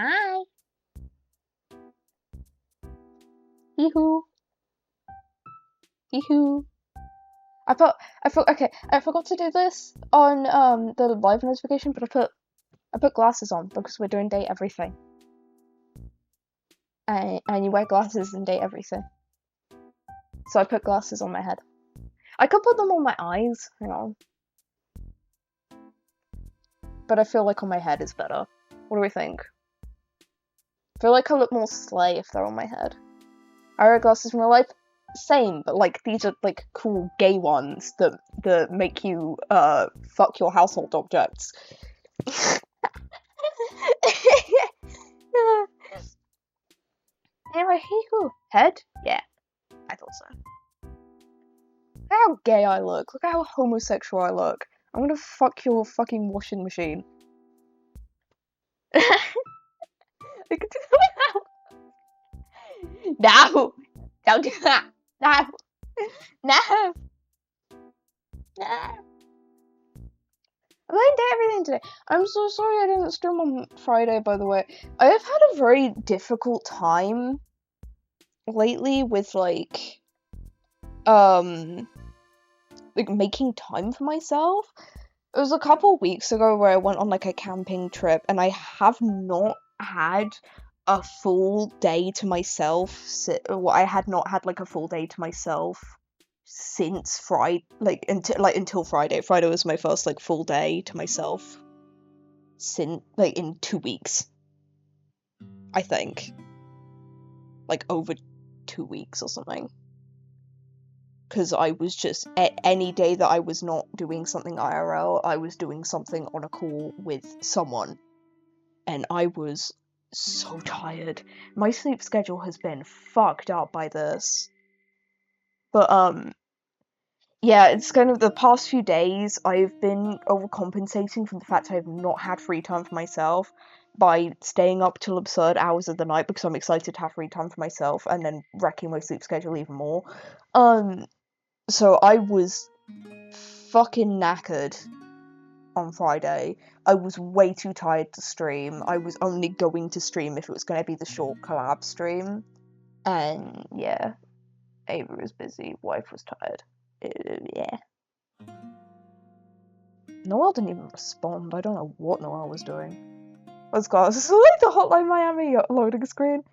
Hi. Hee-hoo. Hee-hoo. Okay, I forgot to do this on the live notification, but I put glasses on because we're doing date everything. And you wear glasses and date everything. So I put glasses on my head. I could put them on my eyes, hang on. But I feel like on my head is better. What do we think? I feel like I look more slay if they're on my head. I wear glasses in real life. Same, but like these are like cool gay ones that make you fuck your household objects. Anyway, hee-hoo. Head? Yeah, I thought so. Look how gay I look. Look how homosexual I look. I'm gonna fuck your fucking washing machine. No! Don't do that! No! No! No! I'm going to do everything today. I'm so sorry I didn't stream on Friday, by the way. I have had a very difficult time lately with like making time for myself. It was a couple weeks ago where I went on like a camping trip and I have not had a full day to myself. I had not had like a full day to myself since Friday, until Friday. Friday was my first like full day to myself since like in 2 weeks. I think. Like over 2 weeks or something. Because I was just, any day that I was not doing something IRL, I was doing something on a call with someone. And I was so tired. My sleep schedule has been fucked up by this. But, yeah, it's kind of the past few days, I've been overcompensating for the fact I've not had free time for myself by staying up till absurd hours of the night because I'm excited to have free time for myself and then wrecking my sleep schedule even more. So I was fucking knackered on Friday. I was way too tired to stream. I was only going to stream if it was going to be the short collab stream. And yeah, Ava was busy, wife was tired. Yeah. Noelle didn't even respond. I don't know what Noelle was doing. Let's go. This is like the Hotline Miami loading screen.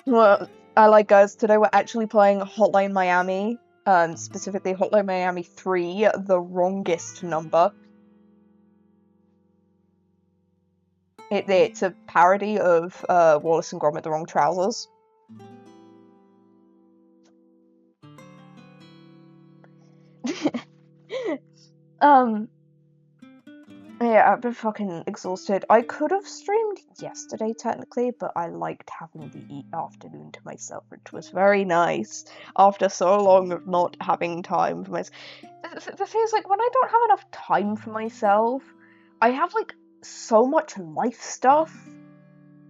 Well, I like guys, today we're actually playing Hotline Miami. Specifically Hotline Miami 3, the wrongest number. It's a parody of Wallace and Gromit: The Wrong Trousers. Yeah, I've been fucking exhausted. I could have streamed yesterday, technically, but I liked having the afternoon to myself, which was very nice after so long of not having time for myself. The thing is, like, when I don't have enough time for myself, I have, like, so much life stuff.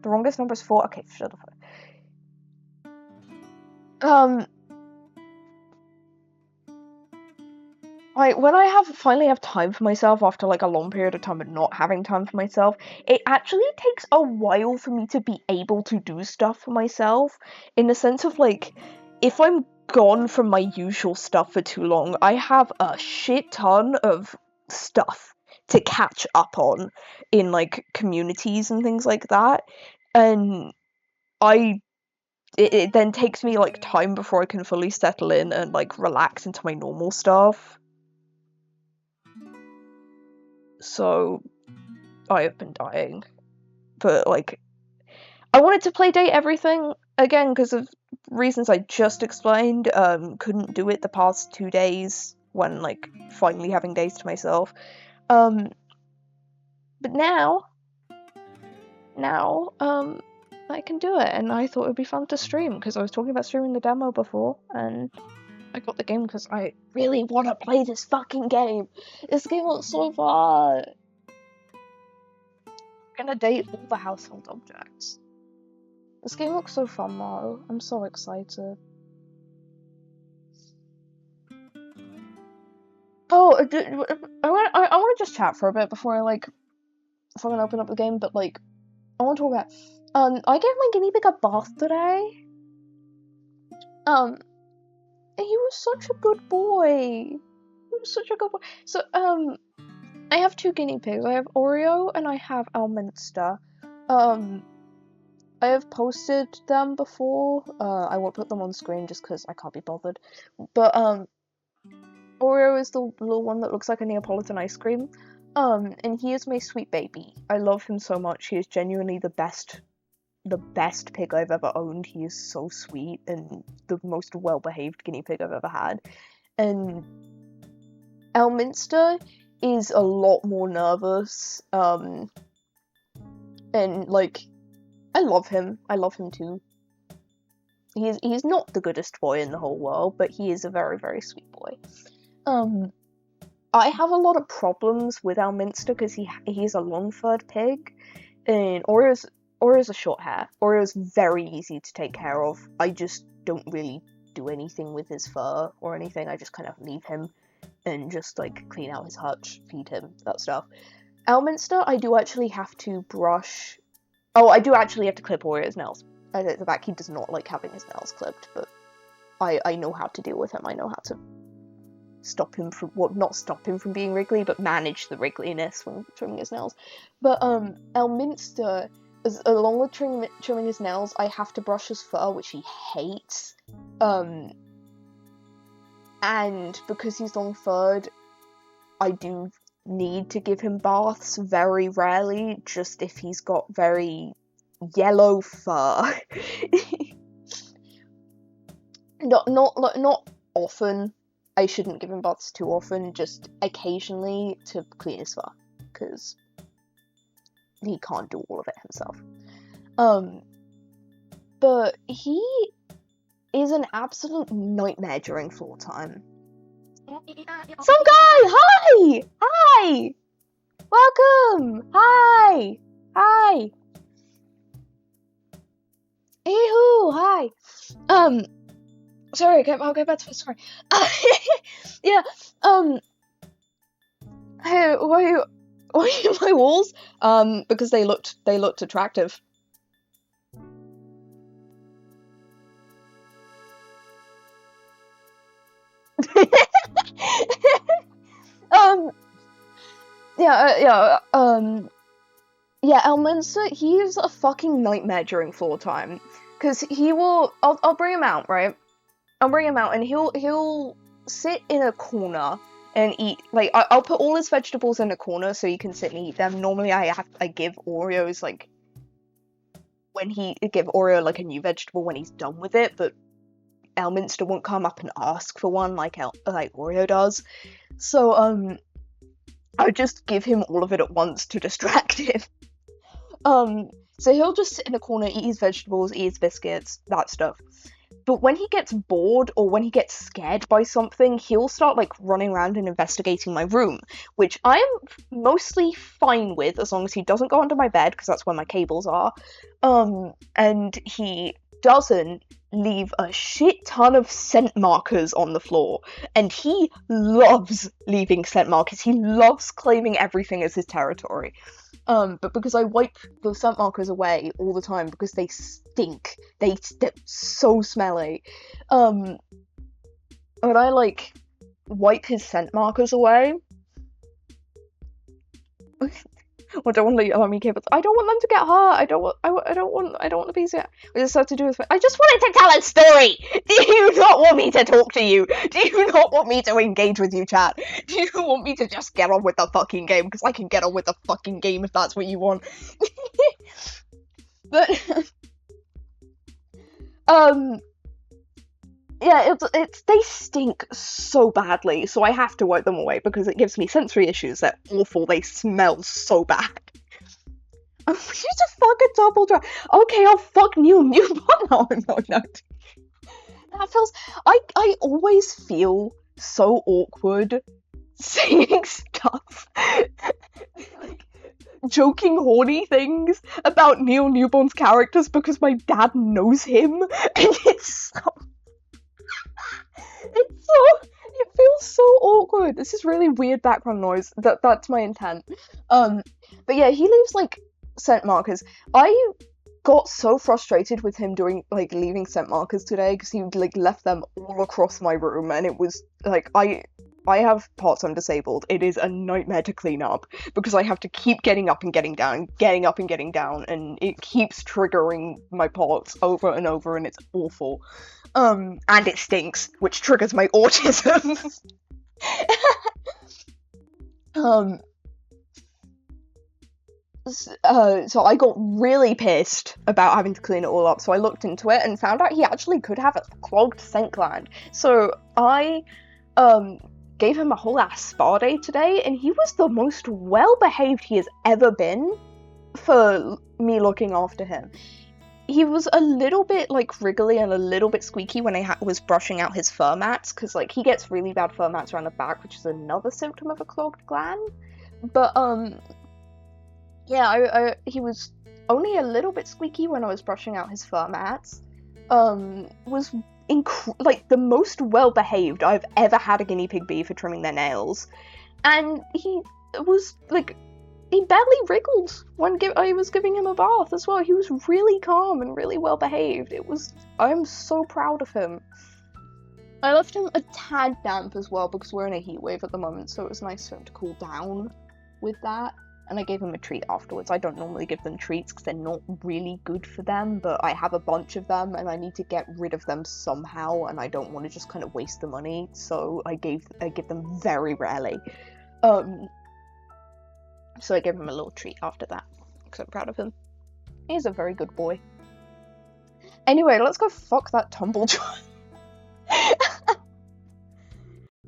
The wrongest number is 4. Okay, shut the fuck. Like, when I finally have time for myself after, like, a long period of time of not having time for myself, it actually takes a while for me to be able to do stuff for myself, in the sense of, like, if I'm gone from my usual stuff for too long, I have a shit ton of stuff to catch up on in, like, communities and things like that, and it then takes me, like, time before I can fully settle in and, like, relax into my normal stuff. So I have been dying. But, like, I wanted to play Date Everything again because of reasons I just explained. Couldn't do it the past 2 days when, like, finally having days to myself. But now, I can do it, and I thought it would be fun to stream because I was talking about streaming the demo before, and I got the game because I really want to play this fucking game. This game looks so fun. I'm gonna date all the household objects. This game looks so fun, though. I'm so excited. Oh, I want to just chat for a bit before I open up the game. But like, I want to talk about. I gave my guinea pig a bath today. He was such a good boy. He was such a good boy. So, I have two guinea pigs. I have Oreo and I have Elminster. I have posted them before. I won't put them on screen just because I can't be bothered. But, Oreo is the little one that looks like a Neapolitan ice cream. And he is my sweet baby. I love him so much. He is genuinely the best pig I've ever owned. He is so sweet and the most well-behaved guinea pig I've ever had. And Elminster is a lot more nervous. And like, I love him. I love him too. He's not the goodest boy in the whole world, but he is a very, very sweet boy. I have a lot of problems with Elminster because he's a long-furred pig, and Oreo's a short hair. Oreo's very easy to take care of. I just don't really do anything with his fur or anything. I just kind of leave him and just like clean out his hutch, feed him, that stuff. Elminster, I do actually have to brush. Oh, I do actually have to clip Oreo's nails. At the back, he does not like having his nails clipped, but I know how to deal with him. I know how to stop him from, well, not stop him from being wriggly, but manage the wriggliness when trimming his nails. But Elminster, along with trimming his nails, I have to brush his fur, which he hates. And because he's long-furred, I do need to give him baths very rarely, just if he's got very yellow fur. Not often. I shouldn't give him baths too often, just occasionally to clean his fur, because he can't do all of it himself. But he is an absolute nightmare during floor time. Some guy! Hi! Hi! Welcome! Hi! Hi! Hey-hoo! Hi! Sorry, I'll go back to it, sorry. Yeah, hey, why are my walls? Because they looked attractive. Yeah, Elminster, he's a fucking nightmare during floor time. Cause he will, I'll bring him out, right? I'll bring him out and he'll sit in a corner and eat, like, I'll put all his vegetables in a corner so he can sit and eat them. Normally I give Oreos, like, give Oreo, like, a new vegetable when he's done with it, but Elminster won't come up and ask for one like Oreo does. So, I just give him all of it at once to distract him. So he'll just sit in a corner, eat his vegetables, eat his biscuits, that stuff. But when he gets bored or when he gets scared by something, he'll start, like, running around and investigating my room, which I am mostly fine with as long as he doesn't go under my bed, because that's where my cables are. And he doesn't leave a shit ton of scent markers on the floor, and he loves leaving scent markers. He loves claiming everything as his territory. But because I wipe the scent markers away all the time because they stink, they're so smelly. When I, like, wipe his scent markers away, I don't want to let me cables. I don't want them to get hurt. I don't want the piece. I just have to do with. I just wanted to tell a story. Do you not want me to talk to you? Do you not want me to engage with you, chat? Do you want me to just get on with the fucking game? Because I can get on with the fucking game if that's what you want. But yeah, they stink so badly, so I have to wipe them away because it gives me sensory issues. They're awful. They smell so bad. I want you to fuck a double dry. Okay, I'll fuck Neil. No. That feels. I always feel so awkward saying stuff, like joking horny things about Neil Newborn's characters because my dad knows him, and it's so. It feels so awkward. This is really weird background noise. That's my intent. But yeah, he leaves, like, scent markers. I got so frustrated with him doing, like, leaving scent markers today, because he, like, left them all across my room, and it was, like, I have parts I'm disabled. It is a nightmare to clean up, because I have to keep getting up and getting down, getting up and getting down, and it keeps triggering my parts over and over, and it's awful. And it stinks, which triggers my autism. So I got really pissed about having to clean it all up, so I looked into it and found out he actually could have a clogged scent gland. So I gave him a whole ass spa day today, and he was the most well-behaved he has ever been for me looking after him. He was a little bit, like, wriggly and a little bit squeaky when I was brushing out his fur mats, because, like, he gets really bad fur mats around the back, which is another symptom of a clogged gland. But, yeah, he was only a little bit squeaky when I was brushing out his fur mats. Was like, the most well-behaved I've ever had a guinea pig be for trimming their nails. And he was, like, he barely wriggled when I was giving him a bath as well. He was really calm and really well-behaved. I'm so proud of him. I left him a tad damp as well, because we're in a heat wave at the moment, so it was nice for him to cool down with that. And I gave him a treat afterwards. I don't normally give them treats because they're not really good for them, but I have a bunch of them and I need to get rid of them somehow, and I don't want to just kind of waste the money, so I give them very rarely. So I gave him a little treat after that, because I'm proud of him. He's a very good boy. Anyway, let's go fuck that tumble dryer.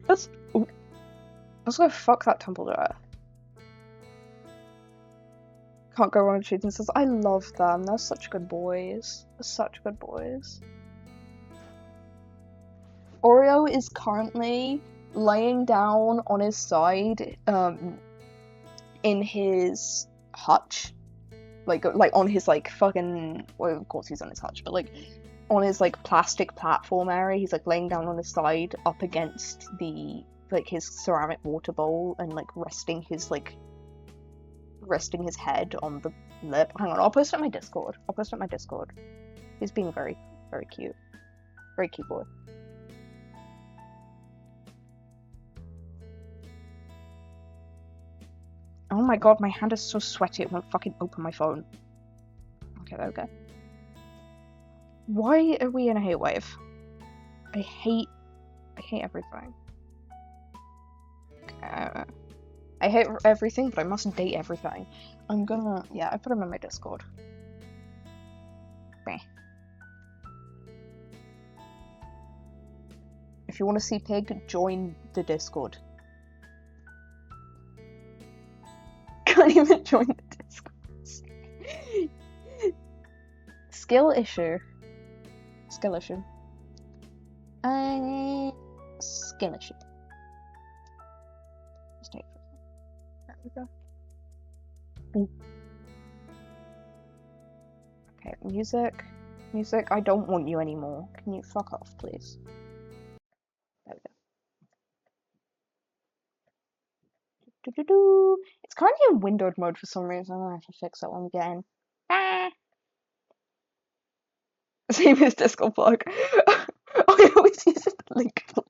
Let's go fuck that tumble dryer. Can't go wrong with shooting stars. I love them. They're such good boys. They're such good boys. Oreo is currently laying down on his side, in his hutch. Like on his, like, fucking... Well, of course he's on his hutch, but, like, on his, like, plastic platform area. He's, like, laying down on his side up against the, like, his ceramic water bowl and, like, resting his head on the lip. Hang on, I'll post it on my Discord. He's being very, very cute. Very cute boy. Oh my god, my hand is so sweaty it won't fucking open my phone. Okay, there we go. Why are we in a heat wave? I hate everything. Okay. I hate everything, but I must date everything. I'm gonna... Yeah, I put him in my Discord. Meh. If you want to see Pig, join the Discord. Can't even join the Discord. Skill issue. Skill issue. Skill issue. There we go. Ooh. Okay, music. Music, I don't want you anymore. Can you fuck off, please? There we go. Do-do-do. It's currently in windowed mode for some reason. I'm gonna have to fix that one again. Ah. Same as disco plug. I always use the link below.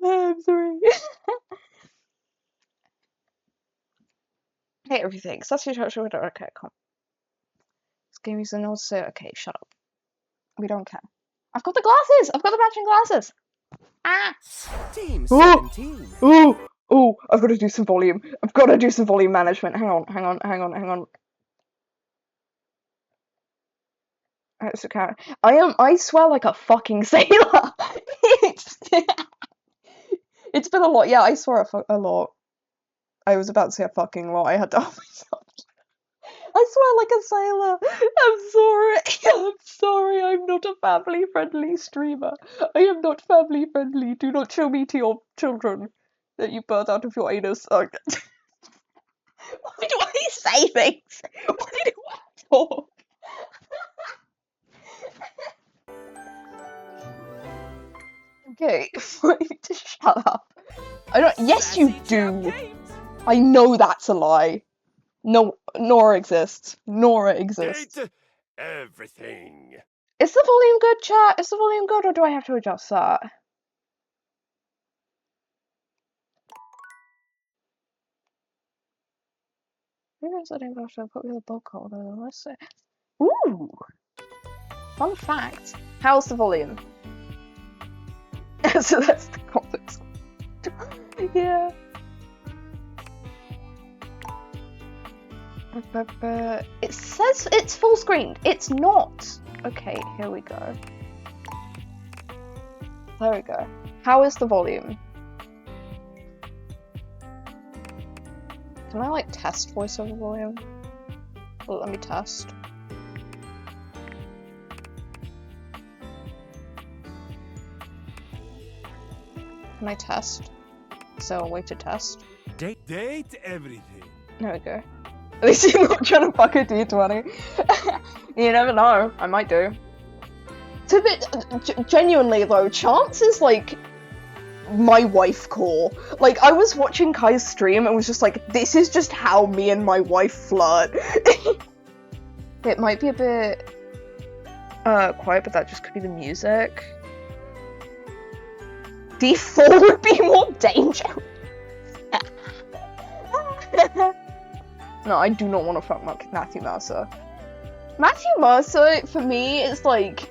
I'm sorry. I hate everything. So that's your okay, come. This game is an old say. Okay, shut up. We don't care. I've got the glasses! I've got the matching glasses! Ah! Team 17. Ooh, I've got to do some volume. I've got to do some volume management. Hang on. That's okay. I swear like a fucking sailor. It's been a lot. Yeah, I swear a lot. I was about to say a fucking lot. I had to help myself. I swear like a sailor. I'm sorry. I'm not a family-friendly streamer. I am not family-friendly. Do not show me to your children that you birth out of your anus. Why do I say things? Why do I talk? Okay, I need to shut up. I don't. Yes, you do. I know that's a lie. No, Nora exists. Nora exists. Date everything. Is the volume good, chat? Is the volume good, or do I have to adjust that? Maybe it's letting go to a popular book holder. Let's see. Ooh! Fun fact. How's the volume? So that's the context. Yeah. It says it's full screen. It's not. Okay, here we go. There we go. How is the volume? Can I like test voiceover volume? Well, let me test. Can I test? So I'll wait to test. Date everything. There we go. At least you're not trying to fuck a D20. You never know. I might do. It's a bit... genuinely though, Chance is like... my wife core. Like, I was watching Kai's stream and was just like, this is just how me and my wife flirt. It might be a bit... quiet, but that just could be the music. D4 would be more dangerous. No, I do not want to fuck Matthew Mercer. Matthew Mercer, for me, is like...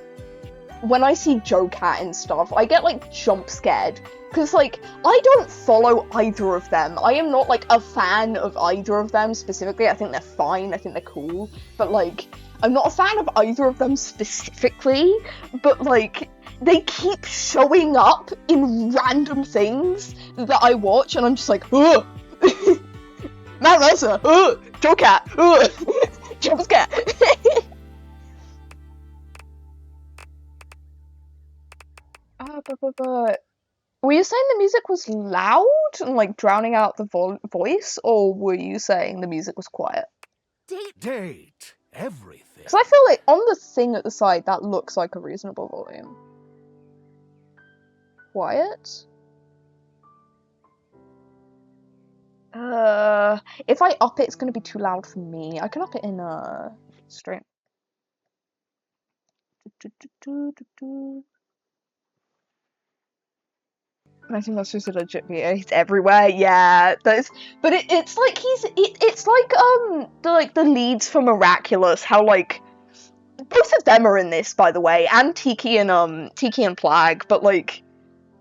when I see Joe Cat and stuff, I get like jump scared. Because like, I don't follow either of them. I am not like a fan of either of them specifically. I think they're fine, I think they're cool. But like, I'm not a fan of either of them specifically. But like, they keep showing up in random things that I watch and I'm just like, ugh! Matt Mercer, ugh! Joe Cat, ugh! Jump scare! But were you saying the music was loud and like drowning out the voice, or were you saying the music was quiet? Date everything. Because I feel like on the thing at the side that looks like a reasonable volume. Quiet? If I up it, it's gonna be too loud for me. I can up it in stream. I think that's just a legit VA. He's everywhere, yeah. But it's like it's like the leads for Miraculous. How like both of them are in this, by the way, and Tiki and Flag. But like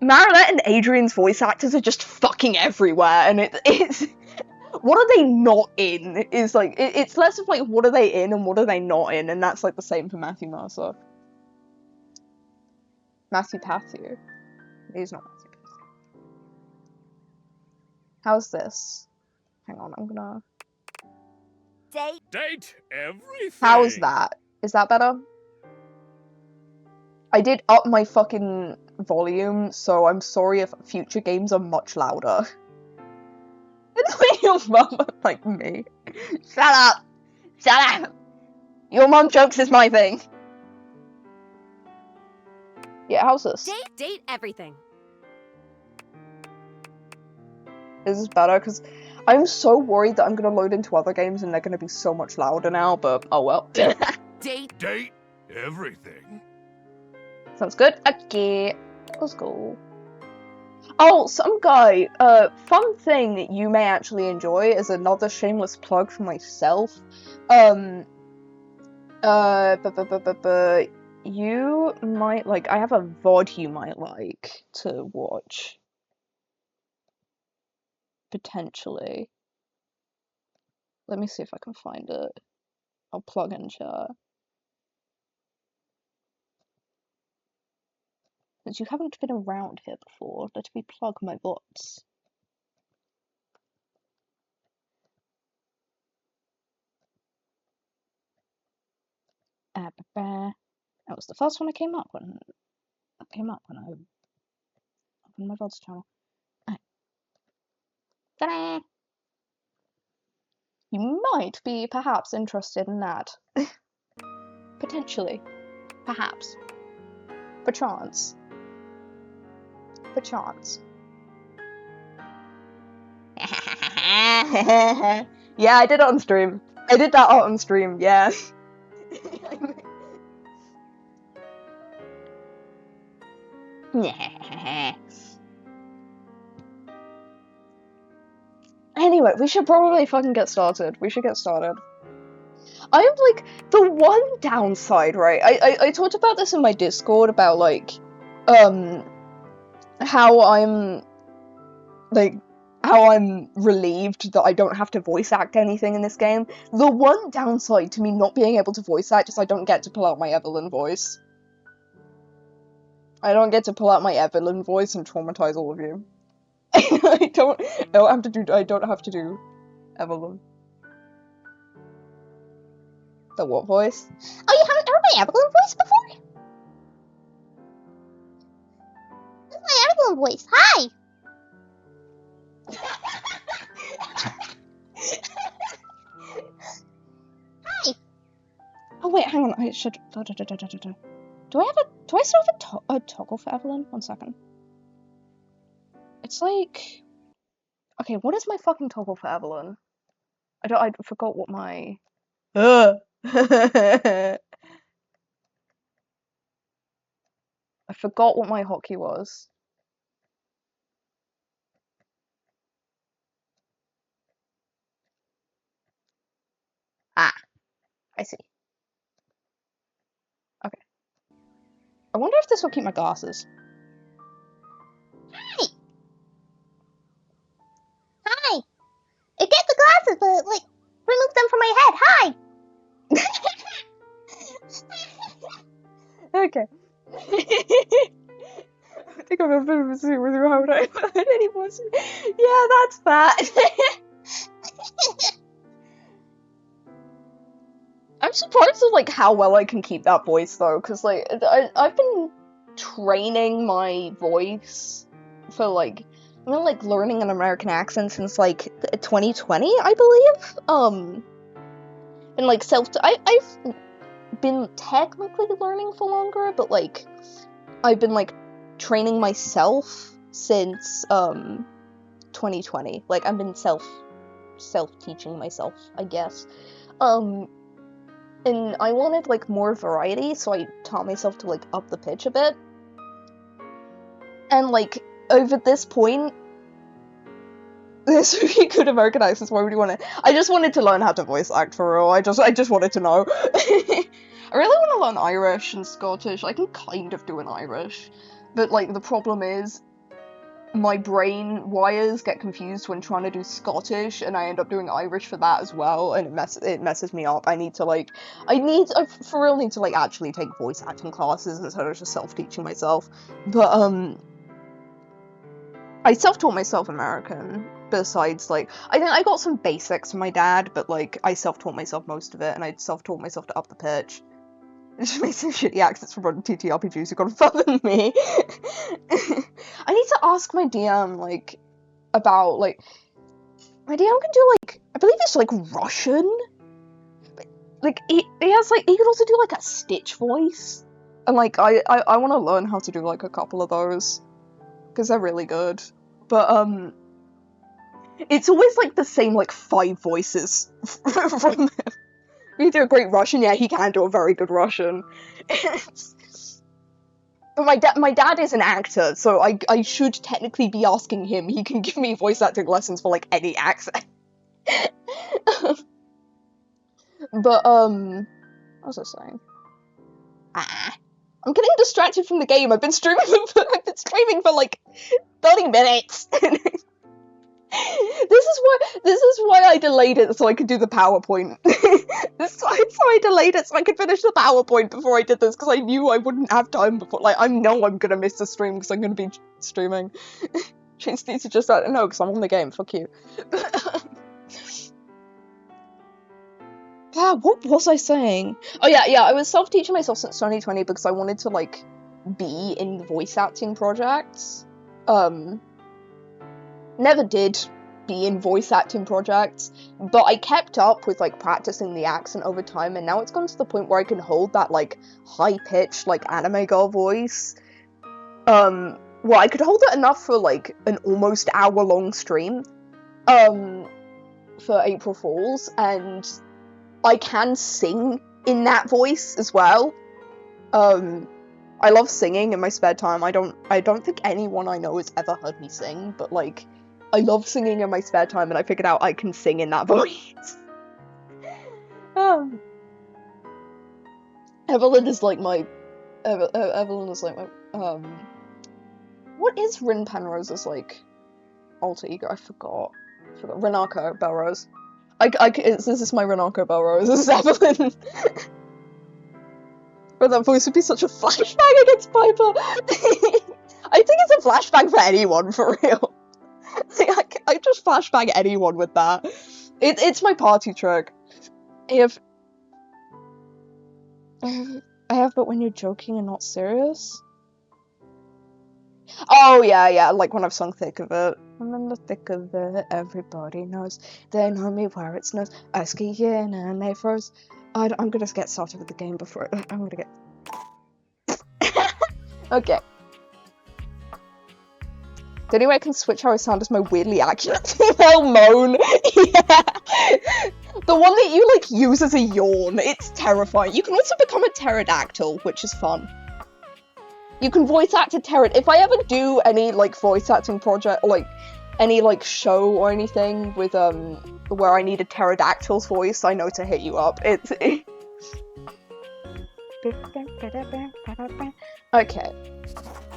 Marinette and Adrian's voice actors are just fucking everywhere, and it's what are they not in? Is like it's less of like what are they in and what are they not in, and that's like the same for Matthew Mercer. Matthew Pathu. He's not Matthew. How's this? Hang on, I'm gonna... Date everything. How is that? Is that better? I did up my fucking volume, so I'm sorry if future games are much louder. It's your mum like me. Shut up! Shut up! Your mum jokes is my thing. Yeah, how's this? Date everything. Is this better? Because I'm so worried that I'm going to load into other games and they're going to be so much louder now, but oh well. Date everything. Sounds good. Okay, let's go. Oh, some guy, fun thing that you may actually enjoy is another shameless plug for myself. You might like, I have a VOD you might like to watch. Potentially. Let me see if I can find it. I'll plug in chat. Since you haven't been around here before, let me plug my bots. That was the first one that came up when I opened my VODs channel. Ta-da! You might be perhaps interested in that. Potentially. Perhaps. Perchance. Perchance. Yeah, I did it on stream. I did that out on stream, yeah. Anyway, we should probably fucking get started. We should get started. I have, like, the one downside, right? I talked about this in my Discord about, like, how I'm relieved that I don't have to voice act anything in this game. The one downside to me not being able to voice act is I don't get to pull out my Evelyn voice. I don't get to pull out my Evelyn voice and traumatize all of you. I don't have to do Evelyn. The what voice? Oh, you haven't heard my Evelyn voice before? This is my Evelyn voice. Hi! Hi! Oh wait, hang on, I should... Do I still have a toggle for Evelyn? One second. It's like... Okay, what is my fucking toggle for Evelyn? I forgot what my... I forgot what my hotkey was. Ah, I see. Okay. I wonder if this will keep my glasses. Hi! Hi! It gets the glasses, but, like, remove them from my head. Hi! Okay. I think I'm a bit of a super with how I put any voice. Yeah, that's that. I'm surprised at, like, how well I can keep that voice, though, because, like, I've been training my voice for, like, I've been, like, learning an American accent since, like, 2020, I believe. And, like, I've been technically learning for longer, but, like, I've been, like, training myself since, 2020. Like, I've been self-teaching myself, I guess. And I wanted, like, more variety, so I taught myself to, like, up the pitch a bit. And, like, over this point, there's really good American accents, why would you want to... I just wanted to learn how to voice act, for real. I just wanted to know. I really want to learn Irish and Scottish. I can kind of do an Irish. But, like, the problem is, my brain wires get confused when trying to do Scottish, and I end up doing Irish for that as well, and it messes me up. I for real need to, like, actually take voice acting classes instead of just self-teaching myself. But, I self-taught myself American, besides, like, I think I got some basics from my dad, but, like, I self-taught myself most of it, and I self-taught myself to up the pitch. It just makes some shitty accents from running TTRPGs who got further than me. I need to ask my DM, like, about, like... My DM can do, like... I believe it's, like, Russian? Like, he has, like... He could also do, like, a Stitch voice. And, like, I want to learn how to do, like, a couple of those. Because they're really good. But, it's always, like, the same, like, 5 voices from them. He do a great Russian, yeah, he can do a very good Russian. But my dad is an actor, so I should technically be asking him. He can give me voice acting lessons for, like, any accent. But, what was I saying? I'm getting distracted from the game. I've been streaming for like 30 minutes. This is why I delayed it so I could do the PowerPoint. This is why I delayed it so I could finish the PowerPoint before I did this, because I knew I wouldn't have time before. Like, I know I'm gonna miss the stream because I'm gonna be streaming. Chance needs to just no, because I'm on the game. Fuck you. Yeah, what was I saying? Oh yeah, I was self-teaching myself since 2020 because I wanted to, like, be in voice acting projects. Never did be in voice acting projects, but I kept up with, like, practicing the accent over time, and now it's gone to the point where I can hold that, like, high-pitched, like, anime girl voice. Well, I could hold it enough for, like, an almost hour-long stream. for April Fools, and I can sing in that voice as well. I love singing in my spare time. I don't think anyone I know has ever heard me sing, but like, I love singing in my spare time, and I figured out I can sing in that voice. Evelyn is like my what is Rin Penrose's like alter ego? I forgot. Renako Belrose. This is my Renako Belrose. This is Evelyn. But that voice would be such a flashback against Piper. I think it's a flashback for anyone, for real. I just flashback anyone with that. It's my party trick. I have, but when you're joking and not serious? Oh, yeah, like when I've sung Thick of It. I'm in the thick of it, everybody knows. They know me where it's nose. I ski in and they froze. I'm gonna get started with the game before I'm gonna get... Okay. The only way I can switch how I sound is my weirdly accurate female moan. Yeah. The one that you, like, use as a yawn. It's terrifying. You can also become a pterodactyl, which is fun. You can voice act a pterodactyl. If I ever do any, like, voice acting project, or, like, any, like, show or anything with, where I need a pterodactyl's voice, I know to hit you up. It's... Okay.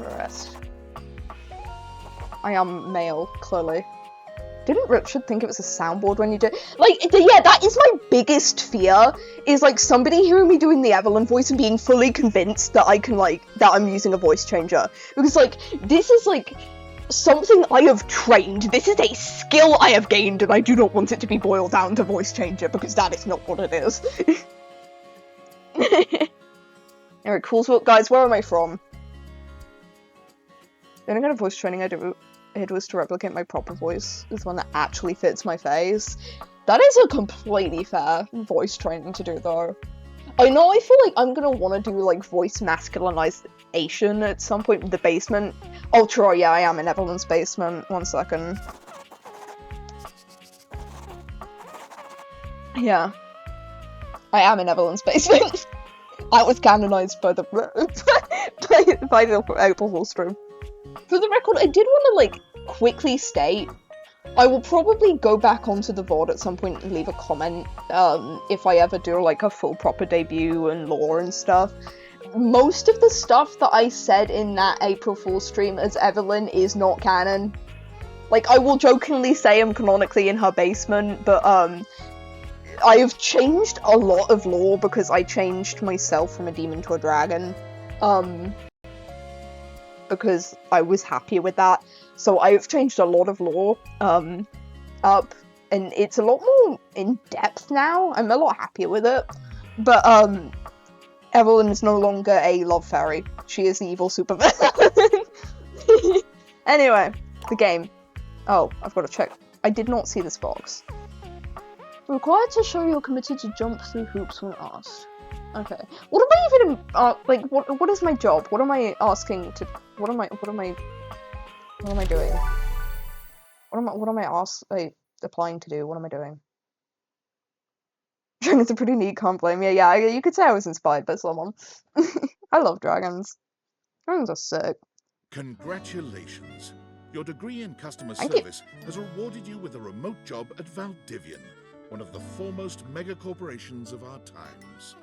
Rest. I am male, clearly. Didn't Richard think it was a soundboard when you did? Like, yeah, that is my biggest fear, is, like, somebody hearing me doing the Evelyn voice and being fully convinced that I can, like, that I'm using a voice changer. Because, like, this is, like, something I have trained. This is a skill I have gained, and I do not want it to be boiled down to voice changer, because that is not what it is. Alright, cool. So, guys, where am I from? The only kind of voice training I did was to replicate my proper voice. Is one that actually fits my face. That is a completely fair voice training to do, though. I know I feel like I'm gonna want to do, like, voice masculinization at some point in the basement. Oh, Troy, yeah, I am in Evelyn's basement. 1 second. Yeah. I am in Evelyn's basement. That was canonized by the by the April Fool's stream. For the record, I did want to, like, quickly state, I will probably go back onto the VOD at some point and leave a comment, if I ever do, like, a full proper debut and lore and stuff. Most of the stuff that I said in that April Fool's stream as Evelyn is not canon. Like, I will jokingly say I'm canonically in her basement, but, I have changed a lot of lore because I changed myself from a demon to a dragon. Because I was happier with that. So I've changed a lot of lore, up, and it's a lot more in-depth now. I'm a lot happier with it. But, Evelyn is no longer a love fairy. She is the evil supervillain. Anyway, the game. Oh, I've got to check. I did not see this box. Required to show you're committed to jump through hoops when asked. Okay. What am I even, like, what is my job? What am I asking to, what am I doing? What am I applying to do? What am I doing? Dragons are pretty neat, can't blame you. Yeah, you could say I was inspired by someone. I love dragons. Dragons are sick. Congratulations. Your degree in customer service has rewarded you with a remote job at Valdivian, one of the foremost megacorporations of our times.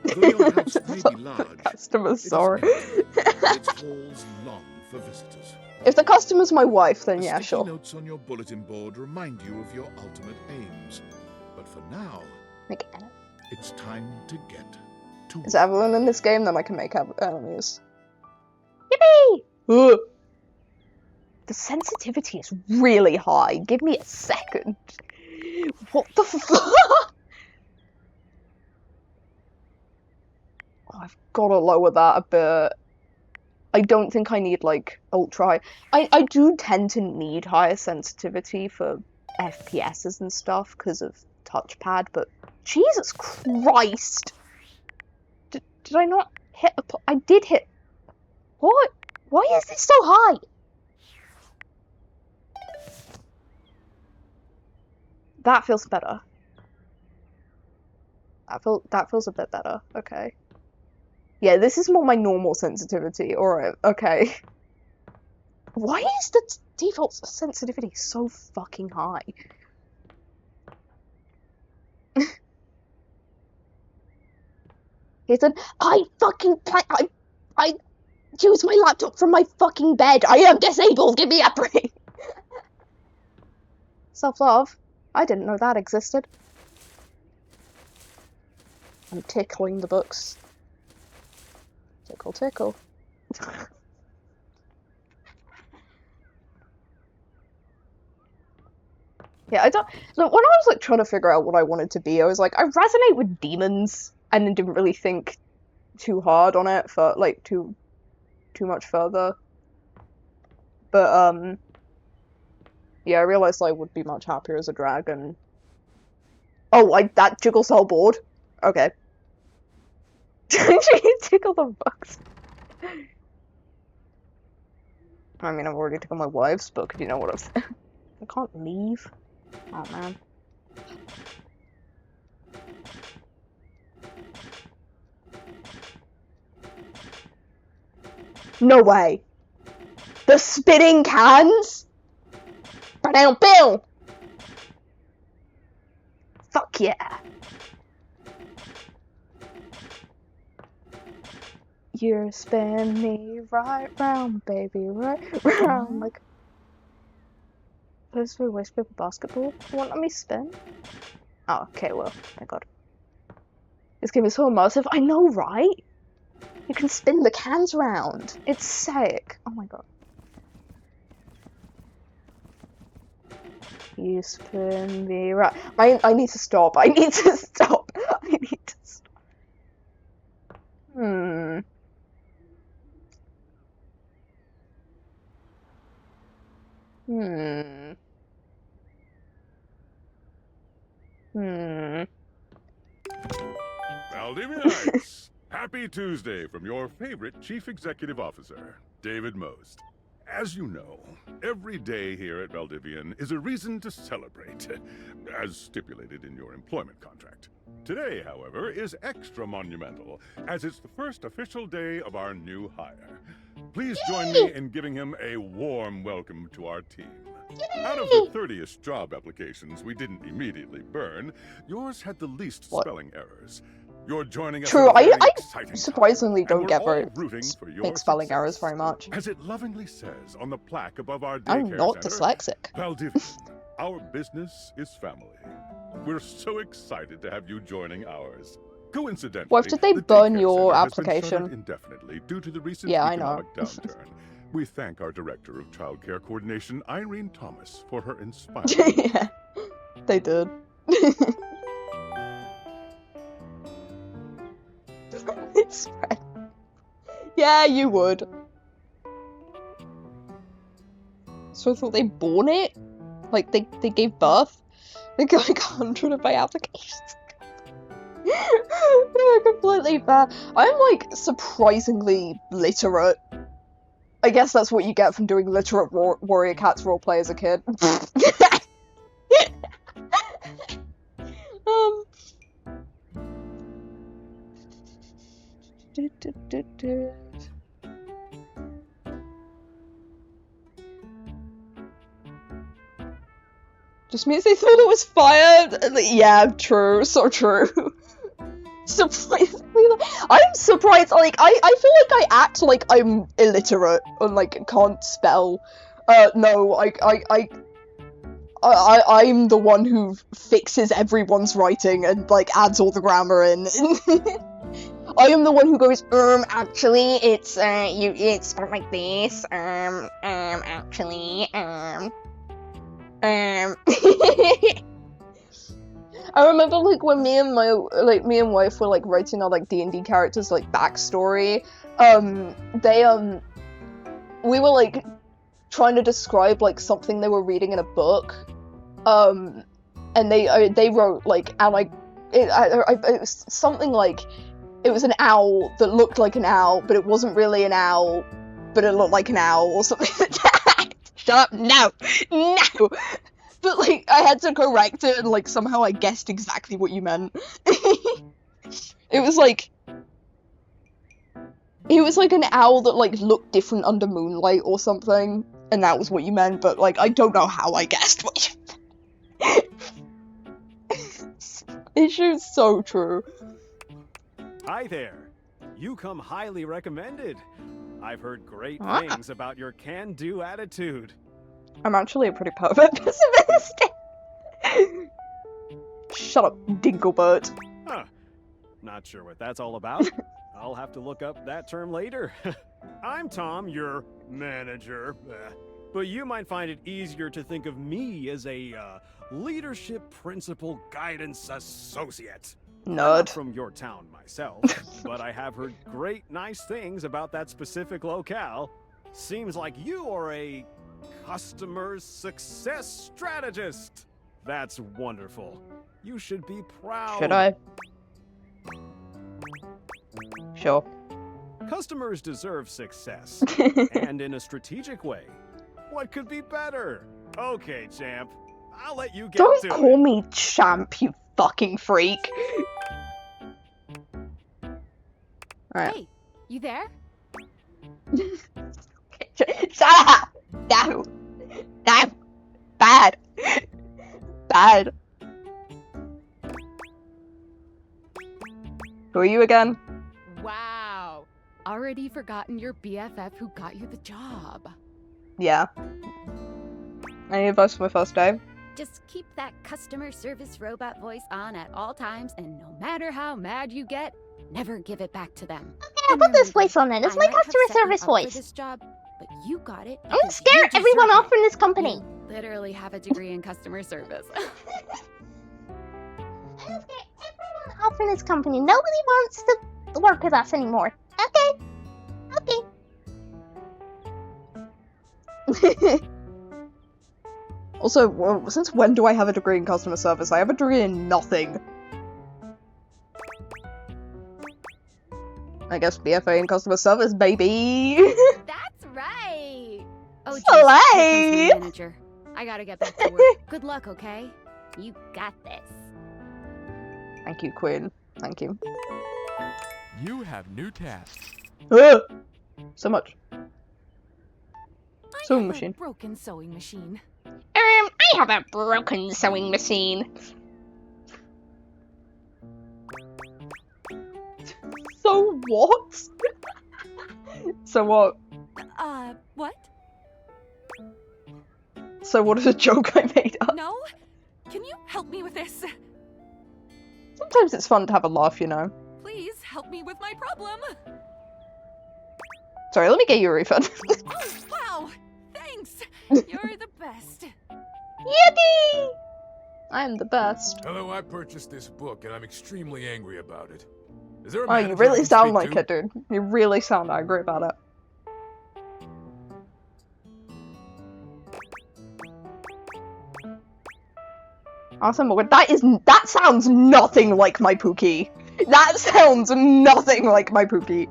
Though your house may be large, Customer's sorry. Its halls long for visitors. If the customer's my wife, then yeah, Sticky sure. Notes on your bulletin board remind you of your ultimate aims. But for now, it's time to get to work. Is Evelyn in this game? Then I can make enemies. Yippee! Ugh. The sensitivity is really high. Give me a second. What the fuck? Oh, I've got to lower that a bit. I don't think I need, like, ultra high. I do tend to need higher sensitivity for FPSs and stuff because of touchpad, but Jesus Christ! Did I not hit a... I did hit... What? Why is this so high? That feels better. That feels a bit better. Okay. Yeah, this is more my normal sensitivity. Alright, okay. Why is the default sensitivity so fucking high? Ethan, I use my laptop from my fucking bed. I am disabled. Give me a break. Self-love? I didn't know that existed. I'm tickling the books. Tickle, tickle. Yeah, I don't. Look, when I was like trying to figure out what I wanted to be, I was like, I resonate with demons, and then didn't really think too hard on it for like too much further. But yeah, I realized I would be much happier as a dragon. Oh, that jiggles the whole board. Okay. Tickle the books. I mean, I've already taken my wife's book. You know what I can't leave. Oh man. No way. The spitting cans? Bill. Fuck yeah. You spin me right round, baby, right round. Like, Players for waste paper basketball? Won't let me spin? Oh, okay, well, thank god. This game is so immersive. I know, right? You can spin the cans around. It's sick. Oh my god. You spin me right. I need to stop. I need to stop. I need to stop. Hmm. Valdivianites, happy Tuesday from your favorite Chief Executive Officer, David Most. As you know, every day here at Valdivian is a reason to celebrate, as stipulated in your employment contract. Today, however, is extra monumental, as it's the first official day of our new hire. Please join me in giving him a warm welcome to our team. Out of the 30-ish job applications we didn't immediately burn, yours had the least spelling errors. You're joining us. True, I surprisingly time, don't get very big spelling success. errors very much. As it lovingly says on the plaque above our daycare I'm not center, dyslexic. Valdivian, our business is family. We're so excited to have you joining ours. Coincidentally, What did they the burn daycare your center has been application? shuttered indefinitely due to the recent Yeah, I know. economic downturn. We thank our Director of Child Care Coordination, Irene Thomas, for her inspiring. Yeah, they did. It's right. Yeah, you would. So I thought they born it? Like, they gave birth? They got like 100 of my applications. They're completely fair. I'm like surprisingly literate. I guess that's what you get from doing literate Warrior Cats roleplay as a kid. Just means they thought it was fire. Yeah, true. So true. Surprisingly, I'm surprised. Like, I feel like I act like I'm illiterate and like can't spell. No, I'm the one who fixes everyone's writing and like adds all the grammar in. I am the one who goes, actually, it's spelled like this, actually, I remember, like, when me and wife were, like, writing our, like, D&D characters, like, backstory, we were, like, trying to describe, like, something they were reading in a book, and they wrote, like, and it was something like, it was an owl that looked like an owl, but it wasn't really an owl, but it looked like an owl, or something like that. Shut up, no! But, like, I had to correct it, and, like, somehow I guessed exactly what you meant. It was like an owl that, like, looked different under moonlight or something, and that was what you meant, but, like, I don't know how I guessed what you meant. It's just so true. Hi there. You come highly recommended. I've heard great things about your can-do attitude. I'm actually a pretty pervert pessimist. Shut up, Dinklebert. Huh. Not sure what that's all about. I'll have to look up that term later. I'm Tom, your manager. But you might find it easier to think of me as a leadership principal guidance associate. I'm not Nerd. from your town myself, but I have heard great nice things about that specific locale. Seems like you are a customer success strategist. That's wonderful. You should be proud. Should I? Sure. Customers deserve success, and in a strategic way. What could be better? Okay, champ. I'll let you get Don't to call it. me champ, you fucking freak. Alright. Hey, you there? Shut up! No! No! Bad! Bad. Who are you again? Wow. Already forgotten your BFF who got you the job. Yeah. Any advice for my first day? Just keep that customer service robot voice on at all times, and no matter how mad you get, never give it back to them. Okay, I'll put this voice on then. It's my customer service For voice. this job, but you got it. I'm gonna because scare you everyone deserve off from this company. You literally have a degree in customer service. I'm gonna scare everyone off from this company. Nobody wants to work with us anymore. Okay. Okay. Also, since when do I have a degree in customer service? I have a degree in nothing. I guess BFA in customer service, baby! That's right. Oh, geez, Slay! here comes my manager. I gotta get back to work. Good luck, okay? You got this. Thank you, Queen. Thank you. You have new tasks. So much. I Sewing have machine. A broken sewing machine. I have a broken sewing machine. So what? So what? What? So what is a joke I made up? No? Can you help me with this? Sometimes it's fun to have a laugh, you know. Please help me with my problem. Sorry, let me get you a refund. Oh, wow! Thanks! You're the best. Yippee! I am the best. Hello, I purchased this book and I'm extremely angry about it. Is there a Oh, you manager I really can sound speak like to? it, dude. You really sound angry about it. Awesome, but that sounds nothing like my Pookie. That sounds nothing like my Pookie.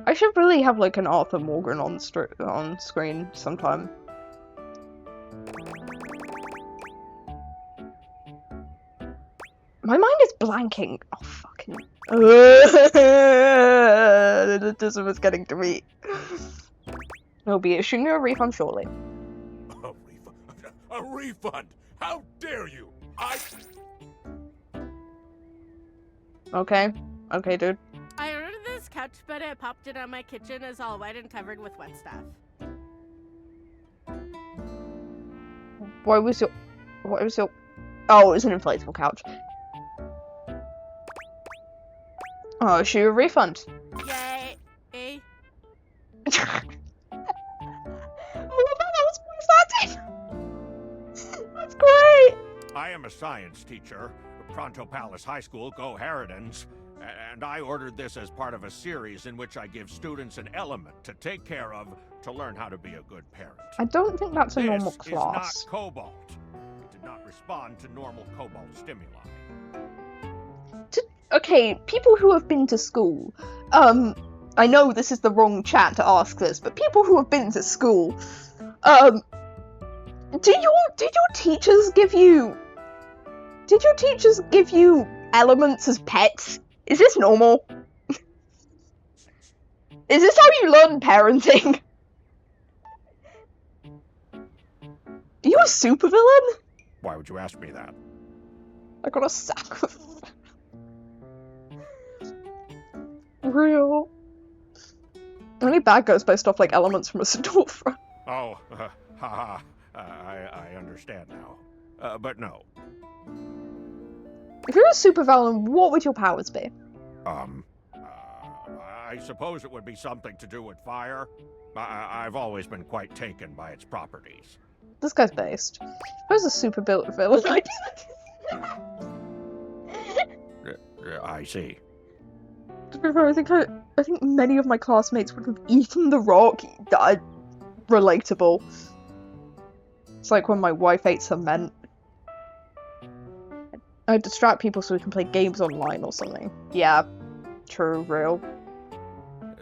I should really have like an Arthur Morgan on screen sometime. My mind is blanking. Oh fucking. This was getting to me. We'll be issuing you a refund shortly. A refund? A refund? How dare you? Okay. Okay, dude. I ordered this couch, but it popped in on my kitchen is all wet and covered with wet stuff. What was your... Oh, it was an inflatable couch. Oh, issue a refund. Yay! Oh my god, that was pretty fun. That's great. I am a science teacher, Pronto Palace High School, Go Harridans, and I ordered this as part of a series in which I give students an element to take care of to learn how to be a good parent. I don't think that's a normal This class. is not cobalt. It did not respond to normal cobalt stimuli. Okay, people who have been to school, I know this is the wrong chat to ask this, but people who have been to school, did your teachers give you elements as pets? Is this normal? Is this how you learn parenting? Are you a supervillain? Why would you ask me that? I got a sack of... Real. Only bad goes based off, like, elements from a storefront. Oh, haha. I understand now. But no. If you're a supervillain, what would your powers be? I suppose it would be something to do with fire. I've always been quite taken by its properties. This guy's based. Where's a supervillain? I see. To be fair, I think many of my classmates would have eaten the rock that are relatable. It's like when my wife ate cement. I distract people so we can play games online or something. Yeah, true, real.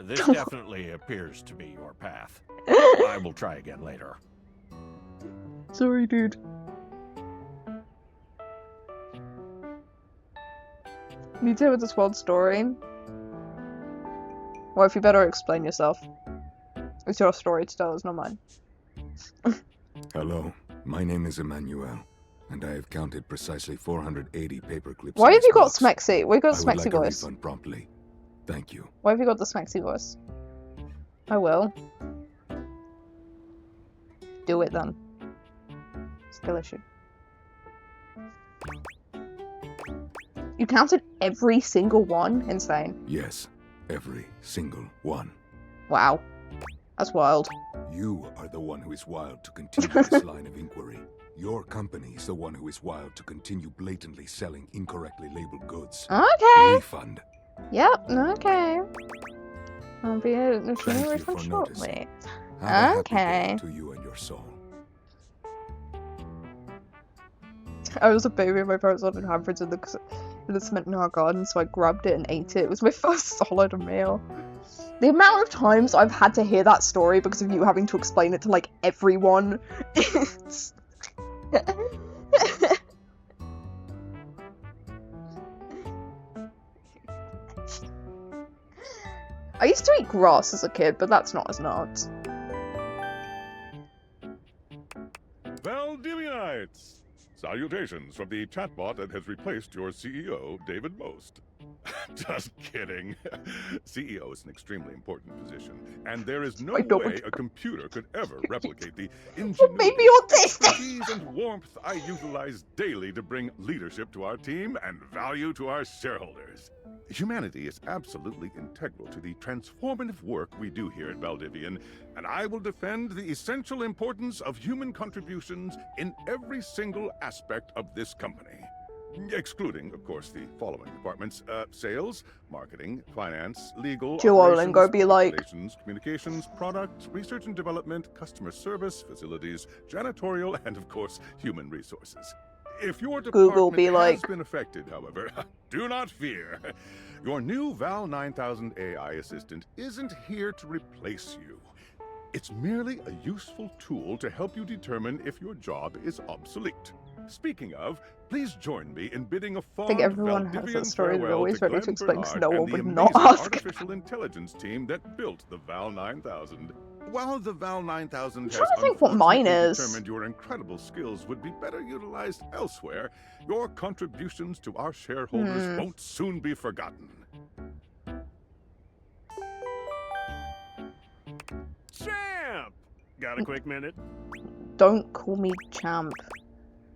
This definitely appears to be your path. I will try again later. Sorry, dude. Need to hear this world story. Well, if you better explain yourself. It's your story to tell, it's not mine. Hello, my name is Emmanuel, and I have counted precisely 480 paper clips. Why have you got Smexy? Why have you got I would Smexy like a voice? refund promptly. Thank you. Why have you got the Smexy voice? I will. Do it then. Skill issue. You counted every single one? Insane. Yes, every single one. Wow. That's wild. You are the one who is wild to continue this line of inquiry. Your company is the one who is wild to continue blatantly selling incorrectly labeled goods. Okay. Refund. Yep, okay. I'll be issuing Thank a you refund for shortly. noticing. Have a Okay. happy day to you and your soul. I was a baby and my parents wanted hamburgers in the cement in our garden, so I grabbed it and ate it. It was my first solid meal. The amount of times I've had to hear that story because of you having to explain it to, like, everyone. It's... I used to eat grass as a kid, but that's not as nuts. Valdivianites! Salutations from the chatbot that has replaced your CEO, David Most. Just kidding. CEO is an extremely important position, and there is no way a computer could ever replicate the ingenuity, expertise, and warmth I utilize daily to bring leadership to our team and value to our shareholders. Humanity is absolutely integral to the transformative work we do here at Valdivian, and I will defend the essential importance of human contributions in every single aspect of this company. Excluding, of course, the following departments: sales, marketing, finance, legal, Duolingo be like relations, communications, product, research and development, customer service, facilities, janitorial, and of course, human resources. If your department has been affected, however, do not fear. Your new Val 9000 AI assistant isn't here to replace you. It's merely a useful tool to help you determine if your job is obsolete. Speaking of, please join me in bidding a fond I think everyone has that story they're always ready to explain because no one would not ask. Artificial intelligence team that built the Val 9000. While the Val 9000 I'm has trying to think what mine is. determined your incredible skills would be better utilized elsewhere, your contributions to our shareholders won't soon be forgotten. Champ! Got a quick minute? Don't call me champ.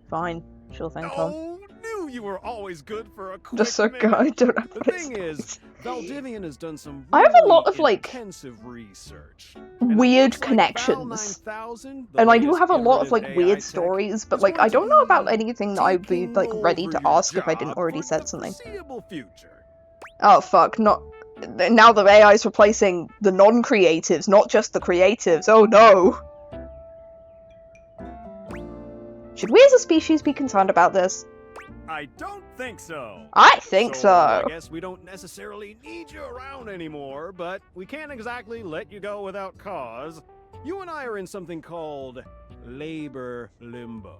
Fine. Sure thing, Tom. Oh, knew you were always good for a quick Just so minute. good. I don't have The thing is, Valdivian has done some I have a lot of, like, intensive research. weird connections. And I do have a lot of, like, weird stories, but, like, I don't know about anything that I'd be, like, ready to ask if I didn't already said something. Oh, fuck. Not... Now the AI is replacing the non-creatives, not just the creatives. Oh, no! Should we as a species be concerned about this? I don't think so. I think so. I guess we don't necessarily need you around anymore, but we can't exactly let you go without cause. You and I are in something called labor limbo.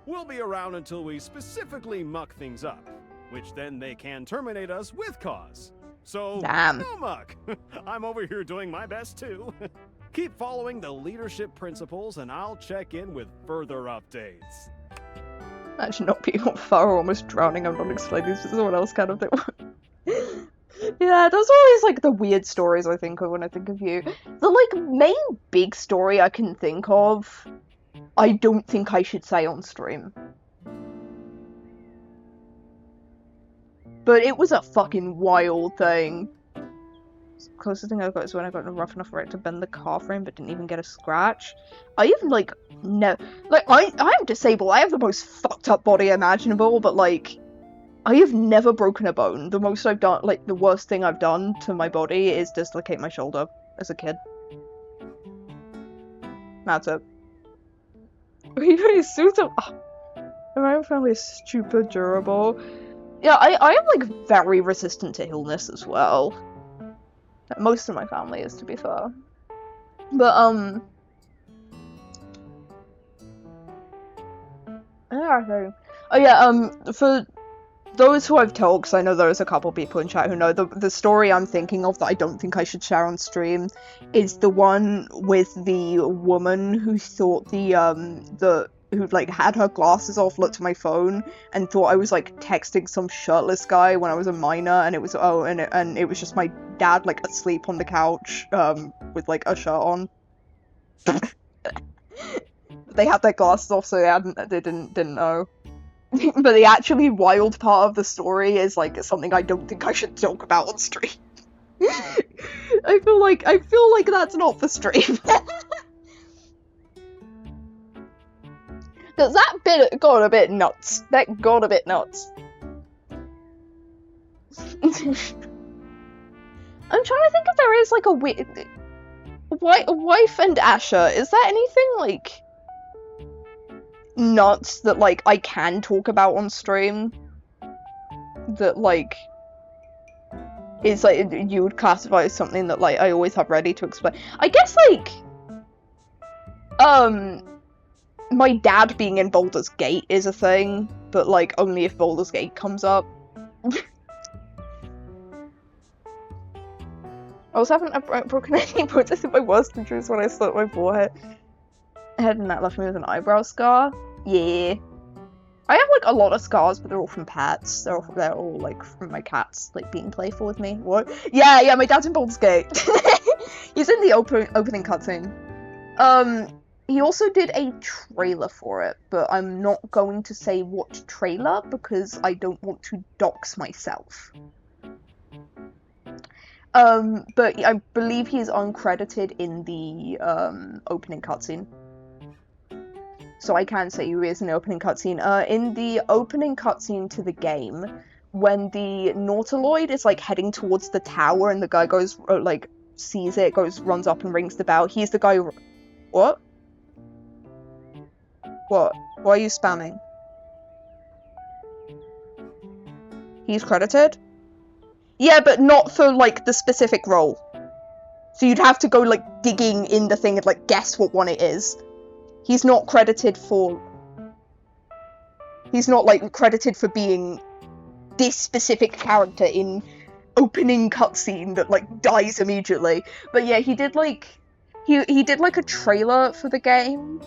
We'll be around until we specifically muck things up, which then they can terminate us with cause. So, Damn. no muck. I'm over here doing my best too. Keep following the leadership principles and I'll check in with further updates. Imagine not being on fire or almost drowning. I'm not explaining this to someone else kind of thing. Yeah, those are always like the weird stories I think of when I think of you. The like main big story I can think of, I don't think I should say on stream. But it was a fucking wild thing. The closest thing I got is when I got rough enough for it to bend the car frame but didn't even get a scratch. I even like, no, like I'm disabled, I have the most fucked up body imaginable, but like, I have never broken a bone. The most I've done, like the worst thing I've done to my body is dislocate my shoulder as a kid. That's it. Even his suits are, my family is stupid durable. Yeah, I am like very resistant to illness as well. Most of my family is, to be fair. But oh yeah, for those who I've told, because I know there's a couple people in chat who know, the story I'm thinking of that I don't think I should share on stream is the one with the woman who thought who like had her glasses off, looked at my phone, and thought I was like texting some shirtless guy when I was a minor, and it was and it was just my dad like asleep on the couch with like a shirt on. They had their glasses off, so they didn't know. But the actually wild part of the story is like something I don't think I should talk about on stream. I feel like that's not for stream. Cause that bit got a bit nuts. That got a bit nuts. I'm trying to think if there is like a wife and Asher. Is there anything like nuts that like I can talk about on stream? That like is like you would classify as something that like I always have ready to explain. I guess like my dad being in Baldur's Gate is a thing, but like only if Baldur's Gate comes up. I was having a broken any bones. I think my worst injury is when I slit my forehead, and that left me with an eyebrow scar. Yeah, I have like a lot of scars, but they're all from pets. They're all like from my cats like being playful with me. What? Yeah. My dad's in Baldur's Gate. He's in the opening cutscene. He also did a trailer for it, but I'm not going to say what trailer because I don't want to dox myself. But I believe he is uncredited in the opening cutscene. So I can say he is in the opening cutscene. In the opening cutscene to the game, when the Nautiloid is like heading towards the tower and the guy goes, like, sees it, runs up and rings the bell, he's the guy who... What? What? Why are you spamming? He's credited? Yeah, but not for, like, the specific role. So you'd have to go, like, digging in the thing and, like, guess what one it is. He's not credited for... He's not, like, credited for being this specific character in opening cutscene that, like, dies immediately. But yeah, he did, like... He did, like, a trailer for the game.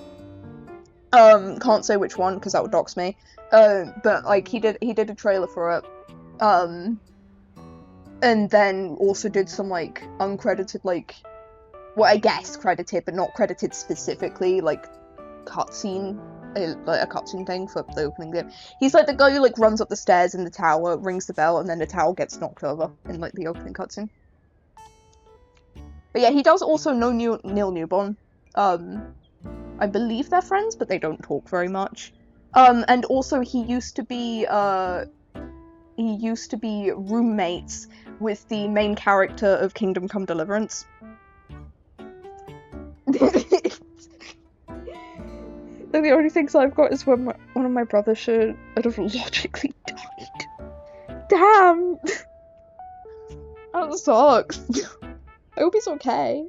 Can't say which one, because that would dox me. But, like, he did a trailer for it. And then also did some, like, uncredited, like... Well, I guess credited, but not credited specifically, like, cutscene. Like, a cutscene thing for the opening game. He's, like, the guy who, like, runs up the stairs in the tower, rings the bell, and then the tower gets knocked over in, like, the opening cutscene. But yeah, he does also know Neil Newborn. I believe they're friends, but they don't talk very much. And also he used to be roommates with the main character of Kingdom Come Deliverance. The only things I've got is when one of my brothers should have logically died. Damn! That sucks. I hope he's okay.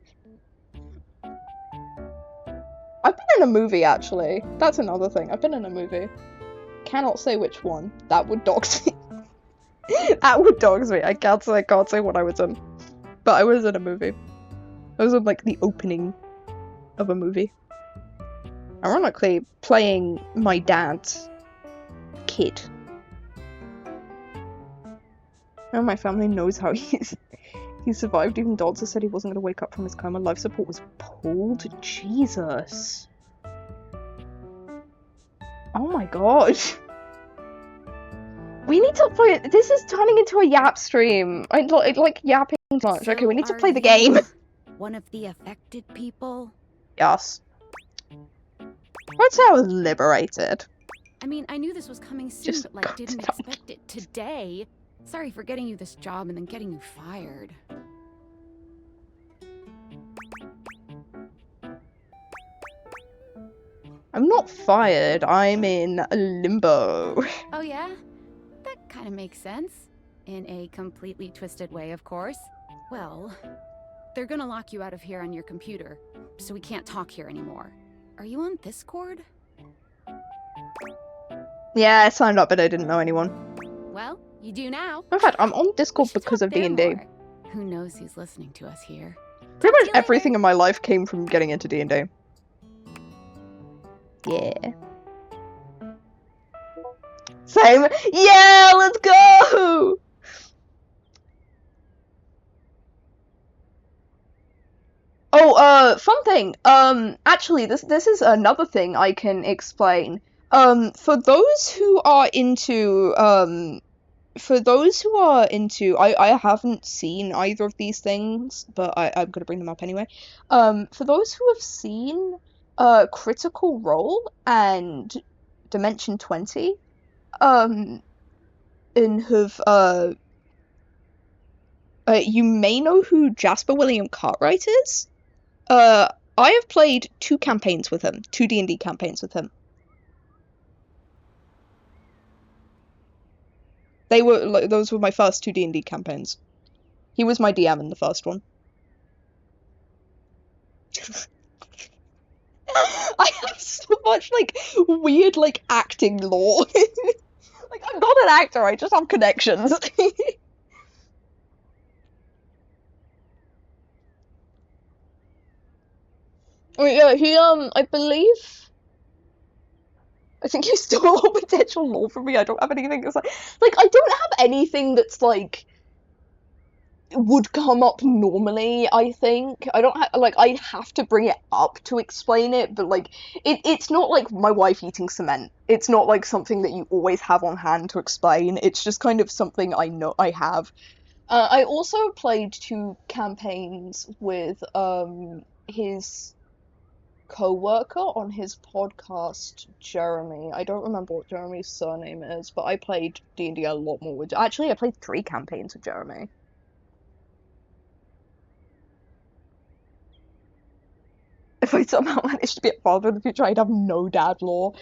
I've been in a movie, actually. That's another thing. I've been in a movie. Cannot say which one. That would dox me. That would dox me. I can't say what I was in. But I was in a movie. I was in, like, the opening of a movie. Ironically, playing my dad's kid. Now my family knows how he survived. Even doctor said he wasn't going to wake up from his coma. Life support was pulled. Jesus. Oh my god. We need to play. This is turning into a yap stream. I like yapping too much. So okay, we need to are play the you game. One of the affected people? Yes. I'd say I was liberated. I mean, I knew this was coming soon, Just but like got didn't done. expect it today. Sorry for getting you this job and then getting you fired. I'm not fired. I'm in limbo. Oh yeah? That kind of makes sense. In a completely twisted way, of course. Well, they're gonna lock you out of here on your computer, so we can't talk here anymore. Are you on Discord? Yeah, I signed up, but I didn't know anyone. Well, you do now. In fact, I'm on We Discord should because talk of there D&D. more. Who knows who's listening to us here? Pretty Talk much to you everything later. in my life came from getting into D&D. Yeah. Same. Yeah, let's go! Oh, fun thing. Actually, this is another thing I can explain. For those who are into, I haven't seen either of these things, but I'm gonna bring them up anyway. For those who have seen, Critical Role and Dimension 20, and have, you may know who Jasper William Cartwright is. I have played 2 campaigns with him, 2 D&D campaigns with him. Those were my first 2 D&D campaigns. He was my DM in the first one. I have so much, like, weird, like, acting lore. Like, I'm not an actor, I just have connections. Oh, yeah, he, I believe... I think he stole all potential lore from me. I don't have anything that's like, I don't have anything that's, like, would come up normally, I think. I don't have, like, I'd have to bring it up to explain it, but, like, it's not like my wife eating cement. It's not, like, something that you always have on hand to explain. It's just kind of something I know I have. I also played 2 campaigns with, his co-worker on his podcast, Jeremy. I don't remember what Jeremy's surname is, but I played D&D a lot more with... Actually, I played 3 campaigns with Jeremy. If I somehow managed to be a father in the future, I'd have no dad lore.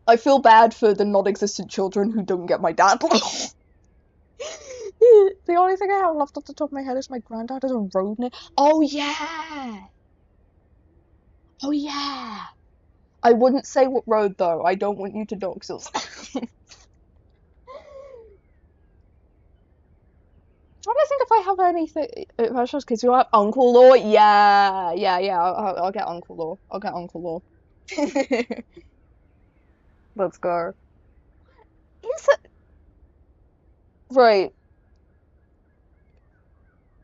I feel bad for the non-existent children who don't get my dad lore. The only thing I have left off the top of my head is my granddad is a road name. Oh, yeah! Oh, yeah! I wouldn't say what road, though. I don't want you to dox us. I'm trying to think if I have anything. If I just kids who have Uncle Law. Yeah. I'll get Uncle Law. I'll get Uncle Law. Let's go. Is it right?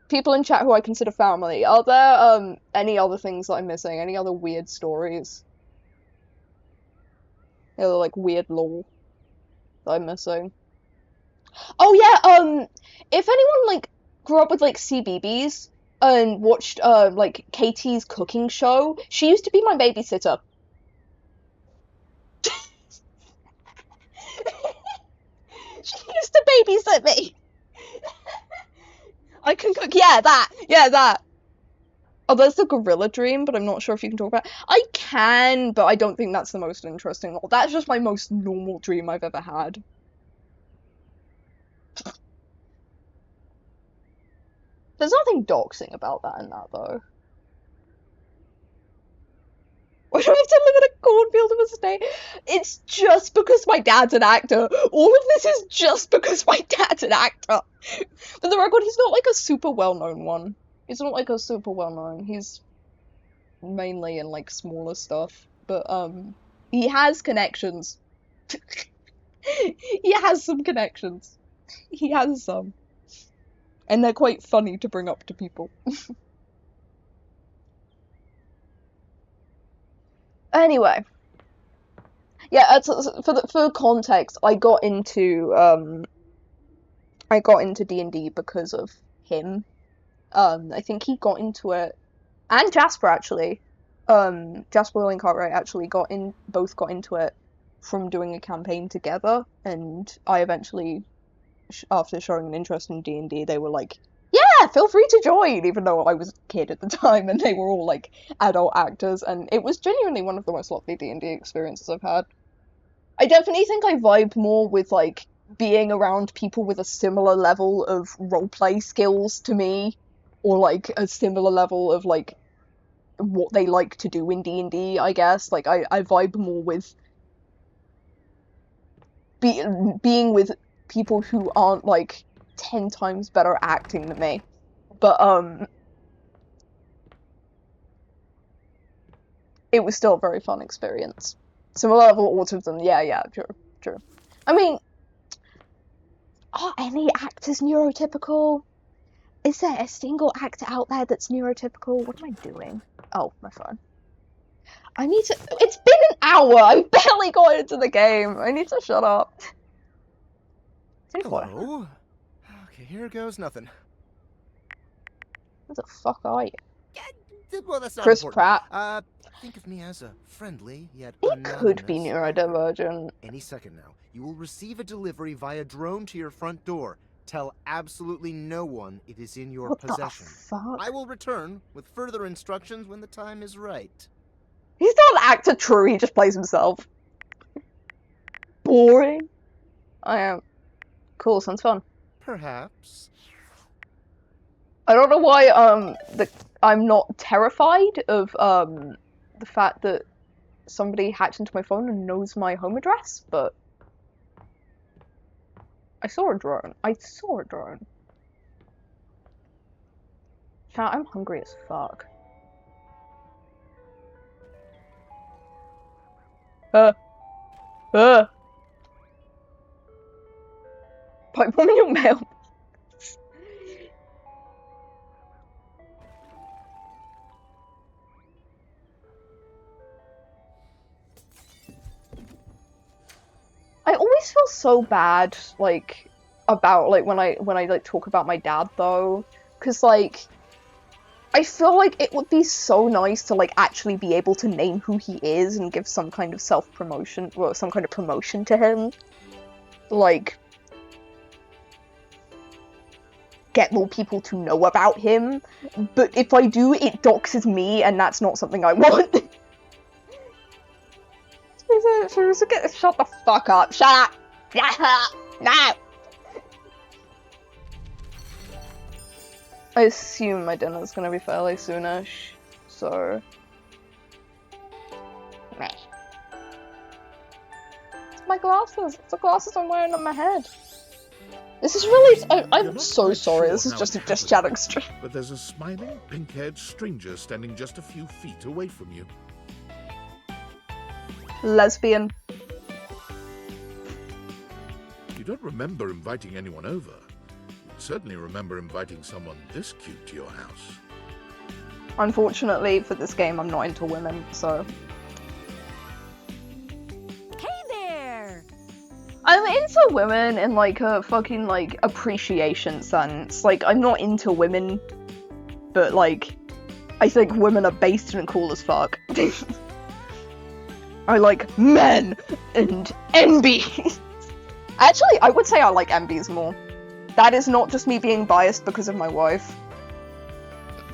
People in chat who I consider family. Are there any other things that I'm missing? Any other weird stories? Any other like weird lore that I'm missing? Oh yeah, if anyone like grew up with like CBeebies and watched like Katie's cooking show, she used to be my babysitter. She used to babysit me. I can cook. Yeah, that. Oh, there's the Gorilla Dream, but I'm not sure if you can talk about it. I can, but I don't think that's the most interesting one. That's just my most normal dream I've ever had. There's nothing doxing about that in that, though. Why do I have to live in a cornfield of a state? It's just because my dad's an actor. All of this is just because my dad's an actor. For the record, he's not like a super well-known one. He's not like a super well-known. He's mainly in like smaller stuff. But he has connections. He has some connections. He has some. And they're quite funny to bring up to people. Anyway, yeah. For context, I got into D&D because of him. I think he got into it, and Jasper actually. Jasper Willing Cartwright actually both got into it from doing a campaign together, and I eventually, after showing an interest in D&D, they were like, yeah, feel free to join, even though I was a kid at the time, and they were all, like, adult actors, and it was genuinely one of the most lovely D&D experiences I've had. I definitely think I vibe more with, like, being around people with a similar level of roleplay skills to me, or, like, a similar level of, like, what they like to do in D&D, I guess. Like, I vibe more with being with people who aren't, like, 10 times better at acting than me. But, it was still a very fun experience. Similar level autism, yeah, true. I mean, are any actors neurotypical? Is there a single actor out there that's neurotypical? What am I doing? Oh, my phone. I need to... It's been an hour! I barely got into the game! I need to shut up. Hello? Okay, here goes nothing. Who the fuck are you? Well, that's not Chris important. Pratt. Think of me as a friendly, yet He anonymous... could be neurodivergent. Any second now. You will receive a delivery via drone to your front door. Tell absolutely no one it is in your possession. What the fuck? I will return with further instructions when the time is right. He's not an actor, true, he just plays himself. Boring. I am. Cool, sounds fun. Perhaps. I don't know why, I'm not terrified of, the fact that somebody hacked into my phone and knows my home address, but I saw a drone. Chat, I'm hungry as fuck. Pipe bomb in your mail. I always feel so bad, like, about, like, when I like, talk about my dad, though, because, like, I feel like it would be so nice to, like, actually be able to name who he is and give some kind of self-promotion, well, some kind of promotion to him. Like, get more people to know about him, but if I do, it doxes me, and that's not something I want. Shut the fuck up. Shut up. Shut up. No. I assume my dinner's gonna be fairly soonish, so... Meh. It's my glasses. It's the glasses I'm wearing on my head. This is really... I'm so sorry. This is just a Just Chatting stream. But there's a smiling, pink-haired stranger standing just a few feet away from you. Lesbian. You don't remember inviting anyone over. You'd certainly remember inviting someone this cute to your house. Unfortunately, for this game, I'm not into women, so... Hey there! I'm into women in, like, a fucking, like, appreciation sense. Like, I'm not into women, but, like, I think women are based and cool as fuck. I like men and MBs. Actually, I would say I like MBs more. That is not just me being biased because of my wife.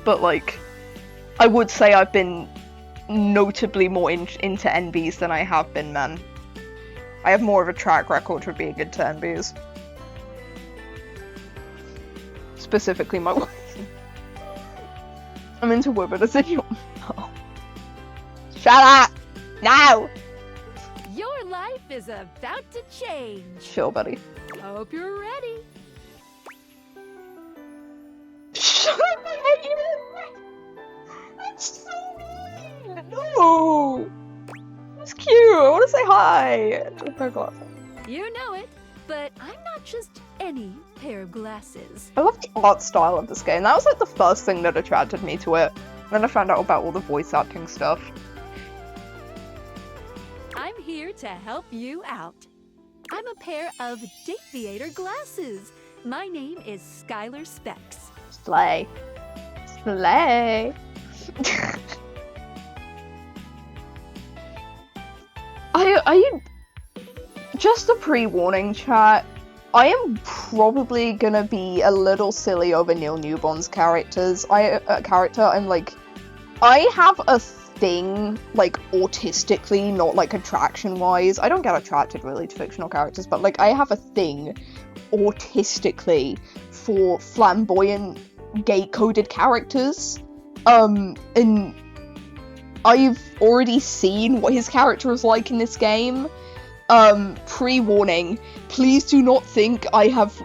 But, like, I would say I've been notably more into NBs than I have been men. I have more of a track record for being into NBs. Specifically my wife. I'm into women as in your mouth. Shut up! Now! Your life is about to change. Chill, buddy. Hope you're ready. Shut up! I hate you! That's so mean! No! It's cute! I want to say hi! Oh god. You know it, but I'm not just any pair of glasses. I love the art style of this game. That was like the first thing that attracted me to it. And then I found out about all the voice acting stuff. I'm here to help you out. I'm a pair of Daviator glasses. My name is Skylar Specs. Slay. Slay. I just a pre-warning, chat. I am probably gonna be a little silly over Neil Newbon's character. I'm like, I have a thing, like, autistically, not like attraction-wise. I don't get attracted really to fictional characters, but like, I have a thing autistically for flamboyant, gay-coded characters. And I've already seen what his character is like in this game. Pre-warning, please do not think I have,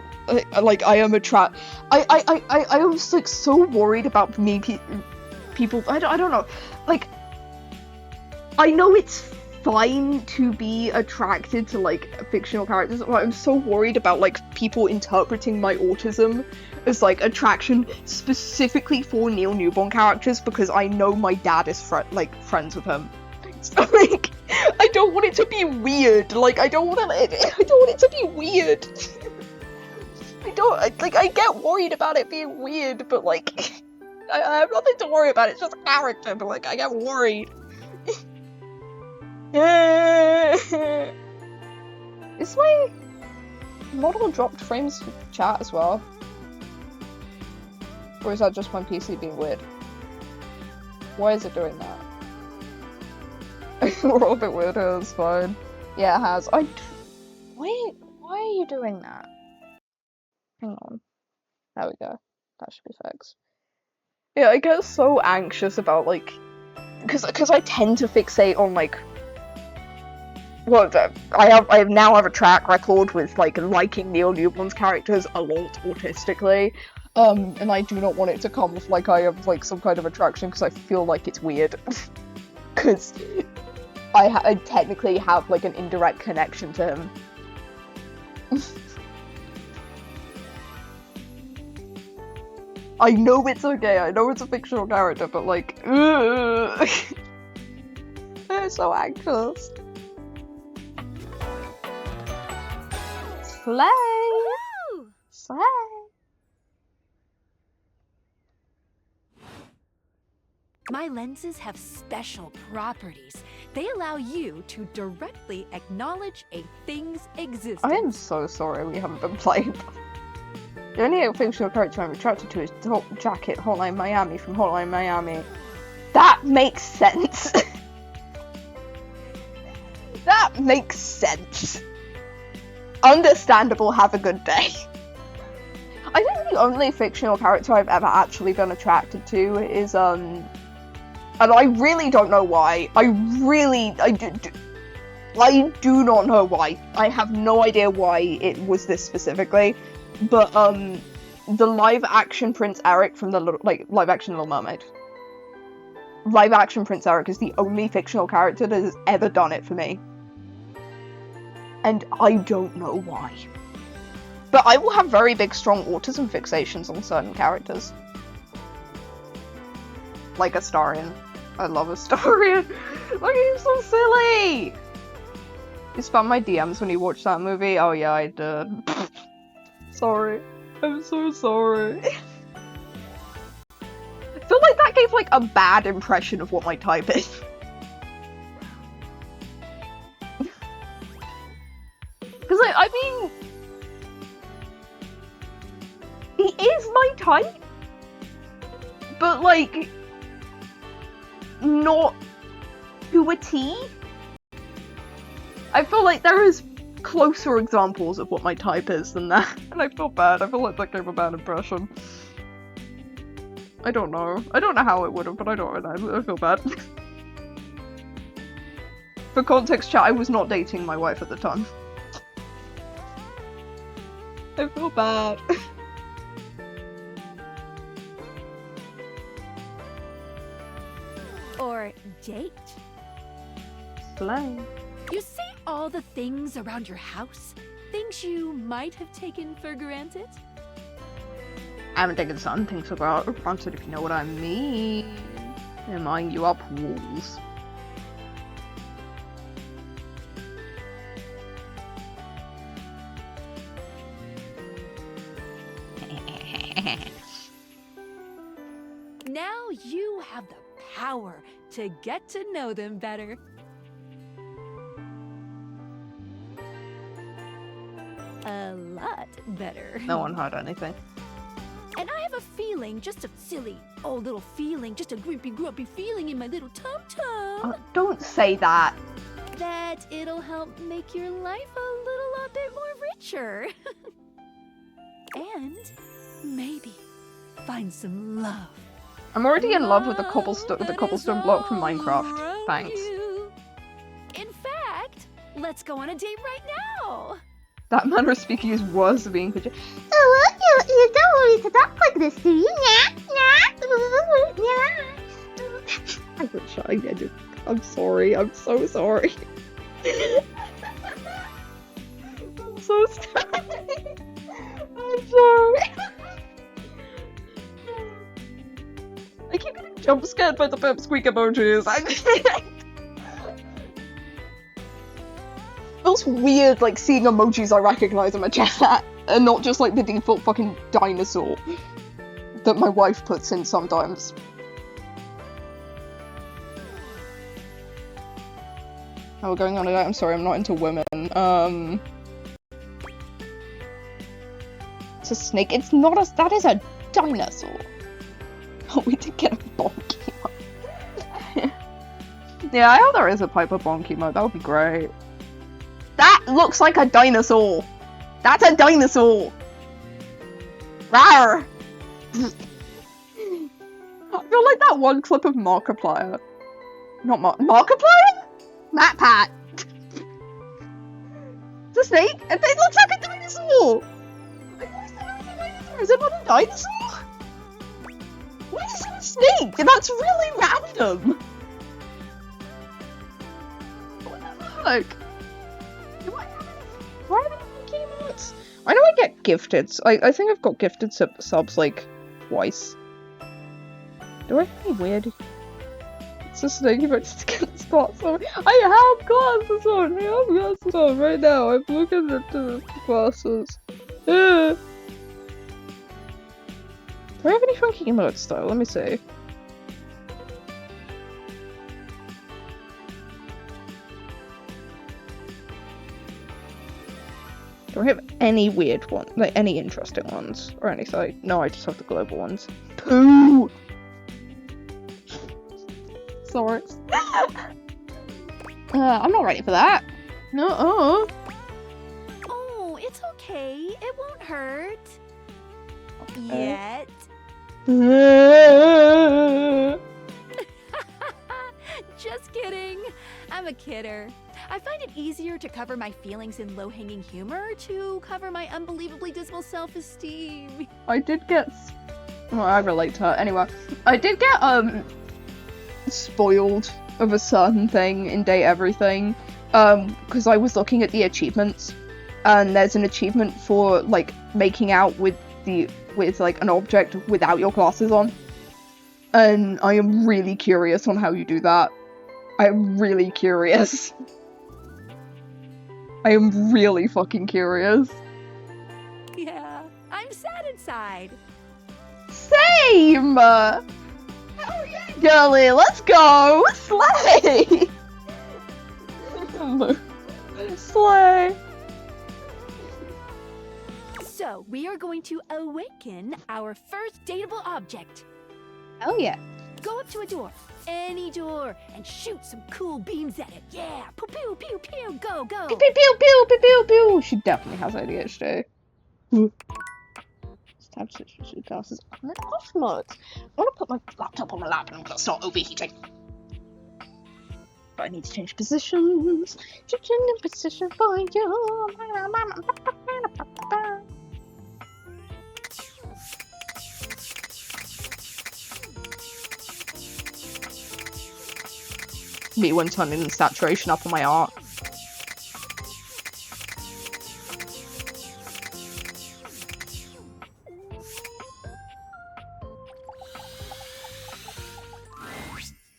like, I am I was, like, so worried about people, I don't know, like, I know it's fine to be attracted to, like, fictional characters, but I'm so worried about, like, people interpreting my autism as, like, attraction specifically for Neil Newbon characters, because I know my dad is, friends with him. So, like, I don't want it to be weird. Like, I don't want it to be weird. I get worried about it being weird, but, like, I have nothing to worry about. It's just a character, but, like, I get worried. Is my model dropped frames for chat as well? Or is that just my PC being weird? Why is it doing that? We're all a bit weird here, it's fine. Yeah, it has. Why are you doing that? Hang on. There we go. That should be fixed. Yeah, I get so anxious about, like, because I tend to fixate on, like, well, I now have a track record with, like, liking Neil Newbon's characters a lot autistically, and I do not want it to come off like I have, like, some kind of attraction, because I feel like it's weird. Because I technically have, like, an indirect connection to him. I know it's okay, I know it's a fictional character, but, like, I'm so anxious. Slay! Woohoo! Slay! My lenses have special properties. They allow you to directly acknowledge a thing's existence. I am so sorry we haven't been playing. The only fictional character I'm attracted to is Jacket Hotline Miami from Hotline Miami. That makes sense. That makes sense. Understandable, have a good day. I think the only fictional character I've ever actually been attracted to is, and I really don't know why. I do not know why. I have no idea why it was this specifically. But, the live-action Prince Eric from the, live-action Little Mermaid. Live-action Prince Eric is the only fictional character that has ever done it for me. And I don't know why. But I will have very big, strong autism fixations on certain characters. Like Astarion. I love Astarion. Look, he's so silly! You spam my DMs when you watched that movie? Oh yeah, I did. Sorry. I'm so sorry. I feel like that gave, like, a bad impression of what my type is. Because, like, I mean... he is my type. But, like... not to a T. I feel like there is closer examples of what my type is than that, and I feel bad. I feel like that gave a bad impression. I don't know. I don't know how it would have, but I don't know. I feel bad. For context, chat, I was not dating my wife at the time. I feel bad. Or date. Slay. You see all the things around your house? Things you might have taken for granted? I haven't taken some things for granted, if you know what I mean. Am eyeing you up, walls. Now you have the power to get to know them better. A lot better. No one heard anything. And I have a feeling, just a silly old little feeling, just a grumpy feeling in my little tum-tum. Don't say that. That it'll help make your life a little bit more richer. And maybe find some love. I'm already in love with the cobblestone block from Minecraft. Thanks. In fact, let's go on a date right now. That manner of speaking is worse than being pictured. Oh, well, you don't want me to talk like this, do you? I wish I did. I'm sorry. I'm so sorry. I'm so sorry. I'm sorry. I keep getting jump scared by the burp squeak emojis. Feels weird, like, seeing emojis I recognize in my chat, and not just, like, the default fucking dinosaur that my wife puts in sometimes. Oh, we're going on a date. I'm sorry, I'm not into women. It's a snake. It's not a... That is a dinosaur. Oh, we did get a bonky mode. Yeah, I hope there is a Piper bonky mode. That would be great. That looks like a dinosaur. That's a dinosaur. Rawr. I feel like that one clip of Markiplier. Not Markiplier? MatPat. It's a snake. It looks like a dinosaur. Is it not a dinosaur? Why is it a snake? That's really random. What the fuck? Why are there emotes? I know I get gifted. I think I've got gifted subs like twice. Do I have any weird? It's a snake emote to get the spots on. I have glasses on. I have glasses on right now. I'm looking at the glasses. Do I have any funky emotes though? Let me see. Do I have any weird ones? Like, any interesting ones? Or anything? No, I just have the global ones. Pooh! Sorry. I'm not ready for that. No. Oh, it's okay. It won't hurt. Yet. Just kidding. I'm a kidder. I find it easier to cover my feelings in low-hanging humor to cover my unbelievably dismal self-esteem. I did get... Well, I relate to her. Anyway, I did get, spoiled of a certain thing in Date Everything, because I was looking at the achievements, and there's an achievement for, like, making out with, like, an object without your glasses on. And I am really curious on how you do that. I am really curious. I am really fucking curious. Yeah, I'm sad inside. Same! Hell yeah, girly, let's go! Slay! Slay! So, we are going to awaken our first dateable object. Oh yeah. Go up to a door any door and shoot some cool beams at it. Yeah, pew pew pew pew, go go. Pew pew pew pew pew pew pew. She definitely has ADHD. Tab switches to glasses on and off mode. I want to put my laptop on my lap and I'm gonna start overheating. But I need to change positions. Changing the position for you. Me when turning the saturation up on my art.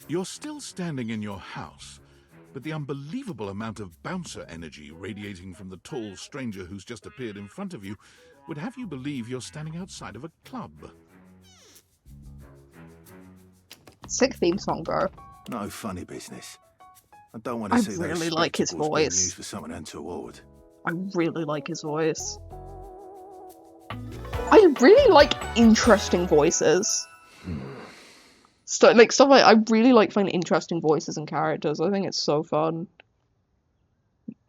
You're still standing in your house, but the unbelievable amount of bouncer energy radiating from the tall stranger who's just appeared in front of you would have you believe you're standing outside of a club. Sick theme song, bro. No funny business. I don't want to I see really those like his spectacles being voice. used for something untoward. I really like his voice. I really like interesting voices. Stuff like I really like finding interesting voices and characters. I think it's so fun.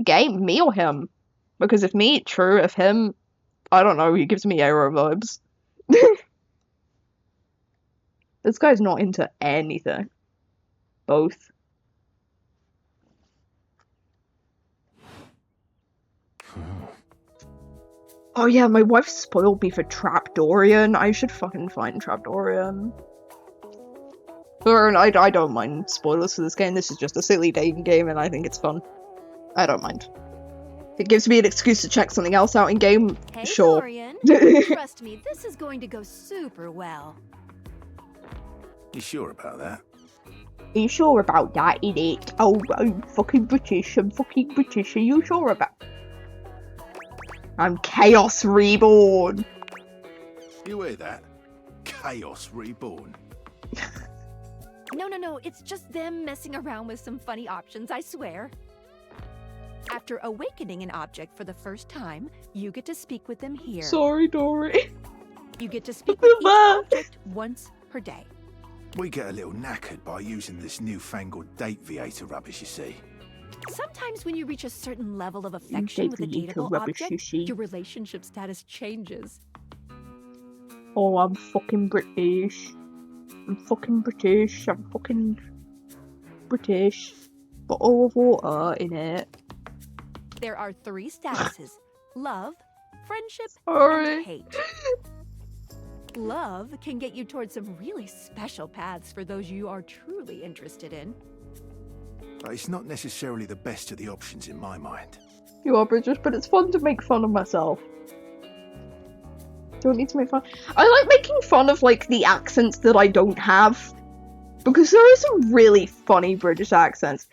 Game, me or him? Because if me, true. If him, I don't know. He gives me Aero vibes. This guy's not into anything. Both. Oh yeah, my wife spoiled me for Trapdorian. I should fucking find Trapdorian. Or, I don't mind spoilers for this game. This is just a silly dating game and I think it's fun. I don't mind. If it gives me an excuse to check something else out in game, Hey, sure. Dorian. Trust me, this is going to go super well. You sure about that? Are you sure about that, innit? Oh, I'm fucking British. I'm fucking British. Are you sure about... I'm Chaos Reborn. You hear that? Chaos Reborn. No, it's just them messing around with some funny options, I swear. After awakening an object for the first time, you get to speak with them here. Sorry, Dory. You get to speak with each object once per day. We get a little knackered by using this newfangled date Viator rubbish, you see. Sometimes when you reach a certain level of affection with a dateable object, your relationship status changes. Oh, I'm fucking British. I'm fucking British. I'm fucking British. Bottle of water in it. There are 3 statuses: love, friendship, Sorry. and hate. Love can get you towards some really special paths for those you are truly interested in. But it's not necessarily the best of the options in my mind. You are British, but it's fun to make fun of myself. Don't need to make fun. I like making fun of, like, the accents that I don't have. Because there are some really funny British accents.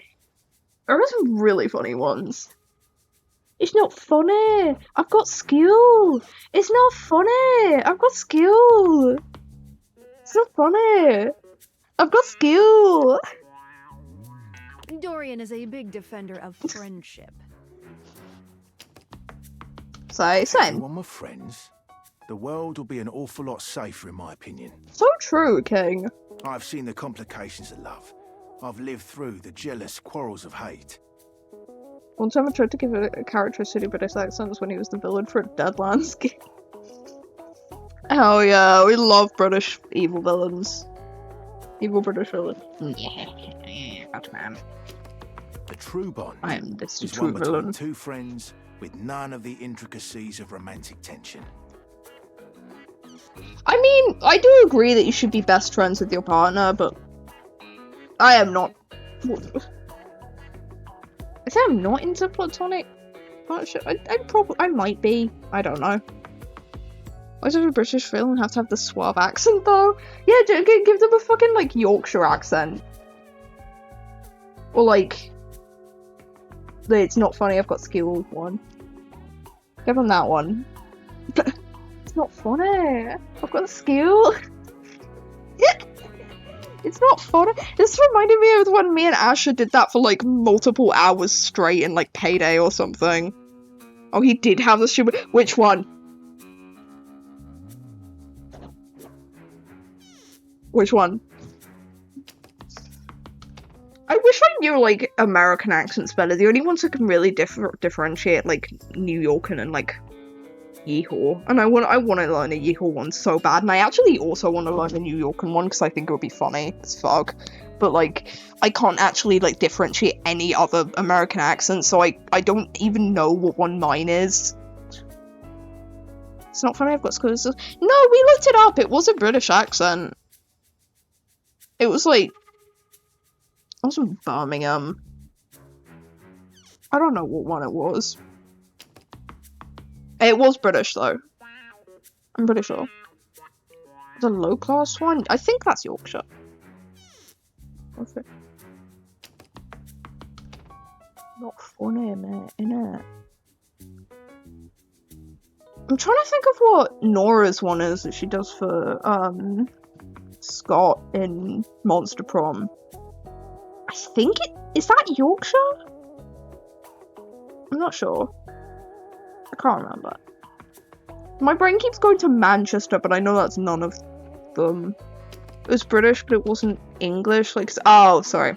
There are some really funny ones. It's not funny. I've got skill. It's not funny. I've got skill. It's not funny. I've got skill. Dorian is a big defender of friendship. Same. Everyone were friends. The world will be an awful lot safer, in my opinion. So true, King. I've seen the complications of love. I've lived through the jealous quarrels of hate. One time I tried to give a character a city British accent when he was the villain for a Deadlands game. Hell yeah, we love British evil villains. Evil British villain. Yeah, Batman. The true bond I am this is true one between villain. 2 friends with none of the intricacies of romantic tension. I mean, I do agree that you should be best friends with your partner, but I am not. I say I'm not into platonic partnership. I might be. I don't know. Why does a British villain have to have the suave accent though? Yeah, give them a fucking like Yorkshire accent, or like, it's not funny. I've got skill one. Give them that one. It's not funny. I've got skill. It's not funny. This reminded me of when me and Asher did that for like multiple hours straight in like Payday or something. Oh, he did have the stupid. Which one? Which one? I wish I knew, like, American accents better. The only ones I can really differentiate, like, New Yorker and, like, Yeehaw. And I want to learn a Yeehaw one so bad. And I actually also want to learn a New Yorker one because I think it would be funny as fuck. But, like, I can't actually, like, differentiate any other American accents, so I don't even know what one mine is. It's not funny, I've got scores. No, we looked it up. It was a British accent. It was, like... I was in Birmingham. I don't know what one it was. It was British, though. I'm pretty sure. The low-class one? I think that's Yorkshire. Okay. Not funny, mate, innit? I'm trying to think of what Nora's one is that she does for, Scott in Monster Prom. I think is that Yorkshire? I'm not sure. I can't remember. My brain keeps going to Manchester, but I know that's none of them. It was British, but it wasn't English. Like, oh, sorry.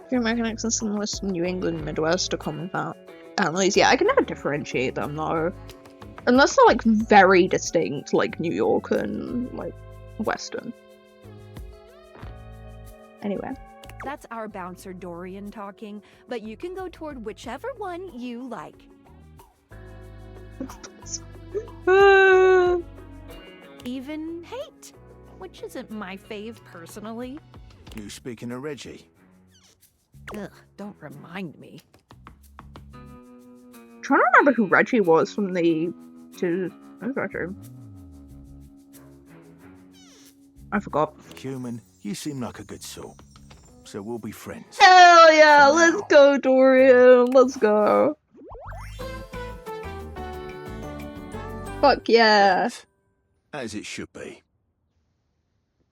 The American accents in West New England, Midwest are common families. Yeah, I can never differentiate them though. Unless they're like very distinct, like New York and like Western. Anyway. That's our bouncer Dorian talking, but you can go toward whichever one you like. Even hate, which isn't my fave personally. You speaking of Reggie? Ugh, don't remind me. I'm trying to remember who Reggie was from the Reggie. I forgot. Human, you seem like a good sort. So we'll be friends. Hell yeah, let's go, Dorian. Let's go. Fuck yeah. As it should be.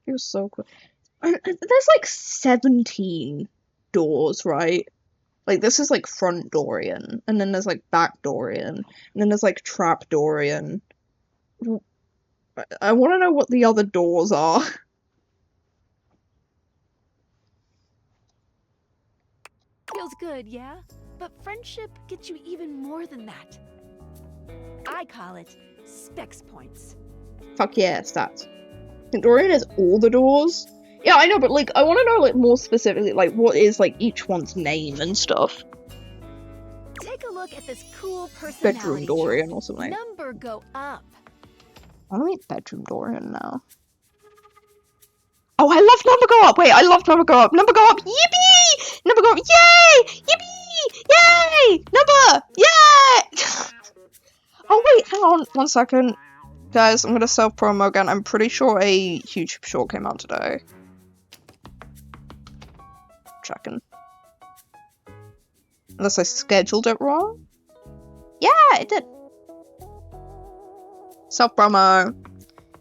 It was so cool. There's like 17 doors, right? Like this is like front Dorian, and then there's like back Dorian, and then there's like trap Dorian. I want to know what the other doors are. Feels good, yeah? But friendship gets you even more than that. I call it specs points. Fuck yeah, stats. And Dorian has all the doors? Yeah, I know, but like, I want to know like more specifically, like what is like each one's name and stuff. Take a look at this cool personality. Bedroom Dorian or something. Number go up. I don't need Bedroom Dorian now. Oh, I love Number Go Up! Wait, I love Number Go Up! Number Go Up! Yippee! Number Go Up! Yay! Yippee! Yay! Number! Yay! Oh, wait, hang on 1 second. Guys, I'm gonna self-promo again. I'm pretty sure a YouTube short came out today. Checking. Unless I scheduled it wrong? Yeah, it did. Self-promo.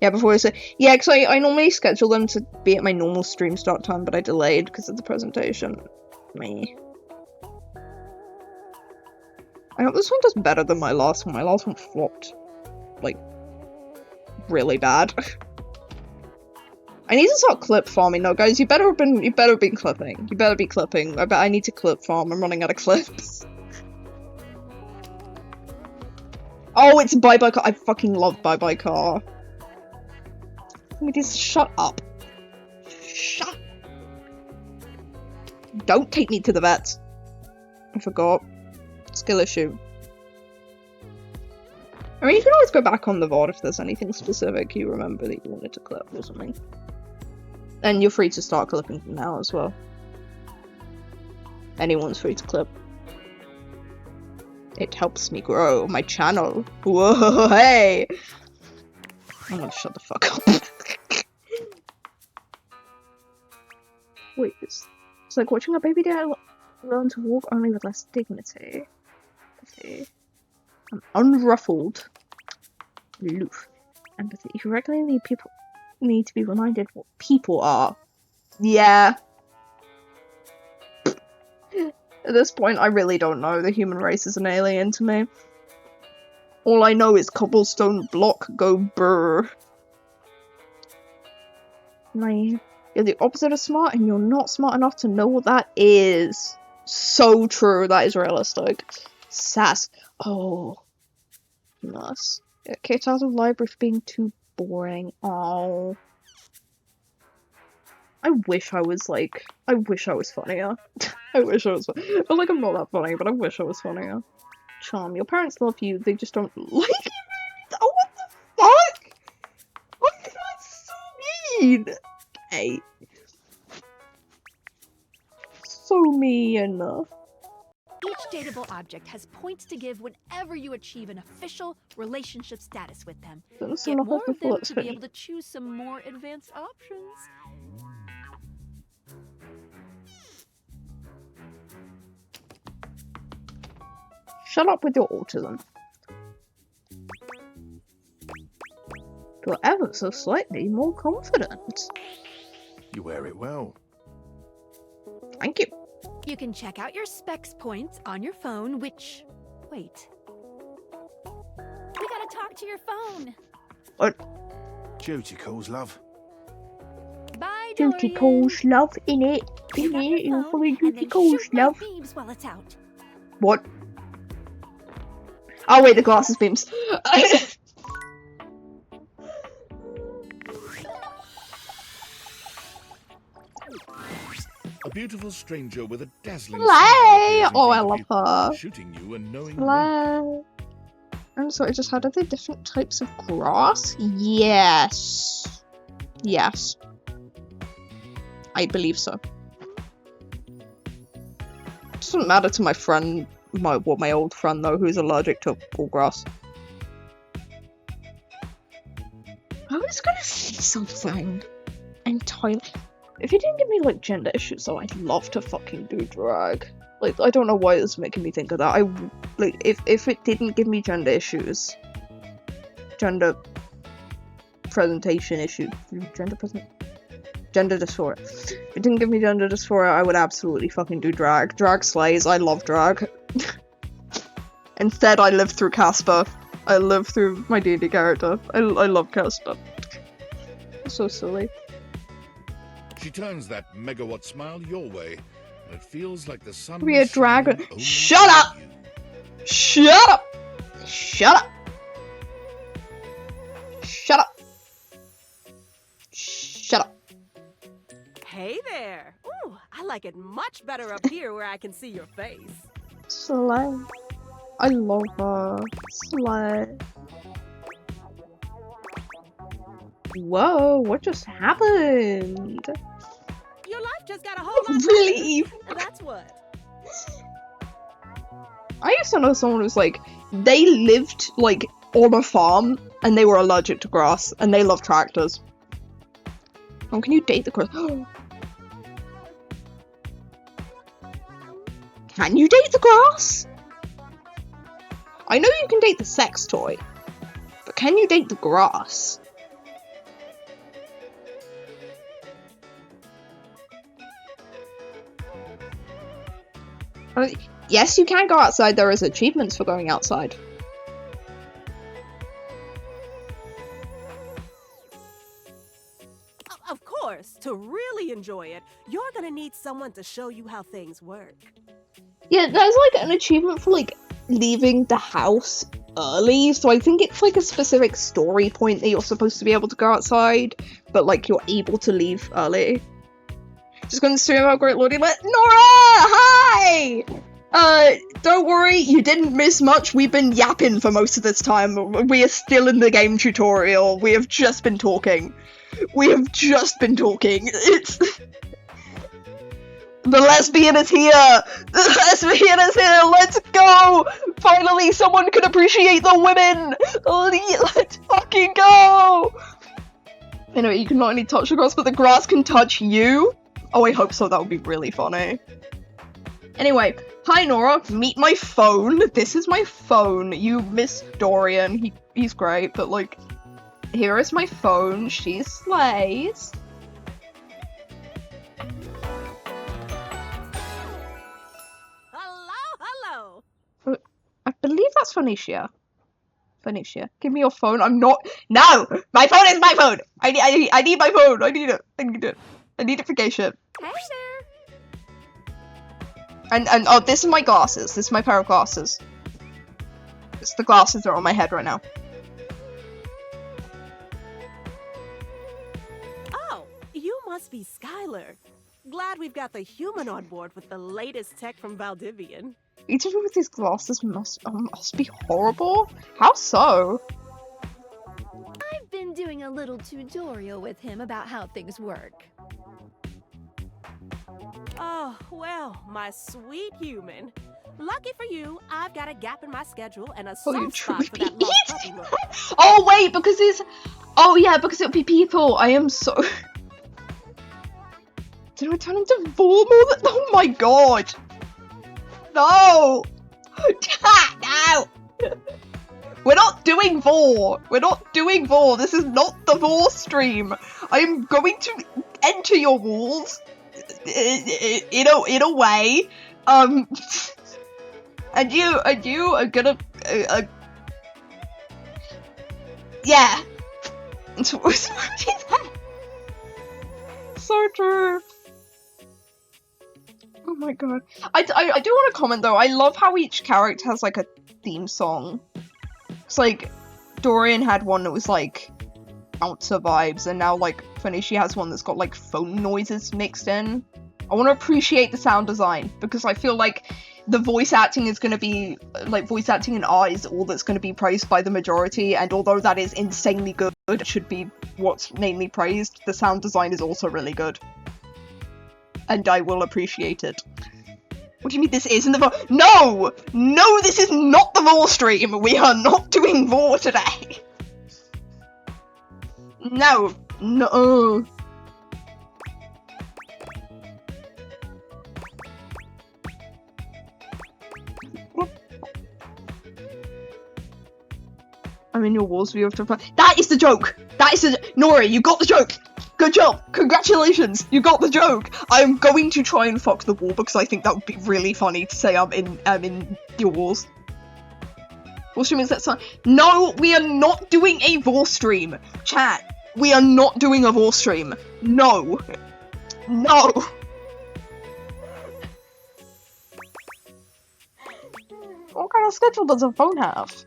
Yeah, before I say... Yeah, because I normally schedule them to be at my normal stream start time, but I delayed because of the presentation. Me. I hope this one does better than my last one. My last one flopped. Like, really bad. I need to start clip farming now, guys. You better be clipping. You better be clipping. I bet I need to clip farm. I'm running out of clips. Oh, it's Bye Bye Car. I fucking love Bye Bye Car. Let me just shut up. Shut. Don't take me to the vet. I forgot. Skill issue. I mean, you can always go back on the VOD if there's anything specific you remember that you wanted to clip or something. And you're free to start clipping from now as well. Anyone's free to clip. It helps me grow my channel. Whoa, hey! I'm gonna shut the fuck up. Wait, it's like watching a baby dad learn to walk only with less dignity. I'm unruffled. Aloof. Empathy. You regularly people need to be reminded what people are. Yeah. At this point, I really don't know. The human race is an alien to me. All I know is cobblestone block go brr. You're the opposite of smart, and you're not smart enough to know what that is. So true. That is realistic. Sass. Oh. Nice. Get kicked out of the library for being too boring. Oh. I wish I was funnier. I wish I was funnier. But like, I'm not that funny, but I wish I was funnier. Charm. Your parents love you, they just don't like you. Oh, what the fuck? Oh, that's so mean. Okay. So mean. Each dateable object has points to give whenever you achieve an official relationship status with them. Get more of them to be able to choose some more advanced options. Shut up with your autism. You're ever so slightly more confident. You wear it well. Thank you. You can check out your specs points on your phone, which... Wait. We gotta talk to your phone. What? Duty calls, love. Bye, Duty calls, love, innit? Innit? You're probably duty calls, love. While it's out. What? Oh wait, the glasses beams. A beautiful stranger with a dazzling Slay! smile Oh, I love her. shooting you and knowing Slay. I'm sorry, just how are they different types of grass? Yes. Yes. I believe so. It doesn't matter to my friend, my old friend though, who's allergic to all grass. I was gonna say something entirely. If you didn't give me like gender issues though, I'd love to fucking do drag. Like, I don't know why it's making me think of that. If it didn't give me gender issues, gender presentation issue, gender dysphoria. If it didn't give me gender dysphoria, I would absolutely fucking do drag. Drag slays. I love drag. Instead, I live through Casper. I live through my D&D character. I love Casper. So silly. She turns that megawatt smile your way, and it feels like the sun. Be a dragon. Shut up! Shut up! Shut up! Shut up! Shut up! Hey there! Ooh, I like it much better up here where I can see your face. Slay. I love her. Slay. Whoa, what just happened? Your life just got a whole lot Really? better. That's what. I used to know someone who's like, they lived like on a farm and they were allergic to grass and they love tractors. Oh, can you date the grass? Can you date the grass? I know you can date the sex toy, but can you date the grass? Yes, you can go outside. There is achievements for going outside. Of course, to really enjoy it, you're gonna need someone to show you how things work. Yeah, there's like an achievement for like leaving the house early, so I think it's like a specific story point that you're supposed to be able to go outside, but like you're able to leave early. Just gonna stream about Great Lordy Nora! Hi! Don't worry, you didn't miss much. We've been yapping for most of this time. We are still in the game tutorial. We have just been talking. It's... The lesbian is here! The lesbian is here! Let's go! Finally, someone can appreciate the women! Let's fucking go! Anyway, you can not only touch the grass, but the grass can touch you? Oh, I hope so. That would be really funny. Anyway, hi Nora, meet my phone. This is my phone. You miss Dorian. He's great, but like, here is my phone. She slays. Phoenicia? Phoenicia, give me your phone. I'm not. No! My phone is my phone! I need my phone! I need it. I need it. I need it for gay shit. Hey there. And oh, this is my glasses. This is my pair of glasses. It's the glasses that are on my head right now. Oh, you must be Skylar. Glad we've got the human on board with the latest tech from Valdivian. Each of you with these glasses must be horrible? How so? I've been doing a little tutorial with him about how things work. Oh, well, my sweet human. Lucky for you, I've got a gap in my schedule and a soft spot for that lost puppy look. Oh wait, because it's... Oh yeah, because it'll be people. I am so... Did I turn into Vor more than... Oh my god! No! No! We're not doing Vor! We're not doing Vor! This is not the Vor stream! I am going to enter your walls in a way, and you are gonna, yeah. So true. Oh my god. I do want to comment though, I love how each character has like a theme song. It's like, Dorian had one that was like, bouncer vibes, and now like, Phoenicia has one that's got like phone noises mixed in. I want to appreciate the sound design, because I feel like the voice acting is going to be, like, voice acting in R is all that's going to be praised by the majority, and although that is insanely good, it should be what's mainly praised, the sound design is also really good. And I will appreciate it. What do you mean this isn't the Vor? No! No, this is not the Vor stream! We are not doing Vor today! No! No! I'm in your walls view of the... That is the joke! That is the... Nori, you got the joke! Good job! Congratulations! You got the joke! I'm going to try and fuck the wall because I think that would be really funny to say I'm in your walls. Vor stream is that time. No, we are not doing a Vor stream! Chat, we are not doing a Vor stream. No! No! What kind of schedule does a phone have?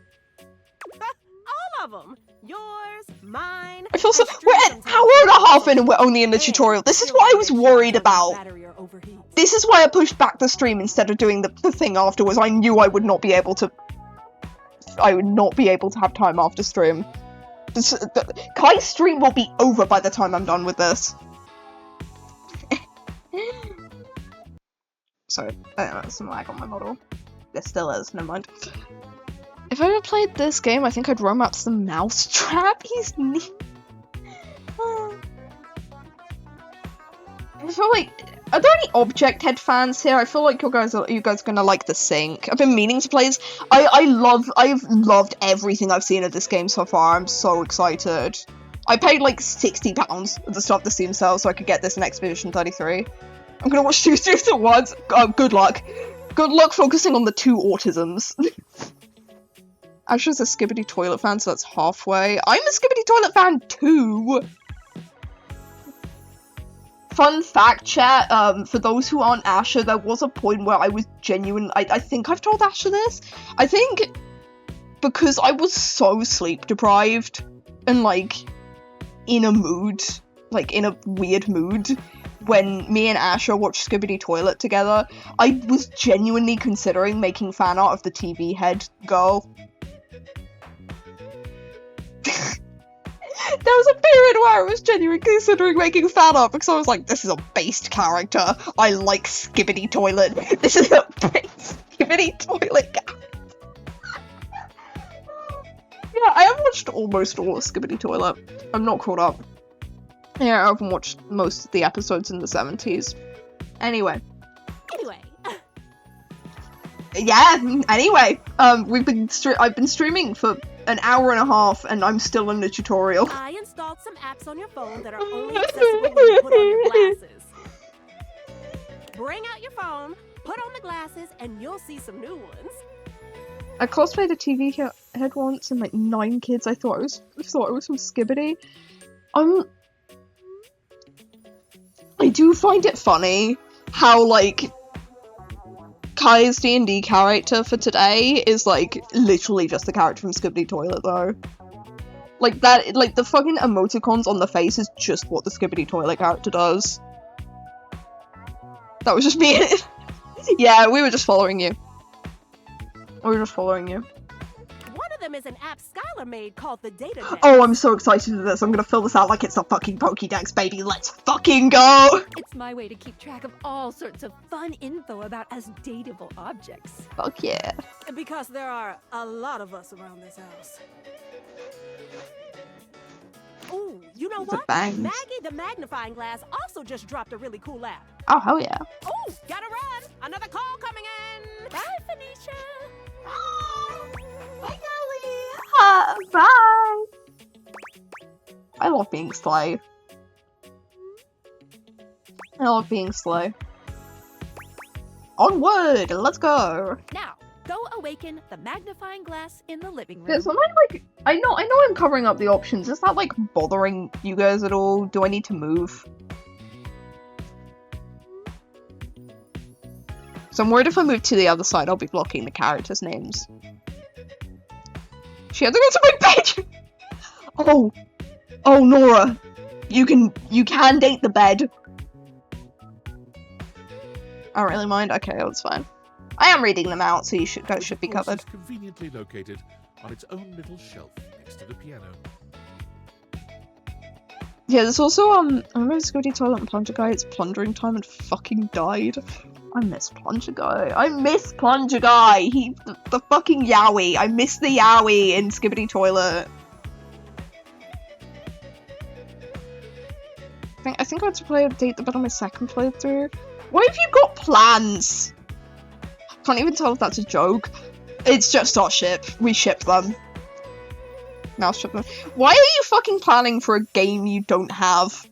All of them. Yours, mine. I feel so. We're an hour and a half in and we're only in the tutorial. This is what I was worried about. This is why I pushed back the stream instead of doing the thing afterwards. I knew I would not be able to. I would not be able to have time after stream. Kai's stream will be over by the time I'm done with this. Sorry, there's some lag on my model. There still is, never mind. If I ever played this game, I think I'd romance the mousetrap. He's neat. I feel like, are there any Object Head fans here? I feel like you guys are gonna like the sync. I've been meaning to play this. I've loved everything I've seen of this game so far. I'm so excited. I paid like £60 at the start of the Steam sale so I could get this in Expedition 33. I'm gonna watch 2 streams at once. Good luck. Good luck focusing on the 2 autisms. Asher's a Skibidi Toilet fan, so that's halfway. I'm a Skibidi Toilet fan too! Fun fact, chat, for those who aren't Asher, there was a point where I was genuine. I think I've told Asher this. I think because I was so sleep deprived and like in a mood, like in a weird mood, when me and Asher watched Skibidi Toilet together, I was genuinely considering making fan art of the TV head girl. There was a period where I was genuinely considering making fan art because I was like, this is a based character. I like Skibidi Toilet. This is a based Skibidi Toilet character. Yeah, I have watched almost all of Skibidi Toilet. I'm not caught up. Yeah, I haven't watched most of the episodes in the 70s. Anyway. Yeah, anyway. I've been streaming for an hour and a half and I'm still in the tutorial. I installed some apps on your phone that are only accessible when you put on your glasses. Bring out your phone, put on the glasses, and you'll see some new ones. I cosplayed a TV head once, and like 9 kids I thought it was from Skibidi. I do find it funny how like Kai's D&D character for today is like literally just the character from Skibidi Toilet though. Like that, like the fucking emoticons on the face is just what the Skibidi Toilet character does. That was just me. Yeah, we were just following you. One of them is an app Skylar made called the Data Deck. Oh, I'm so excited for this. I'm gonna fill this out like it's a fucking Pokédex, baby. Let's fucking go! It's my way to keep track of all sorts of fun info about us dateable objects. Fuck yeah. Because there are a lot of us around this house. Ooh, you know what? Maggie the Magnifying Glass also just dropped a really cool app. Oh, hell yeah. Ooh, gotta run! Another call coming in! Bye, Phoenicia! Bye, Golly. Bye. I love being slow. Onward! Let's go! Now, go awaken the magnifying glass in the living room. Yeah, so I know I'm covering up the options. Is that like bothering you guys at all? Do I need to move? So I'm worried if I move to the other side, I'll be blocking the characters' names. She had to go to my bed! Oh, Nora. You can date the bed. I don't really mind. Okay, that's fine. I am reading them out, so you should be covered. It's conveniently located on its own little shelf next to the piano. Yeah, there's also I remember Skibidi Toilet and Plunger Guy. It's plundering time and fucking died. I miss Plunger Guy. The fucking Yowie. I miss the Yowie in Skibidi Toilet. I think I had to play Date the Bed on my second playthrough. What have you got plans? Can't even tell if that's a joke. It's just our ship. We ship them. Mouse ship them. Why are you fucking planning for a game you don't have?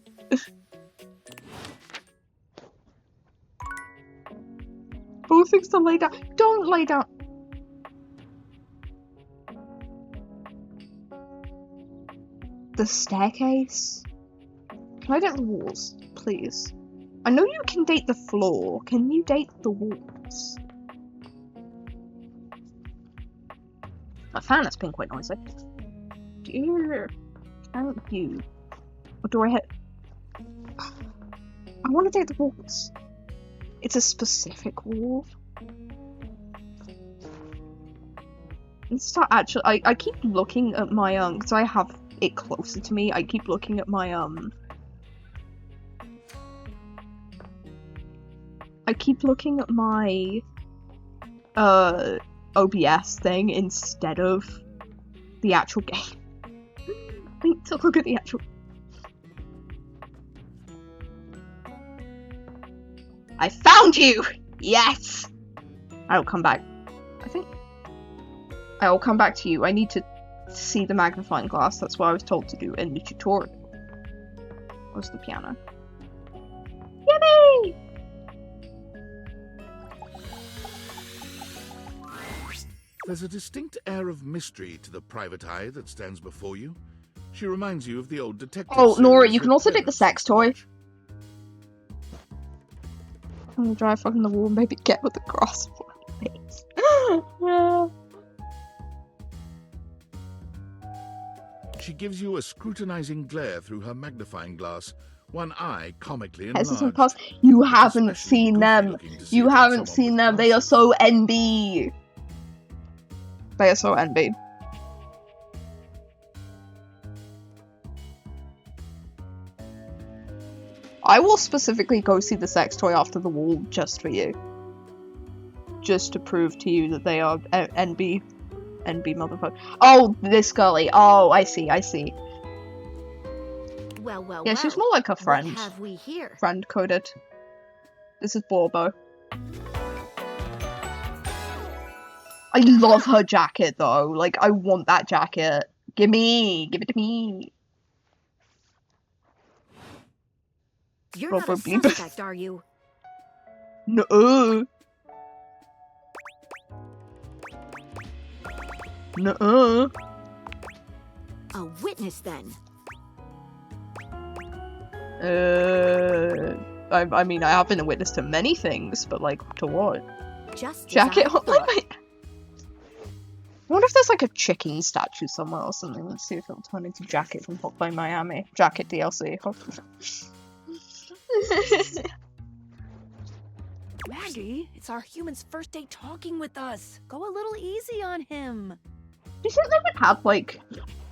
Both things to lay down. Don't lay down. The staircase? Can I date the walls, please? I know you can date the floor. Can you date the walls? My fan has been quite noisy. Dear, thank you. Or do I hit? I want to date the walls. It's a specific wall. Let's start actually. I keep looking at my because I have it closer to me. I keep looking at my I keep looking at my OBS thing instead of the actual game. I need to look at the actual. I found you! Yes! I'll come back. I think I'll come back to you. I need to see the magnifying glass. That's what I was told to do in the tutorial. Where's the piano? Yippee! There's a distinct air of mystery to the private eye that stands before you. She reminds you of the old detective. Oh, Nora, you can also take the sex toy. I'm gonna drive fucking the wall and maybe get with the grass. Yeah. She gives you a scrutinizing glare through her magnifying glass, one eye comically enlarged. Hesitant pass. You haven't seen them. You haven't seen them. They are so NB. They are so NB. I will specifically go see the sex toy after the wall just for you. Just to prove to you that they are NB. NB motherfucker. Oh, this girly. Oh, I see. Well, yeah, she's more like a friend. What have we here? Friend coded. This is Borbo. I love her jacket though. Like, I want that jacket. Give it to me. You're not a suspect, are you? No. Nuh-uh. A witness, then. I mean, I have been a witness to many things, but like, to what? Just Jacket as I on my... thought. I wonder if there's like a chicken statue somewhere or something. Let's see if it'll turn into Jacket from Hotline Miami. Jacket DLC. Maggie, it's our human's first day talking with us. Go a little easy on him. Do you think they would have, like,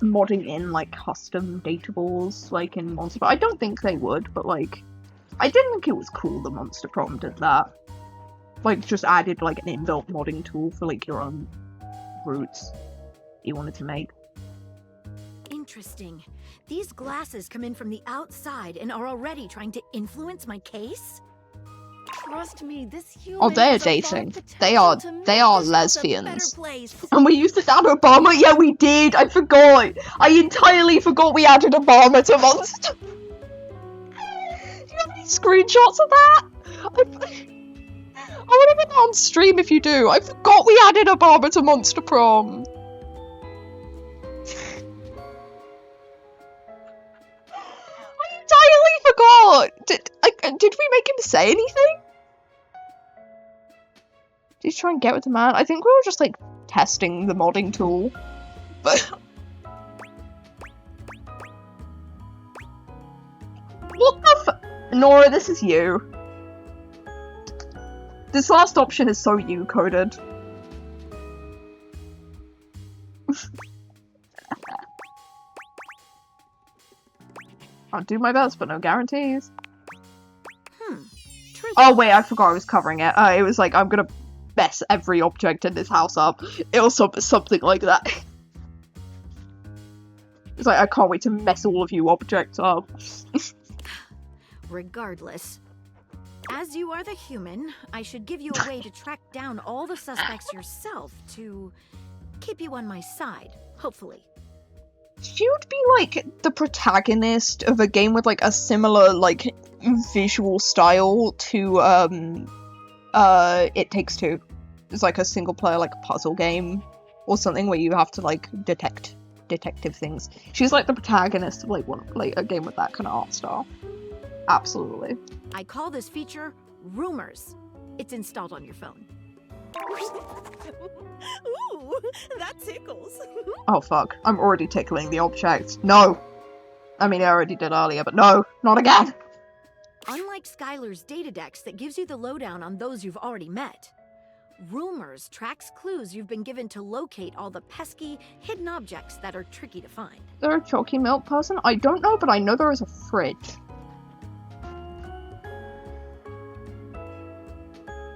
modding in, like, custom datables, like, in Monster Prom? I don't think they would, but, like, I didn't think it was cool that Monster Prom did that. Like, just added, like, an inbuilt modding tool for, like, your own routes you wanted to make. Interesting. These glasses come in from the outside and are already trying to influence my case? Trust me, this human Oh, they're has a lot of dating. potential They are to make they are this world a better lesbians. place. And we used to add Obama? Yeah, we did! I forgot! I entirely forgot we added Obama to Monster. Do you have any screenshots of that? I want to put that on stream if you do. I forgot we added Obama to Monster Prom. I entirely forgot! Did we make him say anything? Did he try and get with the man? I think we were just, like, testing the modding tool. But... What the f- Nora, this is you. This last option is so you-coded. I'll do my best, but no guarantees. Oh wait, I forgot I was covering it. It was like, I'm gonna mess every object in this house up. It was something like that. It's like, I can't wait to mess all of you objects up. Regardless, as you are the human, I should give you a way to track down all the suspects yourself to keep you on my side, hopefully. You'd be like the protagonist of a game with like a similar like visual style to It Takes Two. It's like a single player like puzzle game or something where you have to like detective things. She's like the protagonist of like a game with that kind of art style. Absolutely. I call this feature Rumors. It's installed on your phone. Ooh, that tickles. Oh fuck, I'm already tickling the object. No! I mean, I already did earlier, but no, not again! Unlike Skylar's Datadex that gives you the lowdown on those you've already met, Rumors tracks clues you've been given to locate all the pesky, hidden objects that are tricky to find. Is there a chalky milk person? I don't know, but I know there is a fridge.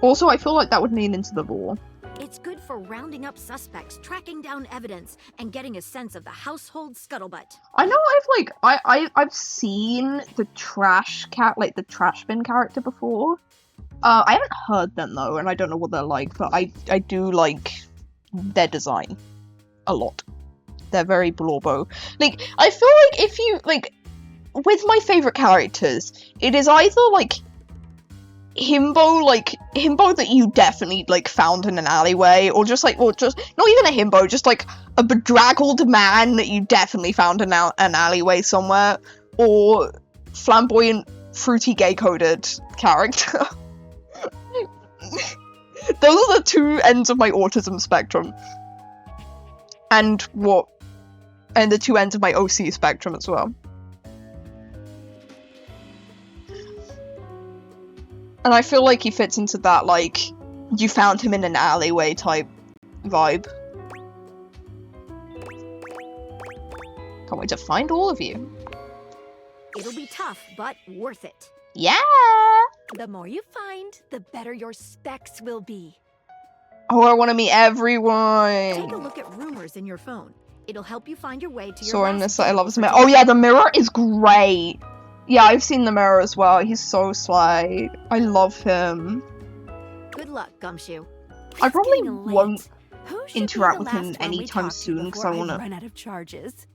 Also, I feel like that would lean into the lore. It's good for rounding up suspects, tracking down evidence, and getting a sense of the household scuttlebutt. I know I've seen the trash bin character before. I haven't heard them though, and I don't know what they're like, but I do like their design a lot. They're very blorbo. Like, I feel like if you, like, with my favorite characters, it is either like himbo that you definitely like found in an alleyway, or just not even a himbo, just like a bedraggled man that you definitely found in an alleyway somewhere, or flamboyant, fruity, gay-coded character. Those are the two ends of my autism spectrum, and the two ends of my OC spectrum as well. And I feel like he fits into that, like, you found him in an alleyway type vibe. Can't wait to find all of you. It'll be tough, but worth it. Yeah! The more you find, the better your specs will be. Oh, I want to meet everyone! Take a look at Rumors in your phone. It'll help you find your way to your Soren, this I love his mirror. Oh yeah, the mirror is great! Yeah, I've seen the mirror as well. He's so slay. I love him. Good luck, Gumshoe. I probably won't interact with him anytime soon because I want to run out of charges.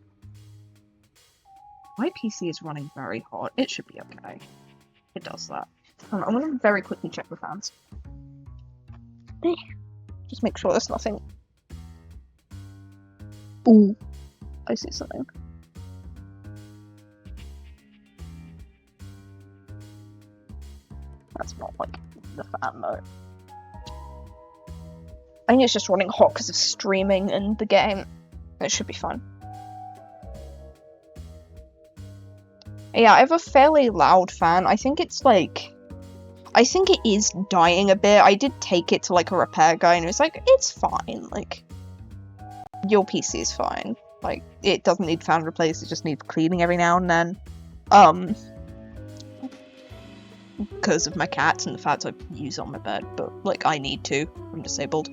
My PC is running very hot. It should be okay. It does that. I'm going to very quickly check the fans. Just make sure there's nothing Ooh, I see something. That's not like the fan though. I think it's just running hot because of streaming in the game. It should be fun. Yeah, I have a fairly loud fan. I think it's like... I think it is dying a bit. I did take it to like a repair guy and it was like, it's fine. Like, your PC is fine. Like, it doesn't need fan replaced, it just needs cleaning every now and then. Because of my cats and the fact I use on my bed, but like I need to. I'm disabled.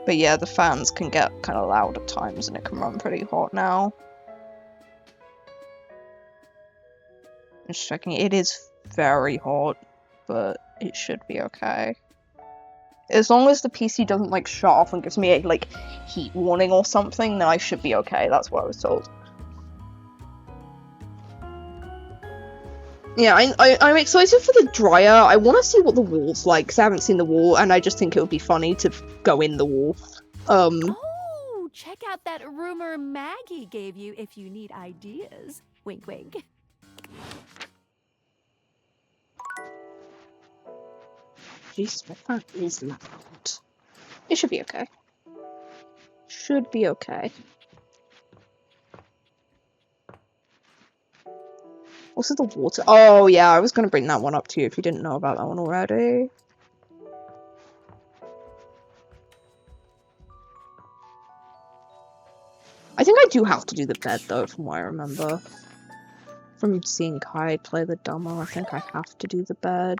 But yeah, the fans can get kind of loud at times and it can run pretty hot now. I'm just checking. It is very hot, but it should be okay. As long as the PC doesn't like shut off and gives me a like heat warning or something, then I should be okay. That's what I was told. Yeah, I'm excited for the dryer. I want to see what the wall's like, because I haven't seen the wall, and I just think it would be funny to go in the wall. Oh, check out that rumor Maggie gave you if you need ideas. Wink, wink. Jesus, my fan is loud. It should be okay. Should be okay. Also the water. Oh yeah, I was gonna bring that one up to you if you didn't know about that one already. I think I do have to do the bed though, from what I remember. From seeing Kai play the dumber, I think I have to do the bed.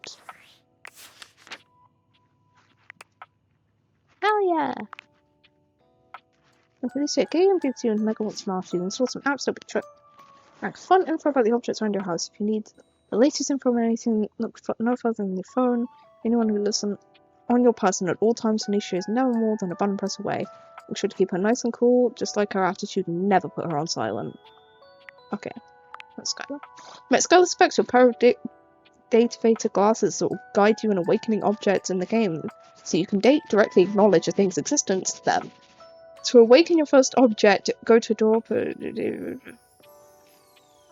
Hell yeah. I'm pretty sick. Game gives you and Mega wants to master you and install some apps that will be fun info about the objects around your house. If you need the latest info on anything, look no further than your phone. Anyone who listens on your person at all times, Tanisha is never more than a button press away. Make sure to keep her nice and cool, just like her attitude, and never put her on silent. Okay, that's Skylar. Met Skylar specs your pair of datavator glasses that will guide you in awakening objects in the game, so you can directly acknowledge a thing's existence to them. To awaken your first object, go to a door.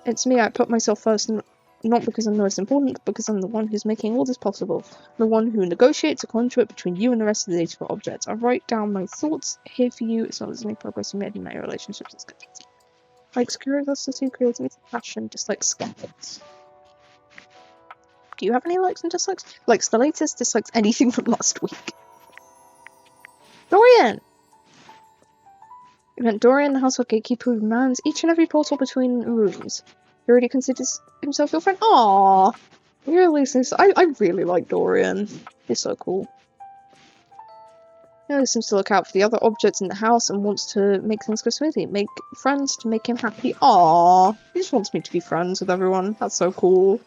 It's me, I put myself first, not because I'm the most important, but because I'm the one who's making all this possible. The one who negotiates a conduit between you and the rest of the data for objects. I write down my thoughts here for you, as well as any progress you made in my relationships and schedules. Likes curiosity, creativity, passion, dislikes skeptics. Do you have any likes and dislikes? Likes the latest, dislikes anything from last week. Dorian! Event Dorian, the household gatekeeper, who mans each and every portal between rooms. He already considers himself your friend. Aww! Really, I really like Dorian. He's so cool. He always seems to look out for the other objects in the house and wants to make things go smoothly. Make friends to make him happy. Aww! He just wants me to be friends with everyone. That's so cool.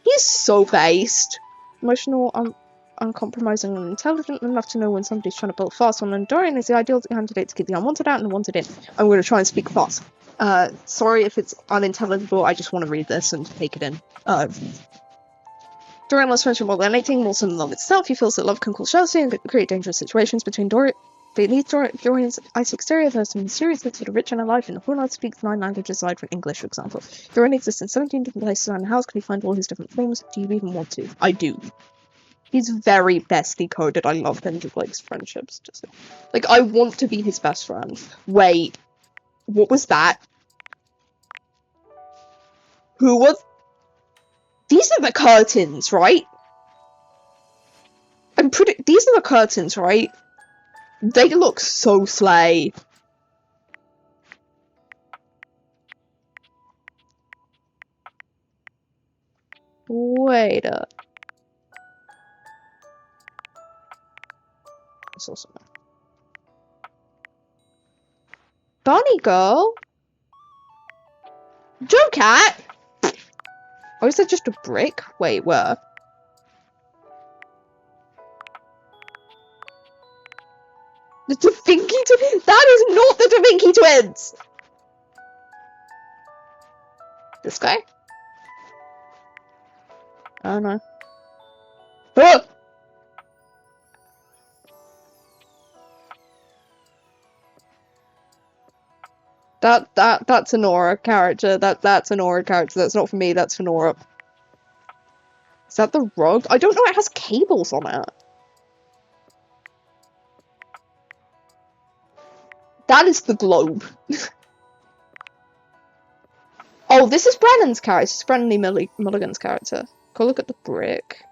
He's so based. Emotional, uncompromising and intelligent enough to know when somebody's trying to build fast one, and Dorian is the ideal candidate to keep the unwanted out and the wanted in. I'm going to try and speak fast. Sorry if it's unintelligible, I just want to read this and take it in. Dorian loves friendship more than anything, more so than love itself. He feels that love can cause jealousy and create dangerous situations between beneath Dorian's icy exterior, there's some mysterious bits that are rich in her life, and who knows speaks 9 languages aside from English, for example. Dorian exists in 17 different places around the house. Can you find all his different forms? Do you even want to? I do. He's very bestie coded. I love him to like friendships. Just like I want to be his best friend. Wait, what was that? Who was? These are the curtains, right? These are the curtains, right? They look so slay. Wait a. It's awesome. Bunny girl? Joe Cat? Or is that just a brick? Wait, where? The Da Vinci twins? That is not the Da Vinci twins! This guy? I don't know. Ah! That's a Nora character. That's a Nora character. That's not for me. That's for Nora. Is that the rug? I don't know. It has cables on it. That is the globe. Oh, this is Brennan's character. This is Brennan Lee Mulligan's character. Go look at the brick.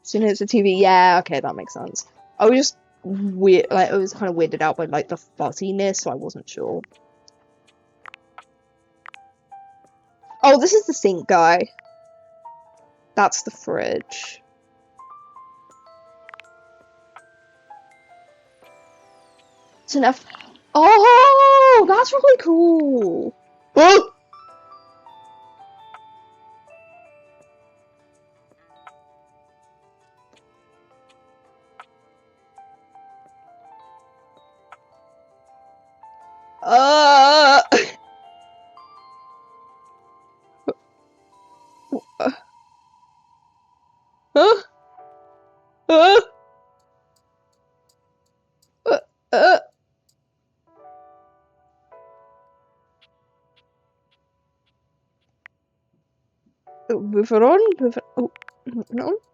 Soon as it's a TV. Yeah, okay, that makes sense. I was just weird. Like, I was kind of weirded out by like the fuzziness, so I wasn't sure. Oh, this is the sink guy. That's the fridge. It's enough. Oh, that's really cool. Oh!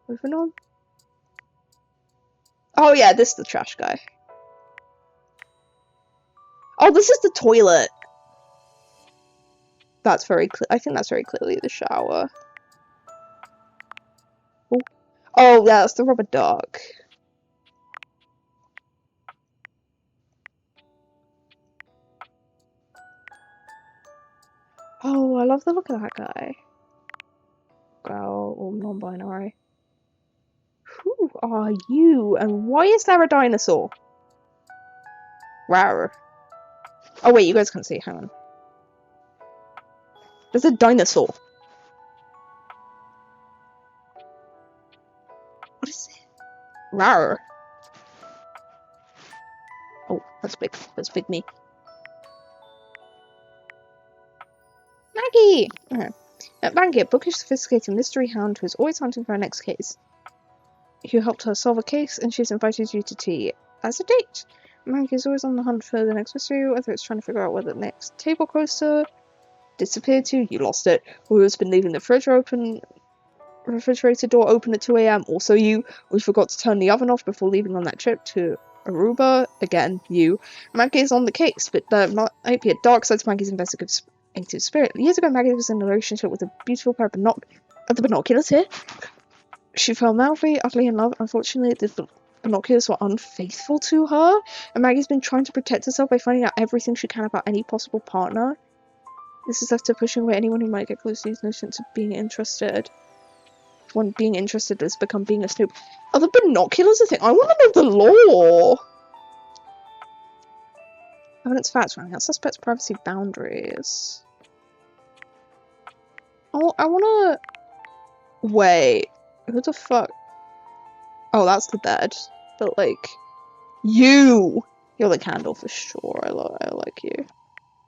Moving on. Oh yeah, this is the trash guy. Oh, this is the toilet. That's very clear. I think that's very clearly the shower. Oh, yeah, that's the rubber duck. Oh, I love the look of that guy. Girl, or non-binary. Who are you? And why is there a dinosaur? Rawr. Oh wait, you guys can't see. Hang on. There's a dinosaur. What is it? Rawr. Oh, that's big. That's big me. Maggie! Okay. Maggie, a bookish, sophisticated mystery hound who is always hunting for her next case. You helped her solve a case, and she's invited you to tea as a date. Maggie is always on the hunt for the next mystery, whether it's trying to figure out where the next table coaster disappeared to, you lost it, or who's been leaving the refrigerator door open at 2 AM, also you, or you forgot to turn the oven off before leaving on that trip to Aruba, again, you. Maggie is on the case, but there might be a dark side to Maggie's investigative spirit. Years ago, Maggie was in a relationship with a beautiful pair of the binoculars here. She fell madly, utterly in love. Unfortunately, the binoculars were unfaithful to her, and Maggie's been trying to protect herself by finding out everything she can about any possible partner. This is after pushing away anyone who might get close to these notions of being interested. When being interested has become being a snoop. Are the binoculars a thing? I want to know the lore! Evidence facts running out. Suspects' privacy boundaries. Oh, I wanna... Wait. Who the fuck? Oh, that's the bed. But, like... You! You're the candle for sure. I like you.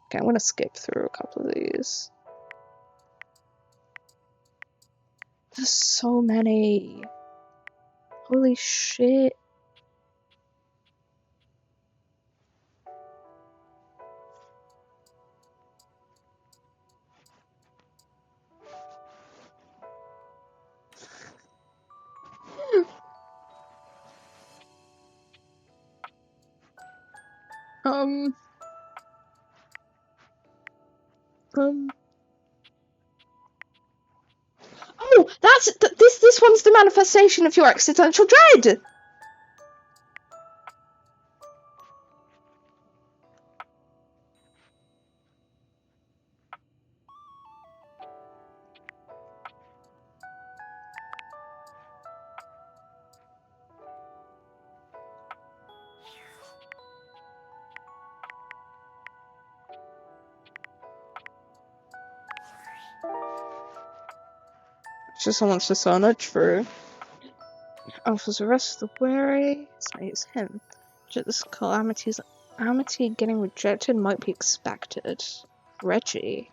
Okay, I'm gonna skip through a couple of these. There's so many. Holy shit. Oh, this one's the manifestation of your existential dread. Just someone's persona, true. Alpha's arrest the wary. It's him. This calamity getting rejected might be expected. Reggie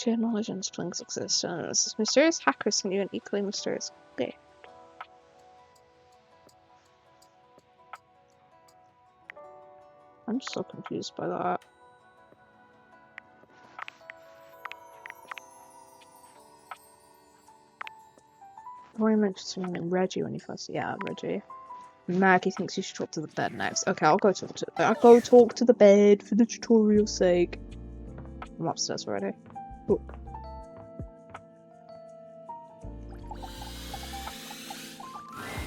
acknowledges Blink's existence. This mysterious hacker sent you an equally mysterious gift. I'm so confused by that. Rory mentioned to me Reggie when he first. Yeah, Reggie. Maggie thinks you should talk to the bed next. Okay, I'll go talk to the bed for the tutorial's sake. I'm upstairs already. Ooh.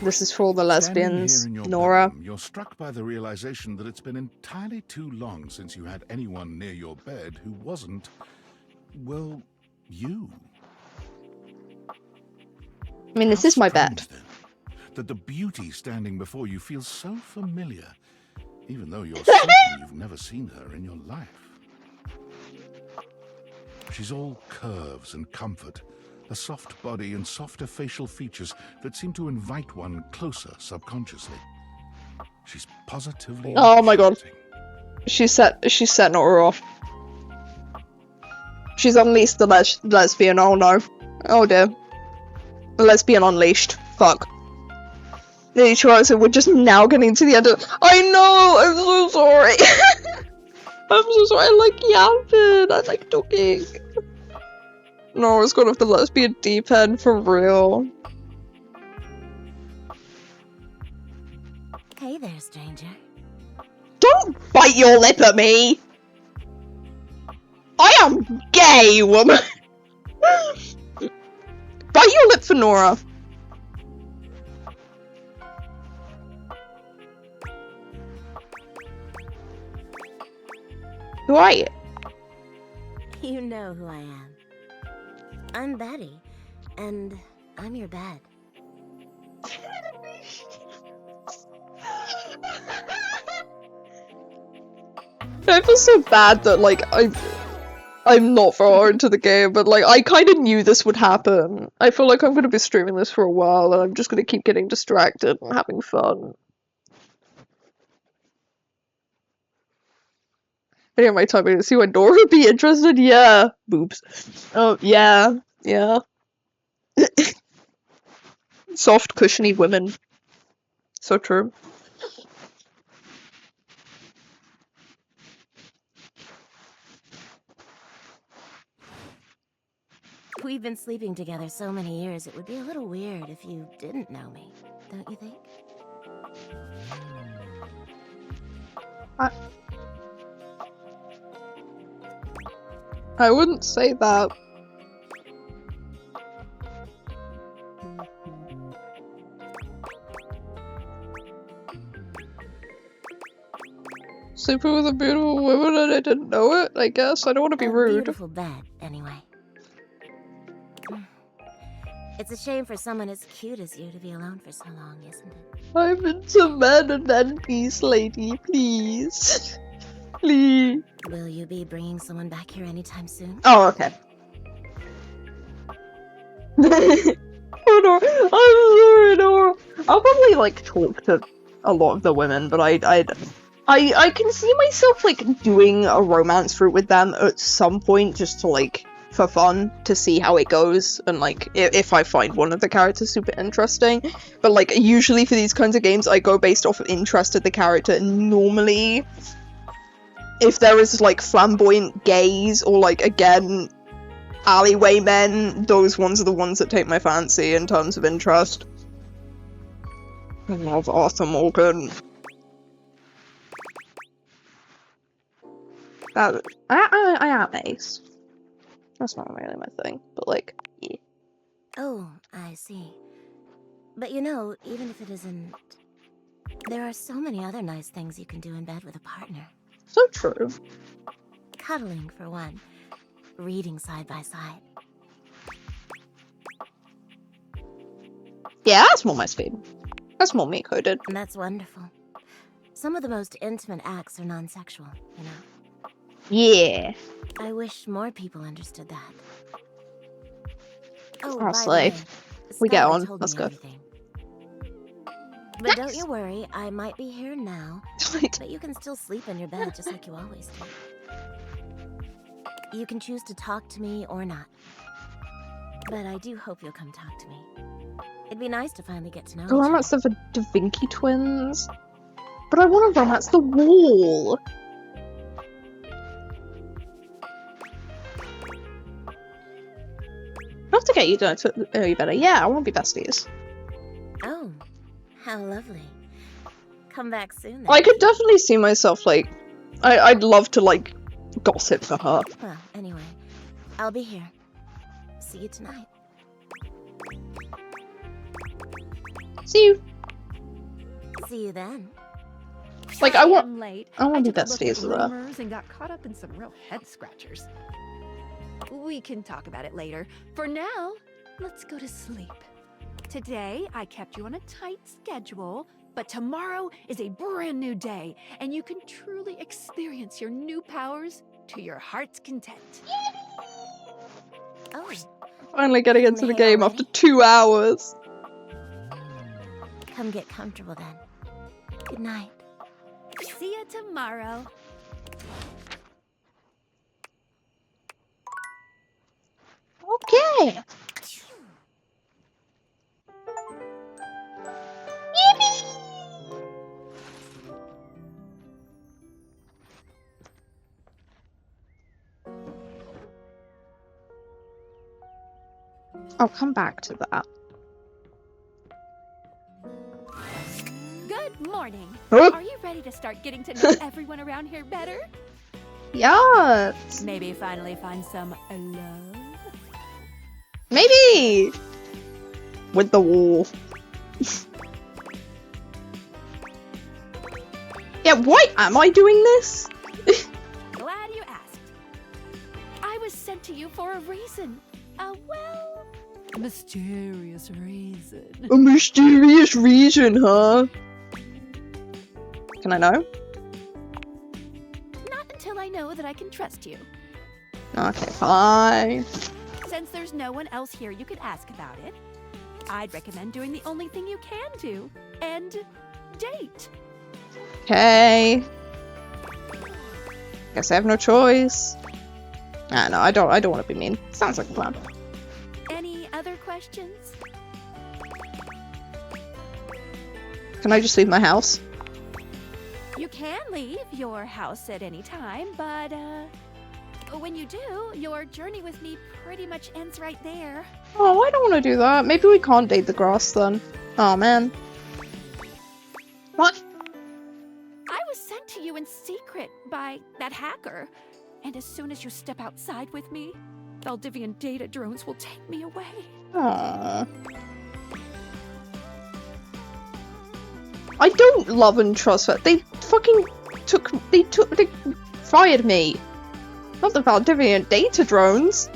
This is for all the lesbians, Nora. Bedroom, you're struck by the realization that it's been entirely too long since you had anyone near your bed who wasn't, well, you. I mean, this is my bed. Then, that the beauty standing before you feels so familiar, even though you're certain you've never seen her in your life. She's all curves and comfort, a soft body and softer facial features that seem to invite one closer subconsciously. She's positively Oh my god. She set Nora off. She's unleashed the lesbian, oh no. Oh dear. The lesbian unleashed. Fuck. We're just now getting to the end of— I know! I'm so sorry! I'm so sorry, I like yapping, I like talking. Nora's gone off the lesbian deep end for real. Hey there, stranger. Don't bite your lip at me! I am gay, woman! Bite your lip for Nora. Who are you? You know who I am. I'm Betty, and I'm your bed. I feel so bad that, like, I'm not far into the game, but, like, I kind of knew this would happen. I feel like I'm going to be streaming this for a while, and I'm just going to keep getting distracted and having fun. Any of my time to see when Nora would be interested? Yeah. Boobs. Oh, yeah. Yeah. Soft, cushiony women. So true. We've been sleeping together so many years, it would be a little weird if you didn't know me, don't you think? I wouldn't say that. Sleeping with a beautiful woman and I didn't know it, I guess. I don't want to be rude. Beautiful bed, anyway. It's a shame for someone as cute as you to be alone for so long, isn't it? I'm into men and then peace, lady, please. Please. Will you be bringing someone back here anytime soon? Oh, okay. Oh no, I'm sorry, Nora. I'll probably like talk to a lot of the women, but I can see myself like doing a romance route with them at some point, just to like for fun to see how it goes, and like if I find one of the characters super interesting. But like usually for these kinds of games, I go based off of interest of the character, and normally if there is like flamboyant gays or like again alleyway men, those ones are the ones that take my fancy in terms of interest. I love Arthur Morgan. I am ace. That's not really my thing, but like, yeah. Oh, I see. But you know, even if it isn't, there are so many other nice things you can do in bed with a partner. So true. Cuddling, for one. Reading side by side. Yeah, that's more my speed. That's more me coded. That's wonderful. Some of the most intimate acts are non-sexual, you know? Yeah. I wish more people understood that. Oh, honestly, we get on. Let's go. But don't you worry, I might be here now, but you can still sleep in your bed just like you always do. You can choose to talk to me or not. But I do hope you'll come talk to me. It'd be nice to finally get to know each other. Romance of the Da Vinci twins. But I want to romance the wall. I have to get you to know you better. Yeah, I want to be besties. Oh, how lovely. Come back soon then. I could definitely see myself, like, I'd love to, like, gossip for her. Well, anyway, I'll be here. See you tonight. See you. See you then. Like, I want late. to be took a look besties at with her. rumors and got caught up in some real head scratchers. We can talk about it later. For now, let's go to sleep. Today, I kept you on a tight schedule, but tomorrow is a brand new day, and you can truly experience your new powers to your heart's content. Oh, Finally getting into the game after 2 hours. come get comfortable then. Good night. See you tomorrow. Okay. I'll come back to that. Good morning. Huh? Are you ready to start getting to know everyone around here better? Yes. Maybe finally find some love? Maybe. With the wall. Yeah, why am I doing this? Glad you asked. I was sent to you for a reason. Well, mysterious reason. A mysterious reason, huh? Can I know? Not until I know that I can trust you. Okay, fine. Since there's no one else here you could ask about it, I'd recommend doing the only thing you can do, and date. Okay. Guess I have no choice. No, I don't want to be mean. Sounds like a plan. Any other questions? Can I just leave my house? You can leave your house at any time, but when you do, your journey with me pretty much ends right there. Oh, I don't want to do that. Maybe we can't date the grass then. Oh man. What? I was sent to you in secret by that hacker, and as soon as you step outside with me, Valdivian data drones will take me away. Aww. I don't love and trust her. They fucking they fired me. Not the Valdivian data drones.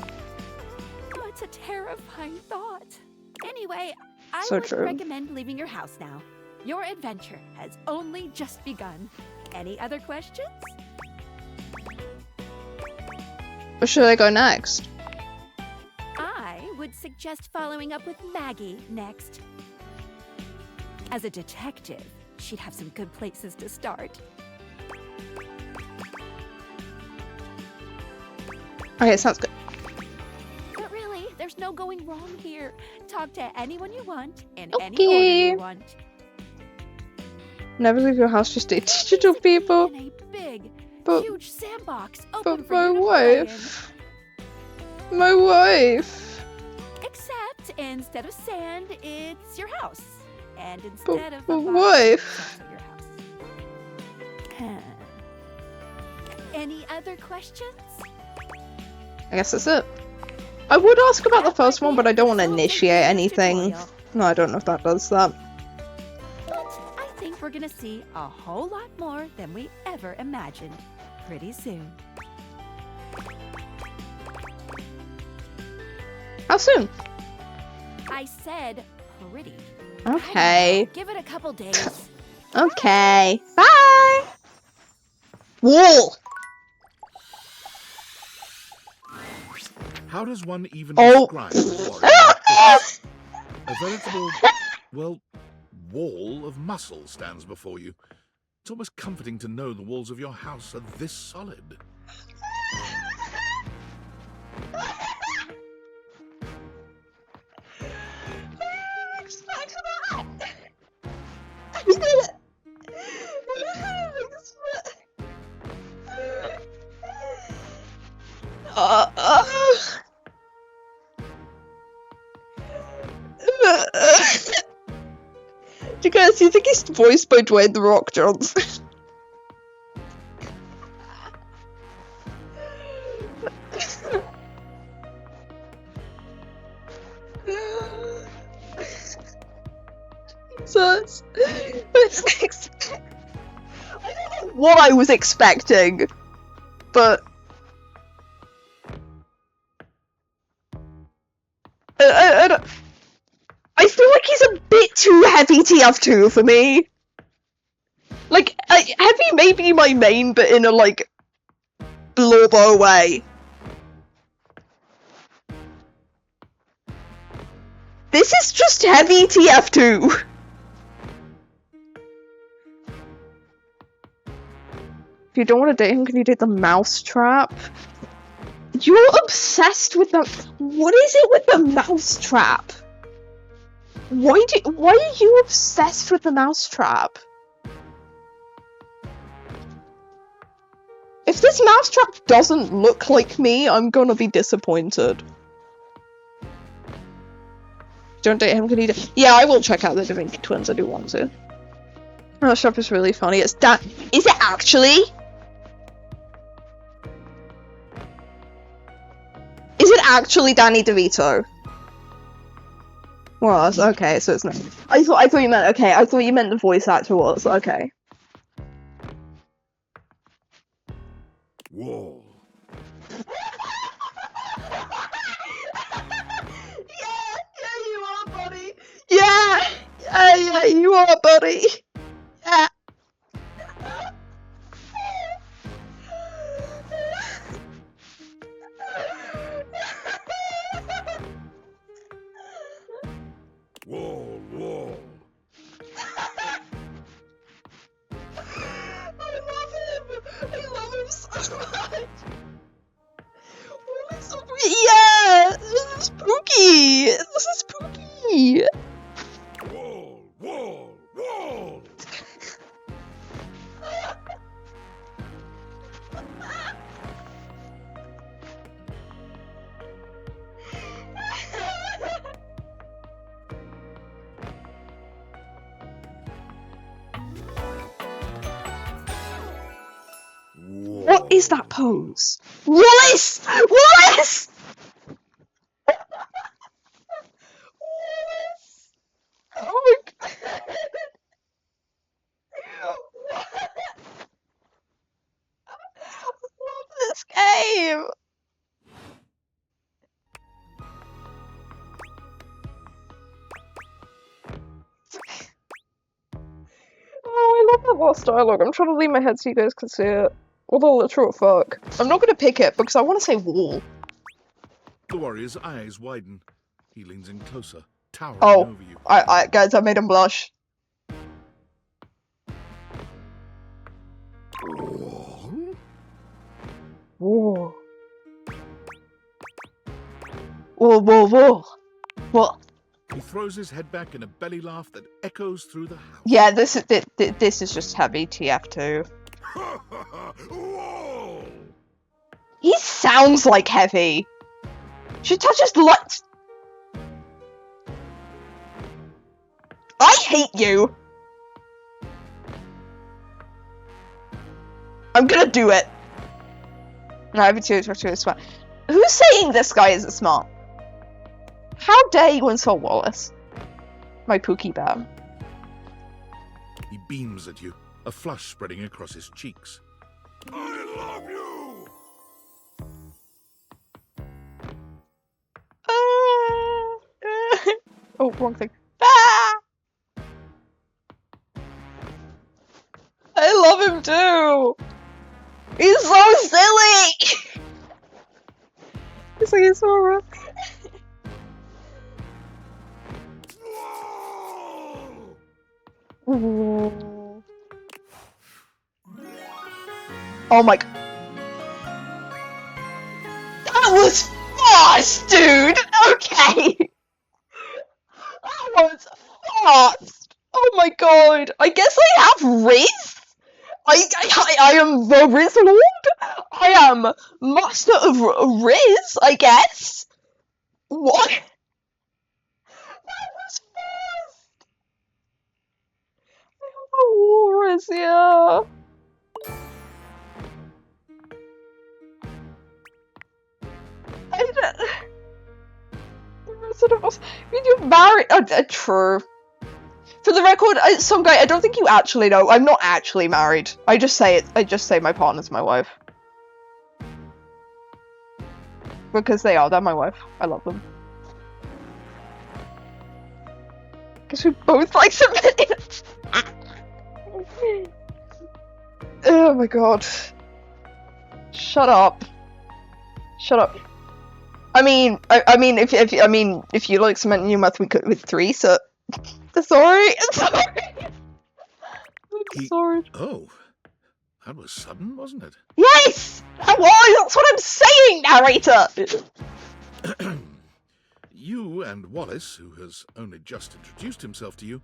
Oh, it's a terrifying thought. Anyway, I So would true. recommend leaving your house now. Your adventure has only just begun. Any other questions? Where should I go next? I would suggest following up with Maggie next. As a detective, she'd have some good places to start. Okay, sounds good. But really, there's no going wrong here. Talk to anyone you want, in any Okay. order you want. Never leave your house, just date digital people. In a big, But- huge sandbox open But for my you to play in. wife. My wife. Except instead of sand, it's your house. And But instead of my a box, wife. it's also your house. Any other questions? I guess that's it. I would ask about the first one, but I don't want to initiate anything. No, I don't know if that does that. But I think we're gonna see a whole lot more than we ever imagined pretty soon. How soon? I said pretty. Okay. Give it a couple days. Okay. Bye! Wall! How does one even Oh. describe a warrior like this? A veritable, well, wall of muscle stands before you. It's almost comforting to know the walls of your house are this solid. We did it! You guys, you think he's voiced by Dwayne The Rock Johnson? Jesus. I don't know what I was expecting, but I feel like he's a bit too heavy TF2 for me. Like, heavy may be my main, but in a, like, blobber way. This is just heavy TF2. If you don't want to date him, can you date the mousetrap? You're obsessed with the... What is it with the mousetrap? Why are you obsessed with the mousetrap? If this mousetrap doesn't look like me, I'm gonna be disappointed. Don't date him, can you date... Yeah, I will check out the Da Vinci Twins, I do want to. Oh, shop is really funny. It's is it actually? Is it actually Danny DeVito? Was okay, so it's not. I thought you meant okay. I thought you meant the voice actor was okay. Whoa. Yeah, you are, buddy. Yeah, you are, buddy. Yeah. Whoa. I love him so much. Oh, so yeah, this is spooky. This is spooky. Whoa. What is that pose? Wallace! Wallace! Oh my god. I love this game. Oh, I love that last dialogue. I'm trying to lean my head so you guys can see it. What the literal fuck? I'm not gonna pick it because I want to say wall. The warrior's eyes widen. He leans in closer, towering Oh, over you. guys, I made him blush. Whoa. Whoa. What? He throws his head back in a belly laugh that echoes through the house. Yeah, this is just heavy TF2. Whoa! He sounds like heavy. She touches light. I hate you. I'm gonna do it. No, I've been too smart. Who's saying this guy isn't smart? How dare you insult Wallace? My Pookie Bear. He beams at you, a flush spreading across his cheeks. I love you! Oh, wrong thing. Ah! I love him too! He's so silly! He's like, he's so rough. Ooh. Oh my god. That was fast, dude! Okay! That was fast! Oh my god! I guess I have Riz? I am the Riz Lord? I am Master of Riz, I guess? What? That was fast! Oh, Riz, yeah. You're married. True. For the record, some guy, I don't think you actually know. I'm not actually married. I just say it. I just say my partner's my wife. Because they are. They're my wife. I love them. Because we both like submitting. Oh my god. Shut up. Shut up. I mean, if you like cementing your mouth with 3, so sorry. Sorry. Oh, that was sudden, wasn't it? Yes, that was. That's what I'm saying, narrator. You and Wallace, who has only just introduced himself to you,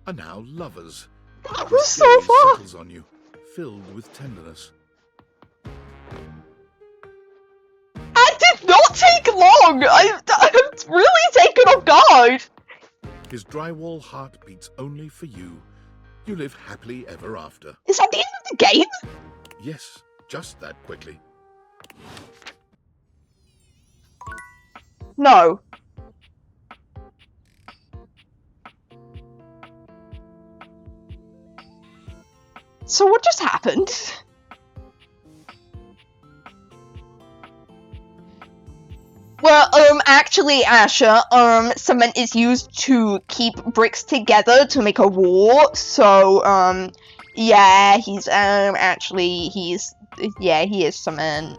are now lovers. That was so far. Settles on you, filled with tenderness. That did not take long! I'm really taken off guard! His drywall heart beats only for you. You live happily ever after. Is that the end of the game? Yes, just that quickly. No. So what just happened? Well, actually, Asher, cement is used to keep bricks together to make a wall, so, yeah, he's, actually, he is cement.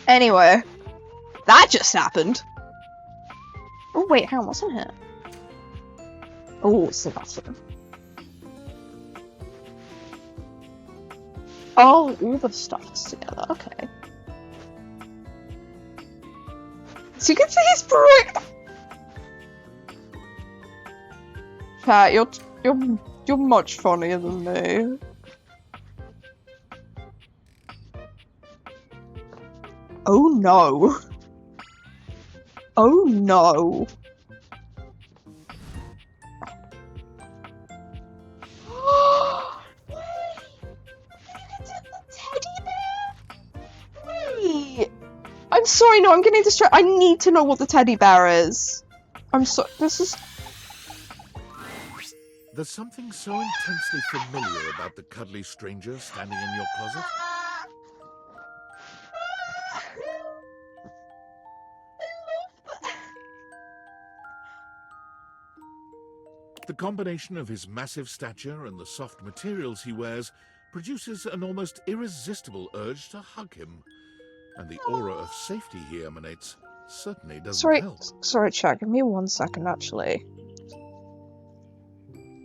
Anyway, that just happened. Oh, wait, hang on, what's in here? Oh, Sebastian. Oh, all the stuff is together, okay. So you can see his brick! Pat, you're much funnier than me. Oh no. Oh no. Wait. I'm sorry, no, I'm getting distracted. I need to know what the teddy bear is. I'm so- this is- There's something so intensely familiar about the cuddly stranger standing in your closet. The combination of his massive stature and the soft materials he wears produces an almost irresistible urge to hug him. And the aura of safety he emanates certainly doesn't help. Sorry, Chuck, give me 1 second, actually.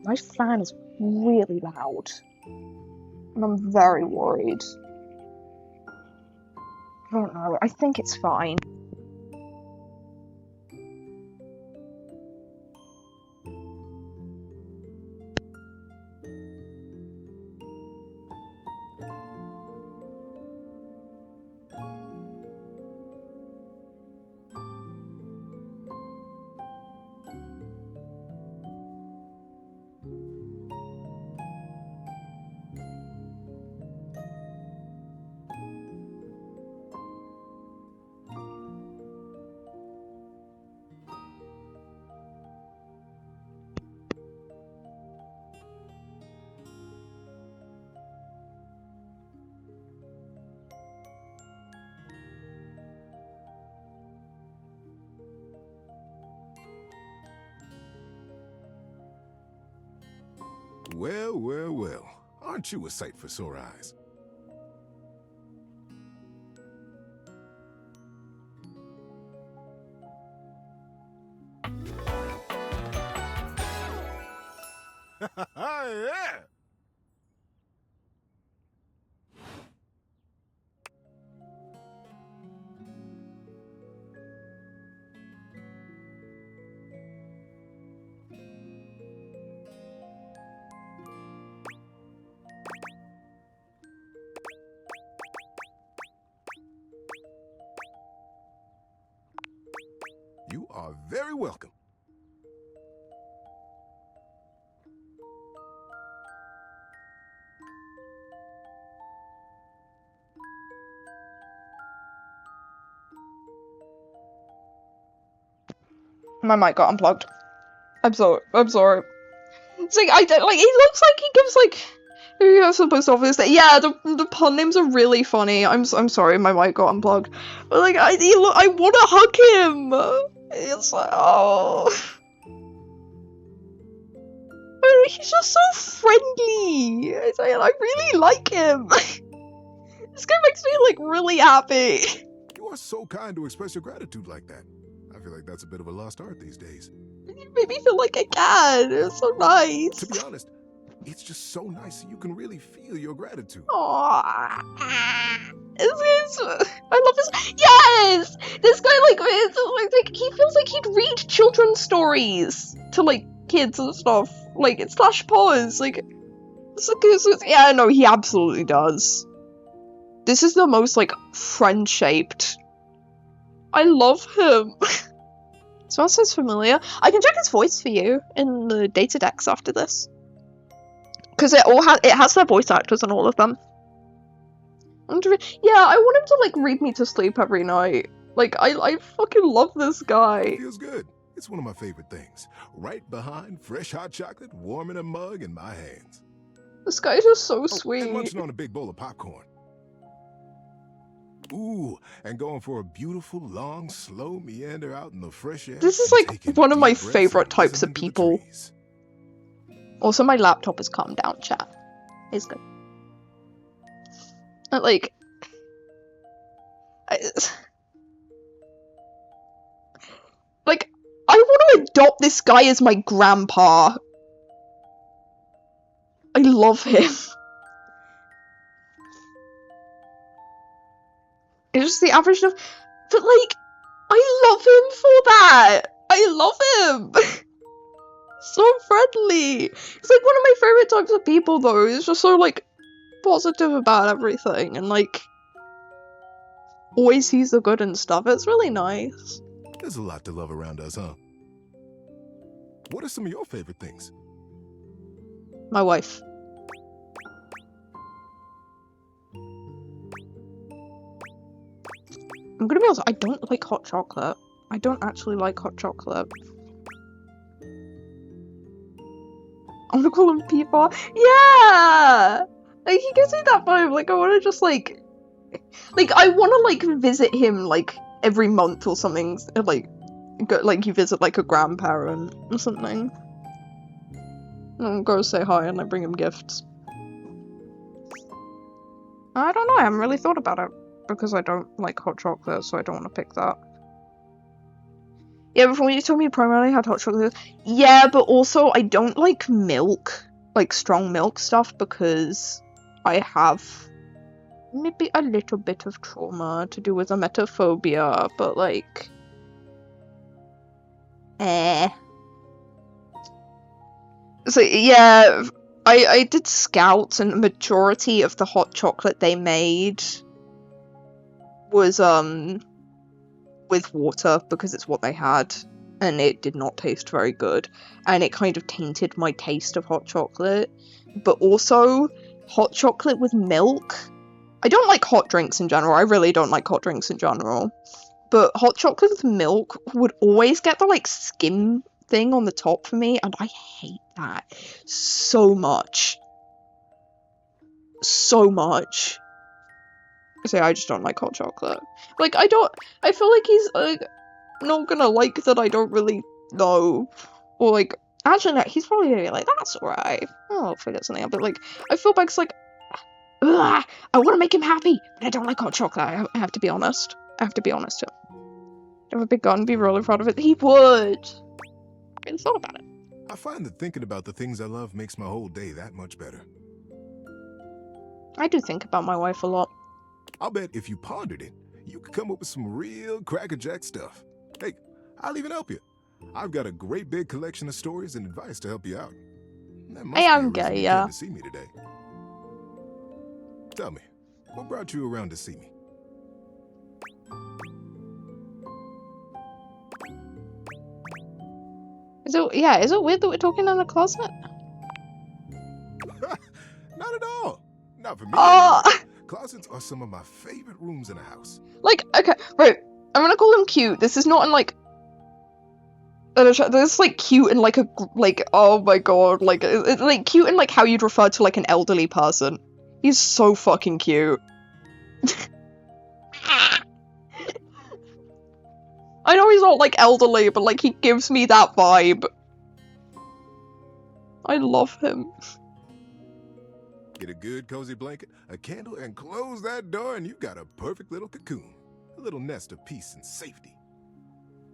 My fan is really loud. And I'm very worried. I don't know, I think it's fine. Well, well, well. Aren't you a sight for sore eyes? Yeah. are very welcome. My mic got unplugged. I'm sorry. It's like, he looks like he gives, like, who has the post office that, yeah, the pun names are really funny. I'm sorry, my mic got unplugged. But, like, I want to hug him. It's like, oh. He's just so friendly. It's like, I really like him. This guy makes me, like, really happy. You are so kind to express your gratitude like that. I feel like that's a bit of a lost art these days. You made me feel like a cat. It's so nice. To be honest, it's just so nice you can really feel your gratitude. Aww. I love this. Yes! This guy, like, he feels like he'd read children's stories to, like, kids and stuff. Like, it's slash pause. Like, yeah, no, he absolutely does. This is the most, like, friend-shaped. I love him. Someone says familiar. I can check his voice for you in the data decks after this. Because it has their voice actors and all of them. Yeah, I want him to, like, read me to sleep every night. Like, I fucking love this guy. It feels good. It's one of my favorite things. Right behind fresh hot chocolate, warm in a mug in my hands. This guy's just so sweet. And munching on a big bowl of popcorn. Ooh, and going for a beautiful, long, slow meander out in the fresh air. This is, like, one of my favorite types of people. Also, my laptop has calmed down, chat. It's good. Like, I want to adopt this guy as my grandpa. I love him. It's just the average of, but, like, I love him for that. I love him. So friendly. It's like one of my favorite types of people, though. He's just so, like, positive about everything and, like, always sees the good and stuff. It's really nice. There's a lot to love around us, huh? What are some of your favorite things? My wife. I'm gonna be honest, I don't like hot chocolate. I don't actually like hot chocolate. I'm gonna call him Peepaw. Yeah! Like, he gives me that vibe. Like, I wanna just, like, I wanna, like, visit him, like, every month or something. Like, you visit, like, a grandparent or something. And go say hi and, like, bring him gifts. I don't know, I haven't really thought about it. Because I don't like hot chocolate, so I don't want to pick that. Yeah, before you told me you primarily had hot chocolate. Yeah, but also I don't like milk. Like, strong milk stuff, because I have maybe a little bit of trauma to do with emetophobia, but, like... So, yeah, I did Scouts, and the majority of the hot chocolate they made was, with water, because it's what they had, and it did not taste very good, and it kind of tainted my taste of hot chocolate. But also, hot chocolate with milk. I don't like hot drinks in general, I really don't like hot drinks in general, but hot chocolate with milk would always get the, like, skim thing on the top for me, and I hate that so much. So much. So I just don't like hot chocolate. Like, I feel like he's, like, not gonna like that I don't really know. Or, like, actually, no, he's probably gonna be like, that's alright. I'll figure something out. But, like, I feel like it's like, ugh, I want to make him happy, but I don't like hot chocolate. I have to be honest. I have to be honest to him. Have a big gun, be really proud of it. He would. I really thought about it. I find that thinking about the things I love makes my whole day that much better. I do think about my wife a lot. I'll bet if you pondered it, you could come up with some real crackerjack stuff. Hey, I'll even help you. I've got a great big collection of stories and advice to help you out. I am gay, yeah. To see me today. Tell me, what brought you around to see me? Is it weird that we're talking in a closet? Not at all. Not for me. Oh. Anyway. Closets are some of my favorite rooms in a house. Like, okay, right. I'm gonna call him cute. This is not in like. This is like cute and like oh my god, like it's like cute and like how you'd refer to like an elderly person. He's so fucking cute. I know he's not like elderly, but like he gives me that vibe. I love him. Get a good cozy blanket, a candle, and close that door and you've got a perfect little cocoon. A little nest of peace and safety.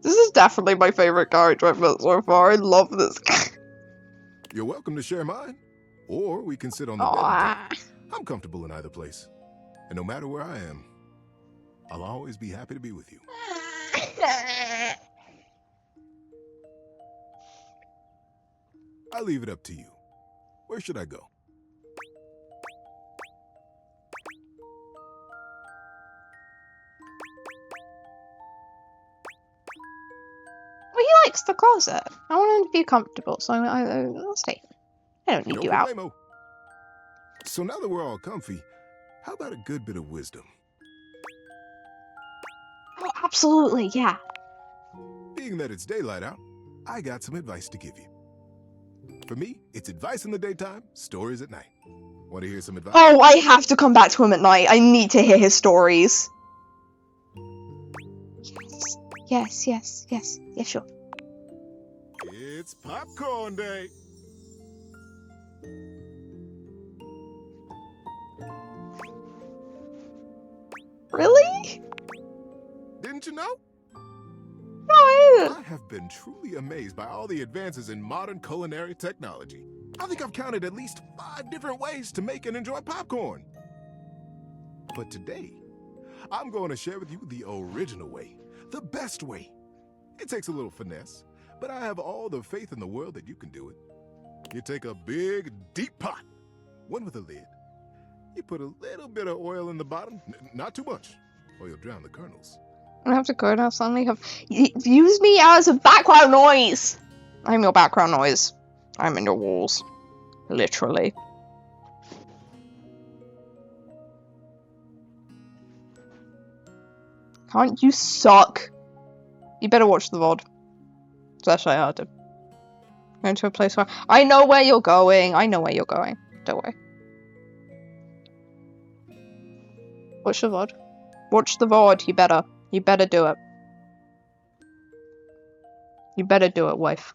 This is definitely my favorite character I've met so far. I love this guy. You're welcome to share mine. Or we can sit on the bed and talk. I'm comfortable in either place. And no matter where I am, I'll always be happy to be with you. I'll leave it up to you. Where should I go? Well, he likes the closet. I want him to be comfortable, so I'll stay. I don't need you out. Problemo. So now that we're all comfy, how about a good bit of wisdom? Oh, absolutely, yeah. Being that it's daylight out, I got some advice to give you. For me, it's advice in the daytime, stories at night. Want to hear some advice? Oh, I have to come back to him at night. I need to hear his stories. Yes, sure. It's popcorn day. Really? Didn't you know? No, I didn't. I have been truly amazed by all the advances in modern culinary technology. I think I've counted at least 5 different ways to make and enjoy popcorn. But today, I'm going to share with you the original way, the best way. It takes a little finesse, but I have all the faith in the world that you can do it. You take a big, deep pot, one with a lid. You put a little bit of oil in the bottom, not too much, or you'll drown the kernels. I have to go now. Suddenly have use me as a background noise. I'm your background noise. I'm in your walls, literally. Can't you suck? You better watch the VOD. It's actually hard to go into a place where I know where you're going. I know where you're going. Don't worry. Watch the VOD. Watch the VOD. You better. You better do it. You better do it, wife.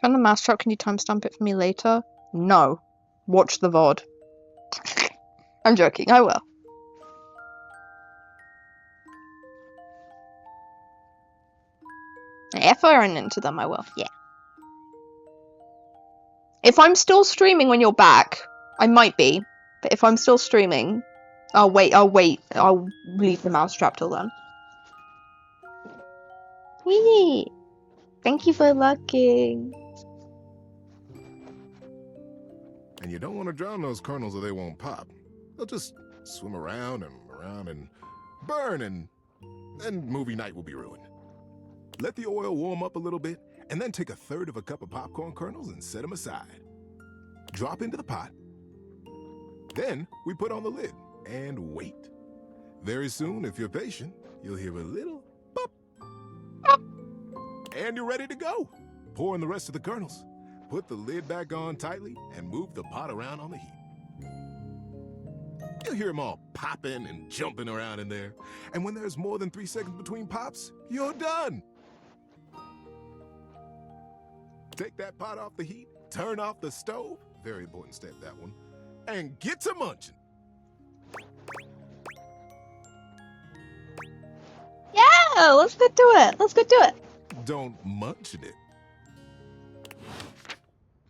Found the mousetrap. Can you timestamp it for me later? No. Watch the VOD. I'm joking. I will. If I run into them, I will. Yeah. If I'm still streaming when you're back, I might be. But if I'm still streaming, I'll wait. I'll leave the mousetrap till then. Wee! Thank you for looking. And you don't want to drown those kernels or they won't pop. They'll just swim around and burn, and then movie night will be ruined. Let the oil warm up a little bit, and then take 1/3 of a cup of popcorn kernels and set them aside. Drop into the pot. Then we put on the lid and wait. Very soon, if you're patient, you'll hear a little pop. And you're ready to go. Pour in the rest of the kernels. Put the lid back on tightly and move the pot around on the heat. You'll hear them all popping and jumping around in there. And when there's more than 3 seconds between pops, you're done. Take that pot off the heat, turn off the stove, very important step, that one, and get to munching. Yeah, let's go do it. Let's go do it. Don't munch it.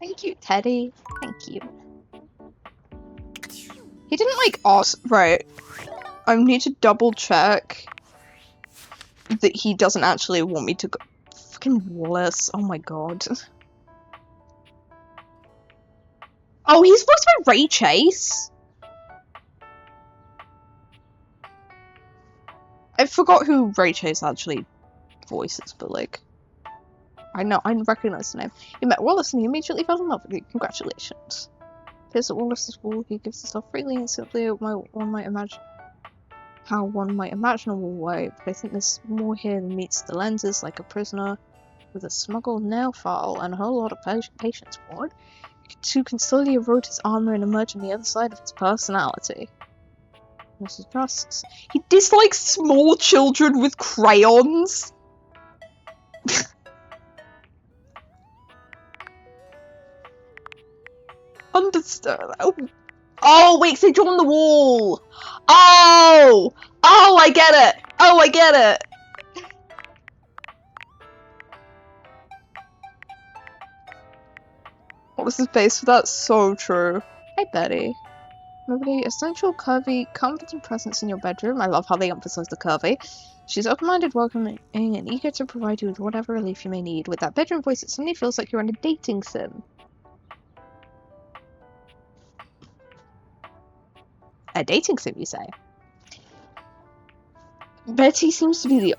Thank you, Teddy. Thank you. He didn't like ask. Right. I need to double check that he doesn't actually want me to go. Fucking Wallace. Oh my god. Oh, he's voiced by Ray Chase? I forgot who Ray Chase actually voices, but like... I know, I recognize the name. You met Wallace and he immediately fell in love with you. Congratulations. Appears at Wallace's wall, he gives himself freely and simply one might imagine how one might imagine a way, but I think there's more here than meets the lenses, like a prisoner with a smuggled nail file and a whole lot of patience, Ward. Who can slowly erode his armor and emerge on the other side of his personality. Mrs. Trusts. He dislikes small children with crayons. Understand. Oh, wait, they draw on the wall. Oh, I get it. Oh, I get it. What was his face for that? So true. Hey, Betty. Nobody essential, curvy, competent presence in your bedroom. I love how they emphasize the curvy. She's open-minded, welcoming, and eager to provide you with whatever relief you may need. With that bedroom voice, it suddenly feels like you're on a dating sim. A dating sim, you say? Betty seems to be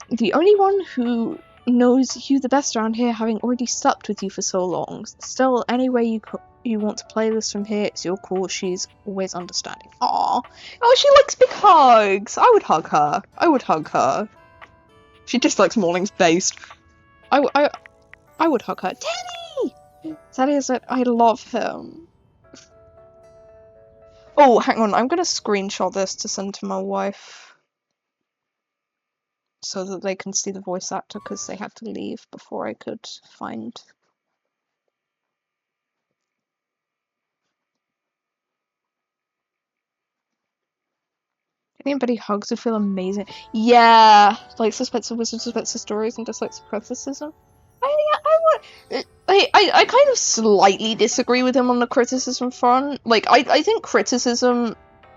the only one who knows you the best around here, having already slept with you for so long. Still, any way you want to play this from here, it's your call. She's always understanding. Aww. Oh, she likes big hugs. I would hug her. I would hug her. She dislikes mornings based. I would hug her. Teddy! Teddy is it. I love him. Oh, hang on. I'm gonna screenshot this to send to my wife, so that they can see the voice actor, because they had to leave before I could find. Anybody hugs would feel amazing. Yeah, like suspects of wisdom, suspects of stories, and dislikes of criticism. I kind of slightly disagree with him on the criticism front. Like, I think criticism,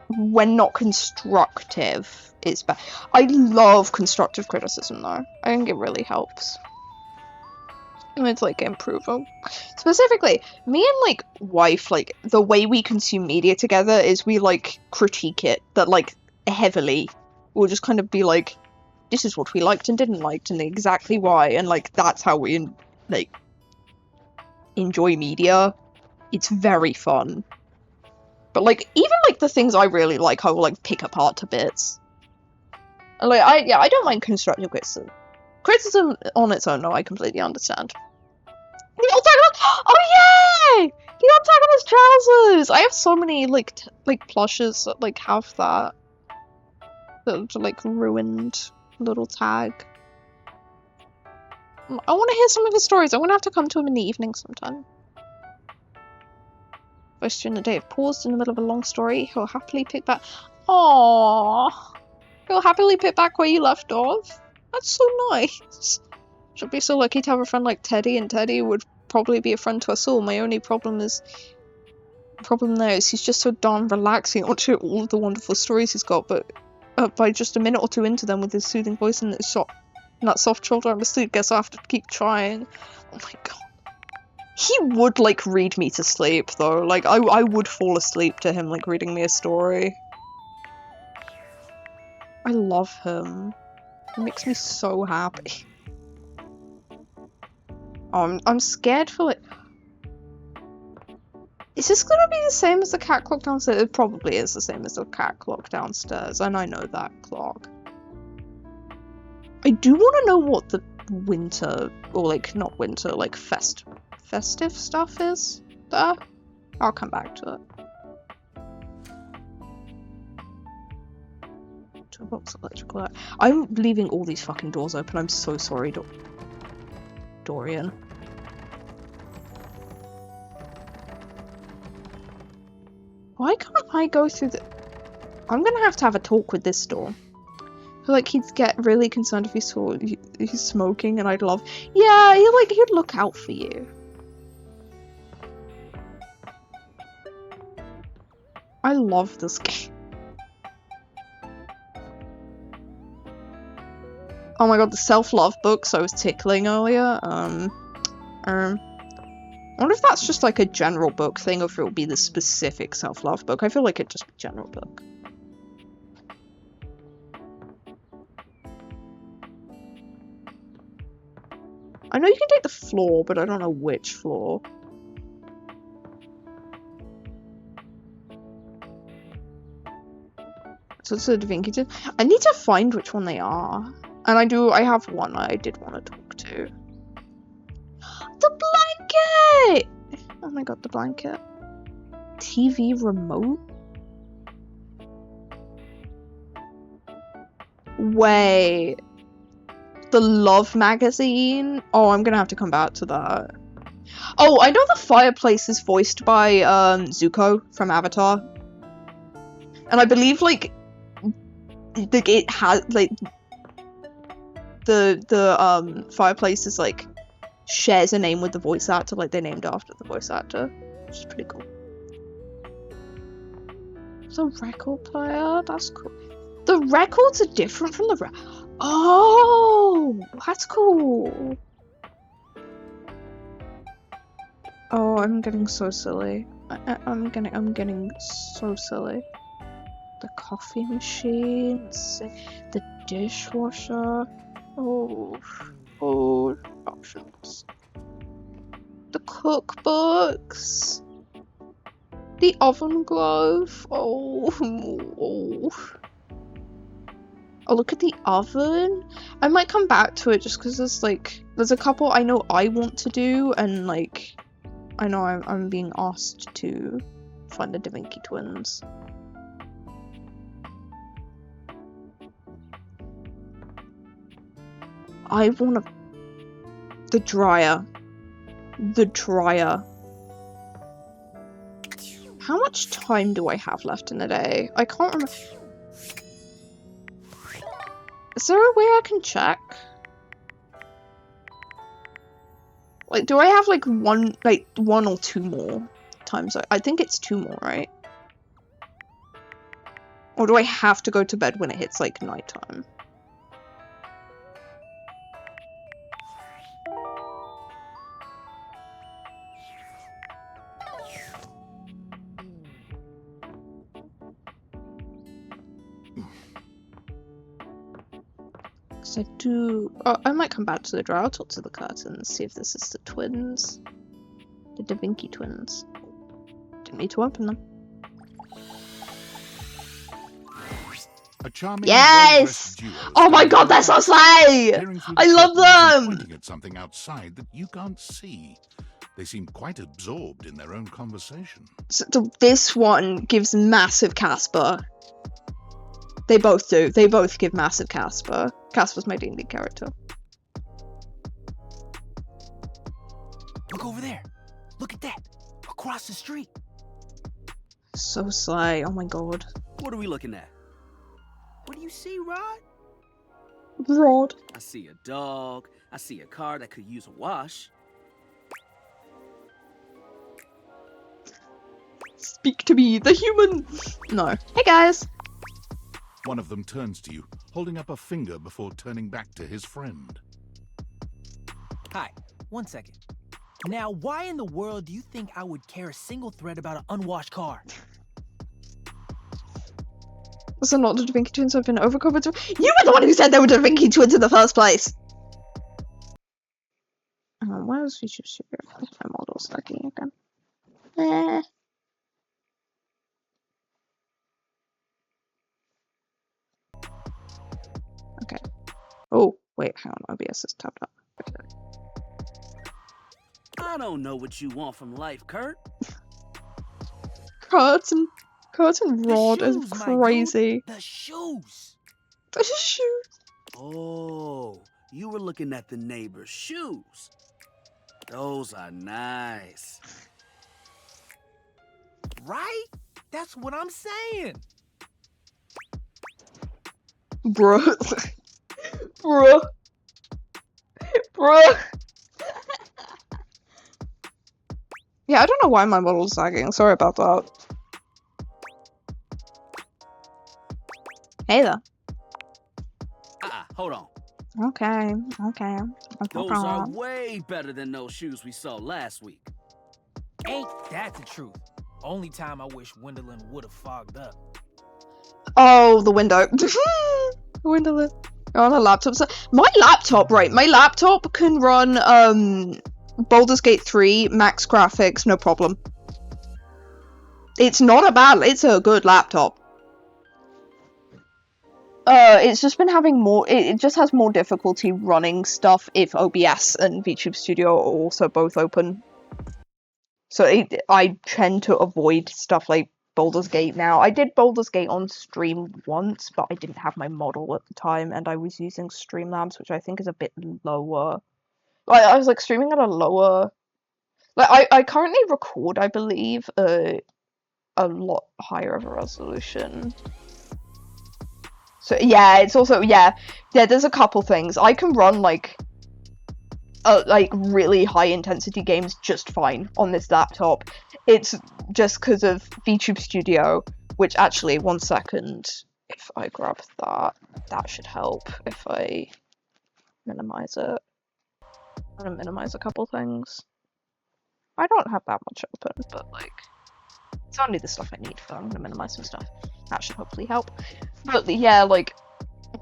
when not constructive, is bad. I love constructive criticism, though. I think it really helps. It's like improving. Specifically, me and like wife, like the way we consume media together is we like critique it, but like heavily. We'll just kind of be like, this is what we liked and didn't like, and exactly why, and like that's how we like enjoy media. It's very fun. But like even like the things I really like, I will like pick apart to bits. And like I don't mind constructive criticism. Criticism on its own, no, I completely understand. The old oh yay! The antagonist trousers! I have so many like plushes that like have that. That like ruined little tag. I want to hear some of his stories. I'm gonna have to come to him in the evening sometime. First during the day, I've paused in the middle of a long story. He'll happily pick back. Aww. He'll happily pick back where you left off. That's so nice. She'll be so lucky to have a friend like Teddy, and Teddy would probably be a friend to us all. My only problem there is he's just so darn relaxing. I want to hear all of the wonderful stories he's got, but by just a minute or two into them with his soothing voice and that soft shoulder, I'm asleep. Guess I have to keep trying. Oh my god. He would like read me to sleep though. Like I would fall asleep to him like reading me a story. I love him. It makes me so happy. I'm scared for like. Is this gonna be the same as the cat clock downstairs? It probably is the same as the cat clock downstairs, and I know that clock. I do want to know what the winter, or like not winter, like festive stuff is there. I'll come back to it. Toolbox, electrical light. I'm leaving all these fucking doors open. I'm so sorry, Dorian. Why can't I go through the... I'm gonna have to have a talk with this door. I feel like he'd get really concerned if he saw he's smoking, and I'd love... Yeah, he'd look out for you. I love this game. Oh my god, the self-love books I was tickling earlier. I wonder if that's just like a general book thing, or if it will be the specific self-love book. I feel like it'd just be general book. I know you can take the floor, but I don't know which floor. So it's a Da Vinci twin. I need to find which one they are. And I have one I did want to talk to. The blanket! Oh my god, the blanket. TV remote? Wait. The Love magazine? Oh, I'm gonna have to come back to that. Oh, I know the fireplace is voiced by Zuko from Avatar. And I believe like it has like the fireplace is like shares a name with the voice actor, like they're named after the voice actor, which is pretty cool. The record player, that's cool. The records are different from the oh, that's cool. Oh, I'm getting so silly. I'm getting so silly. The coffee machine, the dishwasher. Oh, options. The cookbooks. The oven glove. Oh, look at the oven. I might come back to it just because there's a couple I know I want to do, and like I know I'm being asked to find the Da Vinci twins. I want the dryer. The dryer. How much time do I have left in the day? I can't remember. Is there a way I can check? Like, do I have like one or two more times? I think it's 2 more, right? Or do I have to go to bed when it hits like nighttime? I might come back to the drawer. I'll talk to the curtains, see if this is the twins. The Da Vinci twins. Didn't need to open them. A charming, yes! Oh my god, they're so slay! I love them! Pointing at something outside that you can't see. They seem quite absorbed in their own conversation. So this one gives massive Casper. They both do. They both give massive Casper. Casper's my D&D character. Look over there. Look at that. Across the street. So slay. Oh my god. What are we looking at? What do you see, Rod? Rod. I see a dog. I see a car that could use a wash. Speak to me, the human. No. Hey guys. One of them turns to you, holding up a finger before turning back to his friend. Hi, 1 second. Now, why in the world do you think I would care a single thread about an unwashed car? So not the Da Vinci twins have been overcovered. You were the one who said they were Da Vinci twins in the first place! Where's Future Sheriff? My model's looking again. Okay. Oh, wait, hang on. OBS is tapped up. Okay. I don't know what you want from life, Kurt. Kurt and Rod is crazy. The shoes. The shoes. Oh, you were looking at the neighbor's shoes. Those are nice. Right? That's what I'm saying. Bruh. Yeah, I don't know why my model's sagging. Sorry about that. Hey there. Hold on. Okay. Those are way better than those shoes we saw last week. Ain't that the truth? Only time I wish Wendelin would have fogged up. Oh, the window. The window. On a laptop. So my laptop can run Baldur's Gate 3 max graphics, no problem. It's a good laptop. It's just been having more, it just has more difficulty running stuff if OBS and VTube Studio are also both open. So I tend to avoid stuff like Baldur's Gate now. I did Baldur's Gate on stream once, but I didn't have my model at the time, and I was using Streamlabs, which I think is a bit lower. Like, I was, like, streaming at a lower... Like, I currently record, I believe, a lot higher of a resolution. So, yeah, it's also... Yeah, there's a couple things. I can run, like really high-intensity games just fine on this laptop. It's just because of VTube Studio, which actually, one second, if I grab that should help if I minimize it. I'm gonna minimize a couple things. I don't have that much open, but like, it's only the stuff I need, so I'm gonna minimize some stuff. That should hopefully help. But yeah, like,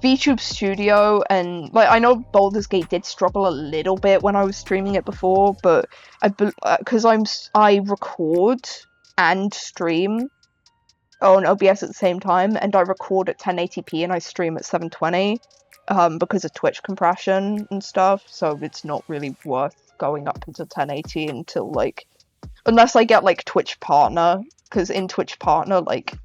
VTube Studio and, like, I know Baldur's Gate did struggle a little bit when I was streaming it before, but because I record and stream on OBS at the same time, and I record at 1080p and I stream at 720 because of Twitch compression and stuff, so it's not really worth going up into 1080 until, like, unless I get, like, Twitch Partner, because in Twitch Partner, like,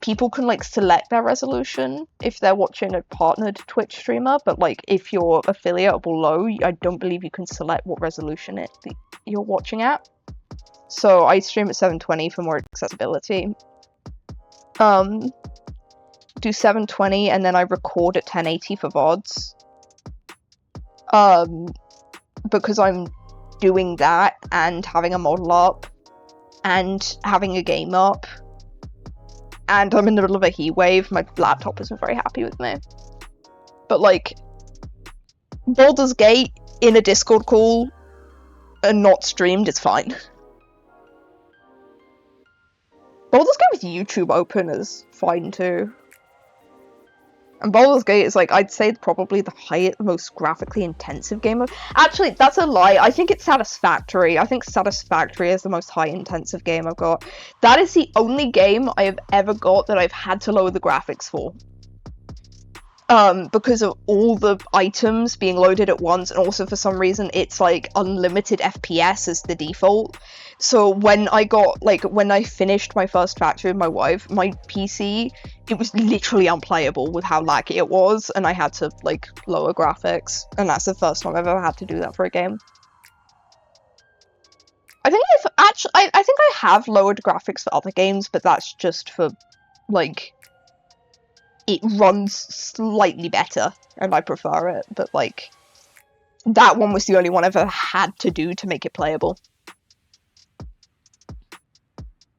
people can, like, select their resolution if they're watching a partnered Twitch streamer, but, like, if you're affiliate or below, I don't believe you can select what resolution you're watching at. So I stream at 720 for more accessibility. Do 720 and then I record at 1080 for VODs. Because I'm doing that and having a model up and having a game up. And I'm in the middle of a heat wave. My laptop isn't very happy with me. But, like, Baldur's Gate in a Discord call and not streamed is fine. Baldur's Gate with YouTube open is fine too. And Baldur's Gate is, like, I'd say probably the most graphically intensive game of... Actually, that's a lie. I think it's Satisfactory. I think Satisfactory is the most high-intensive game I've got. That is the only game I have ever got that I've had to lower the graphics for. Because of all the items being loaded at once, and also for some reason it's, like, unlimited FPS as the default. So when I finished my first factory with my wife, my PC, it was literally unplayable with how laggy it was, and I had to, like, lower graphics, and that's the first time I've ever had to do that for a game. I think I think I have lowered graphics for other games, but that's just for, like, it runs slightly better, and I prefer it, but, like, that one was the only one I've ever had to do to make it playable.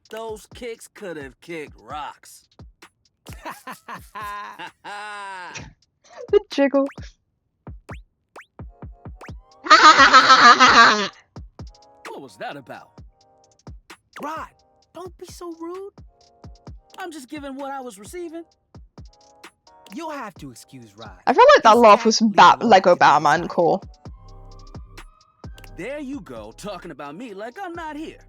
Those kicks could have kicked rocks. The jiggle. What was that about? Rod, don't be so rude. I'm just giving what I was receiving. You'll have to excuse Rod. I feel like that laugh was Lego Batman core. There you go, talking about me like I'm not here.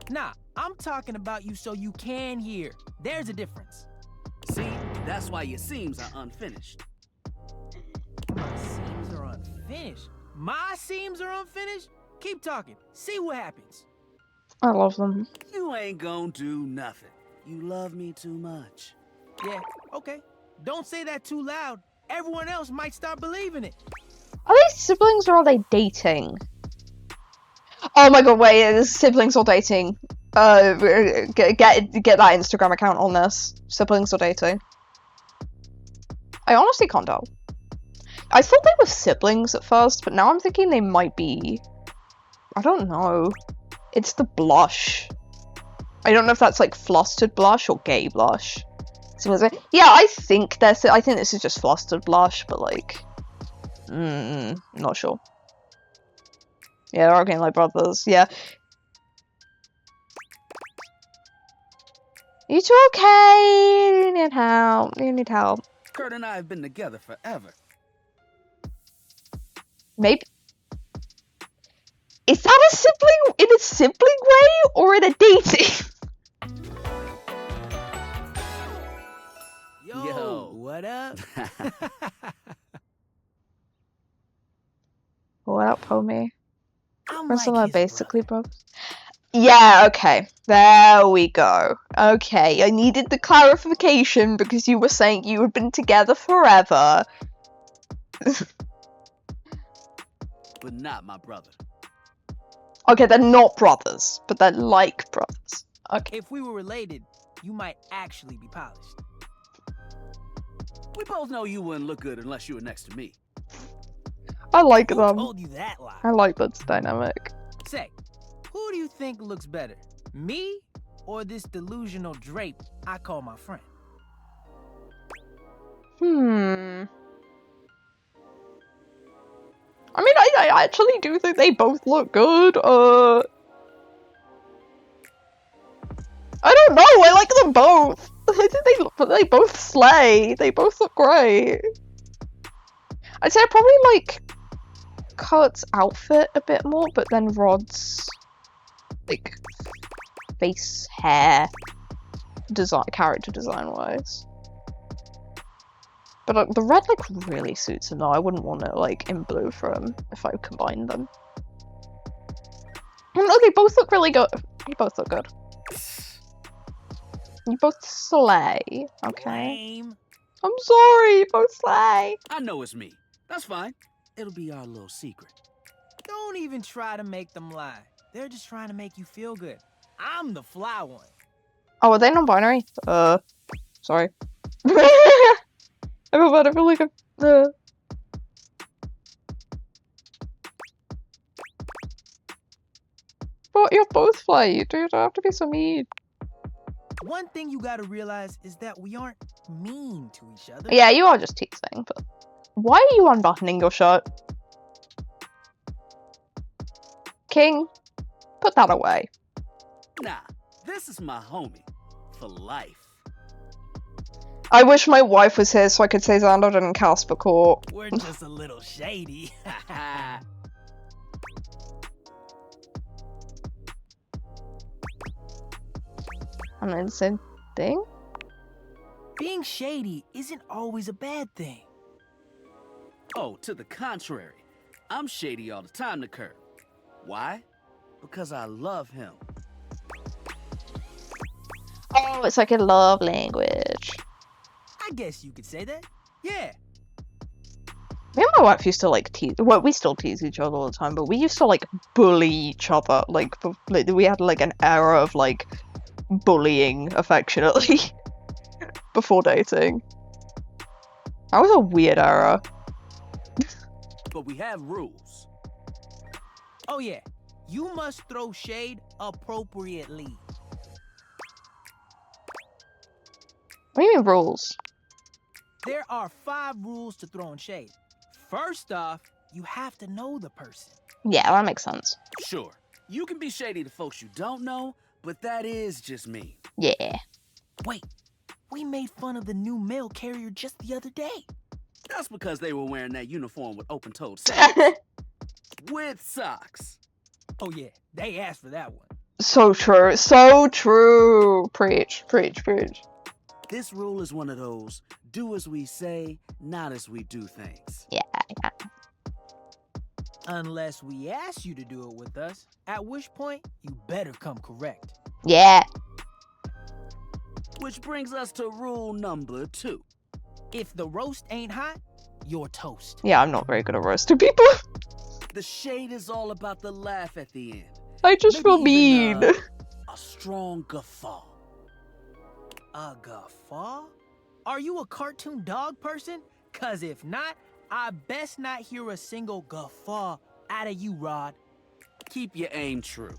Nah, I'm talking about you so you can hear. There's a difference. See, that's why your seams are unfinished. My seams are unfinished? My seams are unfinished? Keep talking. See what happens. I love them. You ain't gonna do nothing. You love me too much. Yeah, okay. Don't say that too loud. Everyone else might start believing it. Are they siblings or are they dating? Oh my god, wait, is siblings or dating? Get that Instagram account on this. Siblings or dating? I honestly can't tell. I thought they were siblings at first, but now I'm thinking they might be... I don't know. It's the blush. I don't know if that's like flustered blush or gay blush. Yeah, I think this is just flustered blush, but like... not sure. Yeah, they're arguing like brothers, yeah. You two okay? You need help. You need help. Kurt and I have been together forever. Maybe. Is that a sibling in a sibling way or in a dating? Yo, what up? What up, homie? I'm We're like basically brothers. Yeah, okay. There we go. Okay, I needed the clarification because you were saying you had been together forever. But not my brother. Okay, they're not brothers, but they're like brothers. Okay. If we were related, you might actually be polished. We both know you wouldn't look good unless you were next to me. I like Who them. told you that lie? I like that dynamic. Say, who do you think looks better? Me or this delusional drape I call my friend? I mean, I actually do think they both look good. I don't know. I like them both. They both slay. They both look great. I'd say I probably like Kurt's outfit a bit more, but then Rod's like face, hair, design, character design wise. But the red like really suits him though. I wouldn't want it like in blue for him if I combined them. Oh, they both look really good. You both look good. You both slay. Okay. Lame. I'm sorry. You both slay. I know it's me. That's fine. It'll be our little secret. Don't even try to make them lie. They're just trying to make you feel good. I'm the fly one. Oh, are they non-binary? Sorry. I feel bad. I feel like I'm. But you're both fly. You don't have to be so mean. One thing you gotta realize is that we aren't mean to each other. Yeah, you are just teasing, but why are you unbuttoning your shirt? King, put that away. Nah, this is my homie. For life. I wish my wife was here so I could say Xander didn't Casper Court. We're just a little shady. An insane thing? Being shady isn't always a bad thing. Oh, to the contrary. I'm shady all the time to Kurt. Why? Because I love him. Oh, it's like a love language. I guess you could say that. Yeah. Me and my wife used to like tease. Well, we still tease each other all the time, but we used to like bully each other. Like we had like an era of like bullying affectionately before dating. That was a weird era. But we have rules. Oh yeah. You must throw shade appropriately. What do you mean rules? There are 5 rules to throwing shade. First off, you have to know the person. Yeah, that makes sense. Sure. You can be shady to folks you don't know, but that is just me. Yeah. Wait, we made fun of the new mail carrier just the other day. That's because they were wearing that uniform with open-toed sandals. With socks. Oh yeah, they asked for that one. So true. So true. Preach, preach, preach. This rule is one of those do as we say, not as we do things. Yeah. Unless we ask you to do it with us, at which point you better come correct. Yeah. Which brings us to rule number 2. If the roast ain't hot, you're toast. Yeah, I'm not very good at roasting people. The shade is all about the laugh at the end. I just feel mean. A strong guffaw. A guffaw? Are you a cartoon dog person? Cause if not, I best not hear a single guffaw out of you, Rod. Keep your aim true.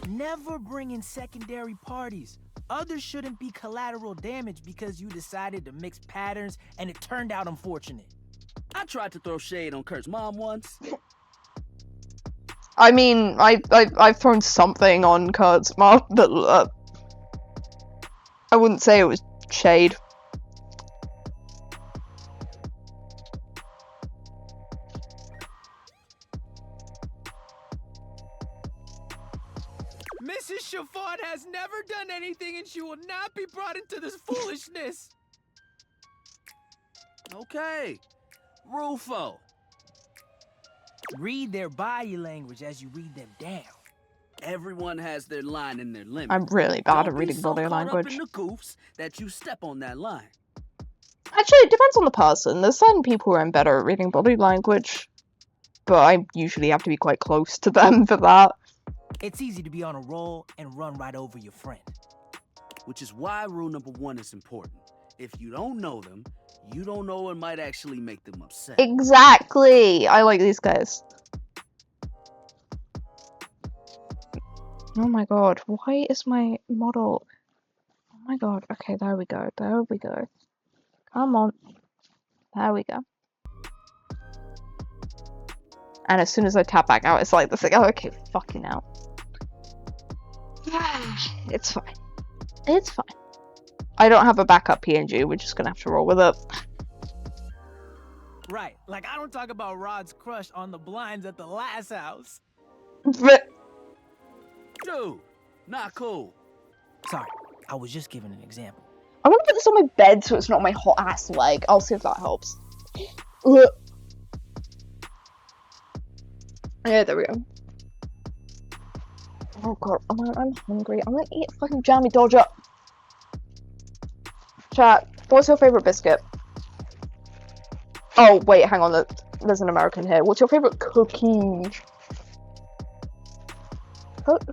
Never bring in secondary parties. Others shouldn't be collateral damage because you decided to mix patterns and it turned out unfortunate. I tried to throw shade on Kurt's mom once. I mean, I've thrown something on Kurt's mom, but I wouldn't say it was shade. Mrs. Chiffon has never done anything and she will not be brought into this foolishness. Okay. Rufo. Read their body language as you read them down. Everyone has their line and their limit. I'm really bad Don't at reading be so body caught up language. in the goofs that you step on that line. Actually, it depends on the person. There's certain people who are better at reading body language, but I usually have to be quite close to them for that. It's easy to be on a roll and run right over your friend. Which is why rule number 1 is important. If you don't know them, you don't know what might actually make them upset. Exactly! I like these guys. Oh my god, why is my model... Oh my god, okay, there we go, there we go. Come on. There we go. And as soon as I tap back out, it's like this thing. Oh, okay, fucking hell. It's fine. It's fine. I don't have a backup PNG, we're just gonna have to roll with it. Right, like I don't talk about Rod's crush on the blinds at the last house. But... Dude, not cool. Sorry, I was just giving an example. I'm gonna put this on my bed so it's not my hot ass leg. I'll see if that helps. Ugh. Yeah, there we go. Oh god, I'm hungry. I'm gonna eat a fucking Jammy Dodger. Chat, what's your favourite biscuit? Oh, wait, hang on, there's an American here. What's your favourite cookie?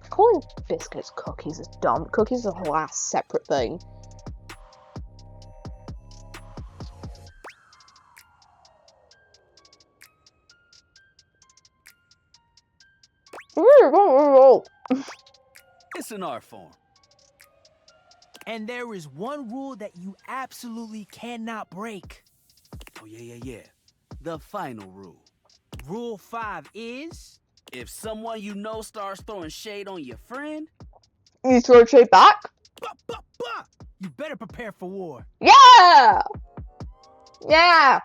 Calling biscuits cookies is dumb. Cookies are a whole ass separate thing. It's an art form. And there is one rule that you absolutely cannot break. Oh, yeah. The final rule. Rule 5 is... If someone you know starts throwing shade on your friend... You throw shade back? You better prepare for war. Yeah! Yeah!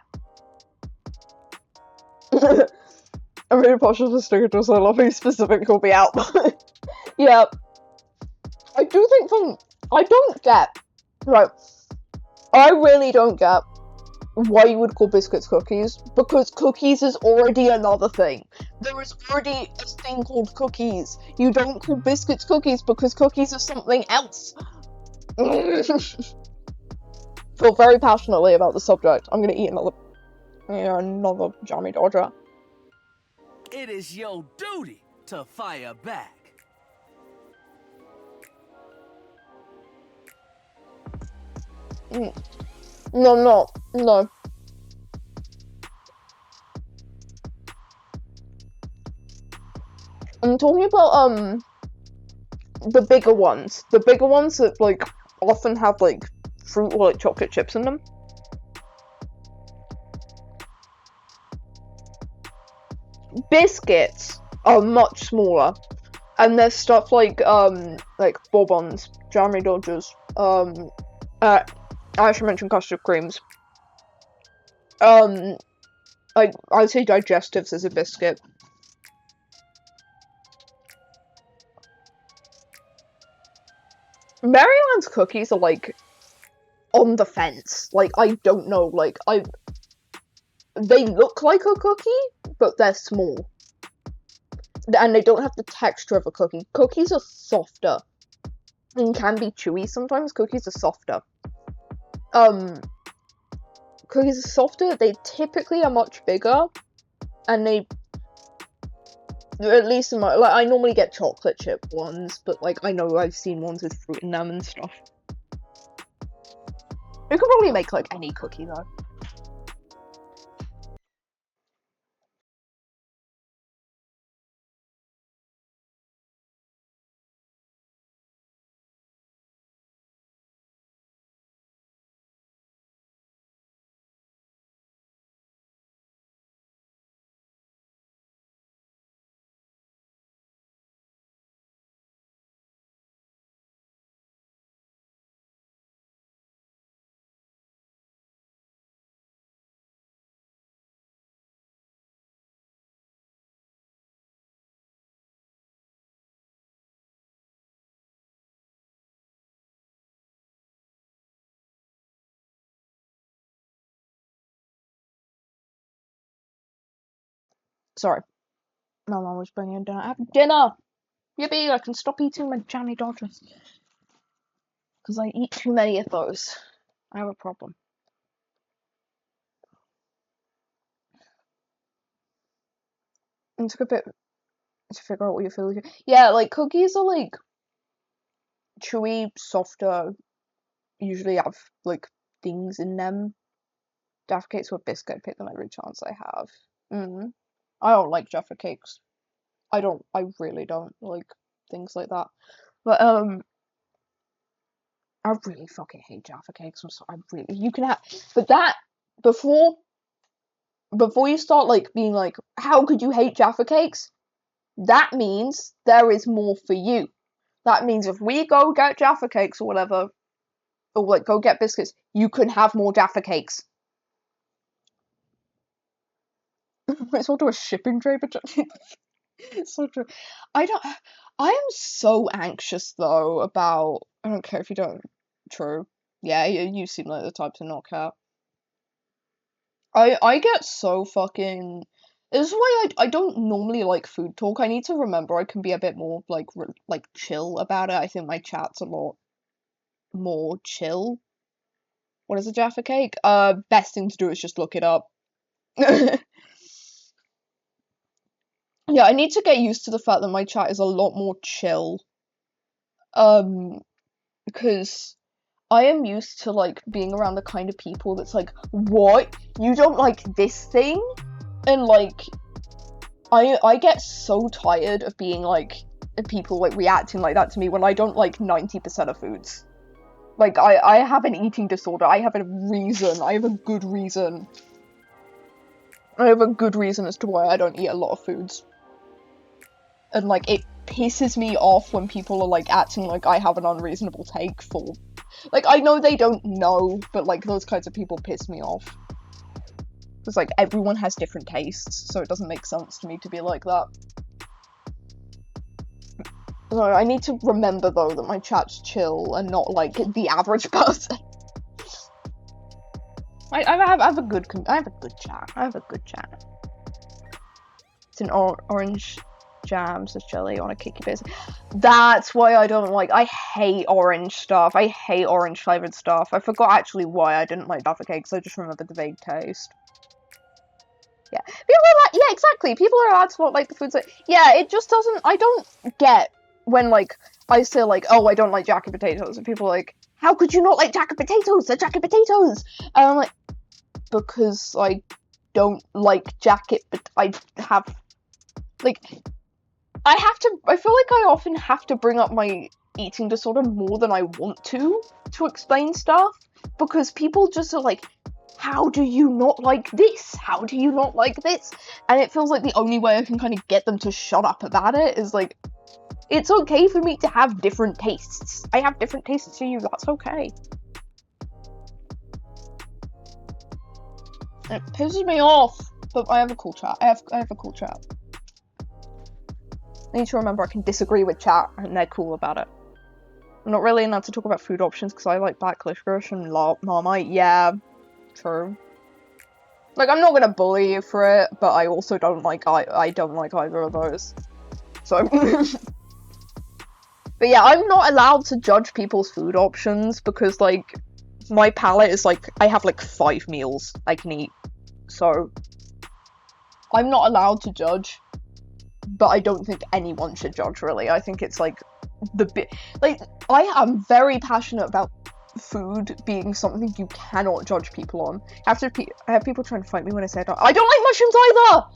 I'm really partial to sticker to so I love who specific will be out. Yeah. I do think I don't get... Right. I really don't get why you would call biscuits cookies, because cookies is already another thing. There is already a thing called cookies. You don't call biscuits cookies because cookies are something else. Feel very passionately about the subject. I'm gonna eat another Jammy Dodger. It is your duty to fire back. No. I'm talking about, the bigger ones. The bigger ones that, like, often have, like, fruit or, like, chocolate chips in them. Biscuits are much smaller. And there's stuff like Bourbons, Jammy Dodgers, I should mention custard creams. I'd say digestives as a biscuit. Maryland's cookies are, like, on the fence. Like, I don't know, like, they look like a cookie, but they're small. And they don't have the texture of a cookie. Cookies are softer. And can be chewy sometimes. Cookies are softer. Cookies are softer, they typically are much bigger, and they, at least in my, like, I normally get chocolate chip ones, but, like, I know I've seen ones with fruit in them and stuff. You could probably make, like, any cookie, though. Sorry. My mom was bringing dinner. I have dinner! Yippee! I can stop eating my jammy Dodgers. Because I eat too many of those. I have a problem. It took a bit to figure out what you feel like. Yeah, like, cookies are, like, chewy, softer, usually have, like, things in them. Jaffa cakes with biscuit, I pick them every chance I have. I don't like Jaffa cakes. I really don't like things like that. But, I really fucking hate Jaffa cakes. I'm sorry, you can have, but that, before you start, like, being like, how could you hate Jaffa cakes? That means there is more for you. That means if we go get Jaffa cakes or whatever, or, like, go get biscuits, you can have more Jaffa cakes. Might as well do a shipping tray, but it's so true. I am so anxious, though, about, I don't care if you don't, true. Yeah, you seem like the type to not care. I get so fucking, this is why I don't normally like food talk. I need to remember I can be a bit more, like chill about it. I think my chat's a lot more chill. What is a Jaffa cake? Best thing to do is just look it up. Yeah, I need to get used to the fact that my chat is a lot more chill. Because I am used to, like, being around the kind of people that's like, what? You don't like this thing? And, like, I get so tired of being, like, people, like, reacting like that to me when I don't like 90% of foods. Like, I have an eating disorder. I have a reason. I have a good reason. I have a good reason as to why I don't eat a lot of foods. And, like, it pisses me off when people are, like, acting like I have an unreasonable take for... Like, I know they don't know, but, like, those kinds of people piss me off. Because, like, everyone has different tastes, so it doesn't make sense to me to be like that. So, I need to remember, though, that my chat's chill and not, like, the average person. I have a good chat. I have a good chat. It's an orange... jam, says Jelly, on a kicky base. That's why I don't like, I hate orange stuff. I hate orange flavoured stuff. I forgot actually why I didn't like Jaffa cakes, I just remembered the vague taste. Yeah. People are like, yeah, exactly. People are allowed to not like the foods that, yeah, it just doesn't, I don't get when, like, I say, like, oh, I don't like jacket potatoes, and people are like, how could you not like jacket potatoes? They're jacket potatoes! And I'm like, because I don't like jacket, but I have, like, I feel like I often have to bring up my eating disorder more than I want to explain stuff, because people just are like, how do you not like this? How do you not like this? And it feels like the only way I can kind of get them to shut up about it is like, it's okay for me to have different tastes. I have different tastes to you, that's okay. It pisses me off, but I have a cool chat. I have a cool chat. I need to remember I can disagree with chat, and they're cool about it. I'm not really allowed to talk about food options, because I like black licorice and Marmite. Yeah, true. Like, I'm not gonna bully you for it, but I also don't like, I don't like either of those. So... But yeah, I'm not allowed to judge people's food options, because, like, my palate is, like, I have, like, 5 meals I can eat. So, I'm not allowed to judge. But I don't think anyone should judge, really. I think it's, like, like, I am very passionate about food being something you cannot judge people on. I have people trying to fight me when I say I don't like mushrooms either!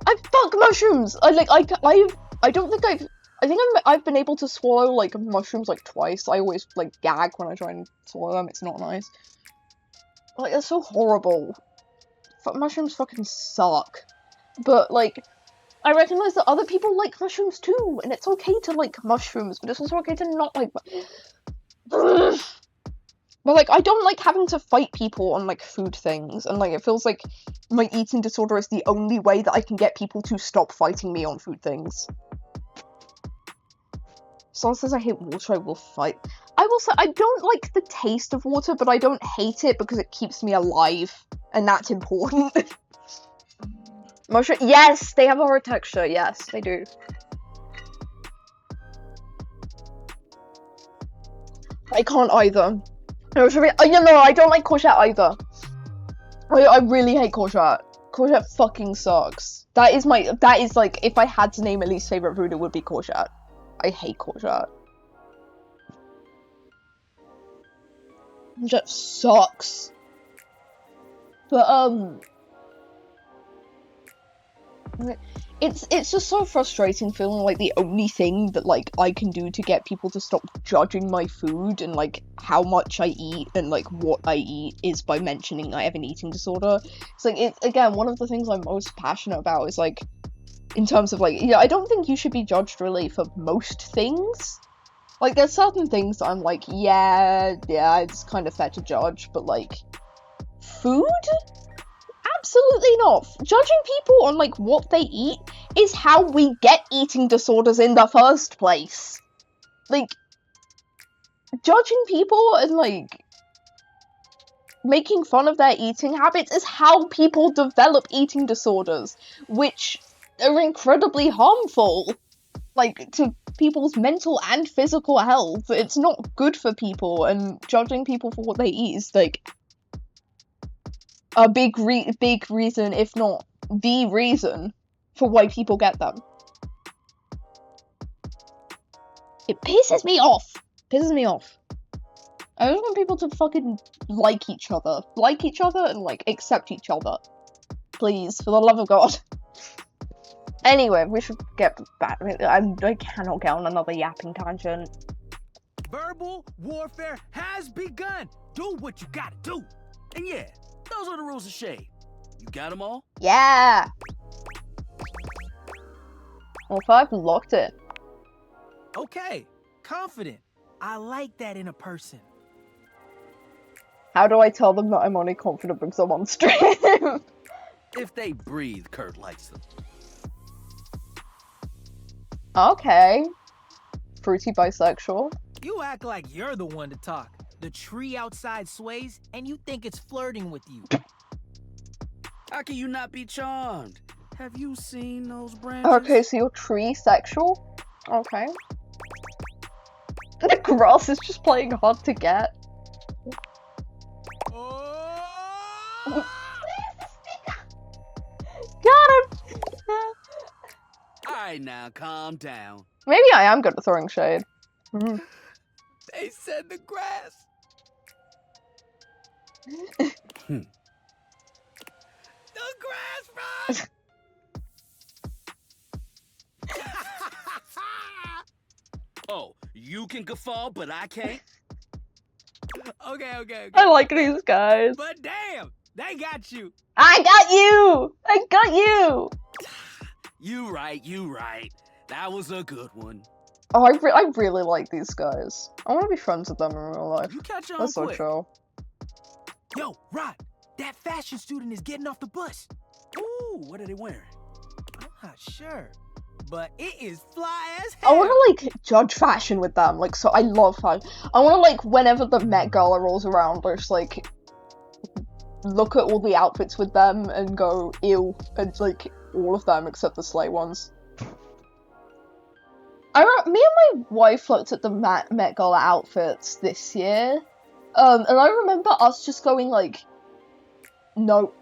I fuck mushrooms! I think I've been able to swallow, like, mushrooms, like, twice. I always, like, gag when I try and swallow them. It's not nice. Like, they're so horrible. Mushrooms fucking suck. But, like... I recognise that other people like mushrooms too, and it's okay to like mushrooms, but it's also okay to not like But, like, I don't like having to fight people on, like, food things, and, like, it feels like my eating disorder is the only way that I can get people to stop fighting me on food things. Someone says I hate water, I will fight. I will say, I don't like the taste of water, but I don't hate it because it keeps me alive, and that's important. Mushroom. Yes, they have a hard texture. Yes, they do. I can't either. You know, I don't like courgette either. I really hate courgette. Courgette fucking sucks. That is like, if I had to name a least favorite food, it would be courgette. I hate courgette. Courgette sucks. But it's just so frustrating feeling like the only thing that like I can do to get people to stop judging my food and like how much I eat and like what I eat is by mentioning I have an eating disorder. It's like, it's again one of the things I'm most passionate about is like, in terms of like, yeah, I don't think you should be judged really for most things. Like there's certain things that I'm like, yeah, it's kind of fair to judge, but like food? Absolutely not. Judging people on like what they eat is how we get eating disorders in the first place. Like, judging people and like making fun of their eating habits is how people develop eating disorders, which are incredibly harmful, like, to people's mental and physical health. It's not good for people, and judging people for what they eat is like a big reason, if not the reason, for why people get them. It pisses me off. I just want people to fucking like each other. Like each other and, like, accept each other. Please, for the love of God. Anyway, we should get back. I cannot get on another yapping tangent. Verbal warfare has begun. Do what you gotta do. And yeah, those are the rules of Shade. You got them all? Yeah! Well, if I've locked it. Okay, confident. I like that in a person. How do I tell them that I'm only confident because I'm on stream? If they breathe, Kurt likes them. Okay. Fruity bisexual. You act like you're the one to talk. The tree outside sways, and you think it's flirting with you. How can you not be charmed? Have you seen those branches? Okay, so you're tree sexual? Okay. The grass is just playing hard to get. Got him! Alright now, calm down. Maybe I am good at throwing shade. They said the grass. The grass, Rod! Oh, you can guffaw, but I can't? Okay. I like these guys. But damn, they got you. I got you! I got you! You right. That was a good one. Oh, I really like these guys. I want to be friends with them in real life. You catch on That's so quick. chill. Yo, Rod, that fashion student is getting off the bus. Ooh, what are they wearing? I'm not sure, but it is fly as I hell. want to, like, judge fashion with them. Like, so I love fashion. I want to, like, whenever the Met Gala rolls around, just, like, look at all the outfits with them and go, ew. And, like, all of them except the Slay ones. Me and my wife looked at the Met Gala outfits this year. And I remember us just going, like, nope,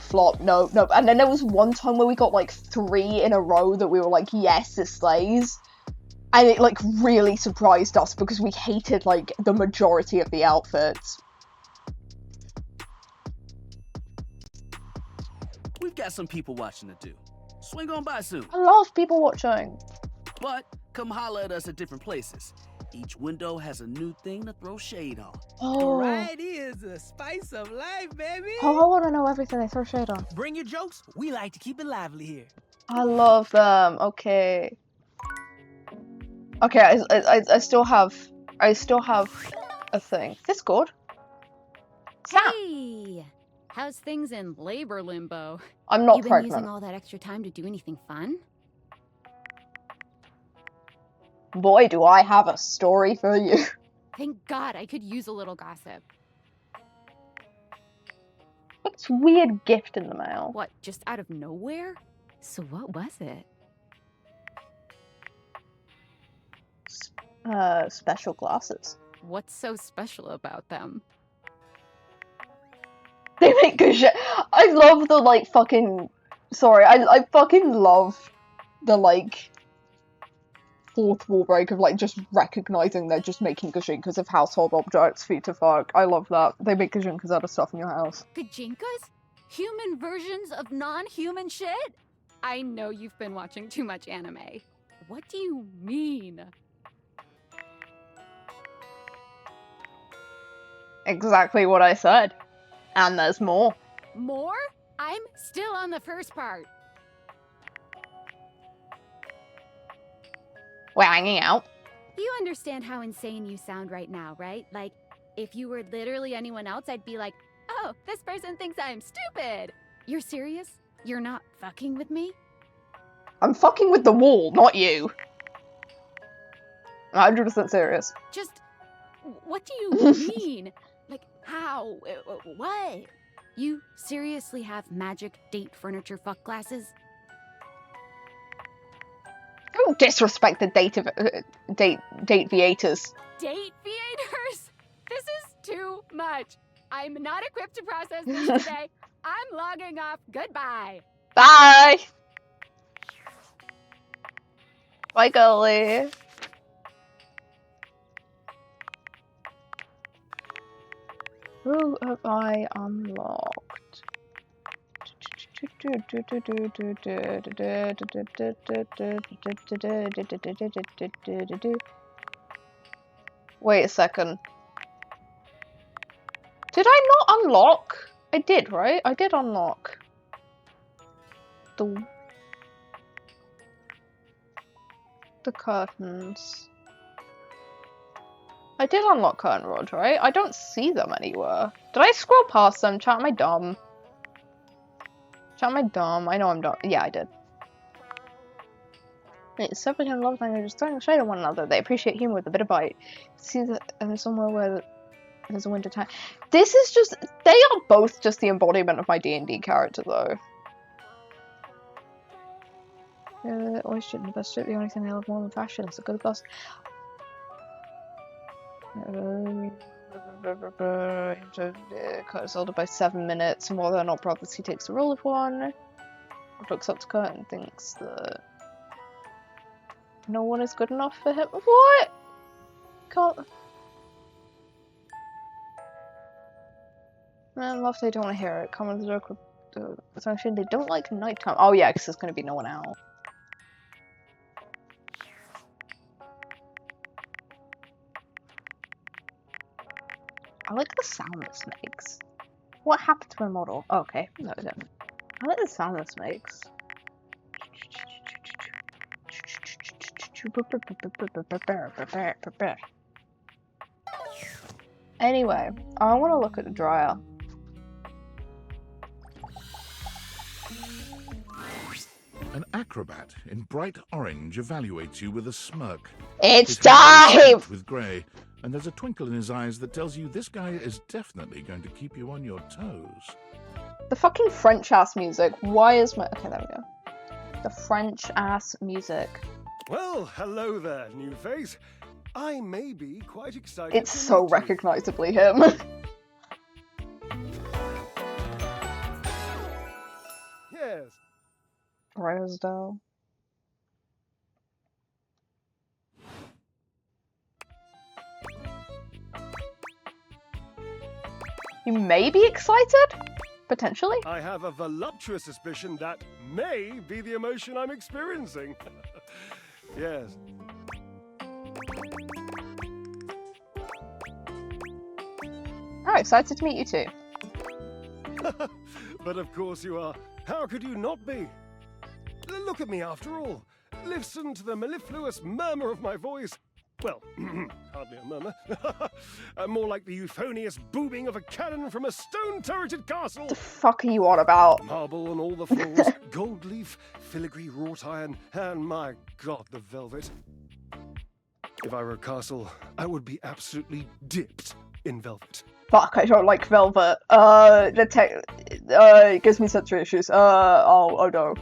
flop, nope. And then there was one time where we got like 3 in a row that we were like, yes, this slays. And it like really surprised us because we hated like the majority of the outfits. We've got some people watching to do. Swing on by soon. I love people watching. But come holler at us at different places. Each window has a new thing to throw shade on. Oh. Variety is the spice of life, baby. Oh, I want to know everything they throw shade on. Bring your jokes. We like to keep it lively here. I love them. Okay. Okay, I still have a thing. Discord. Hey! How's things in labor limbo? I'm not you been pregnant. using all that extra time to do anything fun? Boy, do I have a story for you. Thank God, I could use a little gossip. Okay. this weird gift in the mail. What, just out of nowhere? So what was it? Special glasses. What's so special about them? They make good shit. I love the, like, fucking... Sorry, I fucking love the, like, fourth wall break of, like, just recognizing they're just making gajinkas of household objects for you to fuck. I love that. They make gajinkas out of stuff in your house. Gajinkas? Human versions of non-human shit? I know you've been watching too much anime. What do you mean? Exactly what I said. And there's more. More? I'm still on the first part. We're hanging out. You understand how insane you sound right now, right? Like, if you were literally anyone else, I'd be like, oh, this person thinks I'm stupid. You're serious? You're not fucking with me? I'm fucking with the wall, not you. I'm 100% serious. Just, what do you mean? Like, how? What? You seriously have magic date furniture fuck glasses? Don't disrespect the date viators. Date viators? This is too much. I'm not equipped to process this today. I'm logging off. Goodbye. Bye. Bye, girlie. Who have I unlocked? Wait a second. Did I not unlock? I did, right? I did unlock the curtains. I did unlock curtain rods, right? I don't see them anywhere. Did I scroll past them? Chat, am I dumb? Chat, am I dumb? I know I'm dumb. Yeah, I did. It's separate and love languages throwing shade at one another. They appreciate humor with a bit of bite. See that there's somewhere where there's a winter time. This is just... They are both just the embodiment of my D&D character, though. Always shit in the best shit. The only thing they love more than fashion is a good bust. Cut Zelda by 7 minutes, and while they're not brothers, he takes the role of one. Looks up to Kurt and thinks that no one is good enough for him. What? Can't. Man, love they don't want to hear it. Come with the joke with the assumption they don't like nighttime. Oh yeah, because there's going to be no one out. I like the sound this makes. What happened to my model? Oh, okay, no, I don't. I like the sound this makes. Anyway, I want to look at the dryer. An acrobat in bright orange evaluates you with a smirk. It's His hair is time! streaked with grey, and there's a twinkle in his eyes that tells you this guy is definitely going to keep you on your toes. The fucking French ass music. Why is my... Okay, there we go. The French ass music. Well, hello there, new face. I may be quite excited. It's so recognizably him. Yes. Rosedale. You may be excited? Potentially? I have a voluptuous suspicion that may be the emotion I'm experiencing. Yes. Oh, excited to meet you too. But of course you are. How could you not be? Look at me after all. Listen to the mellifluous murmur of my voice. Well, hardly a murmur. More like the euphonious booming of a cannon from a stone-turreted castle. The fuck are you on about? Marble on all the floors, gold leaf, filigree wrought iron, and my god, the velvet. If I were a castle, I would be absolutely dipped in velvet. Fuck, I don't like Velvet. It gives me sensory issues. Oh no.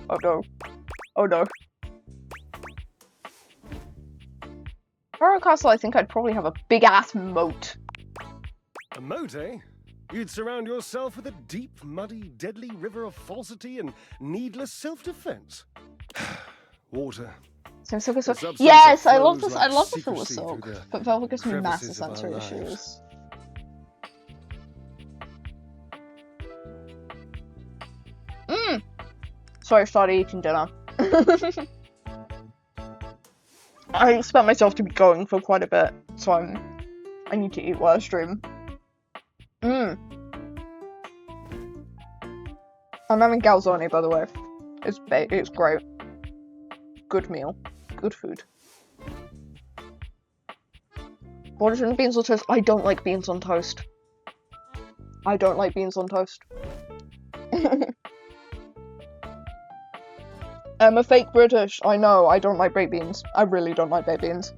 Barrow Castle, I think I'd probably have a big-ass moat. A moat, eh? You'd surround yourself with a deep, muddy, deadly river of falsity and needless self-defense. Water. Yes, I love this. I love the Silver Silk, but Velvet gives me massive sensory issues. Sorry, I started eating dinner. I expect myself to be going for quite a bit, so I need to eat while I stream. I'm having calzone, by the way. It's great. Good meal. Good food. What is in beans on toast? I don't like beans on toast. I don't like beans on toast. I'm a fake British. I know. I don't like baked beans. I really don't like baked beans.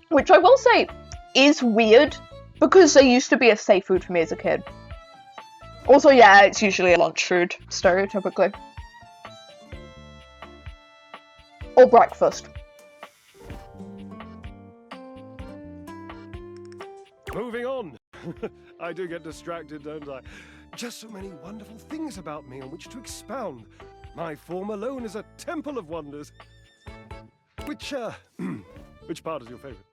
Which I will say is weird, because they used to be a safe food for me as a kid. Also, yeah, it's usually a lunch food, stereotypically. Or breakfast. Moving on. I do get distracted, don't I? Just so many wonderful things about me on which to expound. My form alone is a temple of wonders. Which part is your favorite?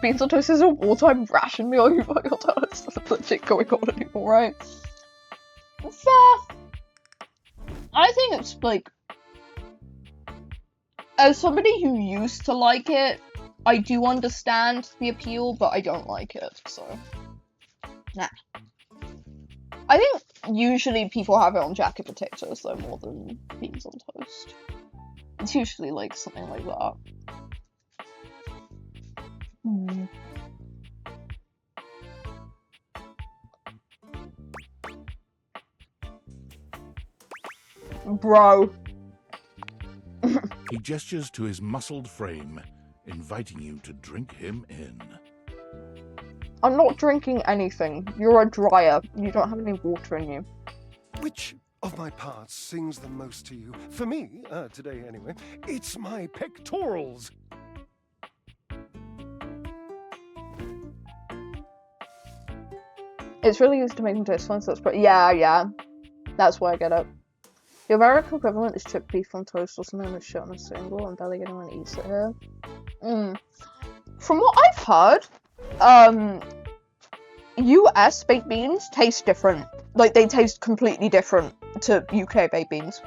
Beans on toast is a wartime ration meal. You fucking toast. That's legit going on anymore, right? Fair. I think it's like, as somebody who used to like it, I do understand the appeal, but I don't like it, so nah. I think usually people have it on jacket potatoes though more than beans on toast. It's usually like something like that. Bro. He gestures to his muscled frame, inviting you to drink him in. I'm not drinking anything. You're a dryer. You don't have any water in you. Which of my parts sings the most to you? For me, today anyway, it's my pectorals. It's really used to making toast ones, that's pretty. Yeah. That's why I get it. The American equivalent is chipped beef on toast or something with shit on a single, and barely anyone eats it here. From what I've heard, US baked beans taste different. Like, they taste completely different to UK baked beans.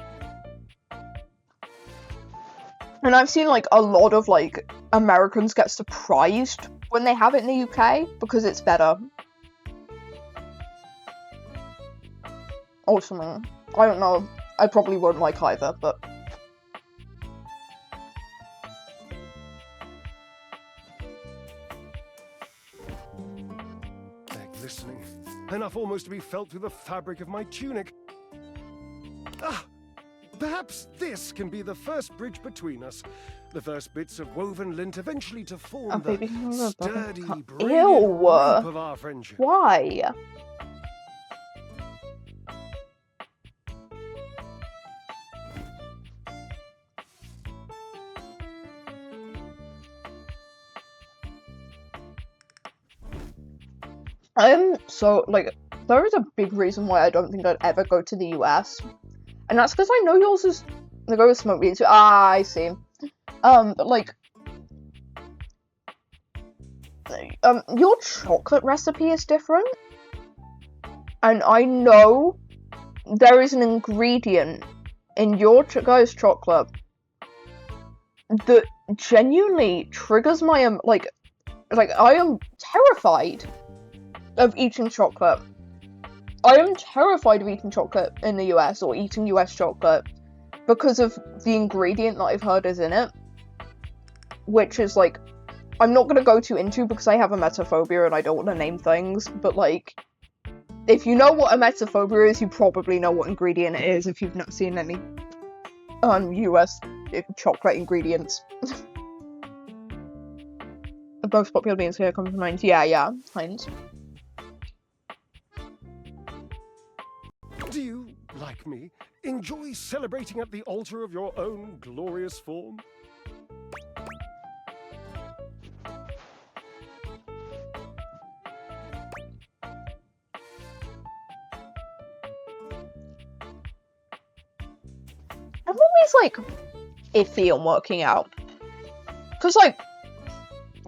And I've seen, like, a lot of, like, Americans get surprised when they have it in the UK, because it's better. Or something. I don't know. I probably won't like either, but... They're glistening. Enough almost to be felt through the fabric of my tunic. Ah! Perhaps this can be the first bridge between us. The first bits of woven lint eventually to form the sturdy, brilliant rope of our friendship. Why? So, like, there is a big reason why I don't think I'd ever go to the US. And that's because I know yours is... They go with smoked beans. Ah, I see. But, like... your chocolate recipe is different. And I know there is an ingredient in your guys' chocolate that genuinely triggers my, like, I am terrified of eating chocolate. I am terrified of eating chocolate in the US, or eating US chocolate, because of the ingredient that I've heard is in it. Which is, like, I'm not going to go too into because I have emetophobia and I don't want to name things, but, like, if you know what emetophobia is, you probably know what ingredient it is if you've not seen any US chocolate ingredients. The most popular beans here come from Heinz. Yeah, Heinz. Do you, like me, enjoy celebrating at the altar of your own glorious form? I'm always, like, iffy on working out. Because, like,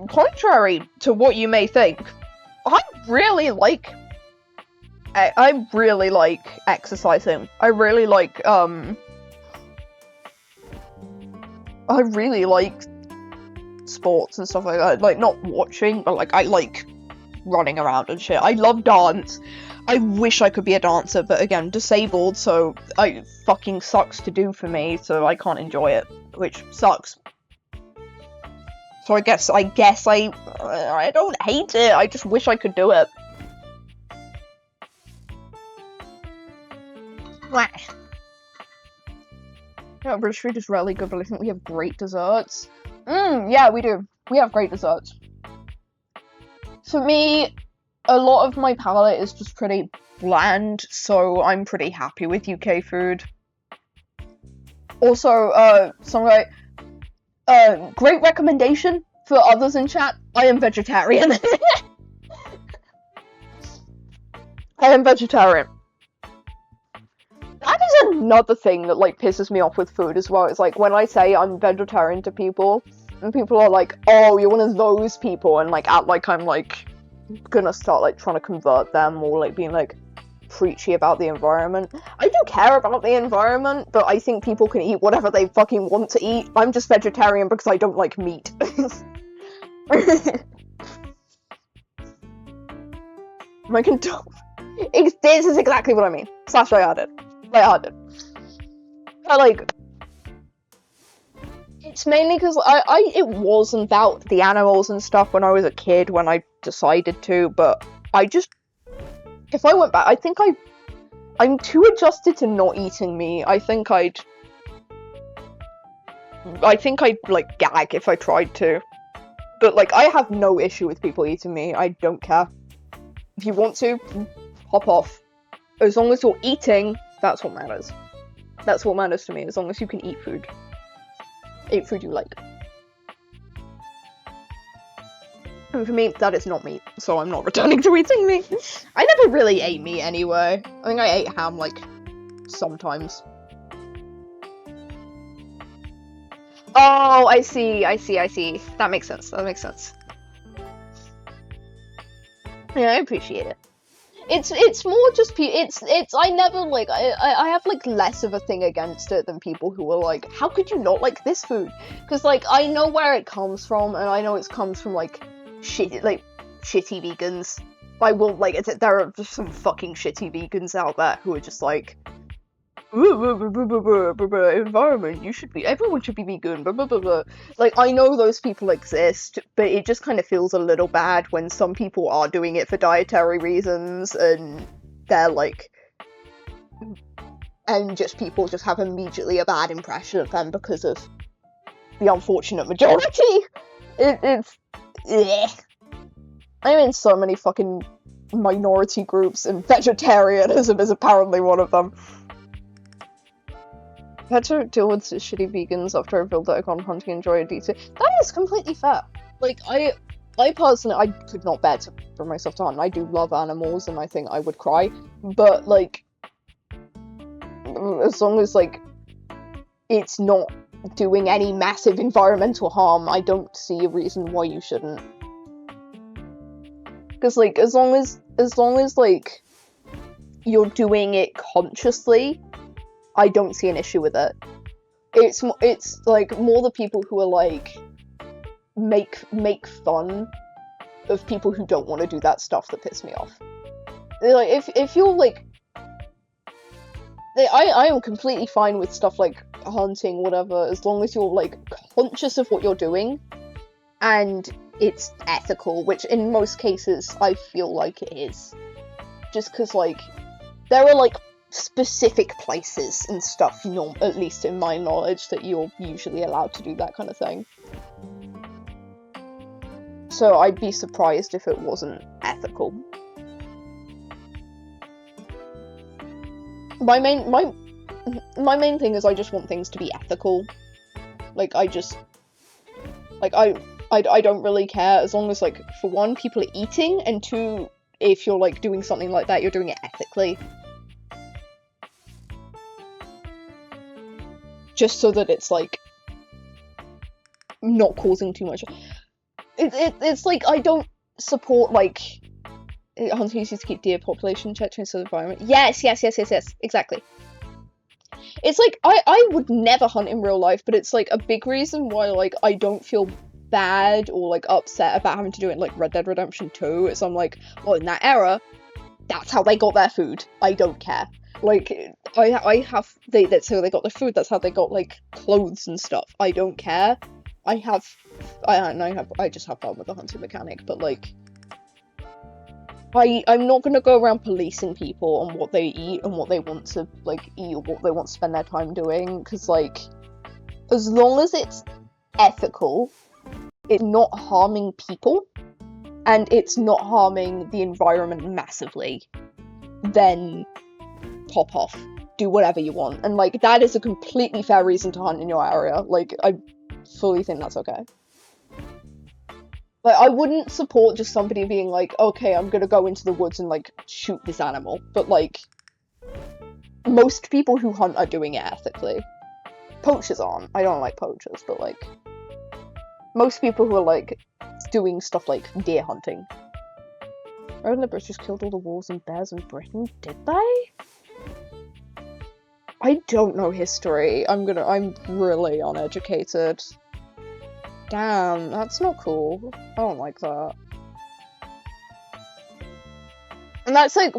contrary to what you may think, I really like exercising. I really like sports and stuff like that. Like, not watching, but, like, I like running around and shit. I love dance. I wish I could be a dancer, but again, disabled, so it fucking sucks to do for me, so I can't enjoy it, which sucks. So I guess I don't hate it, I just wish I could do it. Yeah, British food is really good, but I think we have great desserts. Yeah, we do. We have great desserts. For me, a lot of my palate is just pretty bland, so I'm pretty happy with UK food. Also, great recommendation for others in chat. I am vegetarian. I am vegetarian. That is another thing that, like, pisses me off with food as well. It's like, when I say I'm vegetarian to people, and people are like, oh, you're one of those people, and, like, act like I'm, like, gonna start, like, trying to convert them, or, like, being, like, preachy about the environment. I do care about the environment, but I think people can eat whatever they fucking want to eat. I'm just vegetarian because I don't like meat. This is exactly what I mean. / lighthearted. But, like, it's mainly because it wasn't about the animals and stuff when I was a kid, when I decided to, but if I went back, I think I'm too adjusted to not eating meat. I think I'd, like, gag if I tried to. But, like, I have no issue with people eating meat. I don't care. If you want to, hop off. As long as you're eating, that's what matters. That's what matters to me, as long as you can eat food. Eat food you like. And for me, that is not meat, so I'm not returning to eating meat. I never really ate meat anyway. I think I ate ham, like, sometimes. Oh, I see. That makes sense. Yeah, I appreciate it. It's more just I never, like, I have, like, less of a thing against it than people who are like, how could you not like this food? Because, like, I know where it comes from, and I know it comes from, like, shitty vegans. I will, like, there are just some fucking shitty vegans out there who are just like, environment, everyone should be vegan, blah, blah, blah, blah. Like, I know those people exist, but it just kind of feels a little bad when some people are doing it for dietary reasons, and they're like, and just people just have immediately a bad impression of them because of the unfortunate majority. It's I'm in so many fucking minority groups, and vegetarianism is apparently one of them. I had to deal with shitty vegans after I revealed that I gone hunting and enjoy a DC. That is completely fair. Like, I personally, I could not bear to bring myself to hunt. I do love animals, and I think I would cry. But, like, as long as, like, it's not doing any massive environmental harm, I don't see a reason why you shouldn't. Because, like, as long as, like, you're doing it consciously, I don't see an issue with it. It's like, more the people who are, like, make fun of people who don't want to do that stuff that piss me off. Like, if you're, like, I am completely fine with stuff like hunting, whatever, as long as you're, like, conscious of what you're doing, and it's ethical, which in most cases I feel like it is. just because, like, there are, like, specific places and stuff, at least in my knowledge, that you're usually allowed to do that kind of thing. So I'd be surprised if it wasn't ethical. My main thing is I just want things to be ethical. Like, I don't really care, as long as, like, for one, people are eating, and two, if you're, like, doing something like that, you're doing it ethically. Just so that it's, like, not causing too much. It's like, I don't support, like, hunting uses to keep deer population check to the environment. Yes, exactly. It's like, I would never hunt in real life, but it's, like, a big reason why, like, I don't feel bad or, like, upset about having to do it in, like, Red Dead Redemption 2. It's, I'm like, well, in that era, that's how they got their food. I don't care. Like, that's how they got their food, that's how they got, like, clothes and stuff. I don't care. I just have fun with the hunting mechanic, but, like, I'm not gonna go around policing people on what they eat and what they want to, like, eat or what they want to spend their time doing, because, like, as long as it's ethical, it's not harming people, and it's not harming the environment massively, then pop off. Do whatever you want. And, like, that is a completely fair reason to hunt in your area. Like, I fully think that's okay. Like, I wouldn't support just somebody being like, okay, I'm gonna go into the woods and, like, shoot this animal. But, like, most people who hunt are doing it ethically. Poachers aren't. I don't like poachers, but, like, most people who are, like, doing stuff like deer hunting. I reckon the British killed all the wolves and bears in Britain, did they? I don't know history. I'm really uneducated. Damn, that's not cool. I don't like that. And that's, like,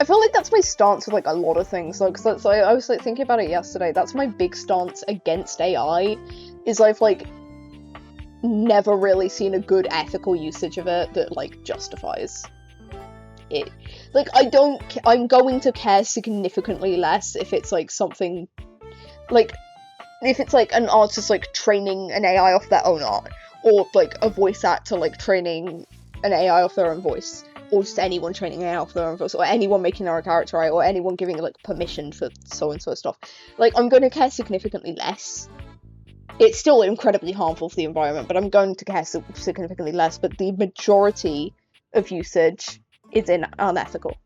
I feel like that's my stance with, like, a lot of things, though, because that's, like, I was, like, thinking about it yesterday. That's my big stance against AI, is I've, like, never really seen a good ethical usage of it that, like, justifies it. Like, I'm going to care significantly less if it's, like, something, like, if it's, like, an artist, like, training an AI off their own art, or, like, a voice actor, like, training an AI off their own voice, or just anyone training an AI off their own voice, or anyone making their own character, right, or anyone giving, like, permission for so-and-so stuff. Like, I'm going to care significantly less. It's still incredibly harmful for the environment, but I'm going to care significantly less, but the majority of usage is unethical.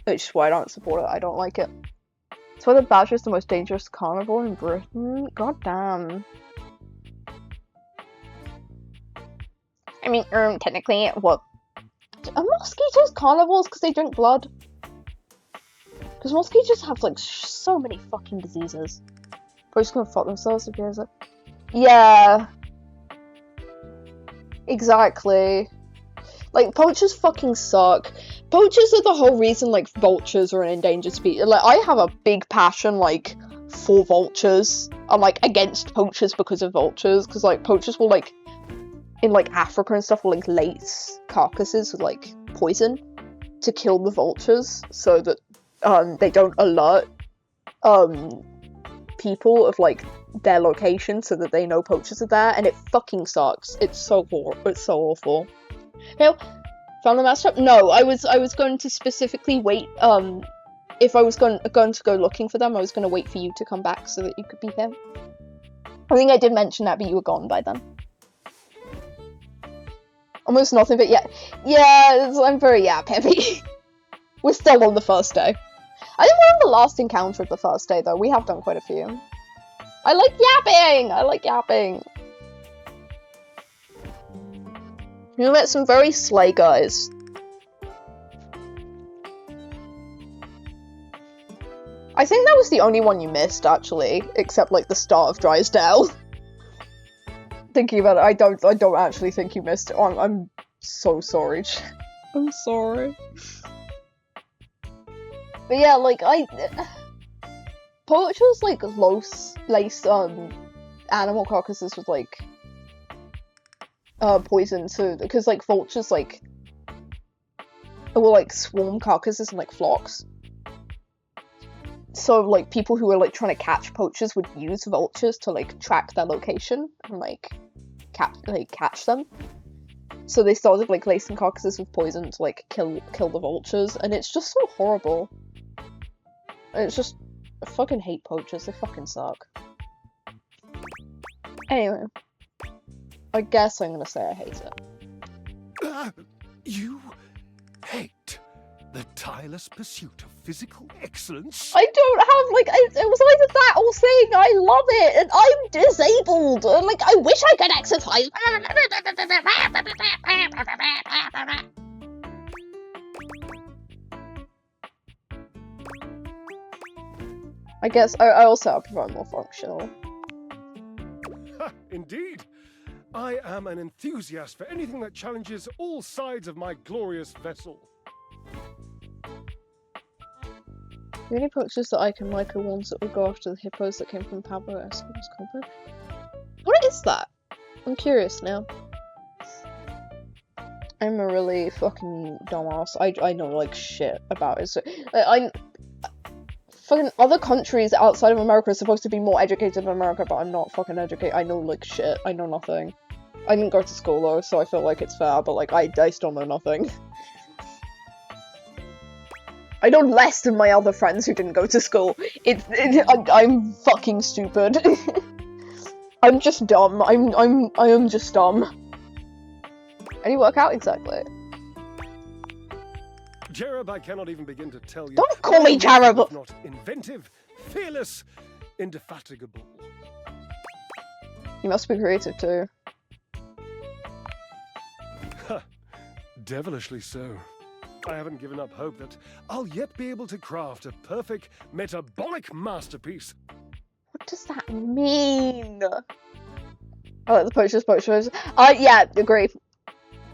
Which is why I don't support it. I don't like it. It's why the badger is the most dangerous carnivore in Britain. God damn. I mean, technically, what? Are mosquitoes carnivores because they drink blood? Because mosquitoes have, like, so many fucking diseases. They're just gonna fuck themselves if you it. Yeah. Exactly. Like, poachers fucking suck. Poachers are the whole reason, like, vultures are an endangered species. Like, I have a big passion, like, for vultures. I'm, like, against poachers because of vultures. Because, like, poachers will, like, in, like, Africa and stuff, will, like, lace carcasses with, like, poison to kill the vultures. So that, they don't alert, people of, like, their location so that they know poachers are there. And it fucking sucks. It's so awful. Now, found the mouse trap? No, I was going to specifically wait, if I was going to go looking for them, I was going to wait for you to come back so that you could be here. I think I did mention that, but you were gone by then. Almost nothing, but yeah, I'm very yap heavy. We're still on the first day. I think we're on the last encounter of the first day, though. We have done quite a few. I like yapping! You met some very slay guys. I think that was the only one you missed, actually, except, like, the start of Drysdale. Thinking about it, I don't actually think you missed it. Oh, I'm so sorry. I'm sorry. But yeah, like, poachers, like, lace, animal carcasses with, like, poison, so, because, like, vultures, like, will like swarm carcasses in like flocks. So like people who are like trying to catch poachers would use vultures to like track their location and like catch them. So they started like lacing carcasses with poison to like kill the vultures, and it's just so horrible. And it's just, I fucking hate poachers. They fucking suck. Anyway, I guess I'm gonna say I hate it. You hate the tireless pursuit of physical excellence? I don't have, like, it was either that or saying I love it, and I'm disabled, and, like, I wish I could exercise. I guess I also prefer more functional. Indeed. I am an enthusiast for anything that challenges all sides of my glorious vessel. The only poachers that I can like are ones that will go after the hippos that came from Pablo Escobar's compound. What is that? I'm curious now. I'm a really fucking dumbass. I know like shit about it. So fucking other countries outside of America are supposed to be more educated than America, but I'm not fucking educated. I know like shit. I know nothing. I didn't go to school though, so I feel like it's fair, but like I still know nothing. I know less than my other friends who didn't go to school. I'm fucking stupid. I'm just dumb. I am just dumb. Any workout? Exactly. Jerub, I cannot even begin to tell you. Don't call me Jerub! Not inventive, fearless, indefatigable. You must be creative too. Devilishly so. I haven't given up hope that I'll yet be able to craft a perfect metabolic masterpiece. What does that mean? I like the poachers. Yeah, agree.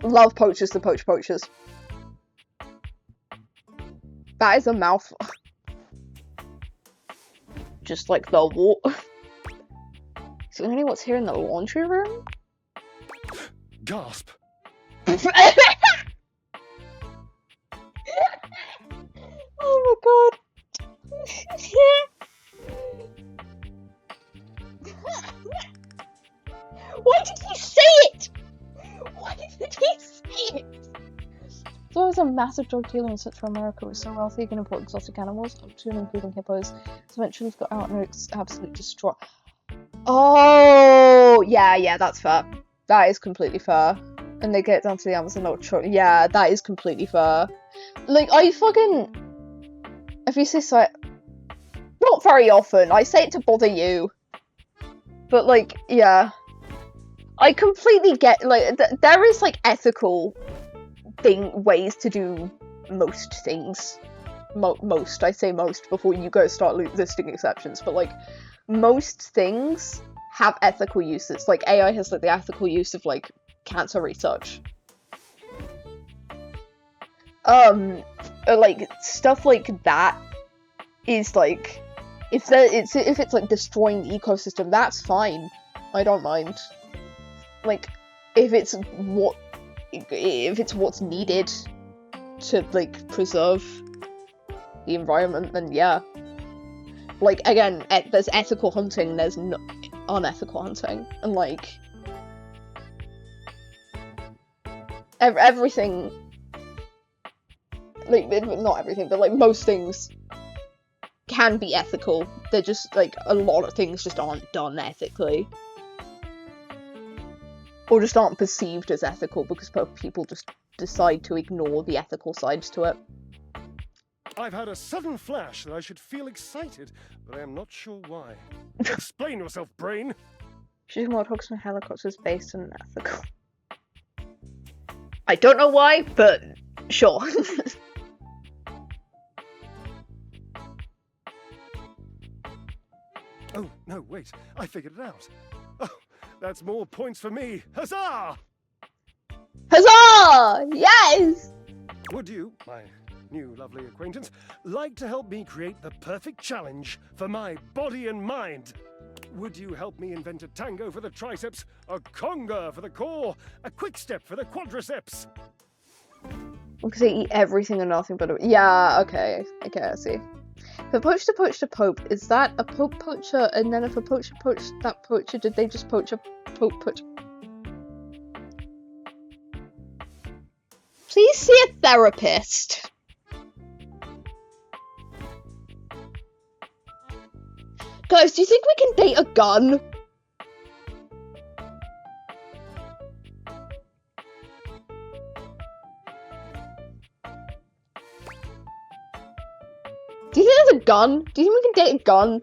Love poachers to poach poachers. That is a mouthful. Just like the what? Is there any what's here in the laundry room? Gasp. Oh my god. Why did he say it? Why did he say it? So I was a massive drug dealer in Central America. Was so wealthy he can import exotic animals, up to and including hippos. So eventually got out and absolutely destroy. Oh, yeah, that's fair. That is completely fair. And they get down to the Amazon. Yeah, that is completely fair. Like, I fucking... If you say so... Not very often. I say it to bother you. But, like, yeah. I completely get... Like, there is, like, ethical ways to do most things. Most. I say most before you go start listing exceptions. But, like, most things have ethical uses. Like, AI has, like, the ethical use of, like, cancer research. Like, stuff like that is, like, if it's, like, destroying the ecosystem, that's fine. I don't mind. Like, if it's what's needed to, like, preserve the environment, then yeah. Like, again, there's ethical hunting, there's unethical hunting, and, like, everything, like, not everything, but, like, most things can be ethical. They're just, like, a lot of things just aren't done ethically. Or just aren't perceived as ethical because people just decide to ignore the ethical sides to it. I've had a sudden flash that I should feel excited, but I am not sure why. Explain yourself, brain! Shooting warthogs from helicopters based on ethical. I don't know why, but sure. Oh, no, wait. I figured it out. Oh, that's more points for me. Huzzah! Huzzah! Yes! Would you, my new lovely acquaintance, like to help me create the perfect challenge for my body and mind? Would you help me invent a tango for the triceps, a conga for the core, a quick step for the quadriceps? Because they eat everything and nothing but yeah, okay, I see. If a poacher poached a pope, is that a pope poacher? And then if a poacher poached that poacher, did they just poach a pope poacher? Please see a therapist. Guys, do you think we can date a gun? Do you think there's a gun? Do you think we can date a gun?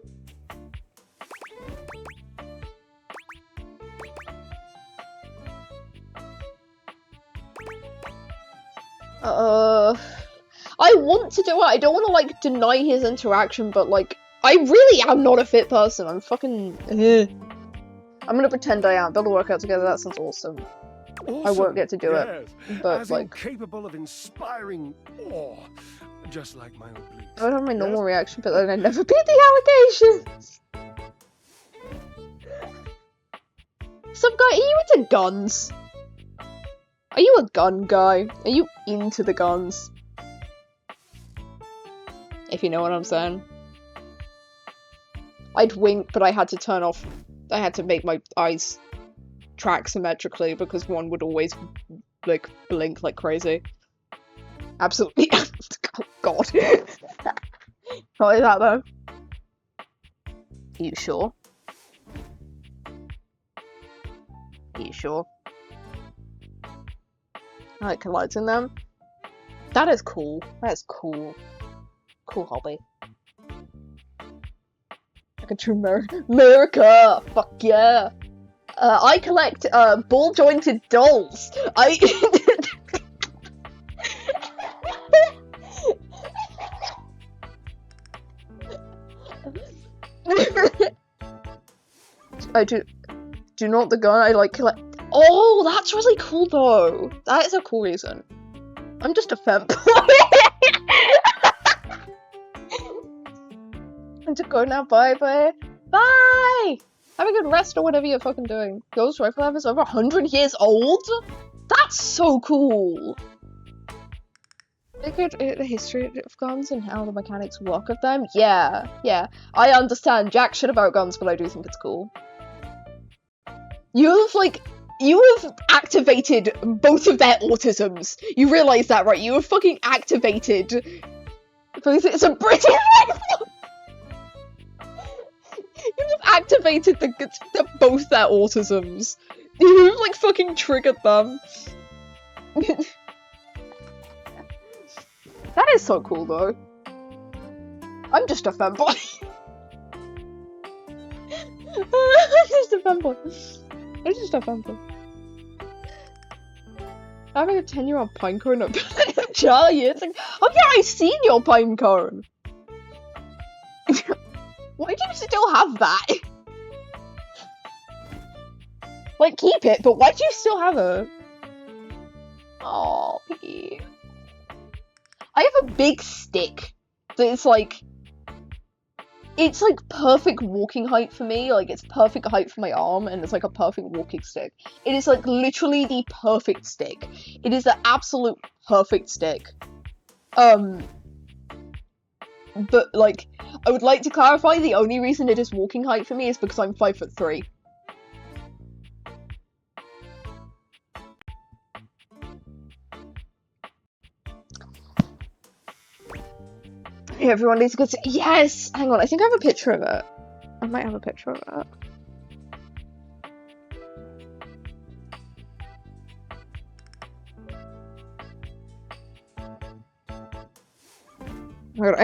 I want to do it. I don't want to, like, deny his interaction, but, like, I really am not a fit person. I'm fucking... I'm gonna pretend I am. Build a workout together. That sounds awesome. I won't get to do it. But, as like... capable of inspiring awe. Just like my own beliefs. I would have my normal reaction, but then I never beat the allegations! Some guy, are you into guns? Are you a gun guy? Are you into the guns? If you know what I'm saying. I'd wink, but I had to turn off... I had to make my eyes track symmetrically because one would always, like, blink like crazy. Absolutely. Oh, God. Not like that, though. Are you sure? Are you sure? I like collecting them. That is cool. That is cool. Cool hobby. Like a true America! Fuck yeah! I collect, ball-jointed dolls. I do not the gun, I like collect. Oh, that's really cool though. That is a cool reason. I'm just a femboy. I'm to go now, bye bye. Bye! Have a good rest or whatever you're fucking doing. Ghost Rifle Lab is over 100 years old? That's so cool! The history of guns and how the mechanics work of them? Yeah. I understand jack shit about guns, but I do think it's cool. You have activated both of their autisms. You realize that, right? You have fucking activated... It's a British rifle! You have activated both their autisms. You have, like, fucking triggered them. That is so cool, though. I'm just a fanboy. I'm just a fanboy. I'm just a fanboy. Having a 10-year-old pinecone up Charlie, it's like, oh yeah, I've seen your pinecone. Why do you still have that? Like, keep it, but why do you still have it? Oh, Piggy. I have a big stick that is like... It's like perfect walking height for me, like it's perfect height for my arm, and it's like a perfect walking stick. It is like literally the perfect stick. It is the absolute perfect stick. But like, I would like to clarify the only reason it is walking height for me is because I'm 5'3". Everyone needs to go to— yes! Hang on, I think I have a picture of it. I might have a picture of it. Oh my god,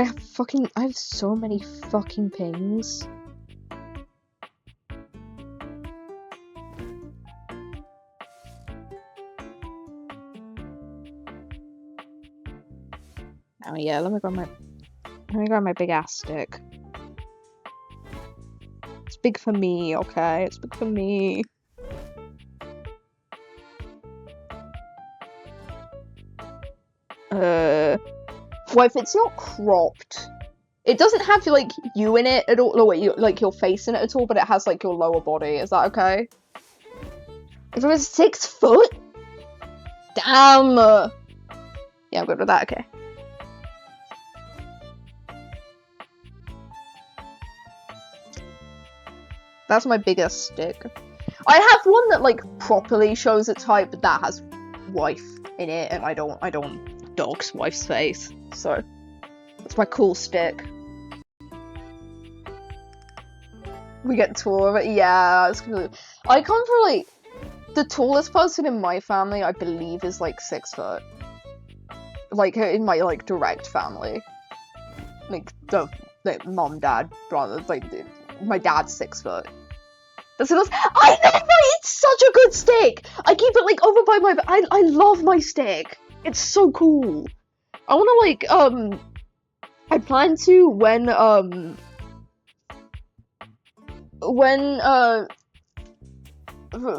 I have so many fucking pings. Oh yeah, let me grab my big ass stick. It's big for me, okay? It's big for me. Well, if it's not cropped, it doesn't have like you in it at all. No, wait, like your face in it at all, but it has like your lower body. Is that okay? If it was 6 foot, damn. Yeah, I'm good with that, okay. That's my biggest stick. I have one that like properly shows its height, but that has wife in it, and I don't dox wife's face. So that's my cool stick. We get taller, yeah. I come from like the tallest person in my family, I believe, is like 6 foot. Like in my like direct family, like the mom, dad, brother, like my dad's 6 foot. That's enough. I know, right? It's such a good stick. I keep it like over by my. I love my stick. It's so cool. I want to like I plan to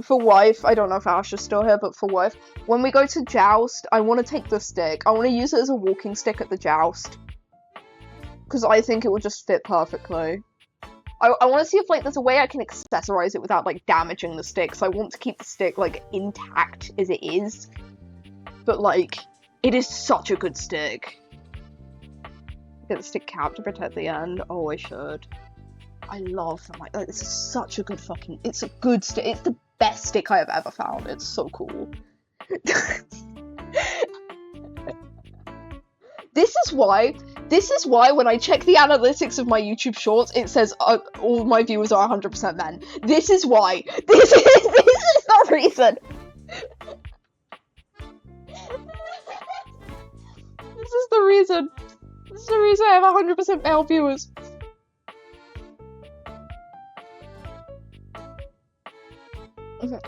for wife, I don't know if Ash is still here, but for wife, when we go to joust, I want to take the stick. I want to use it as a walking stick at the joust. Because I think it would just fit perfectly. I want to see if like there's a way I can accessorize it without like damaging the stick. So I want to keep the stick like intact as it is. But like, it is such a good stick. Get the stick cap to protect the end. Oh, I should. I love them. Like, this is such a good fucking. It's a good stick. It's the best stick I have ever found. It's so cool. This is why when I check the analytics of my YouTube shorts, it says all my viewers are 100% men. This is why. This is the reason. This is the reason. This is the reason I have 100% male viewers.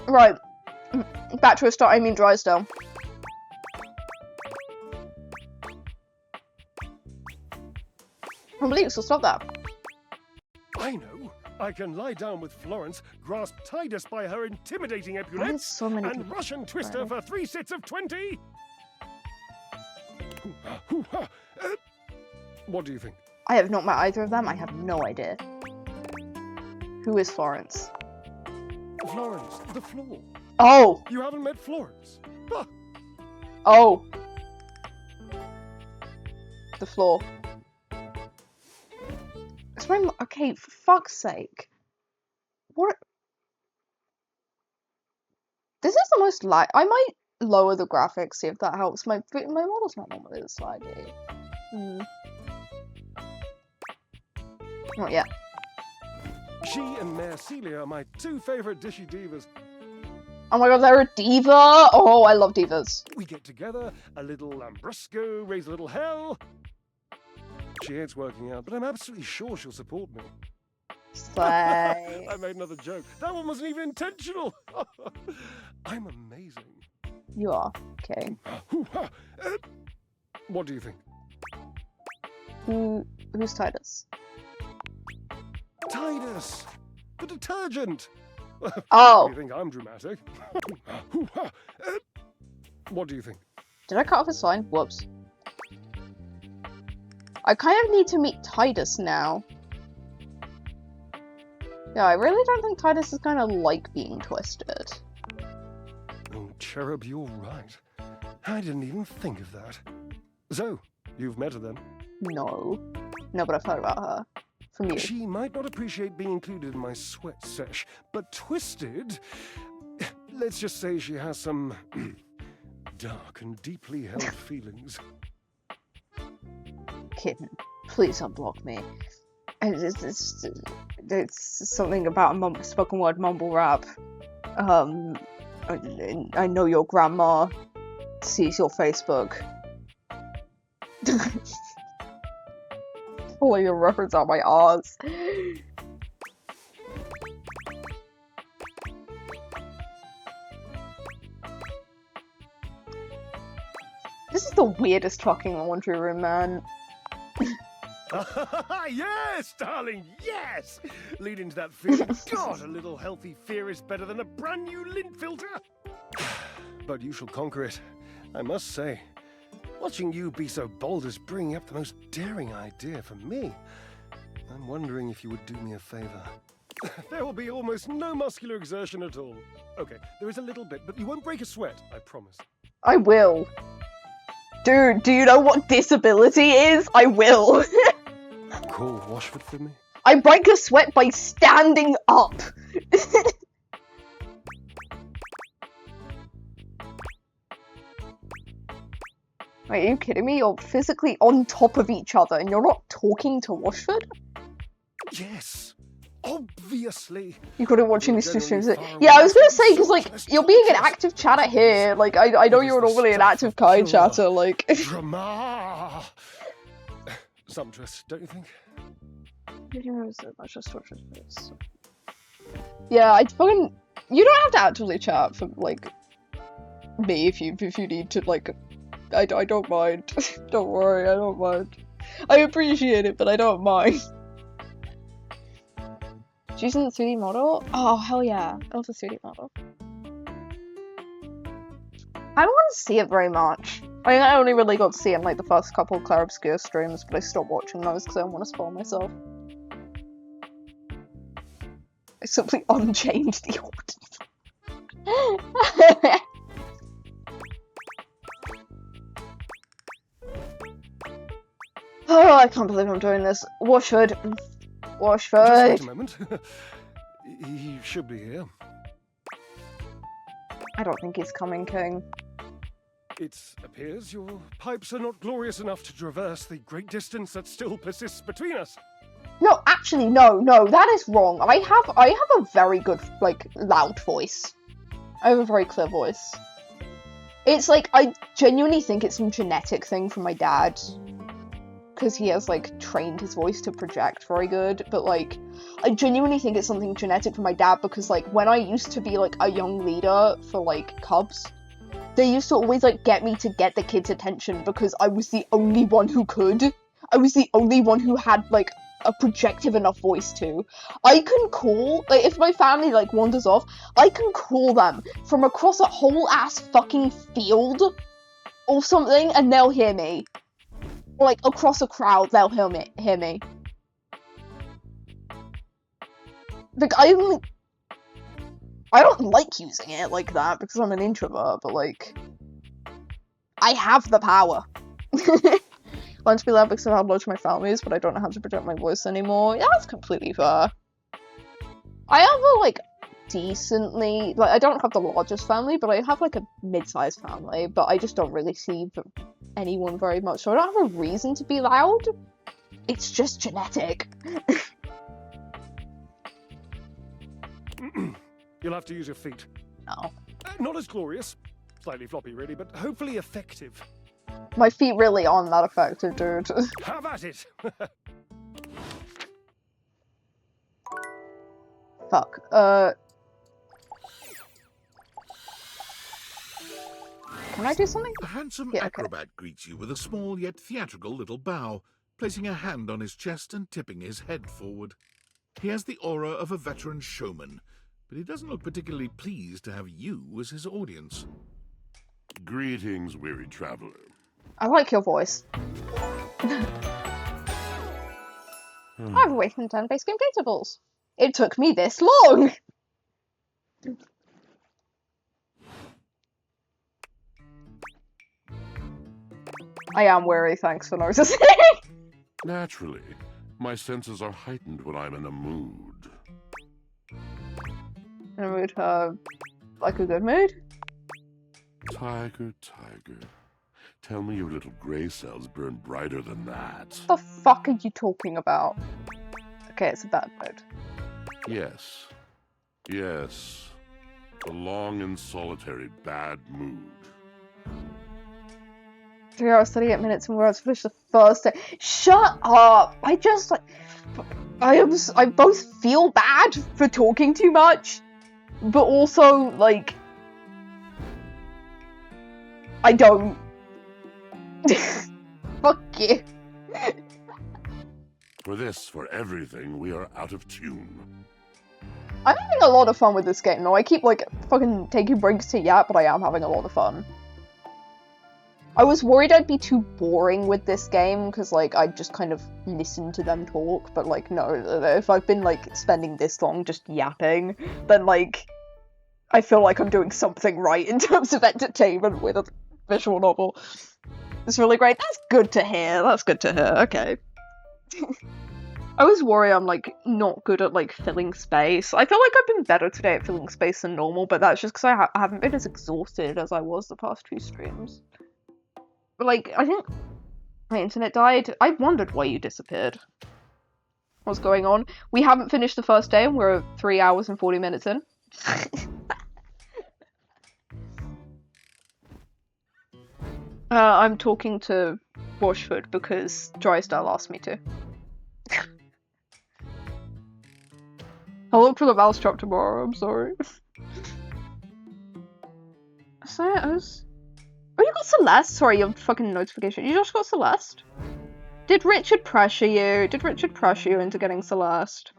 Right. Back to a start, I mean Drysdale. I believe so, stop that. I know. I can lie down with Florence, grasp Tidus by her intimidating epaulets, so many and Russian twist her for 3 sets of 20. What do you think? I have not met either of them. I have no idea. Who is Florence? Florence, the floor. Oh! You haven't met Florence? Ah. Oh. The floor. It's my... Okay, for fuck's sake. What? This is the most light. I might lower the graphics, see if that helps. My model's not normally this slidey. Not yet. She and Mare Celia are my 2 favorite dishy divas. Oh my god, they're a diva! Oh, I love divas. We get together, a little Lambrusco, raise a little hell. She hates working out, but I'm absolutely sure she'll support me. Slay. I made another joke. That one wasn't even intentional. I'm amazing. You are. Okay. What do you think? Who's Tidus? Tidus! The detergent! Oh! You think I'm dramatic? What do you think? Did I cut off his line? Whoops. I kind of need to meet Tidus now. Yeah, I really don't think Tidus is kind of like being twisted. Oh, Cherub, you're right. I didn't even think of that. So, you've met her then? No. No, but I've heard about her. From you. She might not appreciate being included in my sweat sesh, but twisted... Let's just say she has some dark and deeply held feelings. Kitten, please unblock me. It's something about a spoken word mumble rap. I know your grandma sees your Facebook. All your reference on my R's. This is the weirdest fucking laundry room, man. Yes, darling, yes! Lead into that feeling. God, a little healthy fear is better than a brand new lint filter. But you shall conquer it, I must say. Watching you be so bold is bringing up the most daring idea for me. I'm wondering if you would do me a favor. There will be almost no muscular exertion at all. Okay, there is a little bit, but you won't break a sweat, I promise. I will. Dude, do you know what disability is? I will. Call Washford for me? I break a sweat by standing up. Wait, are you kidding me? You're physically on top of each other and you're not talking to Washford? Yes, obviously. You couldn't watching these two streams. Yeah, I was gonna say, because, like, you're being an active chatter here. Like, I know you're normally an active Kai chatter, like... Drama! Sumptuous, don't you think? Yeah, I fucking... You don't have to actively chat for, like, me if you need to, like... I don't mind. Don't worry, I don't mind. I appreciate it, but I don't mind. Using the 3D model? Oh, hell yeah. I love the 3D model. I don't want to see it very much. I mean, I only really got to see it in, like, the first couple of Claire Obscure streams, but I stopped watching those because I don't want to spoil myself. I simply unchained the audience. Oh, I can't believe I'm doing this. Washford. Washford. Just wait a moment. He should be here. I don't think he's coming, King. It appears your pipes are not glorious enough to traverse the great distance that still persists between us. No, actually, no, that is wrong. I have a very good, like, loud voice. I have a very clear voice. It's like, I genuinely think it's some genetic thing from my dad. Because he has, like, trained his voice to project very good, but, like, I genuinely think it's something genetic from my dad, because, like, when I used to be, like, a young leader for, like, Cubs, they used to always, like, get me to get the kids' attention, because I was the only one who could. I was the only one who had, like, a projective enough voice to. I can call, like, if my family, like, wanders off, I can call them from across a whole ass fucking field or something, and they'll hear me. Like, across a crowd, they'll hear me. Like, I don't like using it like that, because I'm an introvert, but, like, I have the power. Learn to be loud because of how large my family is, but I don't know how to project my voice anymore. Yeah, that's completely fair. I have a, like, decently... Like, I don't have the largest family, but I have, like, a mid-sized family, but I just don't really see anyone very much, so I don't have a reason to be loud. It's just genetic. You'll have to use your feet. No. Not as glorious. Slightly floppy, really, but hopefully effective. My feet really aren't that effective, dude. Have at it! Fuck. Can I do something? A handsome acrobat greets you with a small yet theatrical little bow, placing a hand on his chest and tipping his head forward. He has the aura of a veteran showman, but he doesn't look particularly pleased to have you as his audience. Greetings, weary traveler. I like your voice. I've waited in turn-based game datables. It took me this long! I am weary, thanks for noticing. Naturally. My senses are heightened when I'm in a mood. In a mood, like a good mood? Tiger. Tell me your little gray cells burn brighter than that. What the fuck are you talking about? Okay, it's a bad mood. Yes. A long and solitary bad mood. 3 hours, 38 minutes, and we're about to finish the first day. Shut up! I both feel bad for talking too much, but also, like, I don't. Fuck you. For everything, we are out of tune. I'm having a lot of fun with this game, though. I keep, like, fucking taking breaks to yap, but I am having a lot of fun. I was worried I'd be too boring with this game, because, like, I'd just kind of listen to them talk, but, like, no, if I've been, like, spending this long just yapping, then, like, I feel like I'm doing something right in terms of entertainment with a visual novel. It's really great. That's good to hear. That's good to hear. Okay. I was worried I'm like not good at like filling space. I feel like I've been better today at filling space than normal, but that's just because I haven't been as exhausted as I was the past 2 streams. But like, I think my internet died. I wondered why you disappeared. What's going on? We haven't finished the first day and we're 3 hours and 40 minutes in. I'm talking to Washford because Drysdale asked me to. I'll look for the mousetrap tomorrow, I'm sorry. Oh, you got Celeste? Sorry, your fucking notification. You just got Celeste? Did Richard pressure you? Did Richard pressure you into getting Celeste?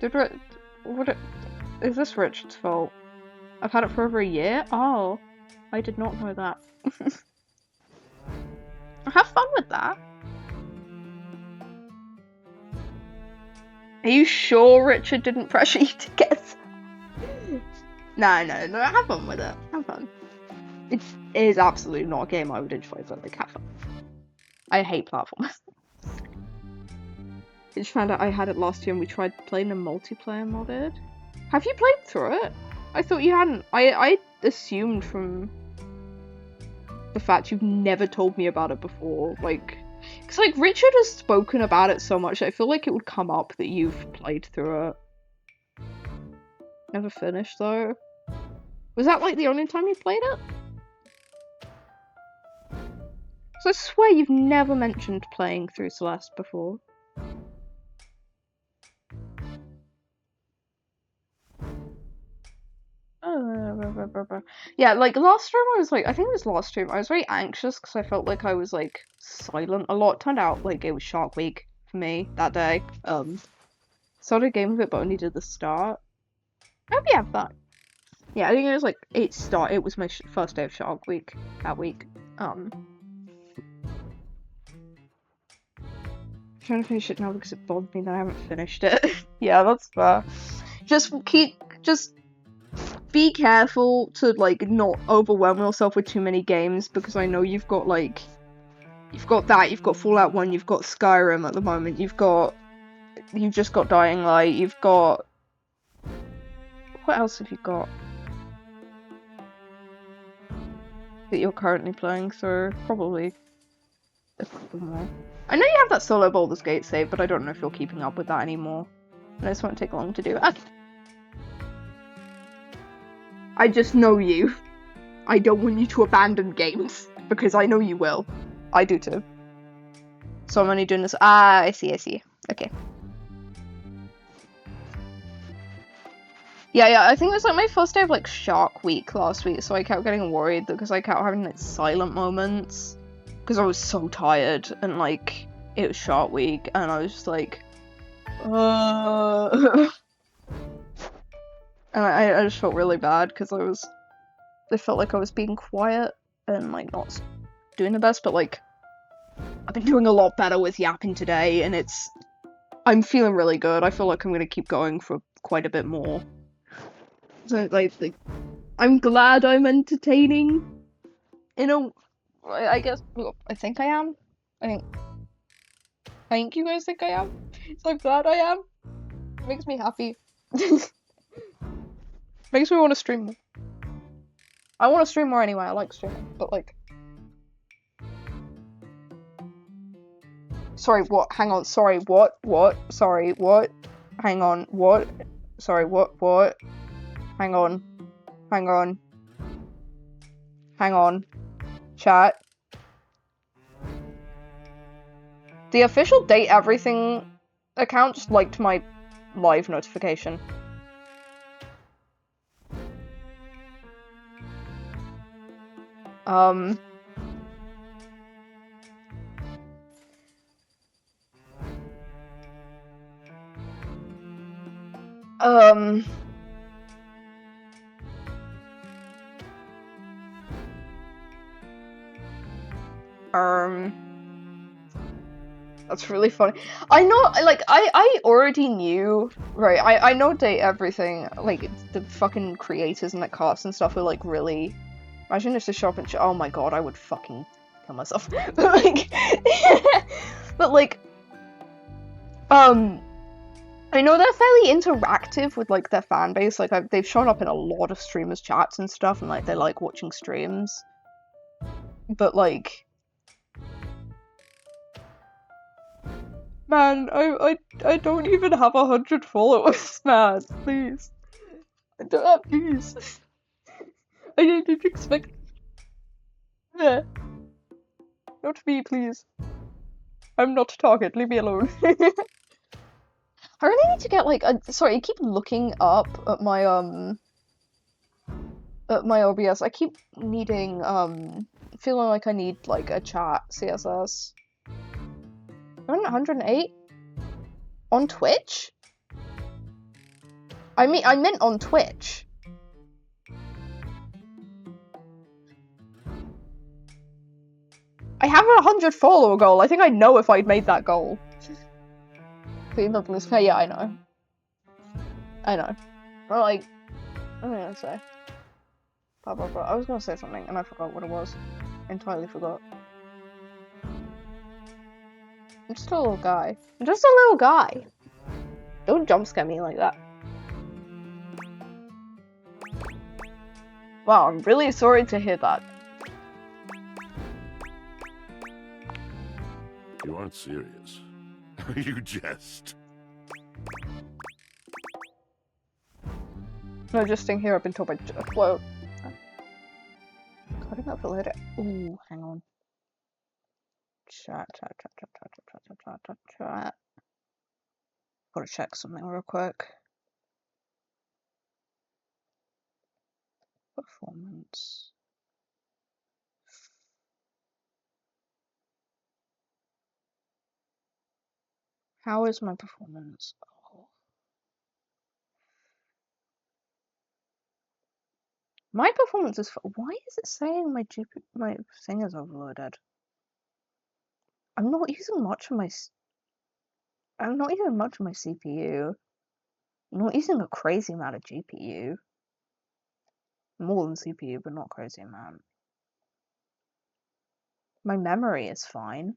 Is this Richard's fault? I've had it for over a year? Oh, I did not know that. Have fun with that. Are you sure Richard didn't pressure you to get? No, have fun with it. Have fun. It is absolutely not a game I would enjoy, but like, have fun. I hate platformers. I just found out I had it last year and we tried playing a multiplayer modded. Have you played through it? I thought you hadn't. I assumed from the fact you've never told me about it before, like, because like Richard has spoken about it so much, I feel like it would come up that you've played through it. Never finished though. Was that like the only time you played it? So I swear you've never mentioned playing through Celeste before. Yeah, like last stream I was like, I think it was last stream, I was very anxious because I felt like I was like silent a lot. Turned out like it was Shark Week for me that day. Started a game of it but only did the start. I hope you have fun. Yeah, I think it was like it was my first day of Shark Week that week. Trying to finish it now because it bothered me that I haven't finished it. Yeah, that's fair. Just be careful to like not overwhelm yourself with too many games, because I know you've got Fallout 1, you've got Skyrim at the moment, you've just got Dying Light, you've got, what else have you got that you're currently playing through? Probably a couple more. I know you have that solo Baldur's Gate save, but I don't know if you're keeping up with that anymore. And this won't take long to do. Okay. I just know you. I don't want you to abandon games, because I know you will. I do too. So I'm only doing this. Ah, I see. Okay. Yeah, I think it was like my first day of like Shark Week last week, so I kept getting worried because I kept having like silent moments. Because I was so tired, and like, it was Shark Week, and I was just like, And I just felt really bad, because I felt like I was being quiet, and like, not doing the best, but like, I've been doing a lot better with yapping today, and I'm feeling really good. I feel like I'm gonna keep going for quite a bit more. So like I'm glad I'm entertaining, I guess. I think I am. I think you guys think I am. So I'm glad I am. It makes me happy. Makes me want to stream more. I want to stream more anyway. I like streaming, but like. Sorry, what? Hang on. Sorry, what? What? Sorry, what? Hang on. What? Sorry, what? What? Hang on. Hang on. Hang on. Chat. The official Date Everything account just liked my live notification. That's really funny. I know, like, I already knew, right, I know everything, like, the fucking creators and the cast and stuff were, like, really... Imagine if the shop and oh my god, I would fucking kill myself. But, like... but, like... I know they're fairly interactive with, like, their fan base, like, they've shown up in a lot of streamers' chats and stuff, and, like, they like watching streams. But, like... Man, I don't even have 100 followers, man, please. I don't have these. I didn't expect... Yeah. Not me, please. I'm not target, leave me alone. I really need to get, like, sorry, I keep looking up at my OBS. I keep needing, feeling like I need, like, a chat CSS. I'm at 108? On Twitch? I meant on Twitch. I have a 100 follower goal. I think I'd know if I'd made that goal. Yeah, I know. I know. But, like, what was I gonna say? Blah, blah, blah. I was gonna say something and I forgot what it was. Entirely forgot. I'm just a little guy. I'm just a little guy. Don't jump scare me like that. Wow, I'm really sorry to hear that. You aren't serious. You jest. No, just staying here. I've been told by Whoa. Cutting up a little. Ooh, hang on. Chat. Gotta check something real quick. Performance. How is my performance? Oh. My performance is. Why is it saying my thing is overloaded? I'm not using much of my. I'm not using much of my CPU. I'm not using a crazy amount of GPU. More than CPU, but not crazy amount. My memory is fine.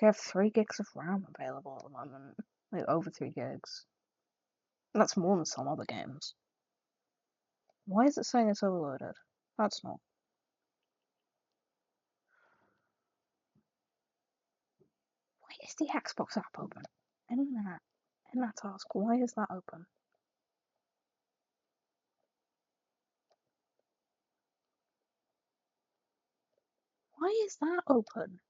I have 3 gigs of RAM available at the moment. Like, over 3 gigs. And that's more than some other games. Why is it saying it's overloaded? That's not. Why is the Xbox app open? In that task, why is that open? Why is that open?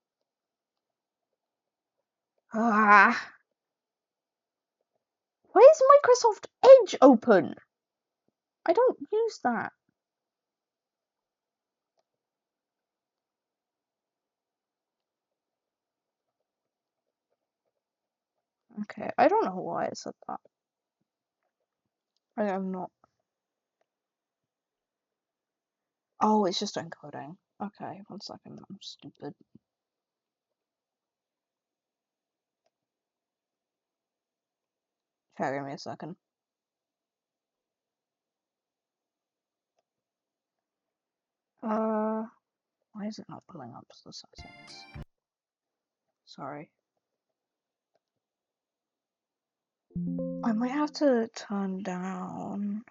Ah. Why is Microsoft Edge open? I don't use that. Okay, I don't know why it said that. I'm not. Oh, it's just encoding. Okay, 1 second, I'm stupid. Okay, give me a second. Why is it not pulling up the settings? Sorry. I might have to turn down.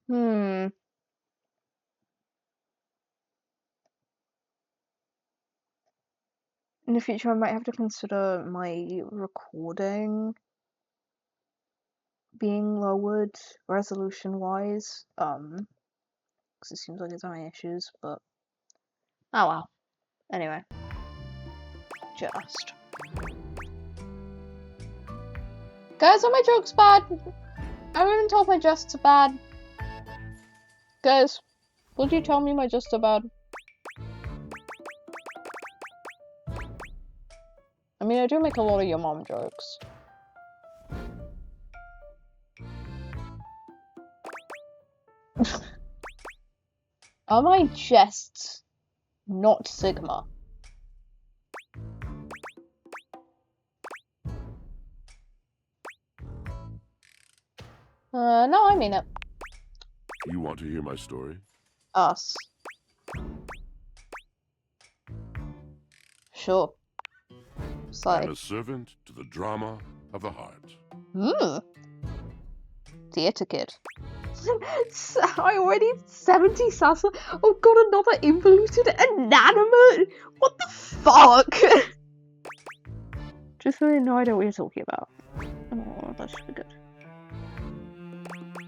In the future, I might have to consider my recording being lowered resolution-wise, because it seems like it's having issues, but oh well. Anyway, guys, are my jokes bad? I've been told my jests are bad. Guys, would you tell me my jests are bad? I mean, I do make a lot of your mom jokes. Are my jests not Sigma? No, I mean it. You want to hear my story? Us. Sure. I'm a servant to the drama of the heart. Theatre kid. I already 70 Sasa. Oh god, another involuted inanimate! What the fuck? Just so they know I know what you're talking about. Oh, that should be good.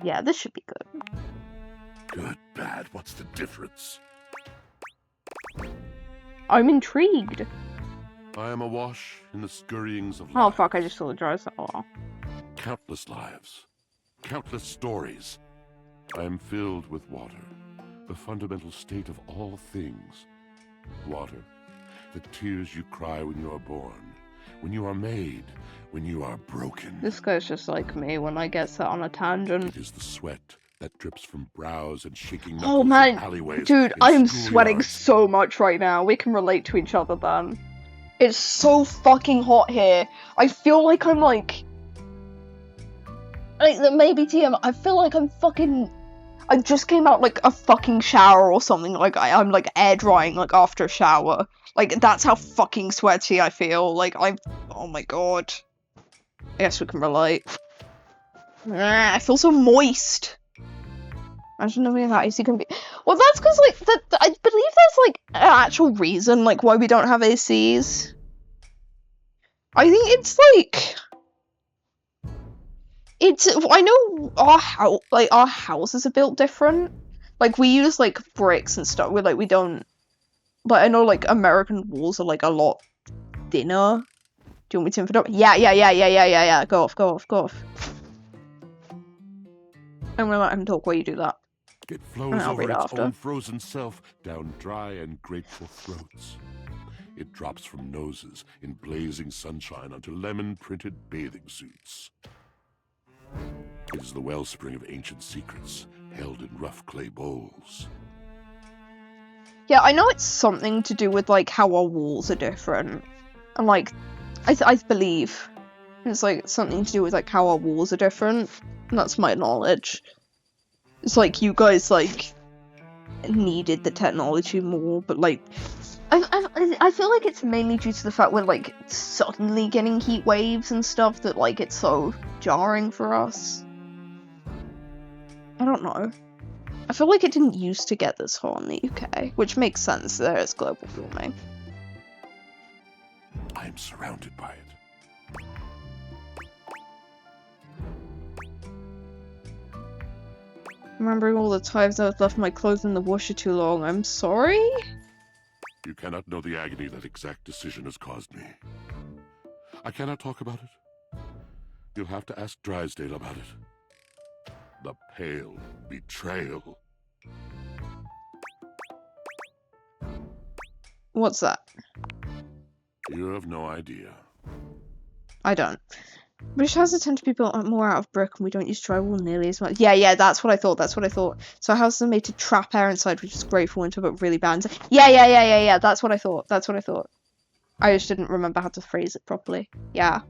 Yeah, this should be good. Good, bad, what's the difference? I'm intrigued. I am awash in the scurryings of Oh life. fuck, I just saw the dry oh. Countless lives. Countless stories. I am filled with water. The fundamental state of all things. Water. The tears you cry when you are born. When you are made. When you are broken. This guy's just like me when I get set on a tangent. It is the sweat that drips from brows and shaking knuckles Oh in man, alleyways dude, and I am schoolyards. sweating so much right now. We can relate to each other then. It's so fucking hot here. I feel like I'm like maybe TM. I feel like I'm fucking. I just came out like a fucking shower or something. Like I'm like air drying like after a shower. Like that's how fucking sweaty I feel. Like I'm. Oh my god. I guess we can relate. I feel so moist. Imagine knowing that AC can be. Well, that's because like I believe there's like an actual reason like why we don't have ACs. I think it's like. I know our houses are built different. Like we use like bricks and stuff. We don't. But I know like American walls are like a lot thinner. Do you want me to input? Yeah. Go off. I'm gonna let him talk while you do that. It flows over its own frozen self down dry and grateful throats. It drops from noses in blazing sunshine onto lemon-printed bathing suits. It is the wellspring of ancient secrets, held in rough clay bowls. Yeah, I know it's something to do with like how our walls are different, and like I believe it's like something to do with like how our walls are different. And that's my knowledge. It's like you guys like needed the technology more, but like I feel like it's mainly due to the fact we're like suddenly getting heat waves and stuff that like it's so jarring for us. I don't know. I feel like it didn't used to get this hot in the UK, which makes sense. There is global warming. I am surrounded by it. Remembering all the times I've left my clothes in the washer too long. I'm sorry? You cannot know the agony that exact decision has caused me. I cannot talk about it. You'll have to ask Drysdale about it. The pale betrayal. What's that? You have no idea. I don't. British houses tend to be built more out of brick and we don't use drywall nearly as much. Yeah, that's what I thought. So houses are made to trap air inside, which is great for winter, but really bad. Yeah, that's what I thought. I just didn't remember how to phrase it properly. Yeah.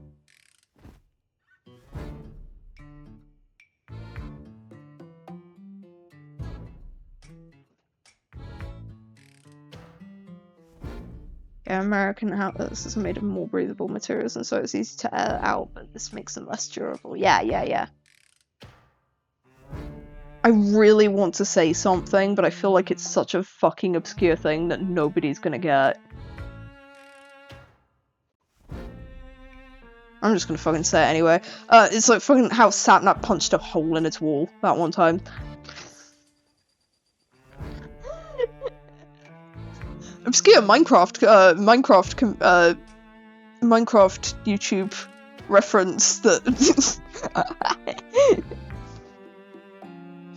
Yeah, American houses are made of more breathable materials and so it's easy to air out, but this makes them less durable. Yeah. I really want to say something, but I feel like it's such a fucking obscure thing that nobody's gonna get. I'm just gonna fucking say it anyway. It's like fucking how Sapnap punched a hole in its wall that one time. Obscure Minecraft YouTube reference that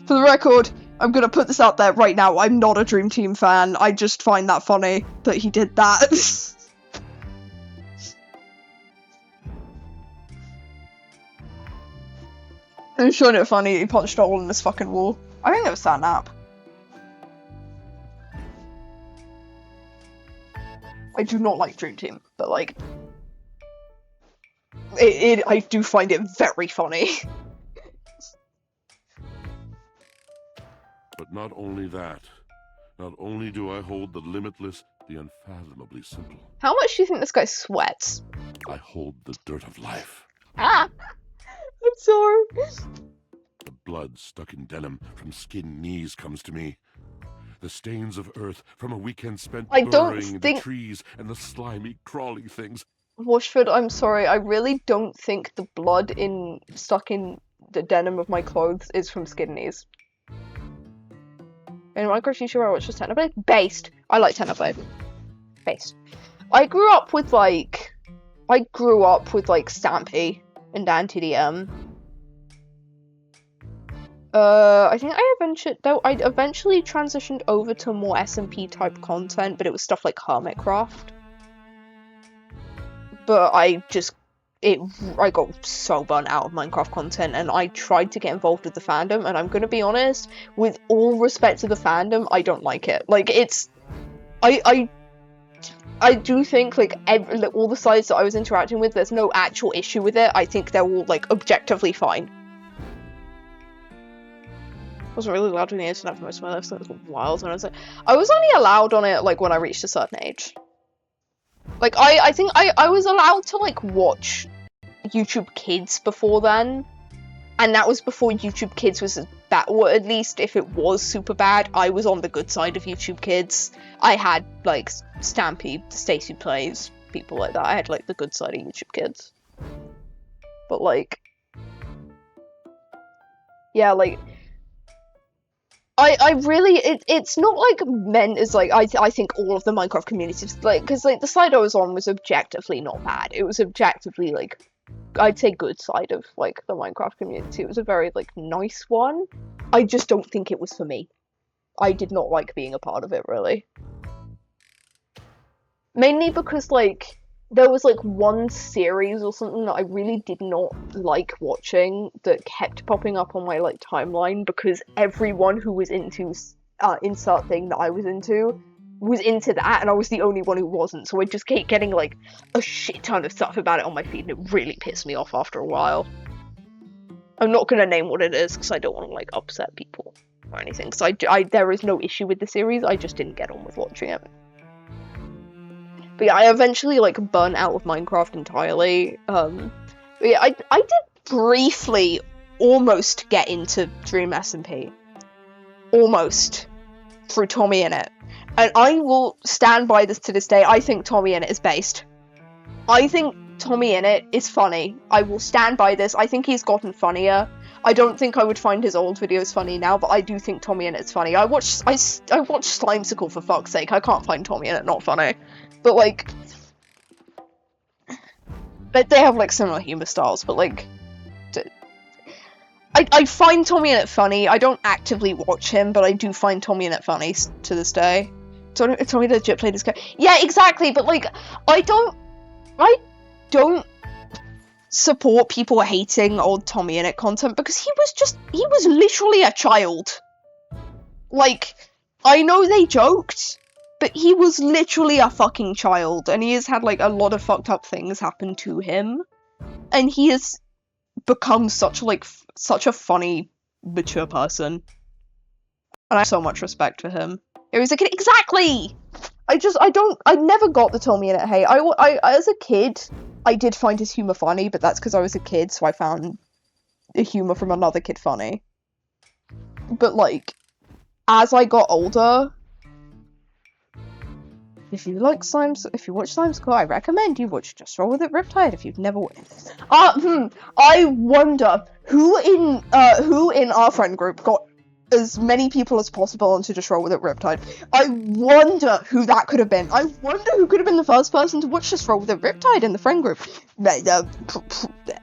For the record, I'm gonna put this out there right now. I'm not a Dream Team fan. I just find that funny that he did that. I was showing it funny. He punched a hole in this fucking wall. I think it was Satnap. I do not like Dream Team, but like, I do find it very funny. But not only that, not only do I hold the limitless, the unfathomably simple, How much do you think this guy sweats? I hold the dirt of life. Ah! I'm sorry. The blood stuck in denim from skinned knees comes to me. The stains of earth from a weekend spent I don't burrowing in think- the trees and the slimy, crawly things. Washford, I'm sorry. I really don't think the blood stuck in the denim of my clothes is from skin knees. In Minecraft YouTube I watched was Xenoblade? Based. I like Xenoblade. Based. I grew up with like Stampy and Dan2DM. I think I eventually transitioned over to more SMP type content, but it was stuff like Hermitcraft. But I got so burnt out of Minecraft content, and I tried to get involved with the fandom, and I'm gonna be honest, with all respect to the fandom, I don't like it. Like, I do think, like, all the sides that I was interacting with, there's no actual issue with it. I think they're all, like, objectively fine. I wasn't really allowed on the internet for most of my life, so it was wild when I was like, I was only allowed on it, like, when I reached a certain age. Like, I think I was allowed to, like, watch YouTube Kids before then, and that was before YouTube Kids was bad, or at least if it was super bad, I was on the good side of YouTube Kids. I had, like, Stampy, Stacey Plays, people like that. I had, like, the good side of YouTube Kids. But, like, yeah, like, I really, it's not, like, meant as, like, I think all of the Minecraft communities, like, because, like, the side I was on was objectively not bad. It was objectively, like, I'd say good side of, like, the Minecraft community. It was a very, like, nice one. I just don't think it was for me. I did not like being a part of it, really. Mainly because, like, there was, like, one series or something that I really did not like watching that kept popping up on my, like, timeline because everyone who was into insert thing that I was into that, and I was the only one who wasn't, so I just kept getting, like, a shit ton of stuff about it on my feed, and it really pissed me off after a while. I'm not gonna name what it is, because I don't want to, like, upset people or anything, because there is no issue with the series, I just didn't get on with watching it. But yeah, I eventually, like, burnt out of Minecraft entirely. But yeah, I did briefly almost get into Dream SMP. Almost. Through TommyInnit. And I will stand by this to this day. I think TommyInnit is based. I think TommyInnit is funny. I will stand by this. I think he's gotten funnier. I don't think I would find his old videos funny now, but I do think TommyInnit is funny. I watched Slimecicle, for fuck's sake. I can't find TommyInnit not funny. But, like, they have, like, similar humor styles, but, like, I find TommyInnit funny. I don't actively watch him, but I do find TommyInnit funny to this day. Tommy legit played this guy. Yeah, exactly, but, like, I don't support people hating old TommyInnit content, because he was literally a child. Like, I know they joked, but he was literally a fucking child, and he has had, like, a lot of fucked up things happen to him, and he has become such a funny, mature person. And I have so much respect for him. It was like, exactly! I never got the TommyInnit hate. I as a kid, I did find his humor funny, but that's because I was a kid, so I found the humor from another kid funny. But, like, as I got older, if you watch Slimecicle, I recommend you watch Just Roll With It Riptide if you've never I wonder who in our friend group got as many people as possible onto Just Roll With It Riptide. I wonder who that could have been. I wonder who could have been the first person to watch Just Roll With It Riptide in the friend group.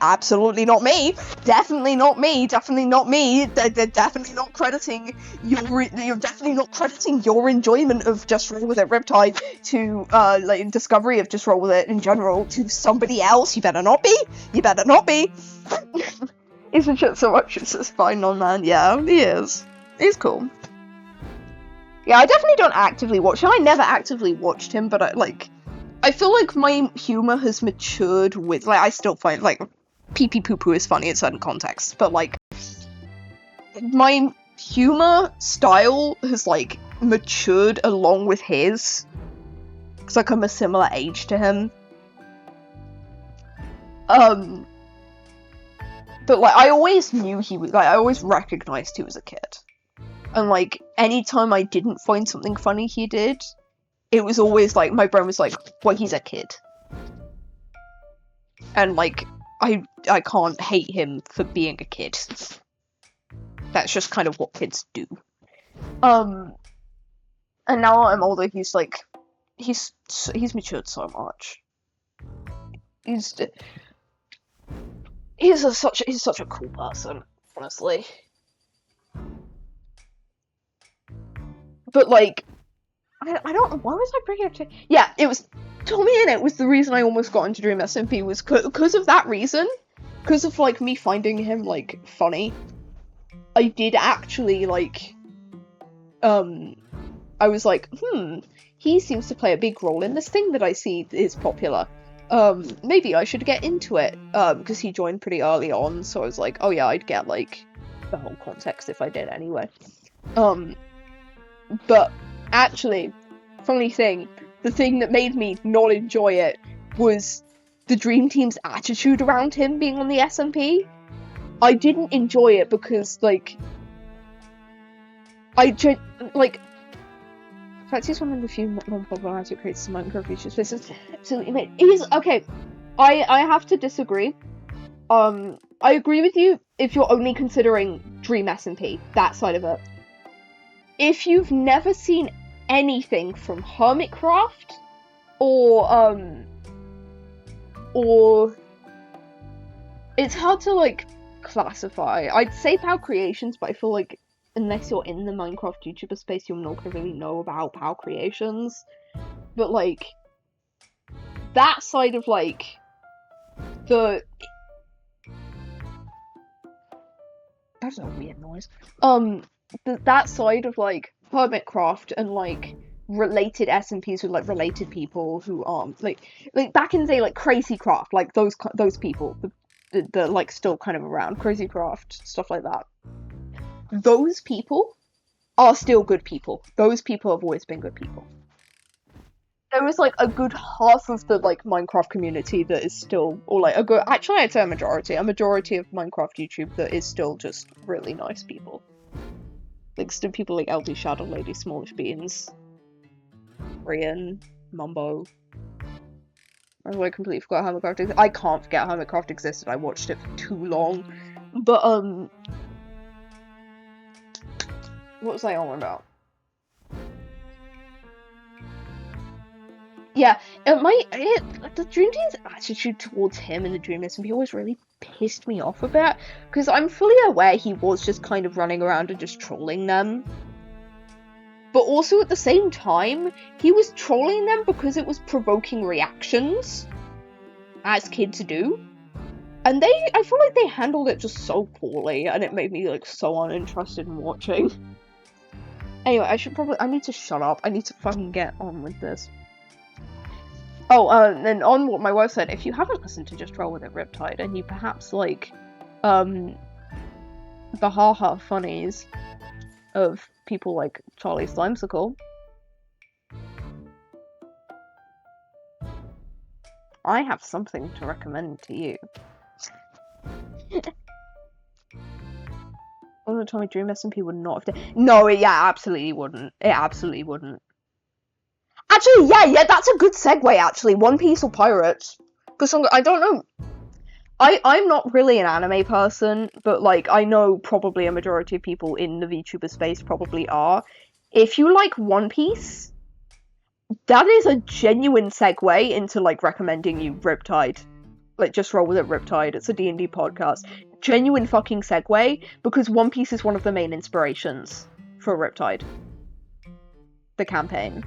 Absolutely not me. Definitely not me. Definitely not me. They're definitely not crediting you're definitely not crediting your enjoyment of Just Roll With It Riptide to like discovery of Just Roll With It in general to somebody else. You better not be. You better not be. Isn't shit so much? It's just fine on man. Yeah, he is. He's cool. Yeah, I definitely don't actively watch him. I never actively watched him, but I feel like my humor has matured with, like, I still find, like, pee-pee poo-poo is funny in certain contexts, but, like, my humor style has, like, matured along with his. Because, like, I'm a similar age to him. But, like, I always knew he was, like, I always recognized he was a kid. And, like, anytime I didn't find something funny he did, it was always, like, my brain was like, well, he's a kid. And, like, I can't hate him for being a kid. That's just kind of what kids do. And now I'm older, he's, like, he's matured so much. He's such a cool person, honestly. But, like, I don't, why was I bringing up to, yeah, it was, Tommy Innit was the reason I almost got into Dream SMP, was because of that reason, because of, like, me finding him, like, funny. I did actually, like, I was like, he seems to play a big role in this thing that I see is popular. Maybe I should get into it, because he joined pretty early on, so I was like, oh yeah, I'd get, like, the whole context if I did anyway. But, actually, funny thing, the thing that made me not enjoy it was the Dream Team's attitude around him being on the SMP. I didn't enjoy it because, like, Fancy's one of the few non-problematic creators of Minecraft features. This is absolutely made. He's okay. I have to disagree. I agree with you if you're only considering Dream SMP, that side of it. If you've never seen anything from Hermitcraft or it's hard to, like, classify. I'd say POW Creations, but I feel like unless you're in the Minecraft YouTuber space, you're not gonna really know about POW Creations. But, like, that side of, like, the... That's a weird noise. That side of, like, Hermitcraft and, like, related SMPs with, like, related people who aren't, like back in the day, like, Crazycraft, like, those people, the like, still kind of around, Crazycraft, stuff like that. Those people are still good people. Those people have always been good people. There is, like, a good half of the, like, Minecraft community that is still, or, like, actually, I'd say a majority of Minecraft YouTube that is still just really nice people. Like, still people like LD Shadow Lady, Smallish Beans, Rian, Mumbo. I completely forgot Hermitcraft existed. I can't forget Hermitcraft existed, I watched it for too long. But, what was I on about? Yeah, the Dream Team's attitude towards him and the Dream SMP always really pissed me off a bit, because I'm fully aware he was just kind of running around and just trolling them. But also at the same time, he was trolling them because it was provoking reactions, as kids do. And I feel like they handled it just so poorly, and it made me, like, so uninterested in watching. Anyway, I need to shut up. I need to fucking get on with this. Oh, and on what my wife said, if you haven't listened to Just Roll With It Riptide, and you perhaps like, the haha funnies of people like Charlie Slimesicle, I have something to recommend to you. All the time Dream SMP would not have done. No, yeah, absolutely wouldn't. It absolutely wouldn't. Actually, yeah, that's a good segue, actually. One Piece or Pirates? Because I don't know. I'm not really an anime person, but like I know probably a majority of people in the VTuber space probably are. If you like One Piece, that is a genuine segue into like recommending you Riptide. Like just roll with it, Riptide. It's a D&D podcast. Genuine fucking segue, because One Piece is one of the main inspirations for Riptide. The campaign.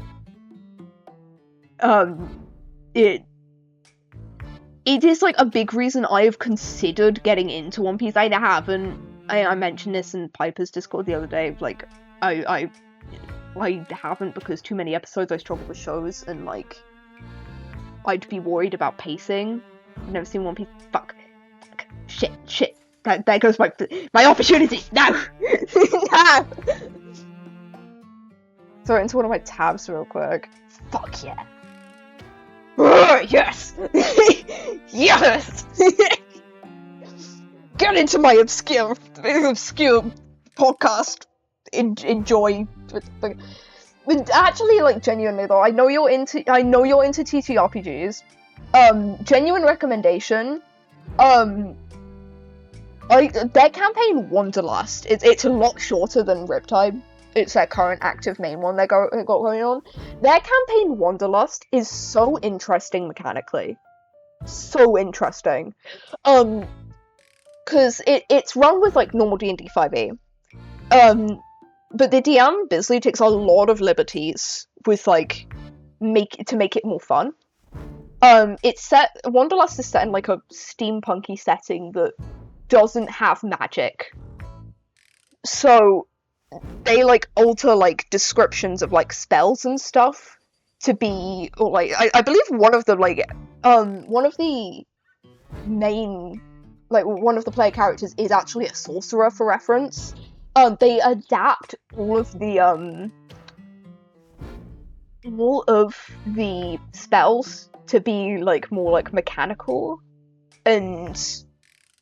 It is like a big reason I have considered getting into One Piece. I haven't. I mentioned this in Piper's Discord the other day. Like, I haven't because too many episodes. I struggle with shows, and like, I'd be worried about pacing. I've never seen One Piece. Fuck. Shit. There goes my opportunity. No. No. Throw it into one of my tabs real quick. Fuck yeah. Yes! Yes! Get into my obscure podcast. Enjoy. But actually, like, genuinely though, I know you're into TTRPGs. Genuine recommendation. Their campaign Wanderlust. It's a lot shorter than Riptide. It's their current active main one they got going on. Their campaign Wanderlust is so interesting mechanically. So interesting. Cause it's run with like normal D&D 5e. But the DM Bisley takes a lot of liberties with like make it more fun. Wanderlust is set in like a steampunky setting that doesn't have magic. So they like alter like descriptions of like spells and stuff to be, or like I believe one of the main, like one of the player characters is actually a sorcerer for reference. They adapt all of the spells to be like more like mechanical and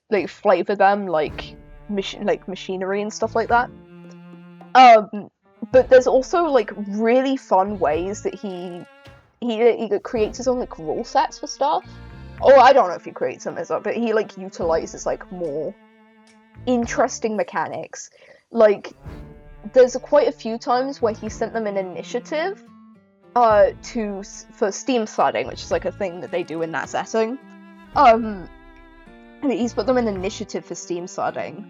like flavor them like machinery and stuff like that. But there's also like really fun ways that he creates his own like rule sets for stuff. Or I don't know if he creates them but he like utilizes like more interesting mechanics. Like there's quite a few times where he sent them an initiative for steam flooding, which is like a thing that they do in that setting. And he's put them in initiative for steam flooding.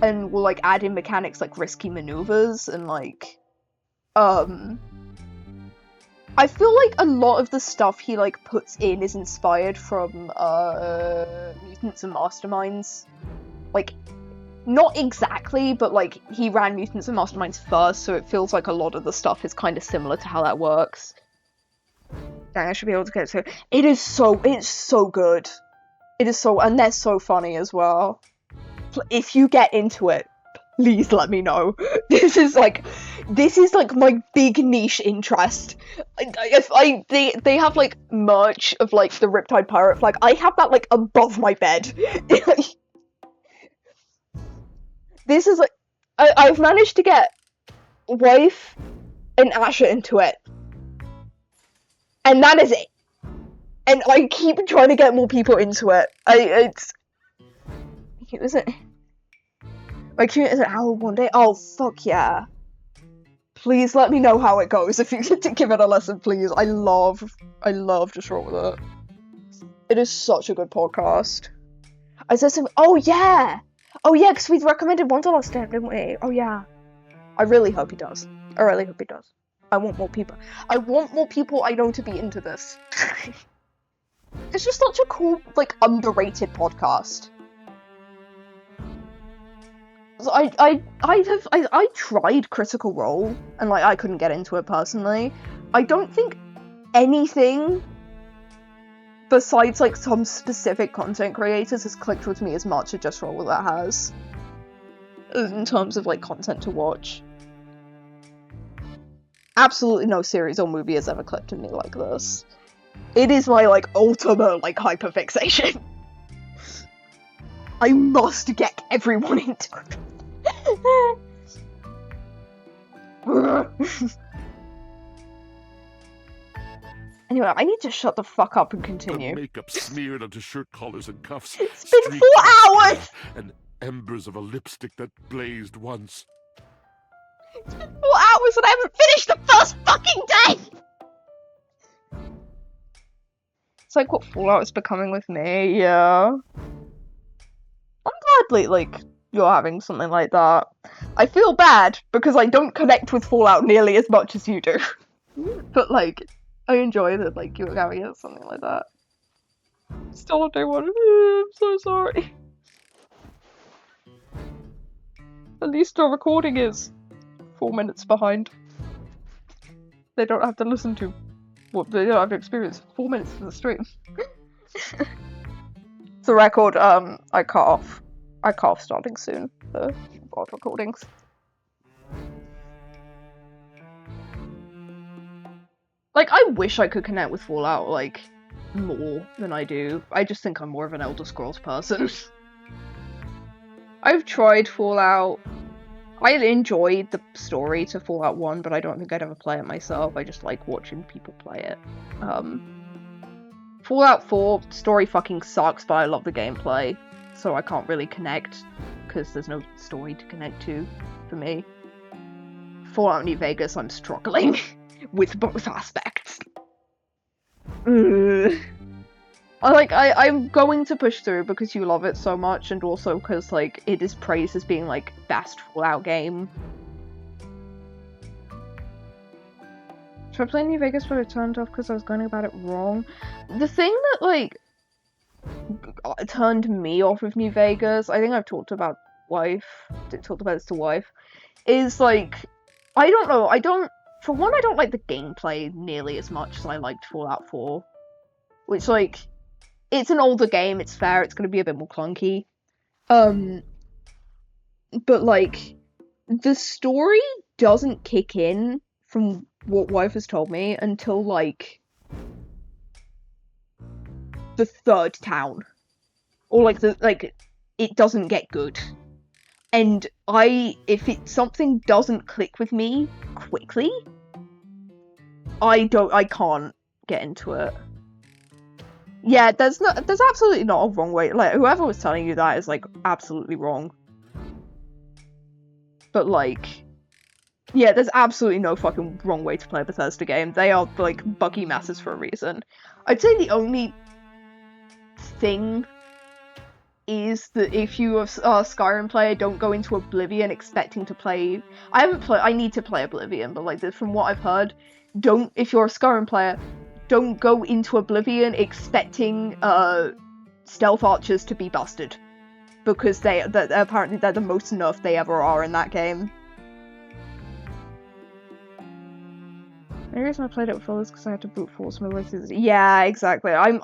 And will like add in mechanics like risky maneuvers and like I feel like a lot of the stuff he like puts in is inspired from Mutants and Masterminds. Like not exactly, but like he ran Mutants and Masterminds first, so it feels like a lot of the stuff is kind of similar to how that works. Dang, I should be able to get to it. It's so good. It is so, and they're so funny as well. If you get into it, please let me know. This is like my big niche interest. They have like merch of like the Riptide pirate flag. I have that like above my bed. This is like I've managed to get Wife and Asher into it, and that is it. And I keep trying to get more people into it. Is it? Like, is it Hour one day? Oh, fuck yeah. Please let me know how it goes if you get to give it a listen, please. I love Just Roll With It. It is such a good podcast. I said something. Oh, yeah! Oh, yeah, because we recommended Wanderlust to him, didn't we? Oh, yeah. I really hope he does. I really hope he does. I want more people. I want more people I know to be into this. It's just such a cool, like, underrated podcast. I tried Critical Role, and like I couldn't get into it personally. I don't think anything besides like some specific content creators has clicked with me as much as Just Roll With It has. In terms of like content to watch. Absolutely no series or movie has ever clicked with me like this. It is my like ultimate like hyperfixation. I must get everyone into it. Anyway, I need to shut the fuck up and continue. The makeup smeared onto shirt collars and cuffs. It's been 4 hours! And embers of a lipstick that blazed once. It's been 4 hours and I haven't finished the first fucking day! It's like what Fallout is becoming with me, yeah. I'm glad, like, you're having something like that. I feel bad, because I don't connect with Fallout nearly as much as you do. But, like, I enjoy that, like, you're having something like that. Still on day 1. I'm so sorry. At least our recording is 4 minutes behind. They don't have to listen to what they don't have to experience 4 minutes of the stream. The record, I cut off starting soon the VOD recordings. Like, I wish I could connect with Fallout, like, more than I do. I just think I'm more of an Elder Scrolls person. I've tried Fallout. I enjoyed the story to Fallout 1, but I don't think I'd ever play it myself. I just like watching people play it. Fallout 4, story fucking sucks, but I love the gameplay. So I can't really connect, because there's no story to connect to, for me. Fallout New Vegas, I'm struggling with both aspects. I'm going to push through because you love it so much, and also because, like, it is praised as being, like, best Fallout game. Should I play New Vegas, but I turned off because I was going about it wrong? The thing that, like, turned me off of New Vegas, I think I've talked about this to wife, is, like, I don't know, for one, I don't like the gameplay nearly as much as I liked Fallout 4. Which, like, it's an older game, it's fair, it's gonna be a bit more clunky. But, like, the story doesn't kick in, from what wife has told me, until, like, the 3rd town. Or, like, it doesn't get good. And if something doesn't click with me quickly, I can't get into it. Yeah, there's absolutely not a wrong way. Like, whoever was telling you that is, like, absolutely wrong. But, like, yeah, there's absolutely no fucking wrong way to play a Bethesda game. They are, like, buggy masses for a reason. I'd say the only thing is that if you are a Skyrim player, don't go into Oblivion expecting to play... I need to play Oblivion, but, like, from what I've heard, if you're a Skyrim player, don't go into Oblivion expecting stealth archers to be busted, because apparently they're the most nerfed they ever are in that game. The only reason I played it with full is because I had to brute force my way through. Yeah, exactly. I'm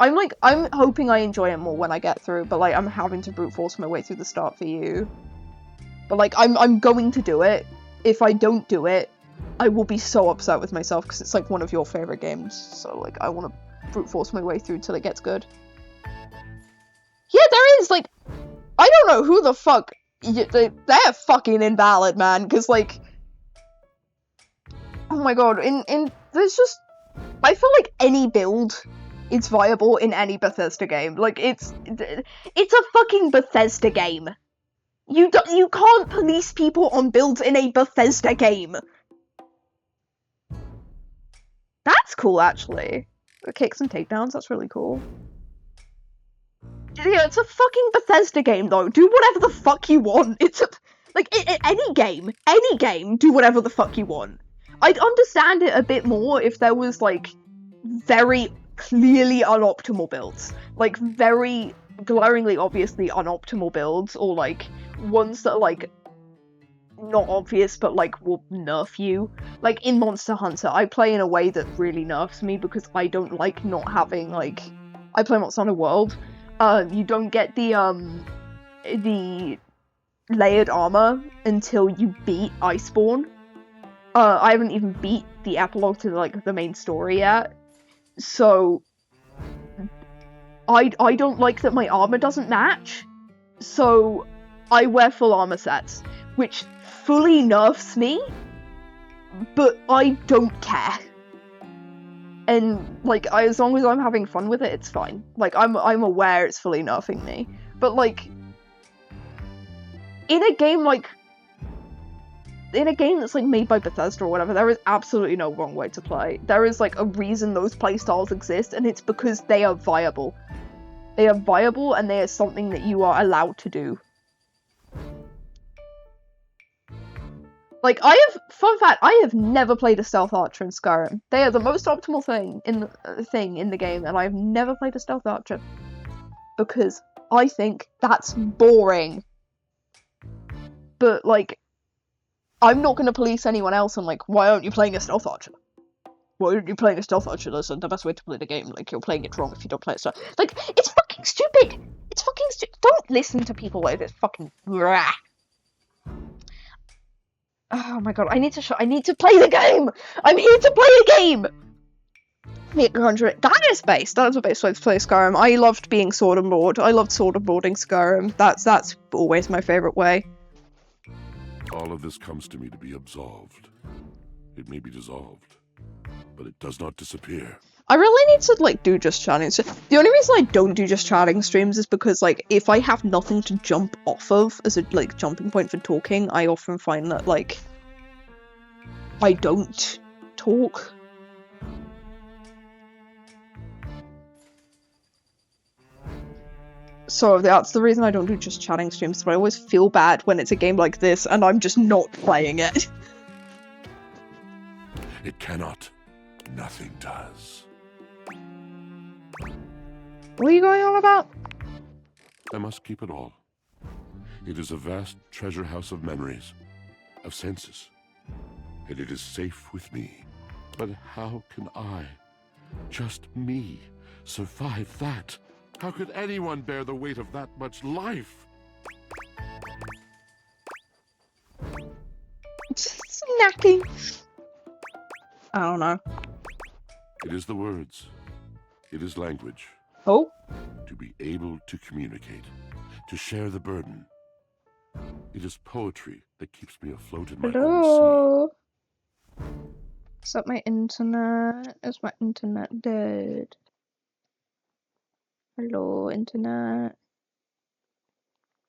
hoping I enjoy it more when I get through, but, like, I'm having to brute force my way through the start for you. But, like, I'm going to do it. If I don't do it, I will be so upset with myself, because it's, like, one of your favorite games. So, like, I want to brute force my way through till it gets good. Yeah, there is, like, I don't know who the fuck, they're fucking invalid, man, because, like, oh my god, there's just, I feel like any build is viable in any Bethesda game. Like, it's a fucking Bethesda game. You can't police people on builds in a Bethesda game. That's cool, actually. Kicks and takedowns, that's really cool. Yeah, it's a fucking Bethesda game, though. Do whatever the fuck you want. It's any game, do whatever the fuck you want. I'd understand it a bit more if there was, like, very clearly unoptimal builds. Like, very glaringly, obviously unoptimal builds, or, like, ones that are, like, not obvious, but, like, will nerf you. Like, in Monster Hunter, I play in a way that really nerfs me, because I don't like not having, like... I play Monster Hunter World. You don't get the layered armor until you beat Iceborne. I haven't even beat the epilogue to, like, the main story yet. So... I don't like that my armor doesn't match. So, I wear full armor sets, which fully nerfs me, but I don't care. and like as long as I'm having fun with it, it's fine. Like I'm aware it's fully nerfing me, but like in a game that's like made by Bethesda or whatever, there is absolutely no wrong way to play. There is like a reason those playstyles exist, and it's because they are viable. They are viable, and they are something that you are allowed to do. Like, fun fact, I have never played a stealth archer in Skyrim. They are the most optimal thing in the game, and I've never played a stealth archer. Because I think that's boring. But, like, I'm not gonna police anyone else on, like, why aren't you playing a stealth archer? Why aren't you playing a stealth archer? That's the best way to play the game. Like, you're playing it wrong if you don't play it. Like, it's fucking stupid! It's fucking stupid! Don't listen to people like this fucking... Rah. Oh my god, I need to play the game! I'm here to play a game! That is base. That's the best way to play Skyrim. I loved being sword and board. I loved sword and boarding Skyrim. That's always my favourite way. All of this comes to me to be absolved. It may be dissolved, but it does not disappear. I really need to, like, do just chatting. So the only reason I don't do just chatting streams is because, like, if I have nothing to jump off of as a, like, jumping point for talking, I often find that, like, I don't talk. So that's the reason I don't do just chatting streams, but I always feel bad when it's a game like this and I'm just not playing it. It cannot. Nothing does. What are you going on about? I must keep it all. It is a vast treasure house of memories, of senses, and it is safe with me. But how can I, just me, survive that? How could anyone bear the weight of that much life? Snacking. I don't know. It is the words. It is language. Oh? To be able to communicate. To share the burden. It is poetry that keeps me afloat in my own Hello? Is that my internet? Is my internet dead? Hello, internet.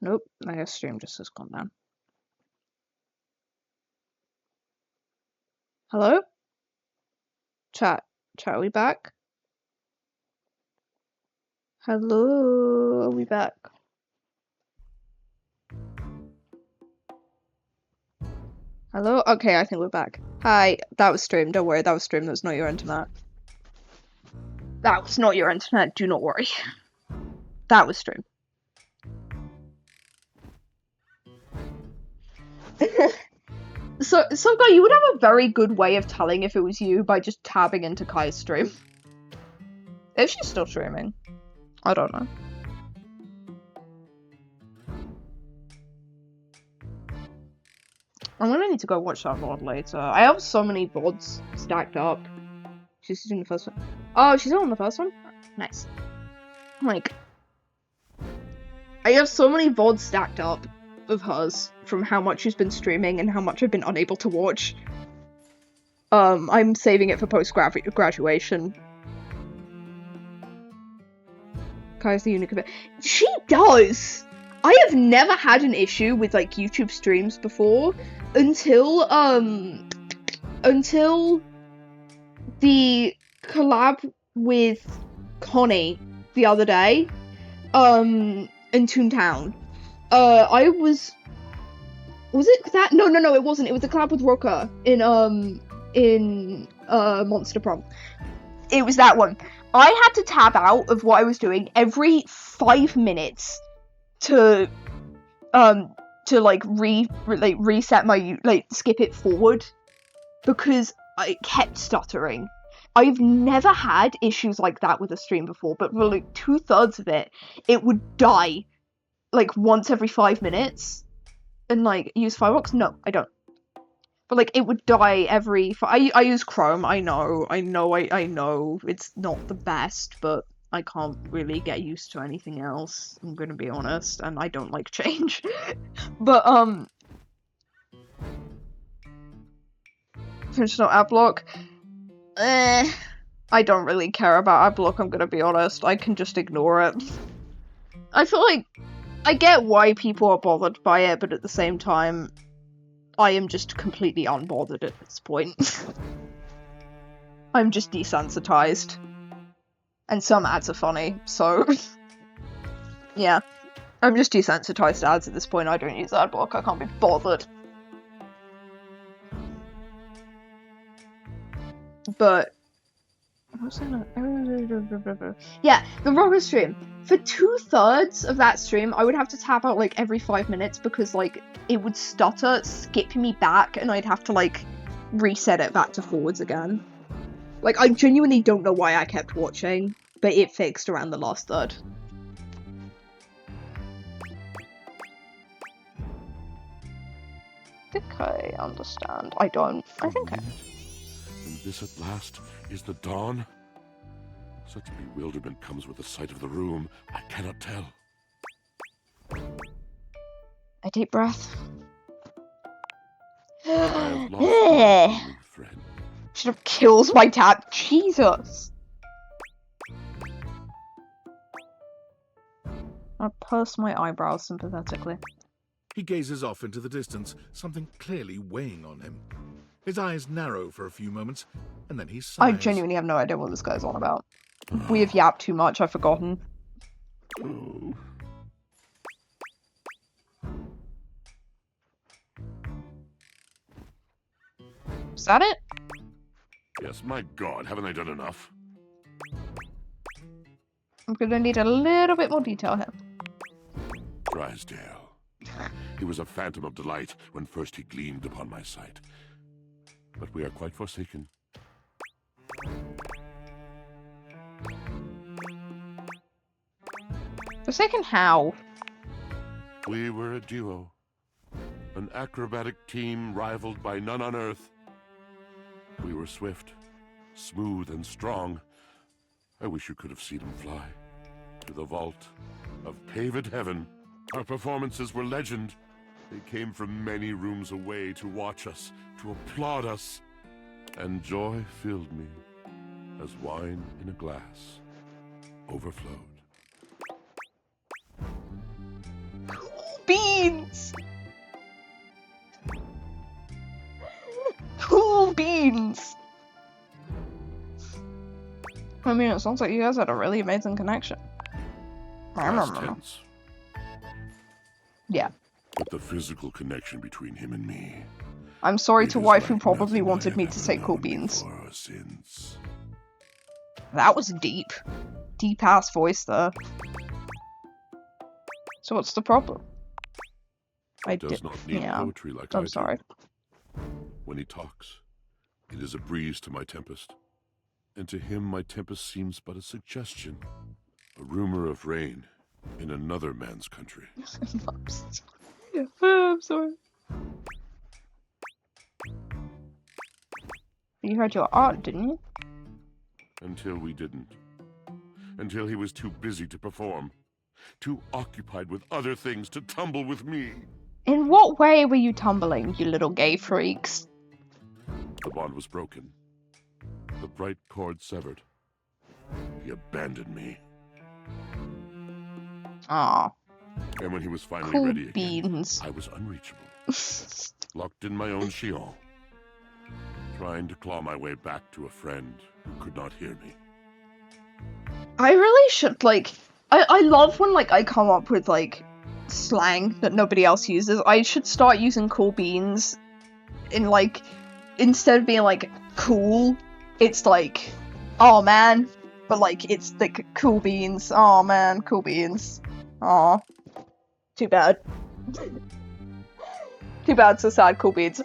Nope, my stream just has gone down. Hello? Chat, are we back? Hello, are we back? Hello? Okay, I think we're back. Hi, that was stream, don't worry, that was stream, that was not your internet. That was not your internet, do not worry. That was stream. So guy, you would have a very good way of telling if it was you by just tabbing into Kai's stream. Is she still streaming? I don't know. I'm gonna need to go watch that VOD later. I have so many VODs stacked up. She's doing the first one. Oh, she's on the first one? Nice. Like, I have so many VODs stacked up of hers from how much she's been streaming and how much I've been unable to watch. I'm saving it for post-graduation. Kai's the unique. She does! I have never had an issue with, like, YouTube streams before until the collab with Connie the other day, in Toontown. Was it that? No, it wasn't. It was a collab with Roka in Monster Prom. It was that one. I had to tab out of what I was doing every 5 minutes to like reset my skip it forward because I kept stuttering. I've never had issues like that with a stream before, but for like 2/3 of it would die like once every 5 minutes. And like, use Firefox? No, I don't. But like, it would die every. I use Chrome. I know. It's not the best, but I can't really get used to anything else. I'm gonna be honest, and I don't like change. But finish not ad block. I don't really care about Adblock, I'm gonna be honest. I can just ignore it. I feel like I get why people are bothered by it, but at the same time, I am just completely unbothered at this point. I'm just desensitized. And some ads are funny, so... yeah. I'm just desensitized to ads at this point. I don't use Adblock, I can't be bothered. But... yeah, the rocket stream. For 2/3 of that stream, I would have to tap out like every 5 minutes because like it would stutter, skip me back, and I'd have to like reset it back to forwards again. Like, I genuinely don't know why I kept watching, but it fixed around the last third. I think I understand. I don't. I think I... And this at last is the dawn? Such bewilderment comes with the sight of the room, I cannot tell. A deep breath. I have lost my only friend. Should have killed my dad. Jesus. I purse my eyebrows sympathetically. He gazes off into the distance, something clearly weighing on him. His eyes narrow for a few moments, and then he sighs. I genuinely have no idea what this guy's on about. We have yapped too much, I've forgotten. Oh. Is that it? Yes, my God, haven't I done enough? I'm gonna need a little bit more detail here. Drysdale. He was a phantom of delight when first he gleamed upon my sight. But we are quite forsaken. Forsaken how? We were a duo. An acrobatic team rivaled by none on Earth. We were swift, smooth, and strong. I wish you could have seen him fly. To the vault of paved heaven. Our performances were legend. They came from many rooms away to watch us, to applaud us. And joy filled me as wine in a glass overflowed. Cool beans! Cool beans! I mean, it sounds like you guys had a really amazing connection. Past tense. Yeah. But the physical connection between him and me. I'm sorry to wife who probably wanted me to say cool beans. Since. That was deep. Deep ass voice there. So what's the problem? He does not need poetry like I'm sorry. When he talks, it is a breeze to my tempest. And to him my tempest seems but a suggestion. A rumor of rain in another man's country. I'm sorry. You heard your aunt, didn't you? Until we didn't. Until he was too busy to perform. Too occupied with other things to tumble with me. In what way were you tumbling, you little gay freaks? The bond was broken. The bright cord severed. He abandoned me. Aw. And when he was finally Cool ready again, beans. I was unreachable. Locked in my own Sheol. Trying to claw my way back to a friend who could not hear me. I really should, like... I love when, like, I come up with, like, slang that nobody else uses. I should start using cool beans in, like... Instead of being, like, cool, it's, like, oh, man. But, like, it's, like, cool beans. Oh, man, cool beans. Aw. Too bad. Too bad, so sad, cool beans.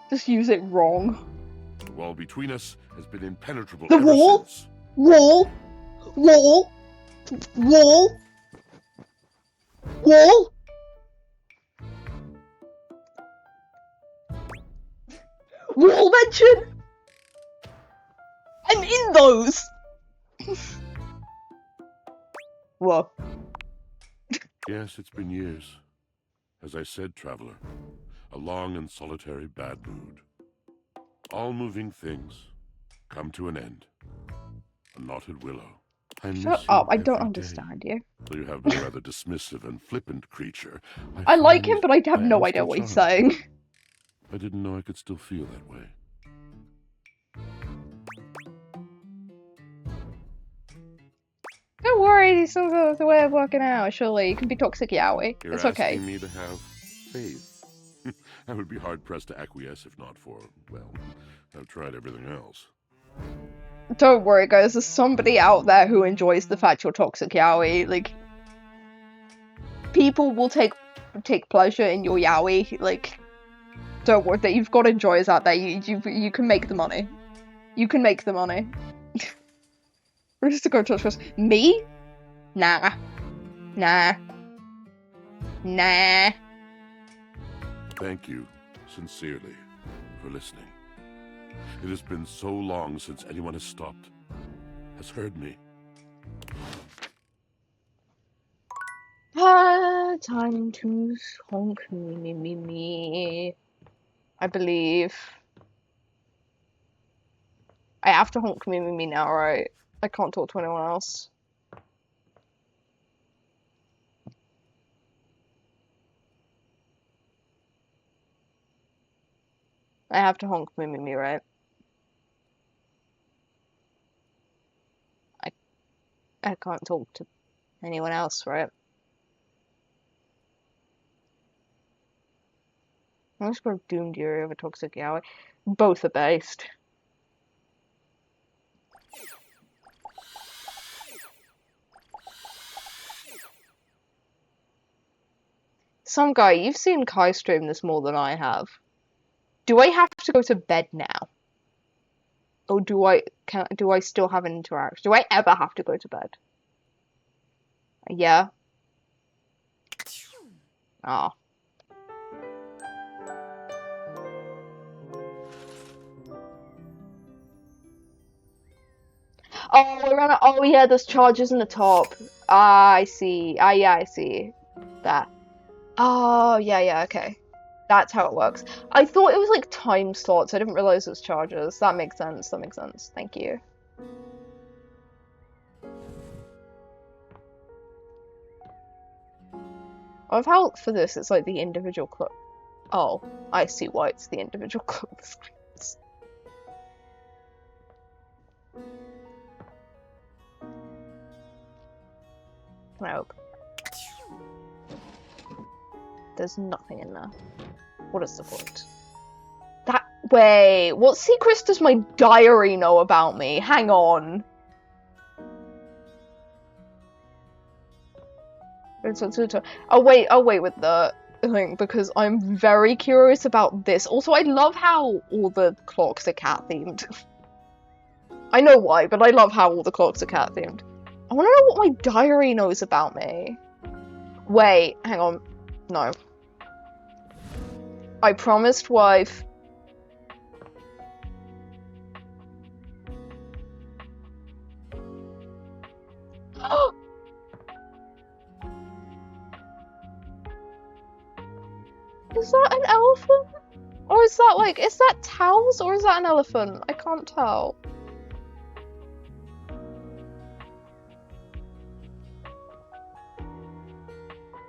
Just use it wrong. The wall between us has been impenetrable The ever wall? since. Wall? Wall? Wall? Wall? Wall mention? I'm in those! Whoa. Yes, it's been years. As I said, traveler, a long and solitary bad mood. All moving things come to an end. A knotted willow. I miss Shut you up, I don't every understand you. day. Though you have been a rather dismissive and flippant creature, I like find him, but I have no am idea still what he's charmed. saying. I didn't know I could still feel that way. Don't worry, these things are the way of working out, surely. You can be toxic yaoi. You're It's okay. asking me to have faith. I would be hard-pressed to acquiesce if not for, well, I've tried everything else. Don't worry, guys, there's somebody out there who enjoys the fact you're toxic yaoi. Like, people will take pleasure in your yaoi. Like, don't worry, that you've got enjoyers out there. You can make the money. You can make the money. We're just to go touch us. Me? Nah. Nah. Nah. Thank you, sincerely, for listening. It has been so long since anyone has stopped, has heard me. Time to honk me. I believe. I have to honk me now, right? I can't talk to anyone else. I have to honk me, right? I can't talk to anyone else, right? I'm just gonna Doom Fury over Toxic Yaoi. Both are based. Some guy, you've seen Kai stream this more than I have. Do I have to go to bed now? Or do I still have an interaction? Do I ever have to go to bed? Yeah. Ah. Oh, we're on. Oh yeah, there's charges in the top. Ah, I see. Ah, yeah, I see. That. Oh, yeah, okay. That's how it works. I thought it was like time slots. I didn't realize it was charges. That makes sense. Thank you. I love how for this it's like the individual clock. Oh, I see why it's the individual clock screens. Can I open? There's nothing in there. What is the point? That way. What secrets does my diary know about me? Hang on. I'll wait with the thing because I'm very curious about this. Also, I love how all the clocks are cat themed. I know why, but I love how all the clocks are cat themed. I want to know what my diary knows about me. Wait, hang on. No. I promised wife. Is that an elephant? Or is that like, is that towels or is that an elephant? I can't tell.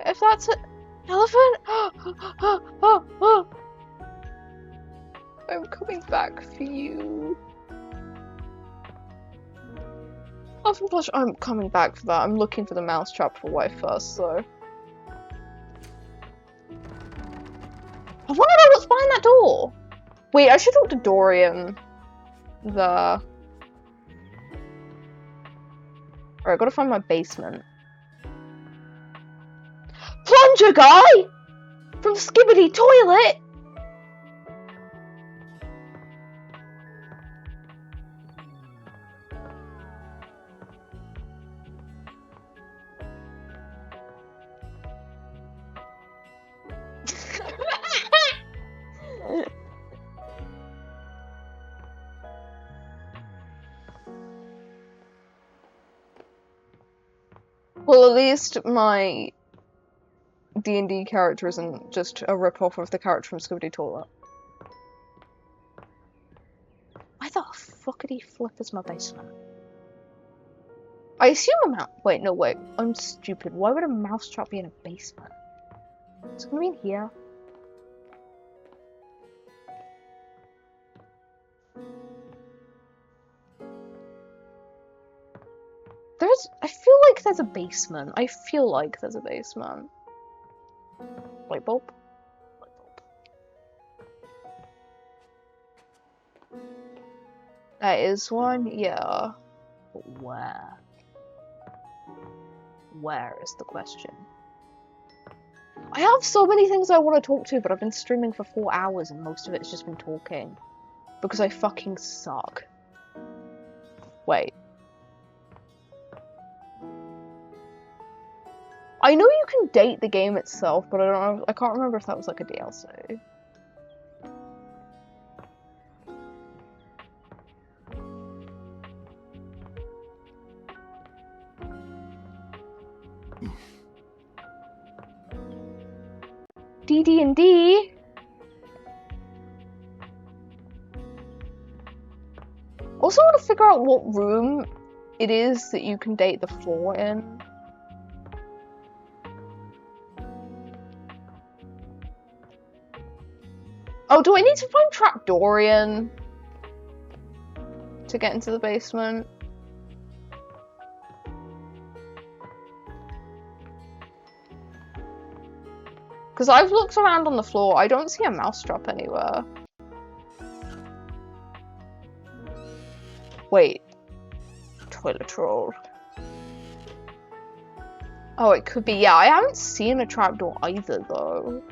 If that's an elephant, I'm coming back for you. Oh gosh, I'm coming back for that. I'm looking for the mousetrap for wife first, so. I wanna know what's behind that door! Wait, I should talk to Dorian. Alright, I gotta find my basement. Plunger guy! From Skibidi Toilet! Well, at least my D&D character isn't just a rip-off of the character from Skibidi Toilet. fuckity flip is my basement? I assume a mouse. Wait, no, wait. I'm stupid. Why would a mousetrap be in a basement? It's gonna be in here. I feel like there's a basement. I feel like there's a basement. Light bulb. Light bulb. That is one, yeah. But where? Where is the question? I have so many things I want to talk to, but I've been streaming for 4 hours and most of it's just been talking. Because I fucking suck. Wait. I know you can date the game itself, but I don't know. I can't remember if that was like a DLC. DD&D. Also want to figure out what room it is that you can date the floor in. Oh, do I need to find Trapdorian to get into the basement? Because I've looked around on the floor, I don't see a mousetrap anywhere. Wait. Toilet roll. Oh, it could be. Yeah, I haven't seen a trapdoor either, though.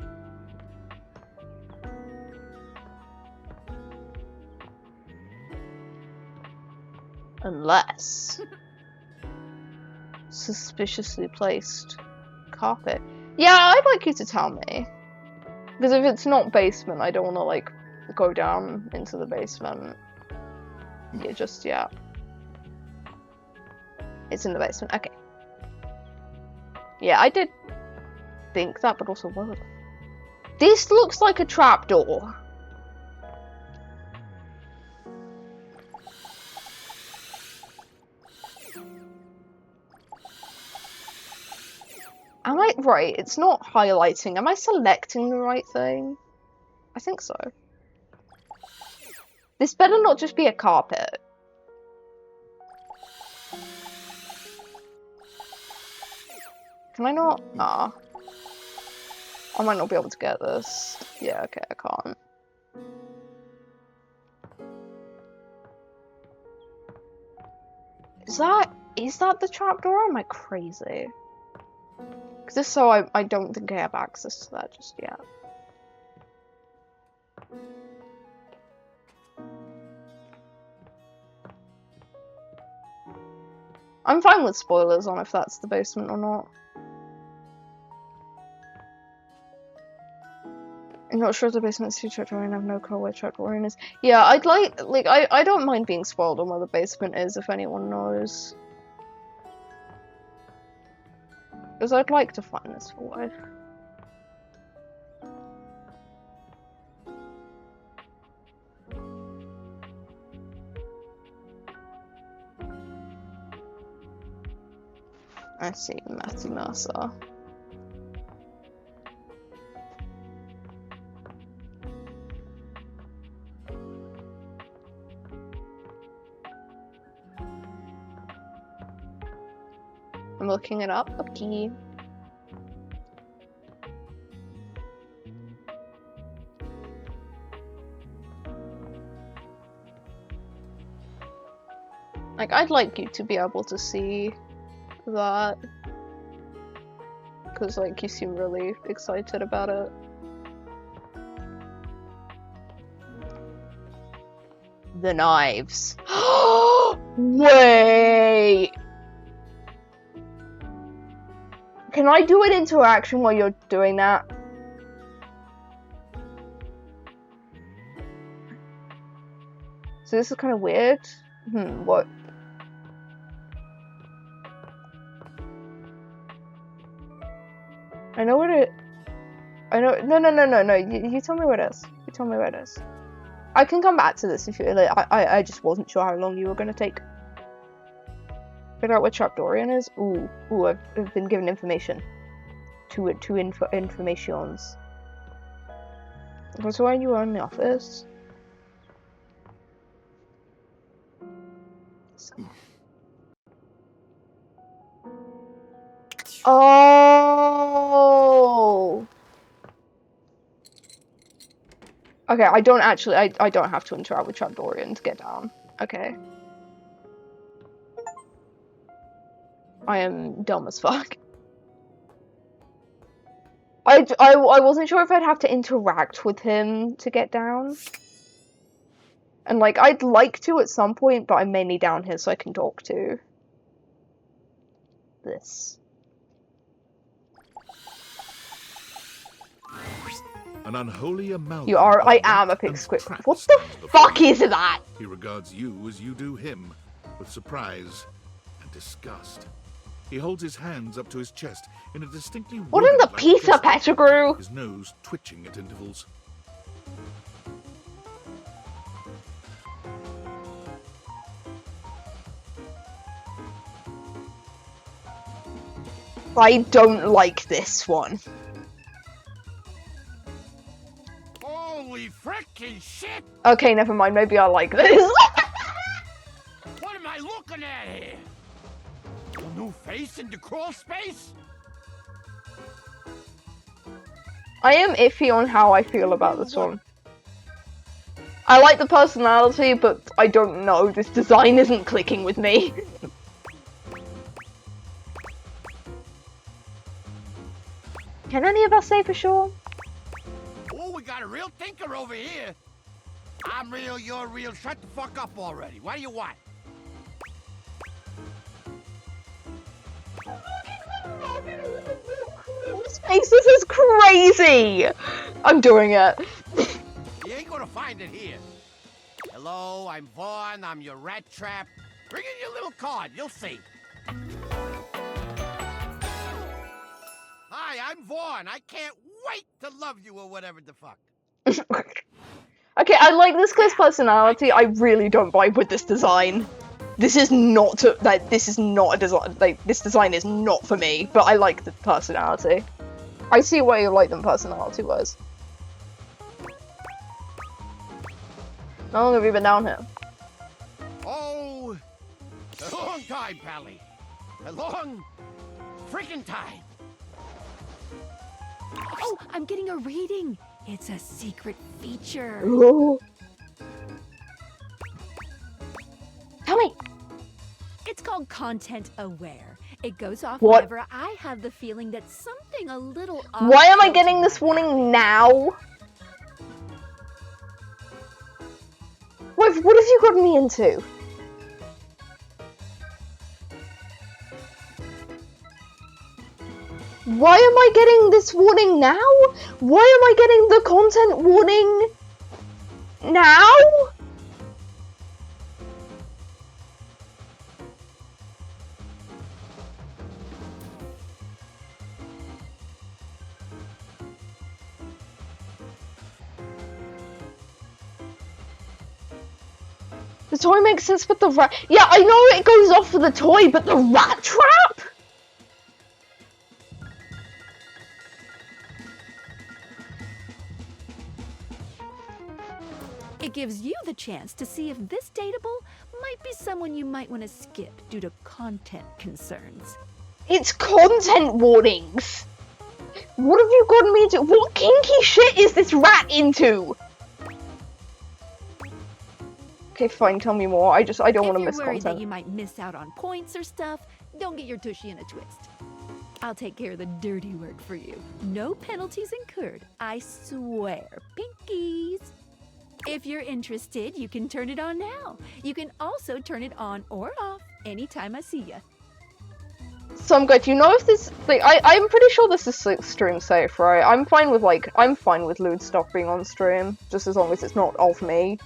Unless... suspiciously placed carpet. Yeah, I'd like you to tell me. Because if it's not basement, I don't want to, like, go down into the basement. Yeah, just yet. It's in the basement. Okay. Yeah, I did think that, but also, what? This looks like a trapdoor. Am I right? It's not highlighting. Am I selecting the right thing? I think so. This better not just be a carpet. Can I not? Nah. I might not be able to get this. Yeah, okay, I can't. Is that the trapdoor? Or am I crazy? Because if so, I don't think I have access to that just yet. I'm fine with spoilers on if that's the basement or not. I'm not sure if the basement's too Trapdorian. I have no clue where Trapdorian is. Yeah, I'd like I don't mind being spoiled on where the basement is if anyone knows. Because I'd like to find this for I see Matthew Mercer. I'm looking it up. Okay. Like, I'd like you to be able to see that. Because, like, you seem really excited about it. The knives. Wait! Can I do an interaction while you're doing that? So this is kind of weird. What? I know what it... I know... No. You tell me what it is. You tell me what it is. I can come back to this if you like. I just wasn't sure how long you were going to take. Figure out where Trapdorian is? Ooh, I've been given information. Two informations. So when you were in the office? Oh! Okay, I don't have to interact with Trapdorian to get down. Okay. I am dumb as fuck. I wasn't sure if I'd have to interact with him to get down. And like, I'd like to at some point, but I'm mainly down here so I can talk to this. An unholy amalgam. I am a pig squid. What the fuck is that? He regards you as you do him, with surprise and disgust. He holds his hands up to his chest in a distinctly What in the rodent-like pizza, gesture, Pettigrew? his nose twitching at intervals. I don't like this one. Holy frickin' shit! Okay, never mind. Maybe I like this. What am I looking at here? A new face in the crawl space? I am iffy on how I feel about this one. I like the personality, but I don't know. This design isn't clicking with me. Can any of us say for sure? Oh, we got a real thinker over here. I'm real, you're real. Shut the fuck up already. What do you want? This is crazy! I'm doing it. You ain't gonna find it here. Hello, I'm Vaughn. I'm your rat trap. Bring in your little card. You'll see. Hi, I'm Vaughn. I can't wait to love you or whatever the fuck. Okay, I like this guy's personality. I really don't vibe with this design. This is not a design. Like, this design is not for me. But I like the personality. I see why you like them personality-wise. How long have you been down here? Oh, a long time, Pally. A long freaking time. Oh, I'm getting a reading. It's a secret feature. Ooh. Tell me. It's called Content Aware. It goes off What? whenever I have the feeling that something a little off. Why am I getting this warning now? What have you gotten me into? Why am I getting this warning now? Why am I getting the content warning now? The toy makes sense, but the rat... Yeah, I know it goes off for the toy, but the rat trap? It gives you the chance to see if this dateable might be someone you might want to skip due to content concerns. It's content warnings! What have you gotten me into? What kinky shit is this rat into? Okay, fine, tell me more. I don't want to miss If you're worried content. that you might miss out on points or stuff, don't get your tushy in a twist. I'll take care of the dirty work for you. No penalties incurred, I swear. Pinkies! If you're interested, you can turn it on now. You can also turn it on or off anytime I see ya. So I'm good. You know if this thing? I'm pretty sure this is like, stream safe, right? I'm fine with lewd stuff being on stream, just as long as it's not of me.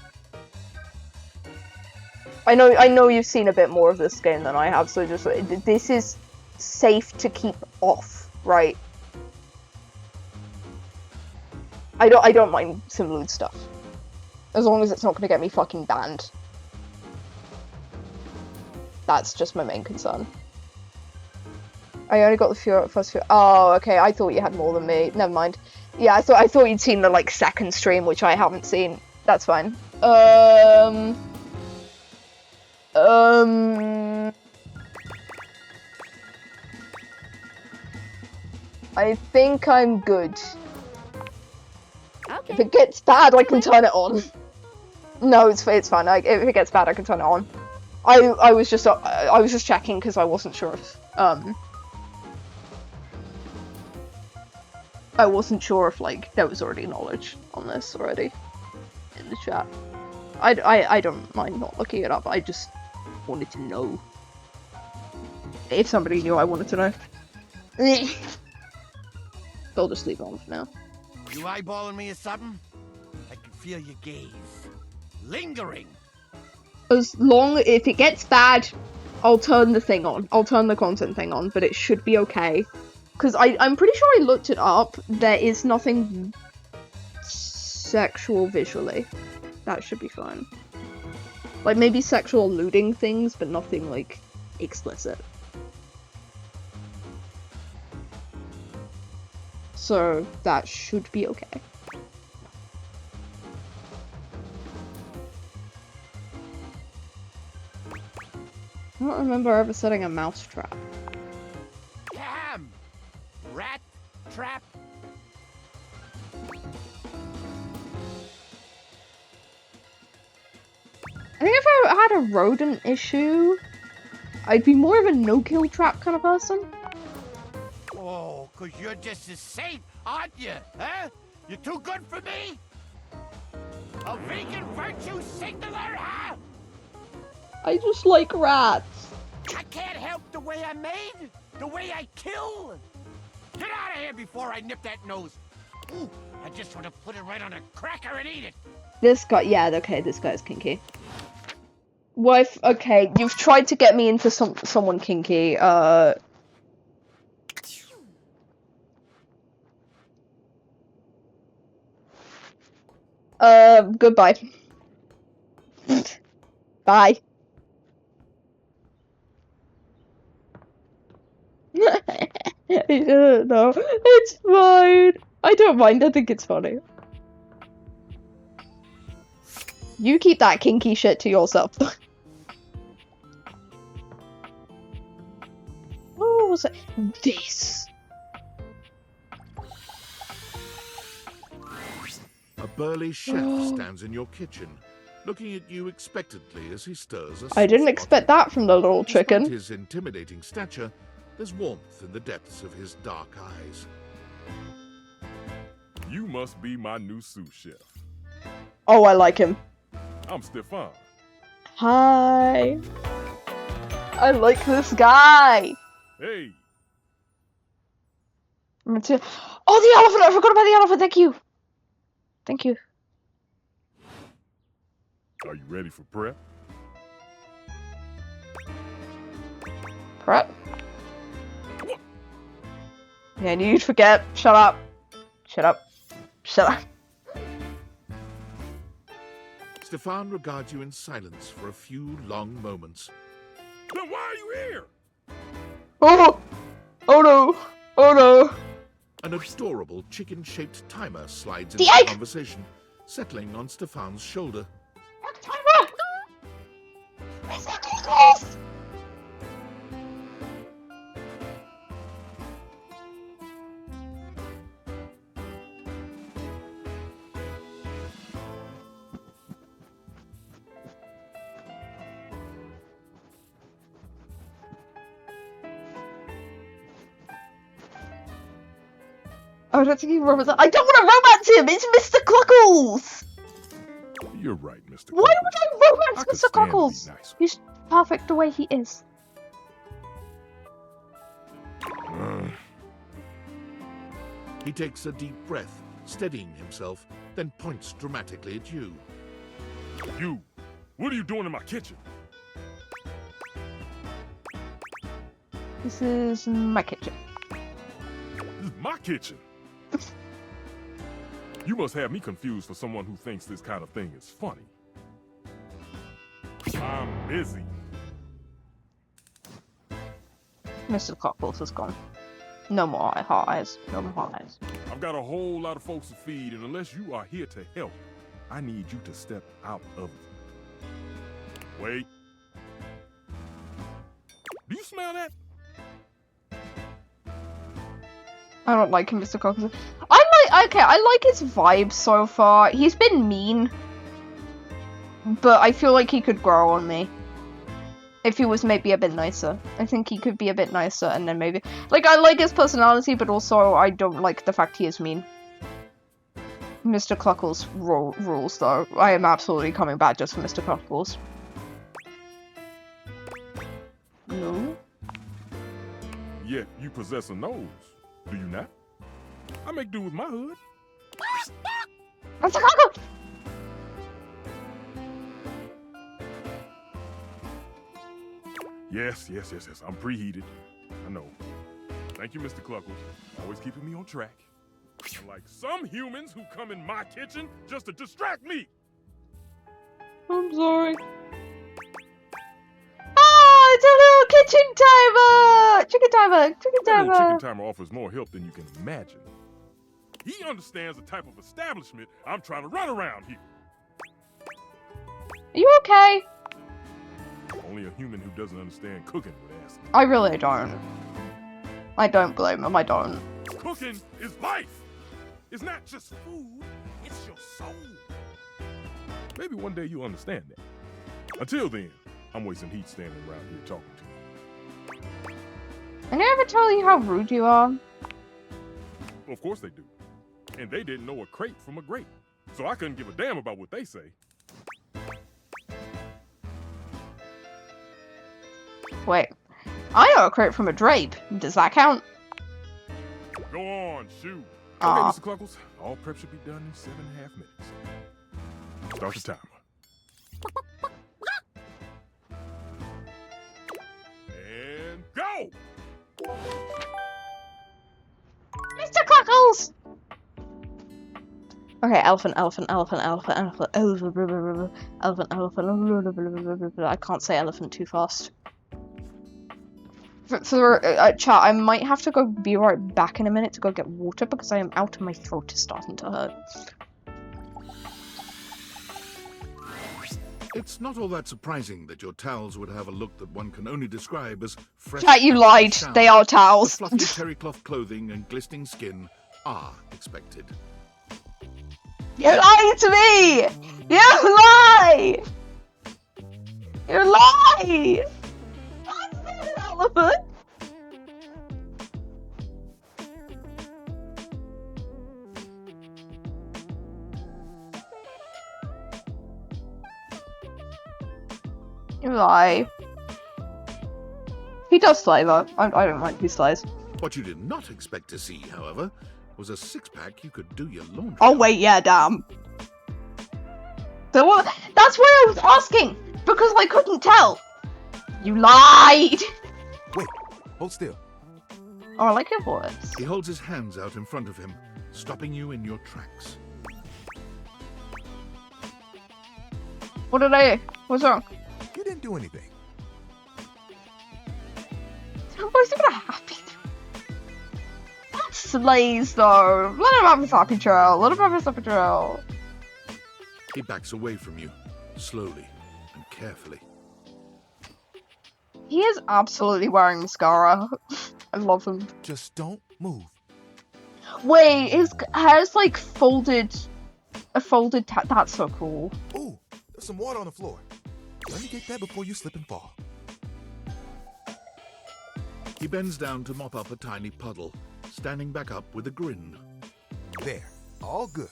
I know you've seen a bit more of this game than I have, so just this is safe to keep off, right? I don't mind some lewd stuff. As long as it's not gonna get me fucking banned. That's just my main concern. I only got the first few. Oh, okay. I thought you had more than me. Never mind. Yeah, I thought you'd seen the like second stream, which I haven't seen. That's fine. I think I'm good. Okay. If it gets bad, I can turn it on. No, it's fine. If it gets bad, I can turn it on. I was just checking because I wasn't sure if like there was already knowledge on this already in the chat. I don't mind not looking it up. I just wanted to know. If somebody knew, I wanted to know. I'll just leave it on for now. You eyeballing me or something? I can feel your gaze. Lingering. If it gets bad, I'll turn the thing on. I'll turn the content thing on, but it should be okay. Because I'm pretty sure I looked it up. There is nothing sexual visually. That should be fine. Like, maybe sexual alluding things, but nothing, like, explicit. So, that should be okay. I don't remember ever setting a mouse trap. Damn! Rat trap. I think if I had a rodent issue, I'd be more of a no-kill trap kind of person. Oh, 'cause you're just a saint, aren't you? Huh? You're too good for me? A vegan virtue signaler, huh? I just like rats. I can't help the way I'm made, the way I kill. Get out of here before I nip that nose. Ooh, I just want to put it right on a cracker and eat it. This guy, yeah, okay, this guy's kinky. Wife, okay, you've tried to get me into someone kinky, goodbye. Bye. No, it's fine. I don't mind, I think it's funny. You keep that kinky shit to yourself. What was it? This. A burly chef stands in your kitchen, looking at you expectantly as he stirs a I didn't sauce expect that from the little chicken. Despite his intimidating stature, there's warmth in the depths of his dark eyes. You must be my new sous chef. Oh, I like him. I'm Stefan. Hi. I like this guy. Hey. Oh, the elephant! I forgot about the elephant. Thank you. Thank you. Are you ready for prep? Prep? Yeah, I knew you'd forget. Shut up. Shut up. Shut up. Stefan regards you in silence for a few long moments. Then why are you here? Oh! Oh no! Oh no! An adorable chicken-shaped timer slides The into egg! the conversation, settling on Stefan's shoulder. Timer! Yes! I don't think he romance. I don't want to romance him. It's Mr. Cluckles. You're right, Mr. Why would I romance Mr. Cluckles? Nice. He's perfect the way he is. He takes a deep breath, steadying himself, then points dramatically at you. You! What are you doing in my kitchen? This is my kitchen. This is my kitchen. You must have me confused for someone who thinks this kind of thing is funny. I'm busy. Mr. Cockles is gone. No more hot eyes. No more hot eyes. I've got a whole lot of folks to feed, and unless you are here to help, I need you to step out of it. Wait. Do you smell that? I don't like him, Mr. Cockles. I like his vibe so far. He's been mean. But I feel like he could grow on me. If he was maybe a bit nicer. I think he could be a bit nicer and then maybe... Like, I like his personality, but also I don't like the fact he is mean. Mr. Cluckles rules, though. I am absolutely coming back just for Mr. Cluckles. No? Yet you possess a nose, do you not? I make do with my hood. Mr. Cluckles! Yes. I'm preheated. I know. Thank you, Mr. Cluckles. Always keeping me on track. Like some humans who come in my kitchen just to distract me. I'm sorry. Oh, it's a little kitchen timer! Chicken timer! Little chicken timer offers more help than you can imagine. He understands the type of establishment I'm trying to run around here. Are you okay? Only a human who doesn't understand cooking would ask. I really don't. I don't blame him, I don't. Cooking is life! It's not just food, it's your soul. Maybe one day you'll understand that. Until then, I'm wasting heat standing around here talking to you. Did I ever tell you how rude you are? Of course they do. And they didn't know a crate from a grape. So I couldn't give a damn about what they say. Wait, I know a crate from a drape. Does that count? Go on, shoot. Aww. Okay, Mr. Cluckles, all prep should be done in 7.5 minutes. Start the timer. And go! Mr. Cluckles! Okay, elephant. I can't say elephant too fast. For chat, I might have to be right back in a minute to go get water because I am out and my throat is starting to hurt. It's not all that surprising that your towels would have a look that one can only describe as fresh. Chat, you lied. They are towels. The fluffy terry cloth clothing and glistening skin are expected. You lied to me! You lie! You lie! I'm not an elephant! You lie. He does slay though. I don't mind he slays. What you did not expect to see, however, was a six-pack you could do your laundry. Oh wait, yeah, damn. So what? That's why I was asking! Because I couldn't tell! You lied! Wait, hold still. Oh, I like your voice. He holds his hands out in front of him, stopping you in your tracks. What did I do? What's wrong? You didn't do anything. Why is he gonna happy? That slays though. Let him have his happy trail. Let him have his happy trail. He backs away from you, slowly and carefully. He is absolutely wearing mascara. I love him. Just don't move. Wait, his hair's like folded. A folded that's so cool. Ooh, there's some water on the floor. Let me get that before you slip and fall. He bends down to mop up a tiny puddle, standing back up with a grin. There, all good.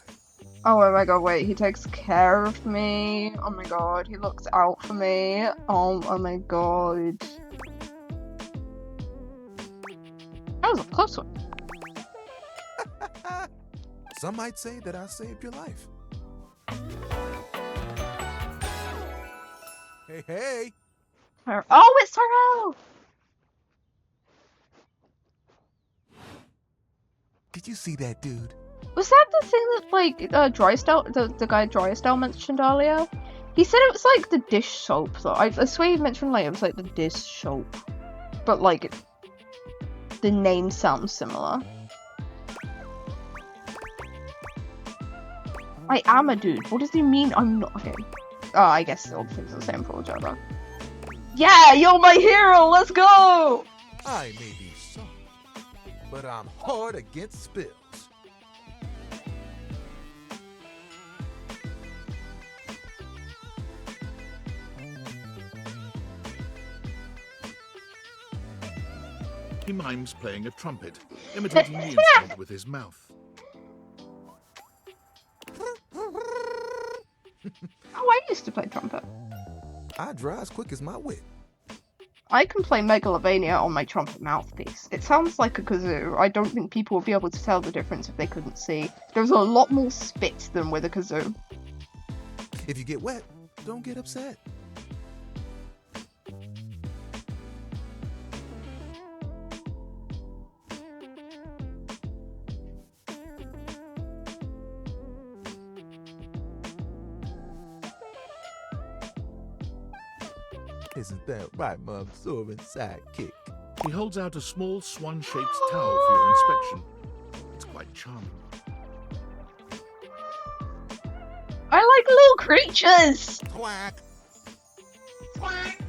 Oh my god, wait, he takes care of me. Oh my god, he looks out for me. Oh my god. That was a close one. Some might say that I saved your life. Hey. Oh, it's Tyrell! Did you see that dude? Was that the thing that, like, Drysdale, the guy Drysdale mentioned earlier? He said it was, like, the dish soap, though. I swear he mentioned, like, it was, like, the dish soap. But, like, the name sounds similar. I am a dude. What does he mean I'm not? Okay. Oh, I guess all things are the same for each other. Yeah, you're my hero! Let's go! I may be soft, but I'm hard against spills. He mimes playing a trumpet, imitating the instrument with his mouth. Oh, I used to play trumpet. I draw as quick as my wit. I can play Megalovania on my trumpet mouthpiece. It sounds like a kazoo. I don't think people would be able to tell the difference if they couldn't see. There's a lot more spit than with a kazoo. If you get wet, don't get upset. Isn't that right, my absorbent sidekick? He holds out a small swan-shaped towel for your inspection. It's quite charming. I like little creatures! Quack! Quack!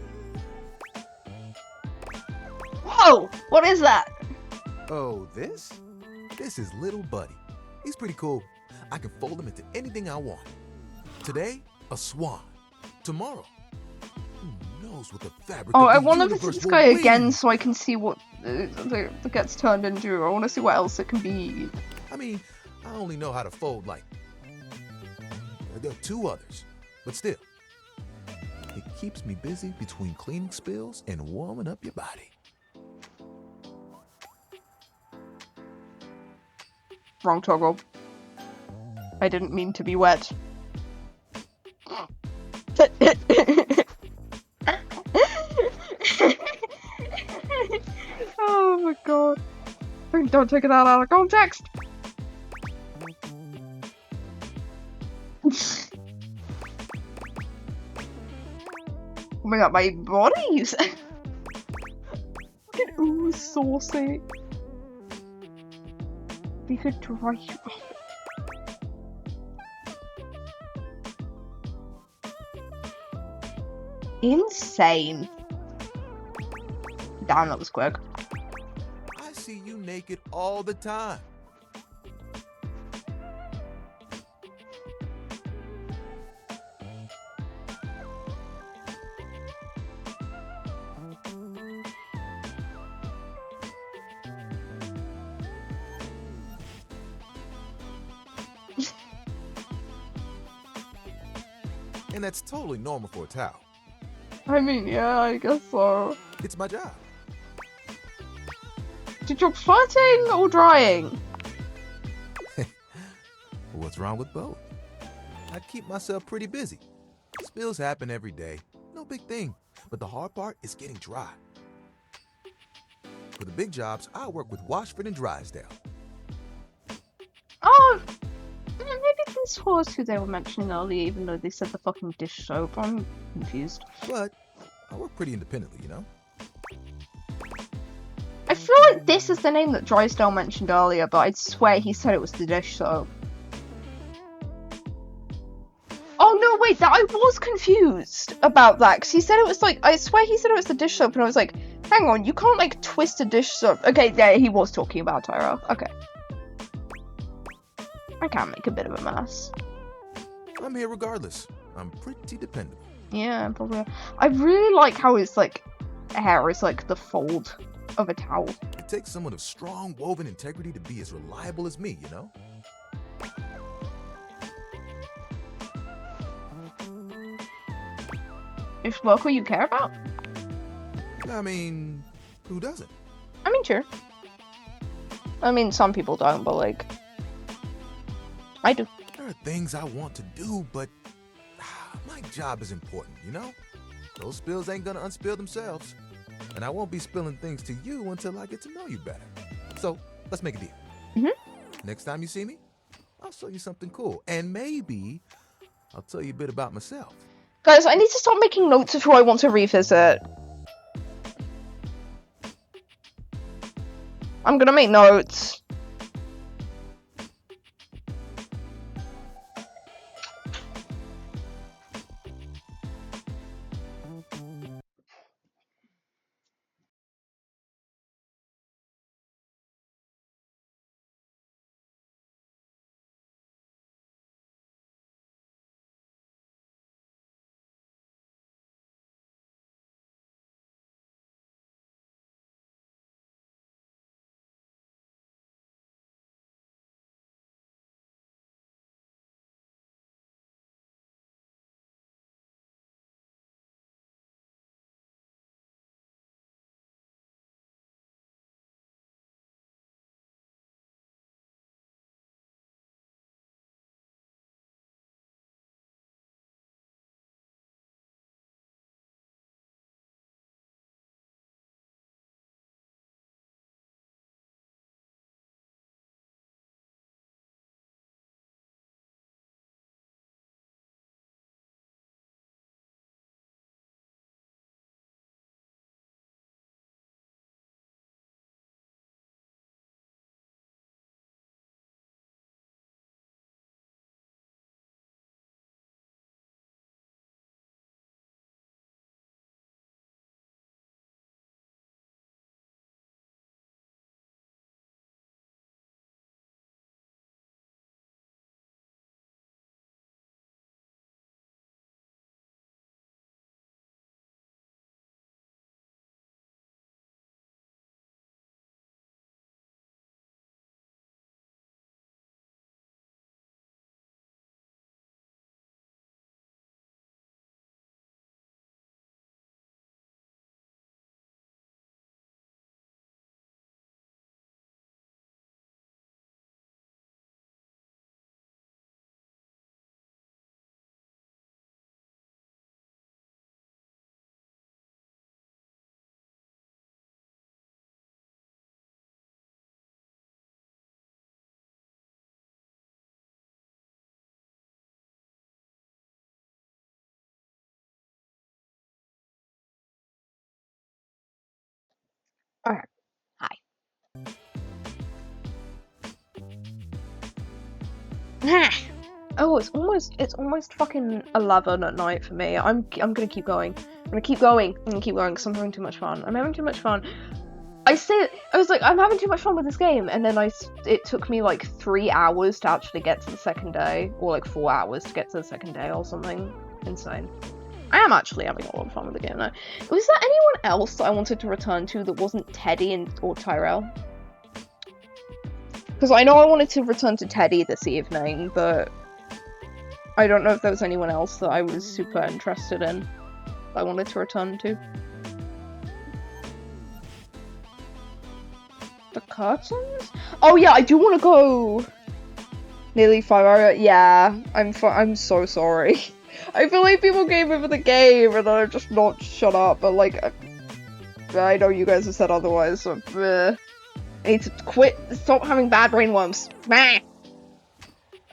Whoa! What is that? Oh, this? This is Little Buddy. He's pretty cool. I can fold him into anything I want. Today, a swan. Tomorrow, with the fabric oh, of I the want to visit universe this will guy weave. again so I can see what it gets turned into. I want to see what else it can be. I mean, I only know how to fold like... There are 2 others, but still. It keeps me busy between cleaning spills and warming up your body. Wrong toggle. I didn't mean to be wet. Oh my god. Don't take it out of context. Oh my god, my body you said. Fucking ooh, saucy. We could dry you off. Insane. Damn, that was quick. I see you naked all the time. And that's totally normal for a towel. I mean, yeah, I guess so. It's my job. Did you farting or drying? What's wrong with both? I keep myself pretty busy. Spills happen every day. No big thing. But the hard part is getting dry. For the big jobs, I work with Washford and Drysdale. Oh! Maybe this was who they were mentioning earlier, even though they said the fucking dish soap. I'm confused. But I work pretty independently, you know? I feel like this is the name that Drysdale mentioned earlier, but I'd swear he said it was the dish soap. Oh no, wait, I was confused about that, because he said it was like, I swear he said it was the dish soap, and I was like, hang on, you can't like twist a dish soap. Okay, yeah, he was talking about Tyra. Okay. I can make a bit of a mess. I'm here regardless. I'm pretty dependable. Yeah, probably. I really like how his like hair is like the fold of a towel. It takes someone of strong woven integrity to be as reliable as me, you know? If local you care about? I mean, who doesn't? I mean, sure. I mean, some people don't, but like, I do. There are things I want to do, but my job is important, you know? Those spills ain't gonna unspill themselves. And I won't be spilling things to you until I get to know you better. So, let's make a deal. Mm-hmm. Next time you see me, I'll show you something cool. And maybe I'll tell you a bit about myself. Guys, I need to start making notes of who I want to revisit. I'm gonna make notes. Alright. Hi. Oh, it's almost fucking 11 at night for me. I'm gonna keep going. I'm gonna keep going because I'm having too much fun. I'm having too much fun. I was like, I'm having too much fun with this game, and then it took me like 3 hours to actually get to the second day, or like 4 hours to get to the second day or something. Insane. I am actually having a lot of fun with the game now. Was there anyone else that I wanted to return to that wasn't Teddy or Tyrell? Because I know I wanted to return to Teddy this evening, but I don't know if there was anyone else that I was super interested in that I wanted to return to. The curtains? Oh yeah, I do want to go! Nearly 5 hours. Yeah, I'm so sorry. I feel like people came over the game and they're just not shut up, but like, I know you guys have said otherwise, so I need to quit, stop having bad brainworms.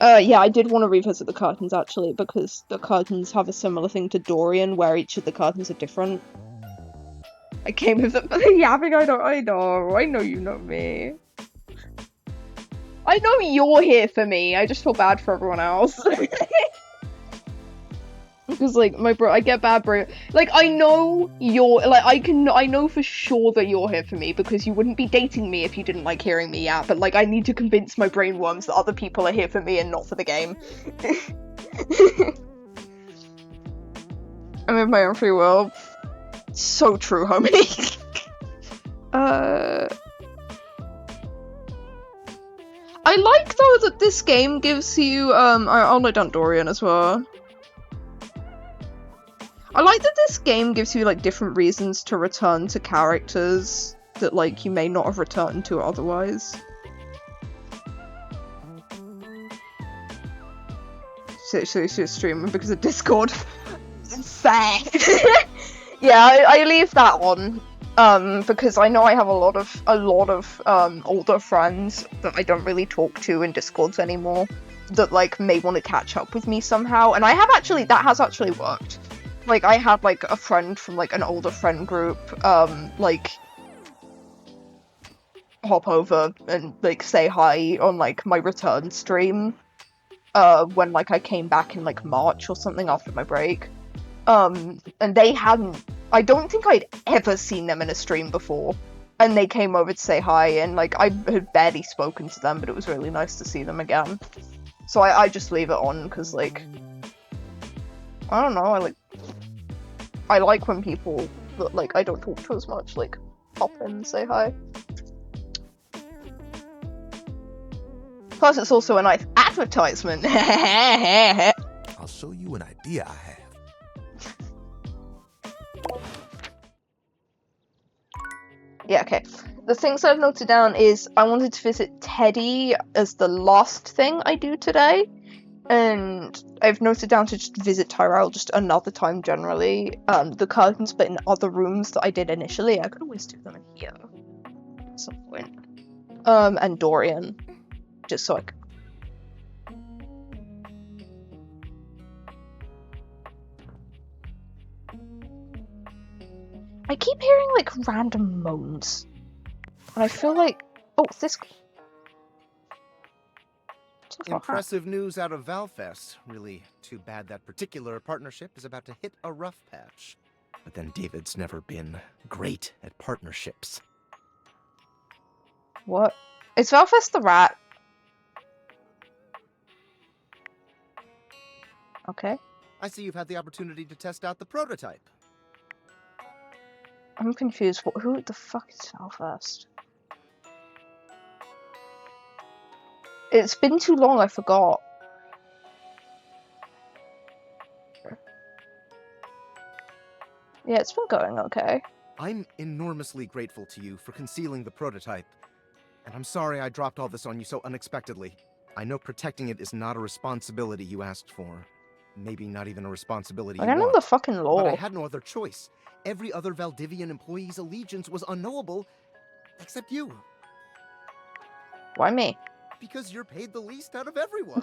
Yeah, I did want to revisit the curtains actually, because the curtains have a similar thing to Dorian, where each of the curtains are different. I came with the yapping, I know you know me. I know you're here for me, I just feel bad for everyone else. Because like I get bad brain. Like I know you're like I know for sure that you're here for me because you wouldn't be dating me if you didn't like hearing me yap. But like I need to convince my brainworms that other people are here for me and not for the game. I'm in my own free will. So true, homie. I like though that this game gives you I'll note down Dorian as well. I like that this game gives you like different reasons to return to characters that like you may not have returned to otherwise. So streaming because of Discord. Fair. Yeah, I leave that on. Because I know I have a lot of older friends that I don't really talk to in Discords anymore. that like may want to catch up with me somehow, and that has actually worked. Like, I had like a friend from like an older friend group, like hop over and like say hi on like my return stream, when like I came back in like March or something after my break. And they hadn't, I don't think I'd ever seen them in a stream before. And they came over to say hi, and like I had barely spoken to them, but it was really nice to see them again. So I just leave it on because like, I don't know, I like when people that like I don't talk to as much like pop in and say hi. Plus it's also a nice advertisement. I'll show you an idea I have. Yeah, okay. The things I've noted down is I wanted to visit Teddy as the last thing I do today. And I've noted down to just visit Tyrell just another time generally. The curtains, but in other rooms that I did initially. I could always do them in here at some point. And Dorian. Just so I could... I keep hearing like random moans. And I feel like... Oh, this... Impressive news out of Valfest. Really too bad that particular partnership is about to hit a rough patch. But then David's never been great at partnerships. What? Is Valfest the rat? Okay. I see you've had the opportunity to test out the prototype. I'm confused. Who the fuck is Valfest? It's been too long, I forgot. Yeah, it's been going okay. I'm enormously grateful to you for concealing the prototype. And I'm sorry I dropped all this on you so unexpectedly. I know protecting it is not a responsibility you asked for. Maybe not even a responsibility I you don't know want. the fucking law. But I had no other choice. Every other Valdivian employee's allegiance was unknowable, except you. Why me? Because you're paid the least out of everyone.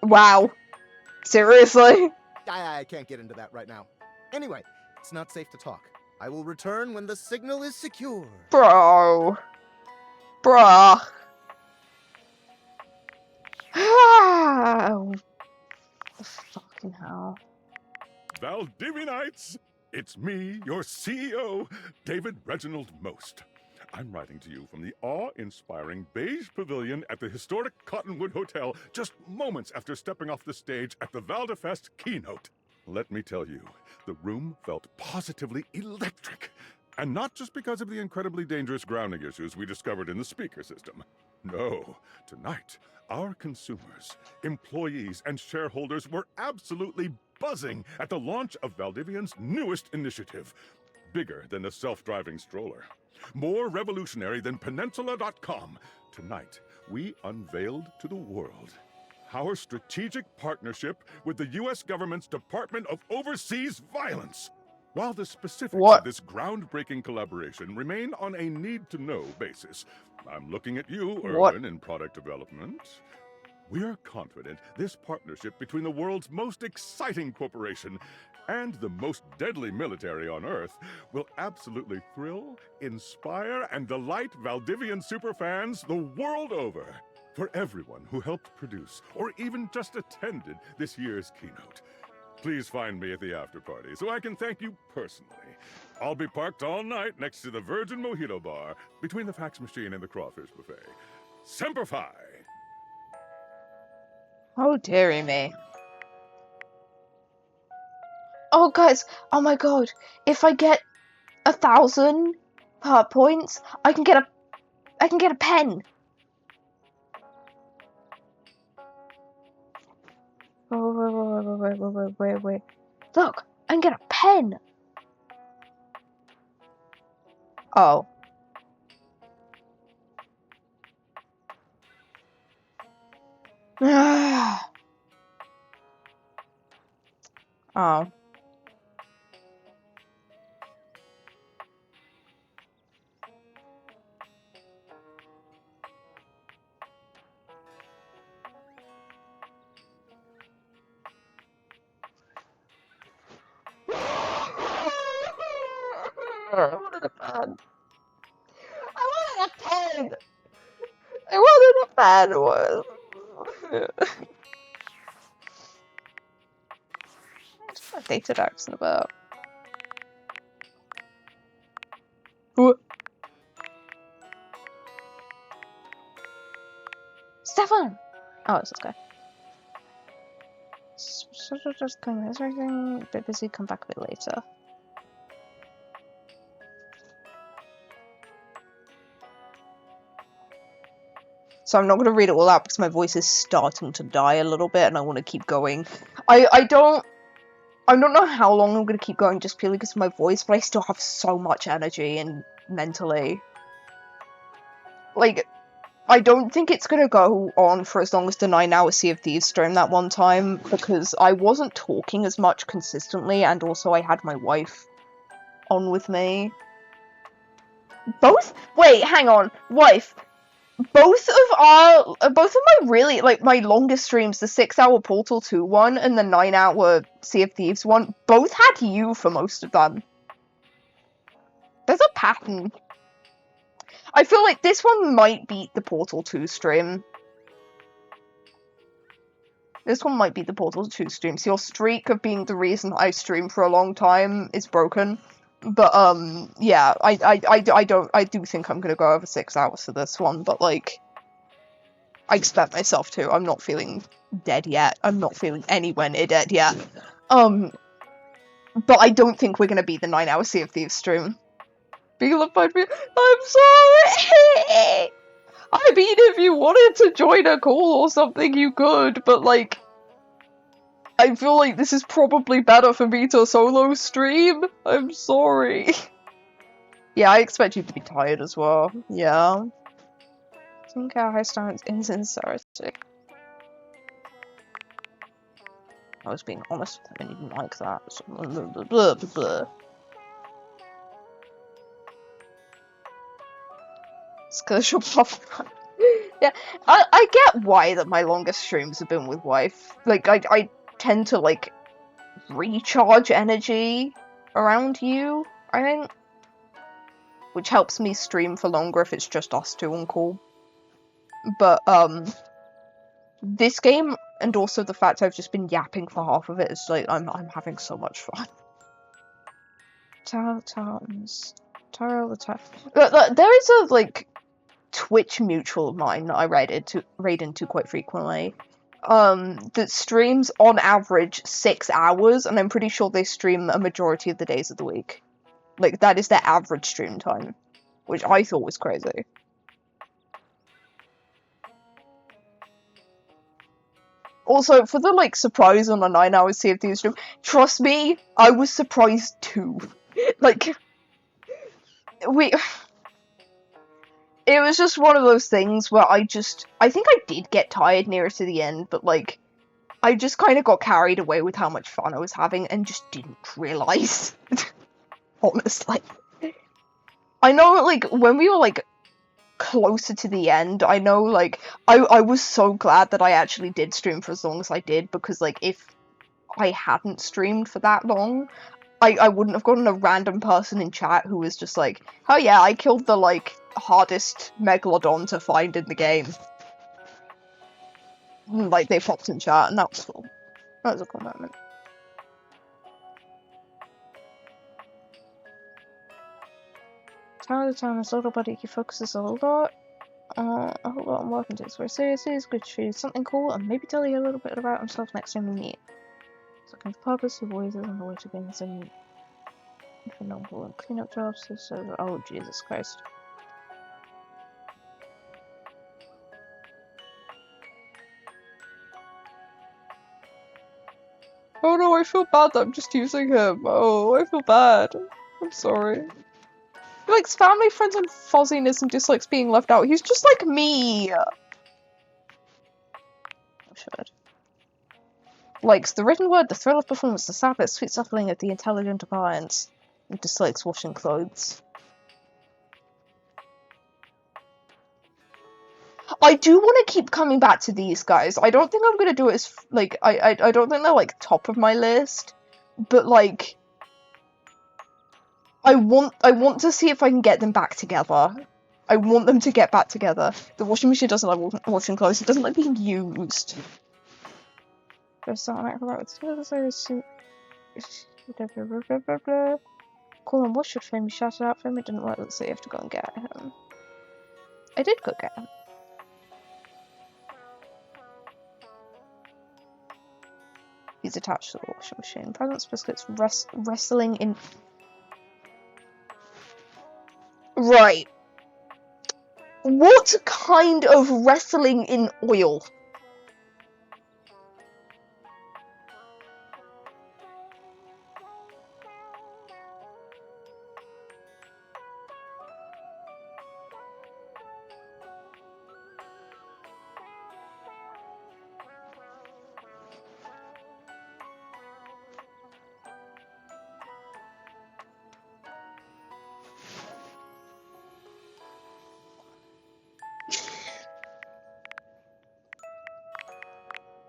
Wow. Seriously? I can't get into that right now. Anyway, it's not safe to talk. I will return when the signal is secure. Bro. Bruh. Oh, the fucking hell. Valdivianites! It's me, your CEO, David Reginald Most. I'm writing to you from the awe-inspiring beige pavilion at the historic Cottonwood Hotel just moments after stepping off the stage at the Valdefest keynote. Let me tell you, the room felt positively electric. And not just because of the incredibly dangerous grounding issues we discovered in the speaker system. No, tonight, our consumers, employees, and shareholders were absolutely buzzing at the launch of Valdivian's newest initiative. Bigger than the self-driving stroller. More revolutionary than Peninsula.com. Tonight, we unveiled to the world our strategic partnership with the U.S. government's Department of Overseas Violence. While the specifics of this groundbreaking collaboration remain on a need-to-know basis, I'm looking at you, Erwin, in product development. We are confident this partnership between the world's most exciting corporation and the most deadly military on Earth will absolutely thrill, inspire, and delight Valdivian superfans the world over. For everyone who helped produce or even just attended this year's keynote, please find me at the after party so I can thank you personally. I'll be parked all night next to the Virgin Mojito Bar between the fax machine and the crawfish buffet. Semper Fi! Oh, dearie me. Oh, guys. Oh, my God. If I get 1,000 points, I can get a pen. Wait. Look, I can get a pen. Oh. Oh. I wanted a fan. I wanted a pen. I wanted a fan. What's my dated accent about? What? Stefan! Oh, it's this guy. Just kind of everything. A bit busy. Come back a bit later. So I'm not going to read it all out because my voice is starting to die a little bit and I want to keep going. I don't know how long I'm going to keep going just purely because of my voice, but I still have so much energy and mentally. Like, I don't think it's going to go on for as long as the 9-hour Sea of Thieves stream that one time because I wasn't talking as much consistently and also I had my wife on with me. Both? Wait, hang on. Wife. Both of my really, like, my longest streams, the 6-hour Portal 2 one and the 9-hour Sea of Thieves one, both had you for most of them. There's a pattern. I feel like this one might beat the Portal 2 stream. This one might beat the Portal 2 stream, so your streak of being the reason I stream for a long time is broken. But, yeah, I do think I'm gonna go over 6 hours for this one, but, like, I expect myself to. I'm not feeling dead yet. I'm not feeling anywhere near dead yet. But I don't think we're gonna beat the 9-hour Sea of Thieves stream. Being loved by me, I'm sorry! I mean, if you wanted to join a call or something, you could, but, like, I feel like this is probably better for me to solo stream. I'm sorry. Yeah, I expect you to be tired as well. Yeah. I think our high standards insincerity. I was being honest with him and he didn't like that. So blah, blah, blah, blah, blah. It's because you're yeah, I get why that my longest streams have been with wife. Like, I tend to, like, recharge energy around you, I think. Which helps me stream for longer if it's just us two on call. But, this game, and also the fact I've just been yapping for half of it, is like, I'm having so much fun. Tartans. Taro the Tar. There is a, like, Twitch mutual of mine that I raid into quite frequently. That streams on average 6 hours, and I'm pretty sure they stream a majority of the days of the week. Like, that is their average stream time, which I thought was crazy. Also, for the, like, surprise on a 9-hour Sea of Thieves stream, trust me, I was surprised too. Like, it was just one of those things where I think I did get tired nearer to the end, but, like, I just kind of got carried away with how much fun I was having and just didn't realise. Honestly. I know, like, when we were, like, closer to the end, I know, like, I was so glad that I actually did stream for as long as I did, because, like, if I hadn't streamed for that long, I wouldn't have gotten a random person in chat who was just like, oh yeah, I killed the, like, hardest Megalodon to find in the game. And, like, they popped in chat, and that was cool. That was a cool moment. Tower of the Time is little buddy, he focuses a lot on working to explore seriously, is good to choose something cool, and maybe tell you a little bit about himself next time we meet. So looking for purpose, he always is on the way to getting some phenomenal cleanup jobs, so oh Jesus Christ. Oh no, I feel bad that I'm just using him. Oh, I feel bad. I'm sorry. He likes family, friends, and fuzziness and dislikes being left out. He's just like me! I should. Likes the written word, the thrill of performance, the sad but sweet suffering of the intelligent defiance. And dislikes washing clothes. I do want to keep coming back to these guys. I don't think I'm going to do it as, like, I don't think they're, like, top of my list. But, like, I want to see if I can get them back together. I want them to get back together. The washing machine doesn't like washing clothes. It doesn't like being used. Just not like Call him Washwood for him. You shouted out for him. It didn't work. Let's see. You have to go and get him. I did go get him. He's attached to the washing machine. Presents biscuits wrestling in. Right. What kind of wrestling in oil?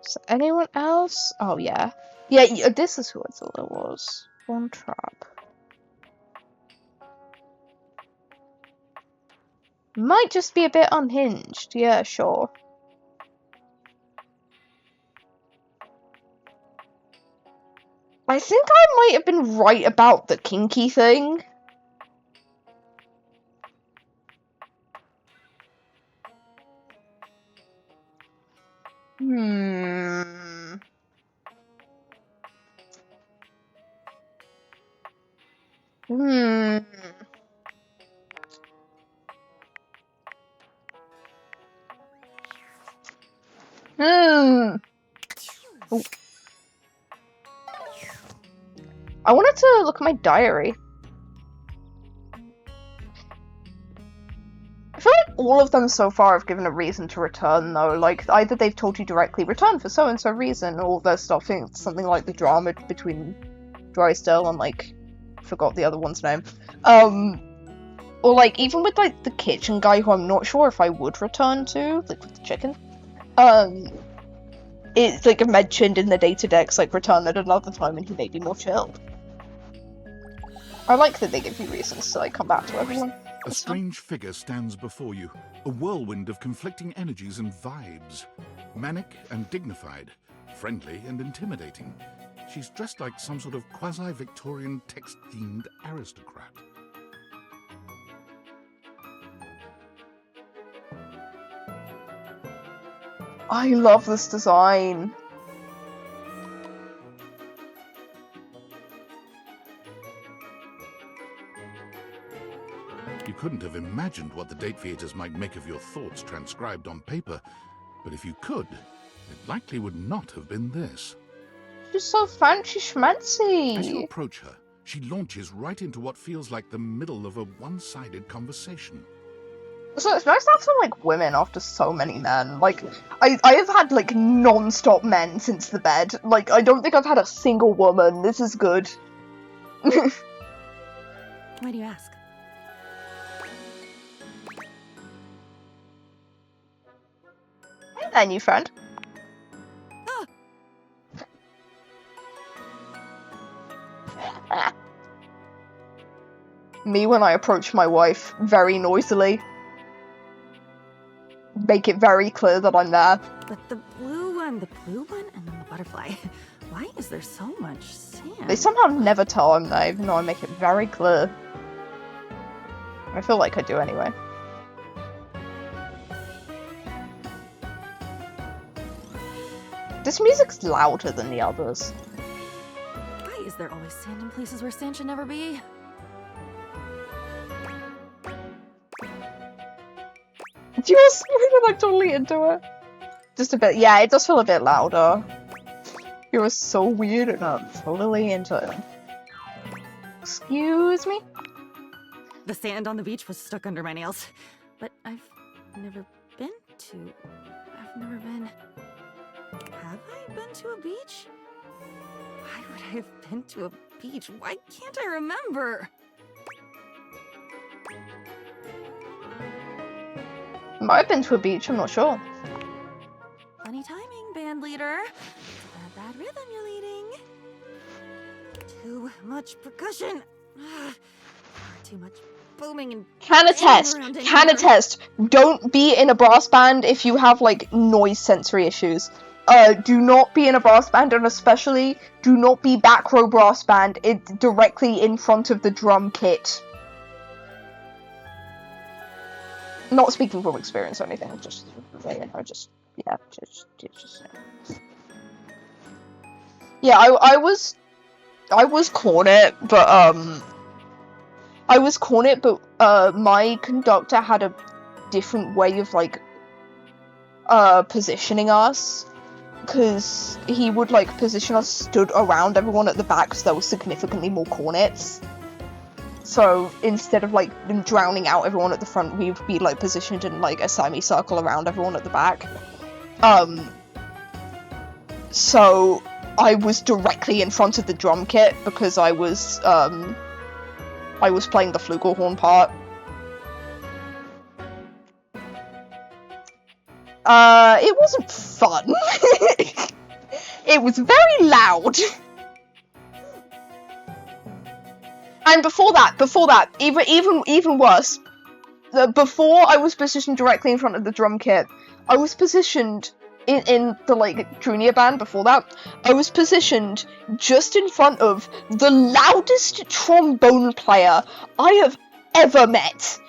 So anyone else? Oh yeah. Yeah, this is who I thought it was. One Trap. Might just be a bit unhinged. Yeah, sure. I think I might have been right about the kinky thing. Ooh. I wanted to look at my diary. I feel like all of them so far have given a reason to return, though. Like, either they've told you directly, return for so-and-so reason, or they're stopping something like the drama between Drysdale and, like, forgot the other one's name. Or, like, even with, like, the kitchen guy, who I'm not sure if I would return to, like, with the chicken. It's, like, mentioned in the data decks, like, return at another time and he may be more chilled. I like that they give you reasons to, like, come back to everyone. A strange figure stands before you, a whirlwind of conflicting energies and vibes. Manic and dignified, friendly and intimidating. She's dressed like some sort of quasi-Victorian text-themed aristocrat. I love this design. You couldn't have imagined what the date theaters might make of your thoughts transcribed on paper, but if you could, it likely would not have been this. She's so fancy schmancy. As you approach her, she launches right into what feels like the middle of a one-sided conversation. So it's nice to have some, like, women after so many men. Like, I have had, like, non-stop men since the bed. Like, I don't think I've had a single woman. This is good. Why do you ask? Hey there, new friend. Me when I approach my wife very noisily. Make it very clear that I'm there. But the blue one, and then the butterfly. Why is there so much sand? They somehow never tell I'm there, even though I make it very clear. I feel like I do anyway. This music's louder than the others. Why is there always sand in places where sand should never be? You were really, like, totally into it. Just a bit. Yeah, it does feel a bit louder. You were so weird and I'm totally into it. Excuse me? The sand on the beach was stuck under my nails. But I've never been to... Have I been to a beach? Why would I have been to a beach? Why can't I remember? Might have been to a beach, I'm not sure. Funny timing, band leader. Bad rhythm you're leading. Too much percussion. too much booming and Can attest. around Can anymore. attest. Don't be in a brass band if you have like noise sensory issues. Do not be in a brass band, and especially do not be back row brass band. It's directly in front of the drum kit. Not speaking from experience or anything. Just yeah. I was cornet, but my conductor had a different way of like positioning us, because he would like position us stood around everyone at the back, so there was significantly more cornets. So instead of like drowning out everyone at the front, we would be like positioned in like a semicircle around everyone at the back. So I was directly in front of the drum kit because I was playing the flugelhorn part. It wasn't fun. It was very loud. And before that, even worse. Before I was positioned directly in front of the drum kit, I was positioned in the like junior band. Before that, I was positioned just in front of the loudest trombone player I have ever met.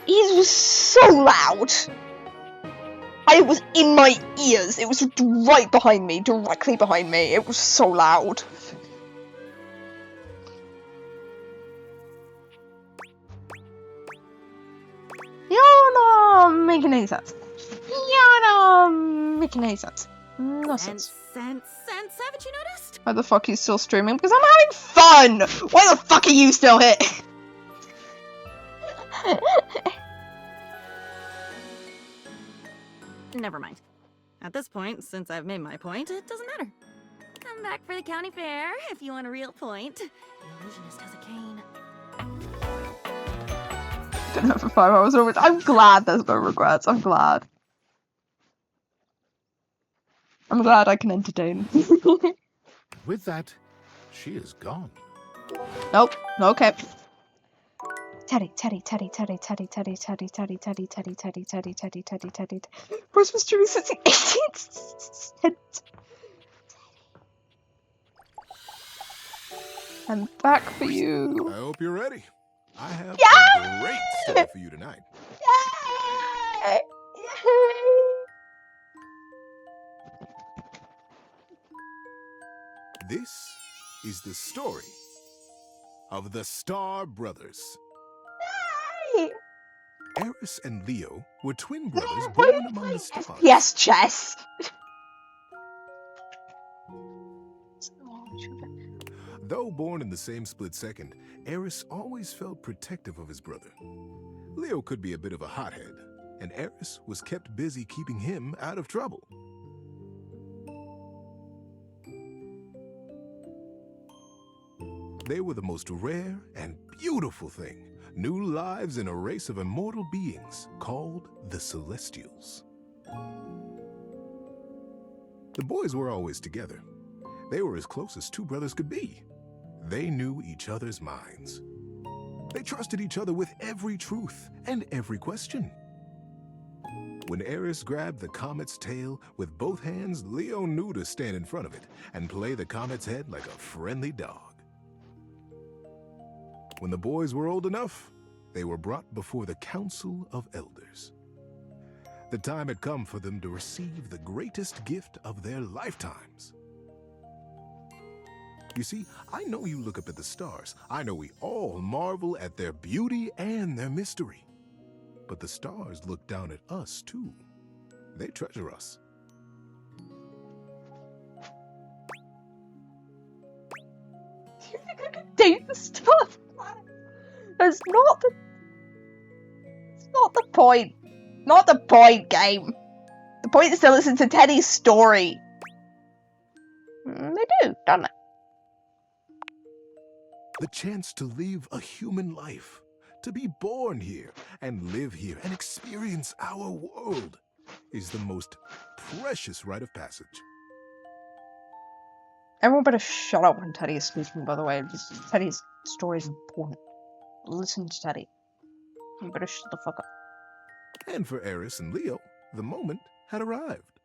He was so loud. It was in my ears. It was right behind me, directly behind me. It was so loud. You're not making any sense. You're not making any sense. No sense. Sense, haven't you noticed? Why the fuck are you still streaming? Because I'm having fun! Why the fuck are you still here? Never mind. At this point, since I've made my point, it doesn't matter. Come back for the county fair if you want a real point. The illusionist has a cane. Been there for 5 hours over. I'm glad there's no regrets. I'm glad. I'm glad I can entertain. With that, she is gone. Nope. Okay. Teddy. Christmas tree since the 18th century. I'm back for you. I hope you're ready. I have a great story for you tonight. Yay! This is the story of the Star Brothers. Yay! Eris and Leo were twin brothers born among the stars. Yes, chess. Though born in the same split second, Eris always felt protective of his brother. Leo could be a bit of a hothead, and Eris was kept busy keeping him out of trouble. They were the most rare and beautiful thing, new lives in a race of immortal beings called the Celestials. The boys were always together. They were as close as two brothers could be. They knew each other's minds. They trusted each other with every truth and every question. When Eris grabbed the comet's tail with both hands, Leo knew to stand in front of it and play the comet's head like a friendly dog. When the boys were old enough, they were brought before the Council of Elders. The time had come for them to receive the greatest gift of their lifetimes. You see, I know you look up at the stars. I know we all marvel at their beauty and their mystery. But the stars look down at us, too. They treasure us. Date the stuff. That's not the. It's not the point. Not the point, game. The point is to listen to Teddy's story. They do, don't they? The chance to live a human life, to be born here and live here and experience our world is the most precious rite of passage. Everyone better shut up when Teddy is speaking, by the way. Teddy's story is important. listen to Teddy. You better shut the fuck up. And for Eris and Leo, the moment had arrived.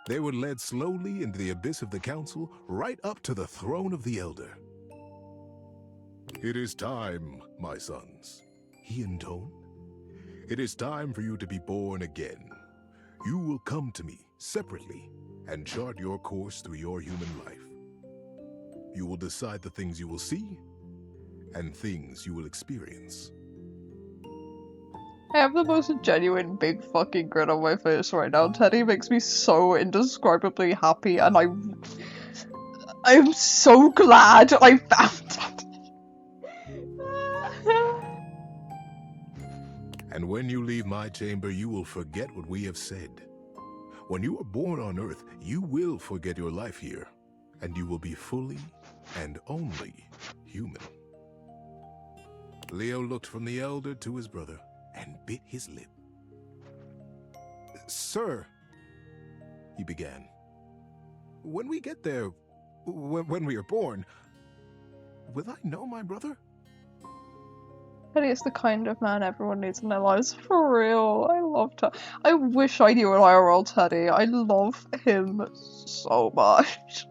They were led slowly into the abyss of the council, right up to the throne of the Elder. "It is time, my sons," he intoned. "It is time for you to be born again. You will come to me separately and chart your course through your human life. You will decide the things you will see and things you will experience." I have the most genuine big fucking grin on my face right now. Teddy makes me so indescribably happy, and I'm so glad I found Teddy. And when you leave my chamber, you will forget what we have said. When you are born on Earth, you will forget your life here, and you will be fully and only human. Leo looked from the Elder to his brother and bit his lip. "Sir," he began, "when we get there, when we are born, will I know my brother?" Teddy is the kind of man everyone needs in their lives, for real. I love Teddy. I wish I knew an IRL Teddy. I love him so much.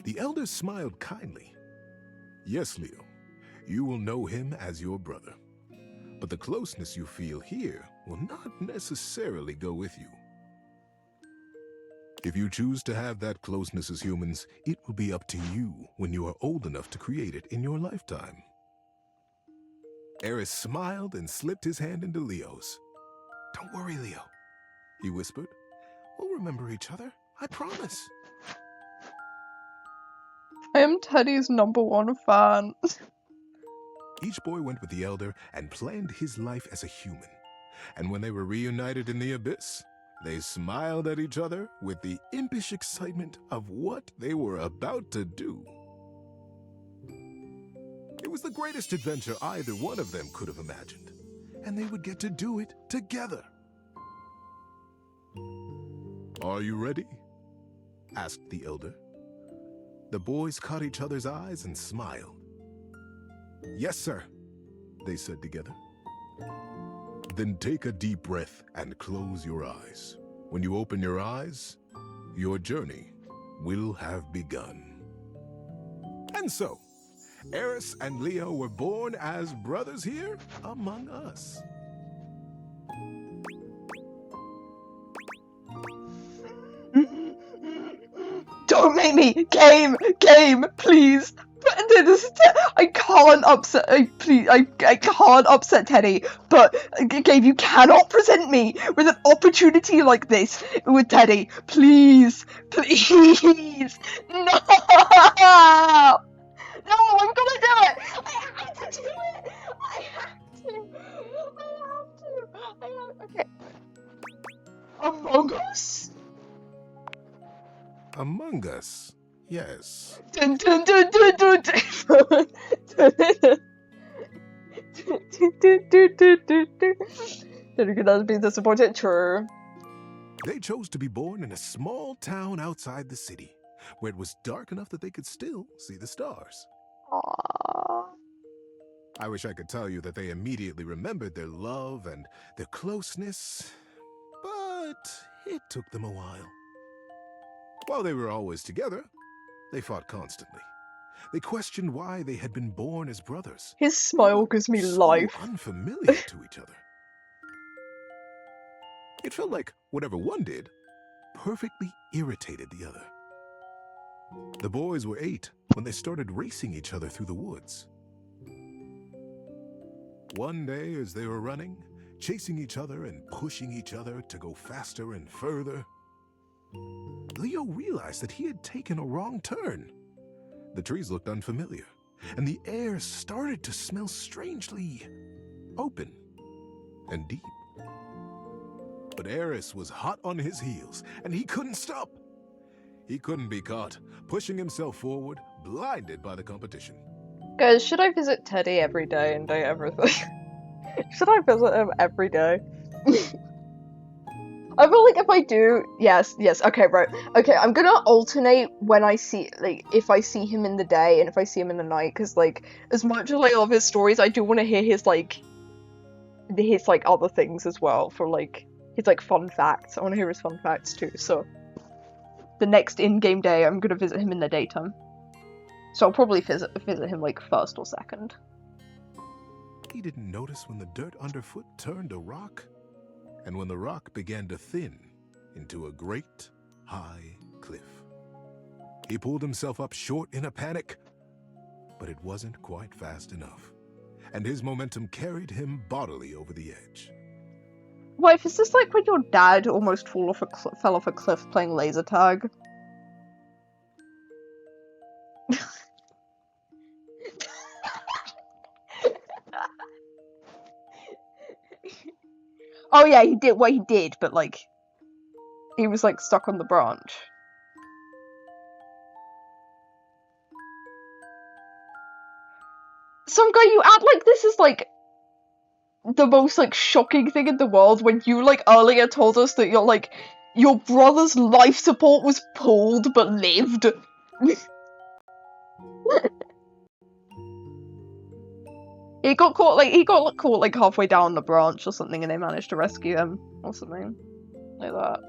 The Elder smiled kindly. "Yes, Leo, you will know him as your brother. But the closeness you feel here will not necessarily go with you. If you choose to have that closeness as humans, it will be up to you when you are old enough to create it in your lifetime." Eris smiled and slipped his hand into Leo's. "Don't worry, Leo," he whispered. "We'll remember each other, I promise." I am Teddy's #1 fan. Each boy went with the Elder and planned his life as a human. And when they were reunited in the abyss, they smiled at each other with the impish excitement of what they were about to do. It was the greatest adventure either one of them could have imagined, and they would get to do it together. "Are you ready?" asked the Elder. The boys caught each other's eyes and smiled. "Yes, sir," they said together. "Then take a deep breath and close your eyes. When you open your eyes, your journey will have begun." And so, Eris and Leo were born as brothers here among us. Don't make me! Game, please! I can't upset. I can't upset Teddy. But Gabe, you cannot present me with an opportunity like this with Teddy. Please, please, no! No, I'm gonna do it. I have to do it. I have to. Okay. Among Us. Among Us, yes. Dun, dun, dun, dun, dun, dun. Did you guys be disappointed? True. They chose to be born in a small town outside the city, where it was dark enough that they could still see the stars. Aww. I wish I could tell you that they immediately remembered their love and their closeness, but it took them a while. While they were always together, they fought constantly. They questioned why they had been born as brothers. His smile gives me life. Unfamiliar to each other. It felt like whatever one did perfectly irritated the other. The boys were 8 when they started racing each other through the woods. One day, as they were running, chasing each other and pushing each other to go faster and further, Leo realized that he had taken a wrong turn. The trees looked unfamiliar, and the air started to smell strangely open and deep. But Eris was hot on his heels, and he couldn't stop. He couldn't be caught, pushing himself forward, blinded by the competition. Guys, should I visit Teddy every day and do everything? Should I visit him every day? I feel like if I do, yes, okay, right. Okay, I'm gonna alternate when I see, like, if I see him in the day and if I see him in the night, because, like, as much as I love his stories, I do want to hear his, like, other things as well, for, like, his, like, fun facts. I want to hear his fun facts, too, so. The next in-game day, I'm gonna visit him in the daytime. So I'll probably visit him, like, first or second. He didn't notice when the dirt underfoot turned to rock, and when the rock began to thin into a great, high cliff. He pulled himself up short in a panic, but it wasn't quite fast enough, and his momentum carried him bodily over the edge. Wife, is this like when your dad almost fell off a cliff playing laser tag? Oh yeah, he did. Well, he did, but like, he was like stuck on the branch. Some guy, you act like this is like the most like shocking thing in the world when you like earlier told us that your brother's life support was pulled but lived. He got caught like halfway down the branch or something, and they managed to rescue him or something like that.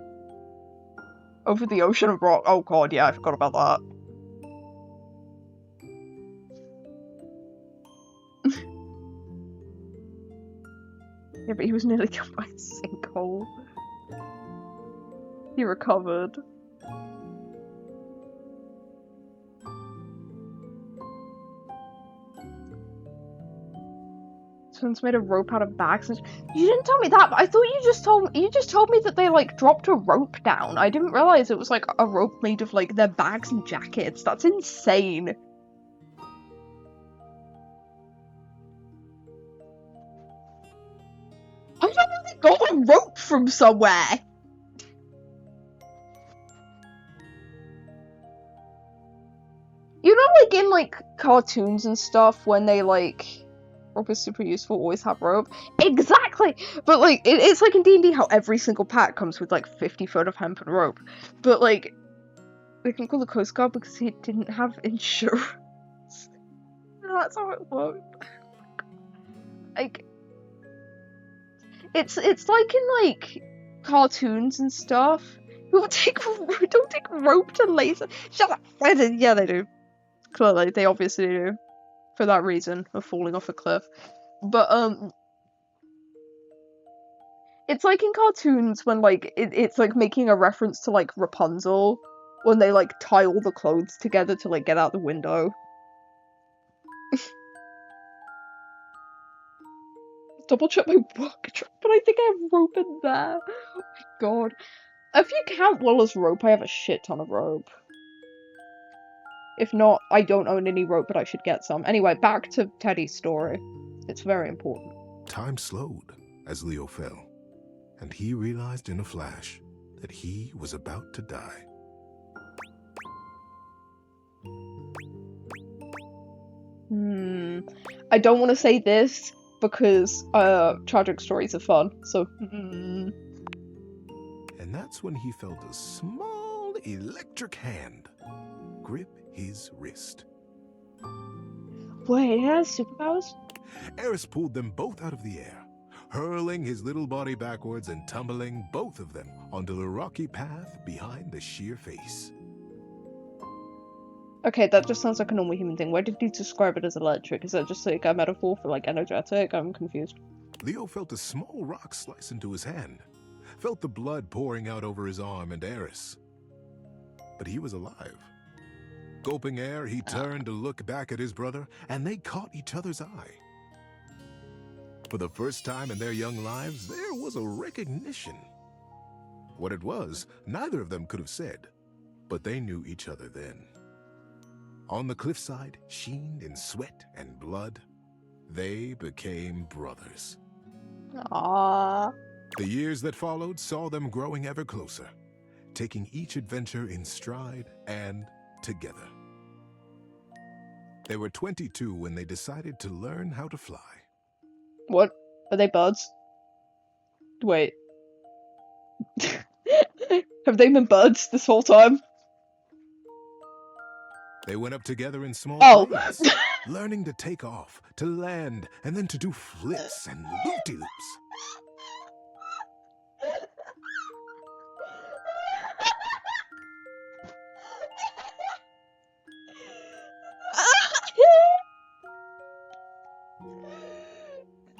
Over the ocean of rock. Oh god, yeah, I forgot about that. Yeah, but he was nearly killed by a sinkhole. He recovered. Someone's made a rope out of bags. And you didn't tell me that, but I thought you just told me that they like dropped a rope down. I didn't realize it was like a rope made of like their bags and jackets. That's insane. I don't know, they got a rope from somewhere. You know, like in like cartoons and stuff, when they like rope is super useful, always have rope. Exactly! But like, it's like in D&D how every single pack comes with like 50 foot of hemp and rope. But like, they can call the Coast Guard because he didn't have insurance. That's how it worked. Like, it's like in like cartoons and stuff. People don't take rope to laser. Shut up! Yeah, they do. Clearly, they obviously do. For that reason of falling off a cliff. But it's like in cartoons when like it's like making a reference to like Rapunzel when they like tie all the clothes together to like get out the window. Double check my work truck, but I think I have rope in there. Oh my god. If you count Wallace rope, I have a shit ton of rope. If not, I don't own any rope, but I should get some. Anyway, back to Teddy's story. It's very important. Time slowed as Leo fell, and he realized in a flash that he was about to die. I don't want to say this because tragic stories are fun, so And that's when he felt a small electric hand grip his wrist. Wait, he has superpowers? Eris pulled them both out of the air, hurling his little body backwards and tumbling both of them onto the rocky path behind the sheer face. Okay, that just sounds like a normal human thing. Why did he describe it as electric? Is that just like a metaphor for like energetic? I'm confused. Leo felt a small rock slice into his hand, felt the blood pouring out over his arm and Eris. But he was alive. Gulping air, he turned to look back at his brother, and they caught each other's eye. For the first time in their young lives, there was a recognition. What it was, neither of them could have said, but they knew each other then. On the cliffside, sheened in sweat and blood, they became brothers. Aww. The years that followed saw them growing ever closer, taking each adventure in stride and together. They were 22 when they decided to learn how to fly. What? Are they buds? Wait. Have they been buds this whole time? They went up together in small Oh. planes, learning to take off, to land, and then to do flips and loop-de-loops.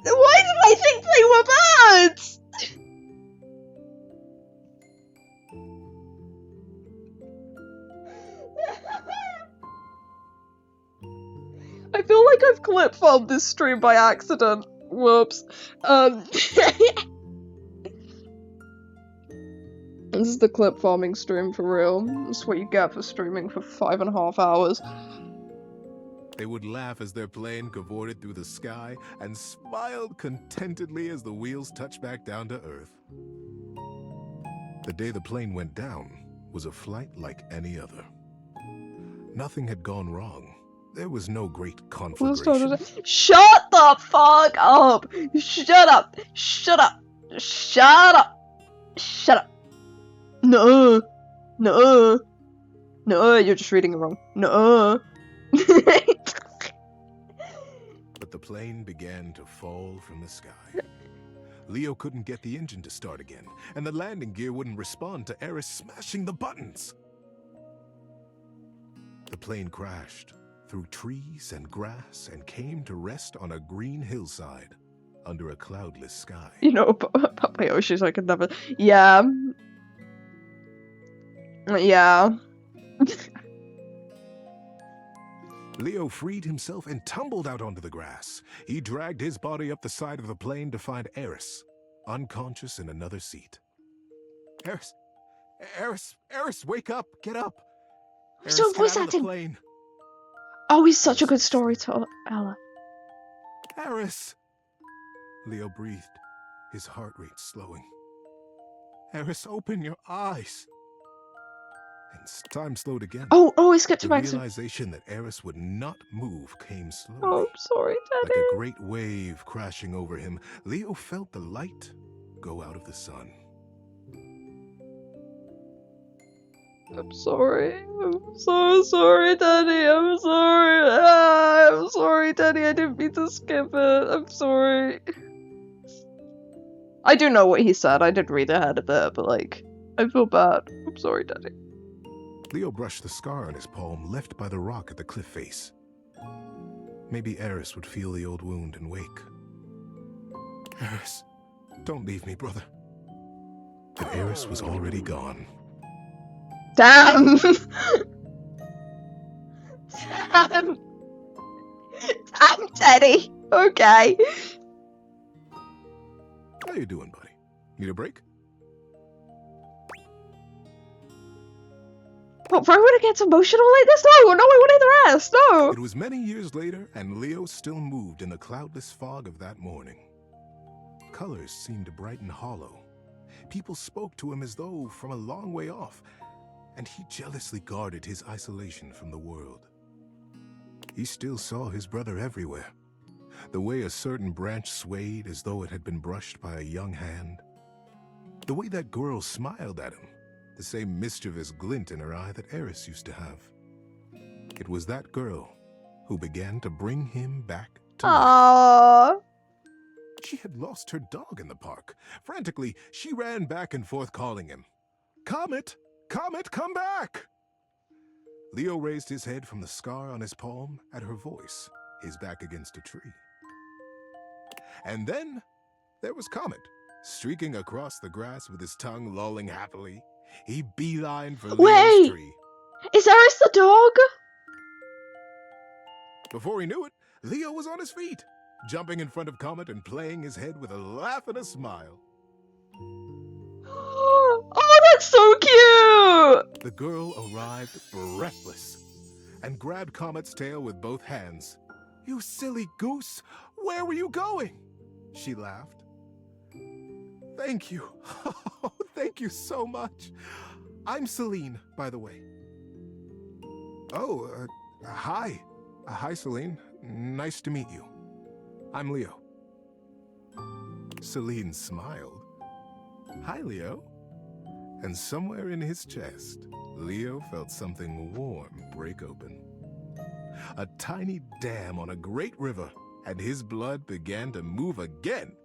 Why did I think they were birds? I feel like I've clip farmed this stream by accident. Whoops. This is the clip farming stream for real. That's what you get for streaming for 5.5 hours. They would laugh as their plane cavorted through the sky and smiled contentedly as the wheels touched back down to Earth. The day the plane went down was a flight like any other. Nothing had gone wrong. There was no great conflagration. Shut the fuck up! Shut up! Shut up! Shut up! Shut up! No! No! No, you're just reading it wrong. No! But the plane began to fall from the sky. Leo couldn't get the engine to start again, and the landing gear wouldn't respond to Eris smashing the buttons. The plane crashed through trees and grass and came to rest on a green hillside under a cloudless sky. You know, Papa Yoshi's I could never. Yeah. Yeah. Leo freed himself and tumbled out onto the grass. He dragged his body up the side of the plane to find Eris, unconscious in another seat. Eris, wake up, get up. He's doing voice acting. Plane. Oh, he's such a good storyteller. Eris! Leo breathed, his heart rate slowing. Eris, open your eyes. And time slowed again. Oh, I skipped the back. The realization that Eris would not move came slowly. Oh, I'm sorry, Daddy. Like a great wave crashing over him, Leo felt the light go out of the sun. I'm sorry. I'm so sorry, Daddy. I'm sorry. I'm sorry, Daddy. I didn't mean to skip it. I'm sorry. I do know what he said. I did read ahead of it, but like, I feel bad. I'm sorry, Daddy. Leo brushed the scar on his palm left by the rock at the cliff face. Maybe Eris would feel the old wound and wake. Eris, don't leave me, brother. But Eris was already gone. Damn! Damn! Damn, Teddy! Okay. How you doing, buddy? Need a break? What, Rowan gets emotional like this? No, I wanted the rest, no! It was many years later, and Leo still moved in the cloudless fog of that morning. Colors seemed bright and hollow. People spoke to him as though from a long way off, and he jealously guarded his isolation from the world. He still saw his brother everywhere, the way a certain branch swayed as though it had been brushed by a young hand, the way that girl smiled at him, the same mischievous glint in her eye that Eris used to have. It was that girl who began to bring him back to life. She had lost her dog in the park. Frantically, she ran back and forth calling him. Comet! Comet, come back! Leo raised his head from the scar on his palm at her voice, his back against a tree. And then there was Comet, streaking across the grass with his tongue lolling happily. He beelined for Leo's tree. Is Eris the dog? Before he knew it, Leo was on his feet, jumping in front of Comet and playing his head with a laugh and a smile. Oh, that's so cute! The girl arrived breathless and grabbed Comet's tail with both hands. You silly goose! Where were you going? She laughed. Thank you. Oh, thank you so much. I'm Celine, by the way. Oh, hi. Hi, Celine. Nice to meet you. I'm Leo. Celine smiled. Hi, Leo. And somewhere in his chest, Leo felt something warm break open. A tiny dam on a great river, and his blood began to move again.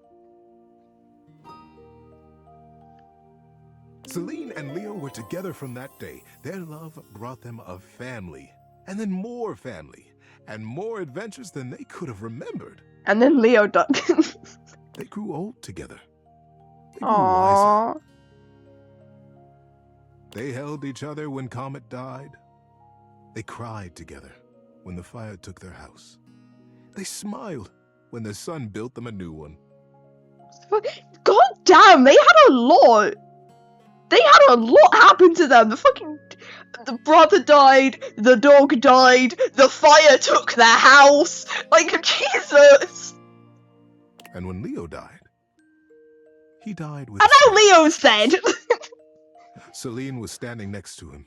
Celine and Leo were together from that day. Their love brought them a family, and then more family, and more adventures than they could have remembered. And then Leo died. They grew old together. They grew wiser. They held each other when Comet died. They cried together when the fire took their house. They smiled when the sun built them a new one. God damn, they had a lot. They had a lot happen to them. The brother died, the dog died, the fire took their house. Like, Jesus. And when Leo died, he died with... And now Leo's dead. Celine was standing next to him,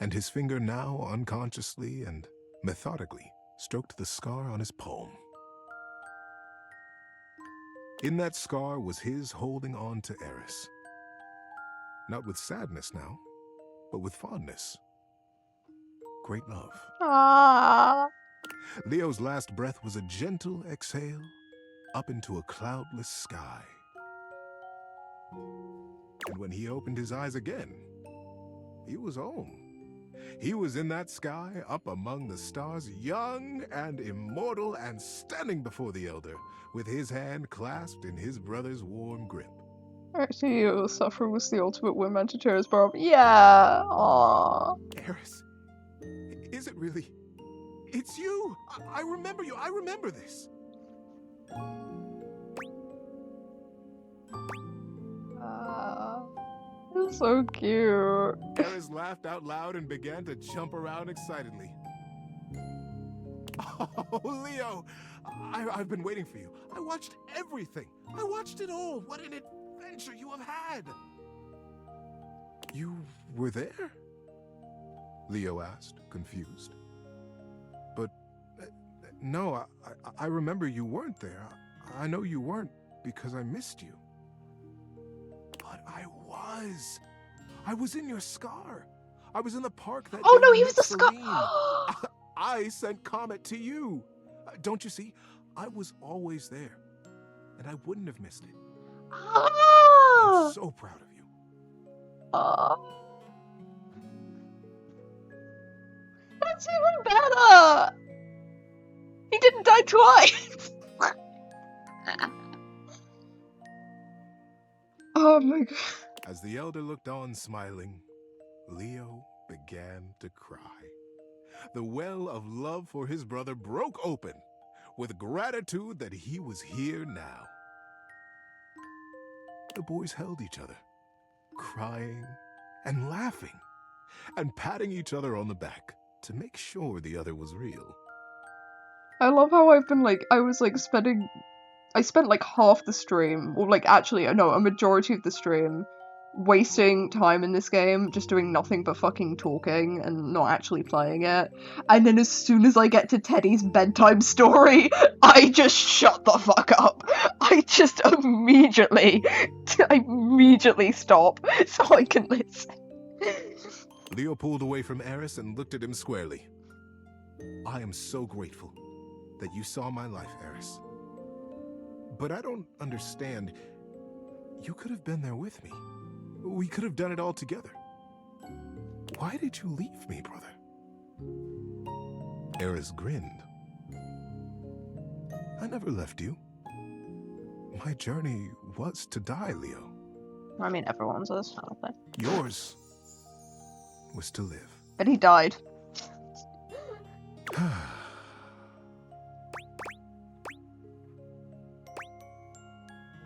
and his finger now unconsciously and methodically stroked the scar on his palm. In that scar was his holding on to Eris. Not with sadness now, but with fondness. Great love. Aww. Leo's last breath was a gentle exhale up into a cloudless sky. And when he opened his eyes again, he was home. He was in that sky, up among the stars, young and immortal, and standing before the Elder, with his hand clasped in his brother's warm grip. Actually, suffering was the ultimate wingman to Tara's Bob. Yeah. Aww. Eris, is it really? It's you! I remember you! I remember this! It's so cute. Eris laughed out loud and began to jump around excitedly. Oh, Leo! I've been waiting for you. I watched everything. I watched it all. What an adventure you have had! You were there? Leo asked, confused. But no, I remember you weren't there. I know you weren't because I missed you. But I was. I was in your scar. I was in the park that Oh day no, you he was met the scar. Celine. I sent Comet to you. Don't you see? I was always there, and I wouldn't have missed it. I'm so proud of you. That's even better. He didn't die twice. Oh my god. As the Elder looked on smiling, Leo began to cry. The well of love for his brother broke open with gratitude that he was here now. The boys held each other, crying and laughing, and patting each other on the back to make sure the other was real. I love how I've been I spent like half the stream, or like actually, no, a majority of the stream, wasting time in this game, just doing nothing but fucking talking and not actually playing it. And then as soon as I get to Teddy's bedtime story, I just shut the fuck up. I just immediately stop so I can listen. Leo pulled away from Eris and looked at him squarely. I am so grateful that you saw my life, Eris. But I don't understand. You could have been there with me. We could have done it all together. Why did you leave me, brother? Eris grinned. I never left you. My journey was to die, Leo. I mean, everyone's is, I don't think. Yours was to live. But he died.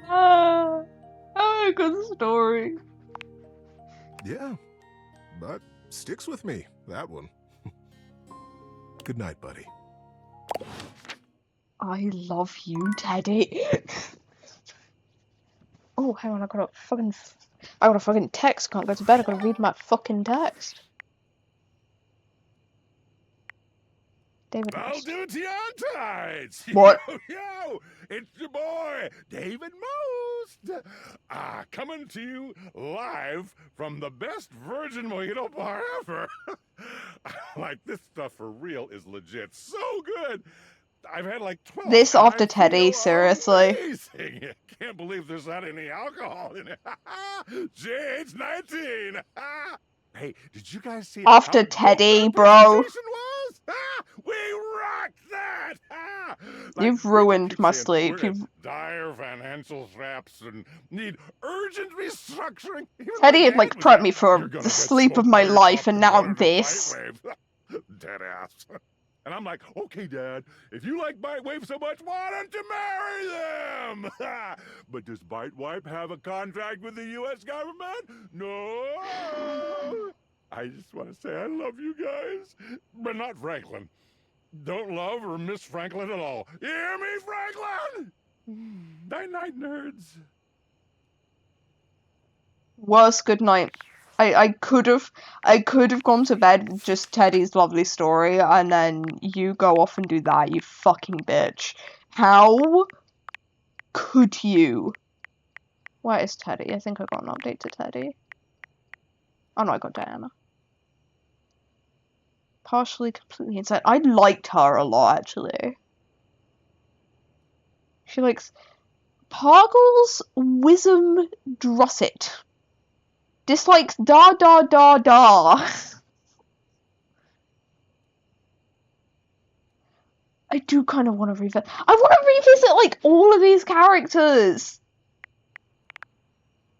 Oh, good story. Yeah, but sticks with me, that one. Good night, buddy. I love you, Teddy. Oh, hang on, I got a fucking text. Can't go to bed. I gotta read my fucking text. David Most. Valdivtianites! What? Yo, it's your boy, David Most! Coming to you live from the best virgin mojito bar ever. Like, this stuff for real is legit so good. I've had like 12. This after Teddy, seriously. Amazing. Can't believe there's not any alcohol in it. Jade's 19. Hey, did you guys see After how Teddy, dope that bro. presentation was? We rocked that. You've ruined my Saying sleep. we're in You've... dire financial straps and need urgent restructuring. Even Teddy my had dad like was prepped like, me for "You're gonna the get sleep of smoked my by your life, pop and now and this. Bitewave." Dead ass. And I'm like, okay, Dad, if you like Bitewave so much, why don't you marry them? But does Bitewave have a contract with the U.S. government? No. I just want to say I love you guys, but not Franklin. Don't love or miss Franklin at all. You hear me, Franklin? Night-night, nerds. Worst good night. I could have gone to bed with just Teddy's lovely story, and then you go off and do that, you fucking bitch. How could you? Where is Teddy? I think I got an update to Teddy. Oh no, I got Diana. Partially, completely insane. I liked her a lot, actually. She likes Pargles Wisdom Drusset. Dislikes da da da da. I do kind of want to revisit. I want to revisit like all of these characters.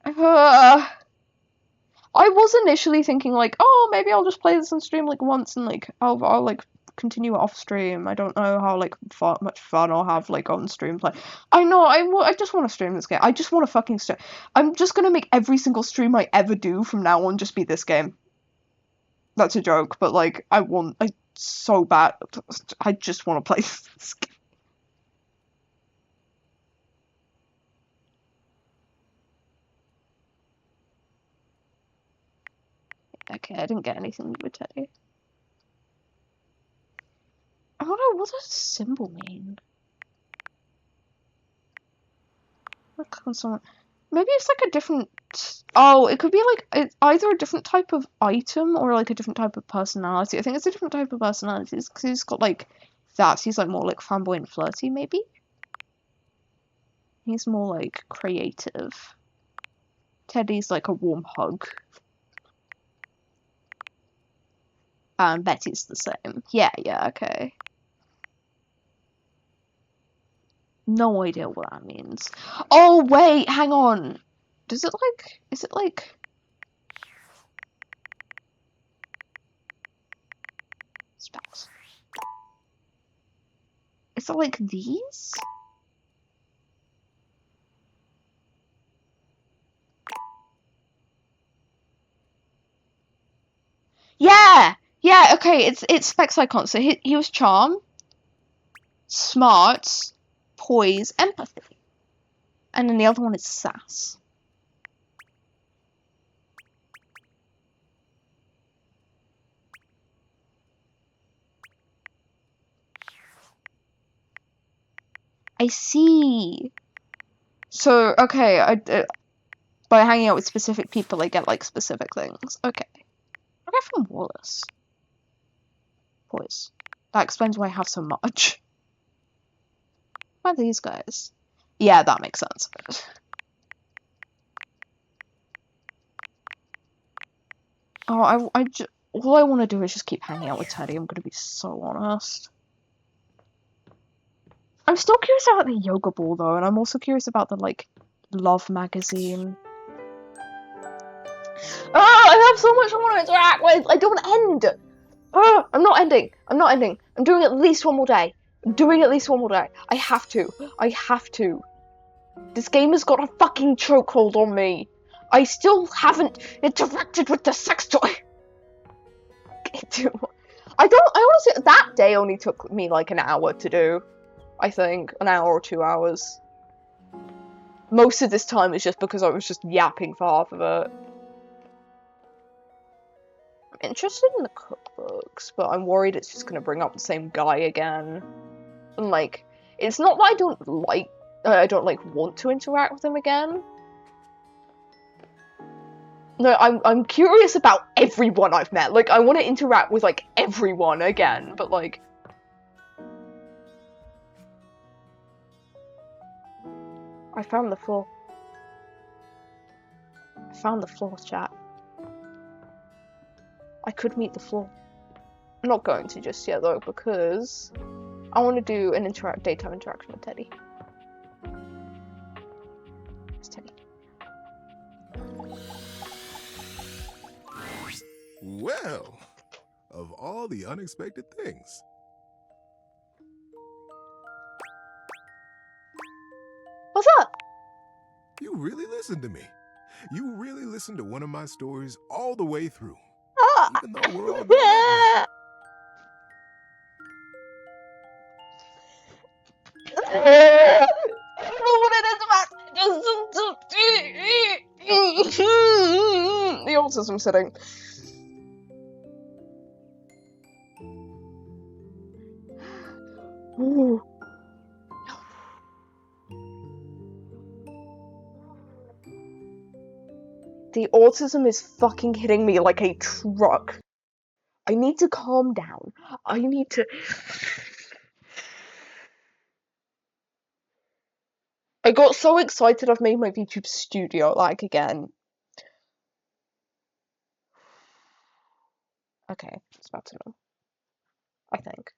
I was initially thinking like, oh, maybe I'll just play this on stream like once and like I'll like continue it off stream. I don't know how like much fun I'll have like on stream play. I know I just want to stream this game. I just want to fucking stream. I'm just gonna make every single stream I ever do from now on just be this game. That's a joke, but like I so bad. I just want to play this game. Okay, I didn't get anything with Teddy. I wonder what does symbol mean? Click on someone. Maybe it's like a different. Oh, it could be like it's either a different type of item or like a different type of personality. I think it's a different type of personality because he's got like that. So he's like more like fanboy and flirty, maybe. He's more like creative. Teddy's like a warm hug. Betty's the same. Yeah, okay. No idea what that means. Oh, wait, hang on. Is it like... Specs. Is it like these? Yeah! Yeah, okay, it's specs icon. So he was charm, smart, poise, empathy. And then the other one is sass. I see. So, okay, by hanging out with specific people, I get, like, specific things. Okay. I get from Wallace. Poise. That explains why I have so much. What are these guys? Yeah, that makes sense. Oh, all I want to do is just keep hanging out with Teddy. I'm gonna be so honest. I'm still curious about the yoga ball though, and I'm also curious about the like Love magazine. Oh, I have so much I want to interact with. I don't end. Oh, I'm not ending. I'm doing at least one more day. I have to. This game has got a fucking chokehold on me. I still haven't interacted with the sex toy. I honestly, that day only took me like an hour to do. I think, an hour or 2 hours. Most of this time is just because I was just yapping for half of it. I'm interested in the cookbooks, but I'm worried it's just gonna bring up the same guy again. And like, it's not that I don't want to interact with him again. No, I'm curious about everyone I've met. Like, I want to interact with like everyone again, but like. I found the floor. I found the floor, chat. I could meet the floor. I'm not going to just yet though, because I want to do an daytime interaction with Teddy. It's Teddy. Well, of all the unexpected things. What's up? You really listened to me. You really listened to one of my stories all the way through. Even though we're all I don't know what it is about. The autism setting. Ooh. The autism is fucking hitting me like a truck. I need to calm down. I need to... I got so excited I've made my VTube studio lag again. Okay, it's about to know. I think.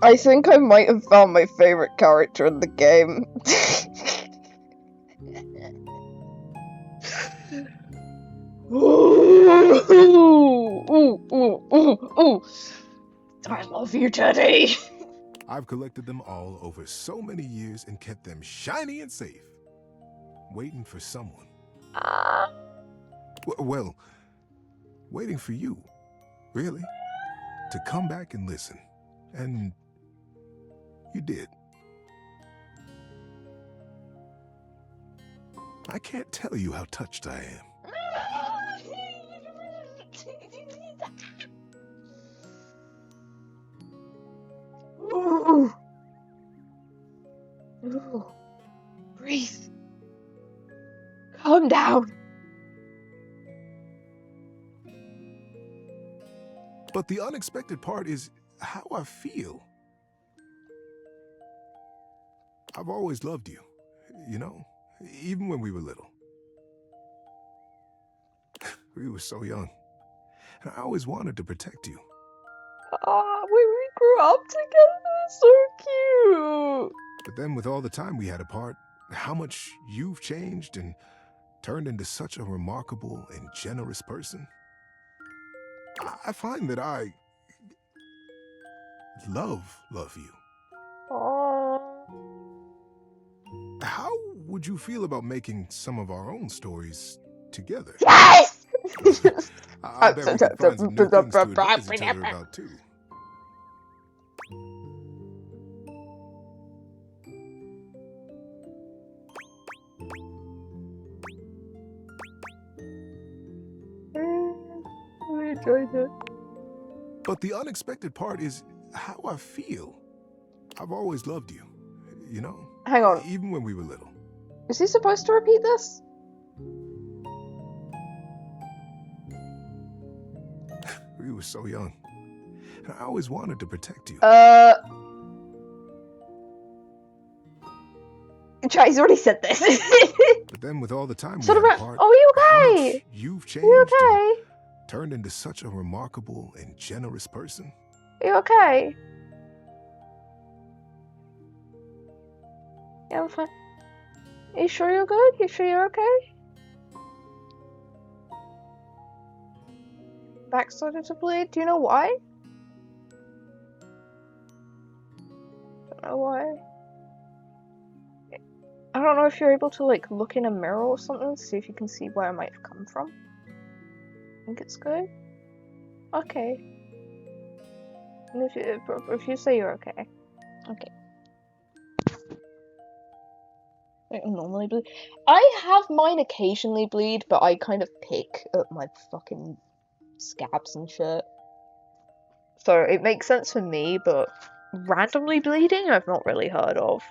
I think I might have found my favorite character in the game. Ooh. I love you, Teddy. I've collected them all over so many years and kept them shiny and safe. Waiting for someone. Well, waiting for you, really, to come back and listen. And you did. I can't tell you how touched I am. Ooh. Breathe. Calm down. But the unexpected part is how I feel. I've always loved you, you know, even when we were little. We were so young, and I always wanted to protect you. When we grew up together, so cute. But then with all the time we had apart, how much you've changed and turned into such a remarkable and generous person. I find that I love you. Aww. How would you feel about making some of our own stories together? Yes! I bet we could find some new things to advise each other about too. I enjoyed it. But the unexpected part is how I feel. I've always loved you, you know? Hang on. Even when we were little. Is he supposed to repeat this? We were so young. And I always wanted to protect you. He's already said this. But then with all the time we Sort had of. apart, Oh, are you how okay? much you've changed Are you okay? and turned into such a remarkable and generous person. Are you okay? Yeah, I'm fine. Are you sure you're good? You sure you're okay? Back started to bleed. Do you know why? Don't know why. I don't know if you're able to like look in a mirror or something to see if you can see where it might have come from. Think it's good? Okay. And if you say you're okay. Okay. I don't normally bleed. I have mine occasionally bleed, but I kind of pick at my fucking scabs and shit. So it makes sense for me, but randomly bleeding I've not really heard of.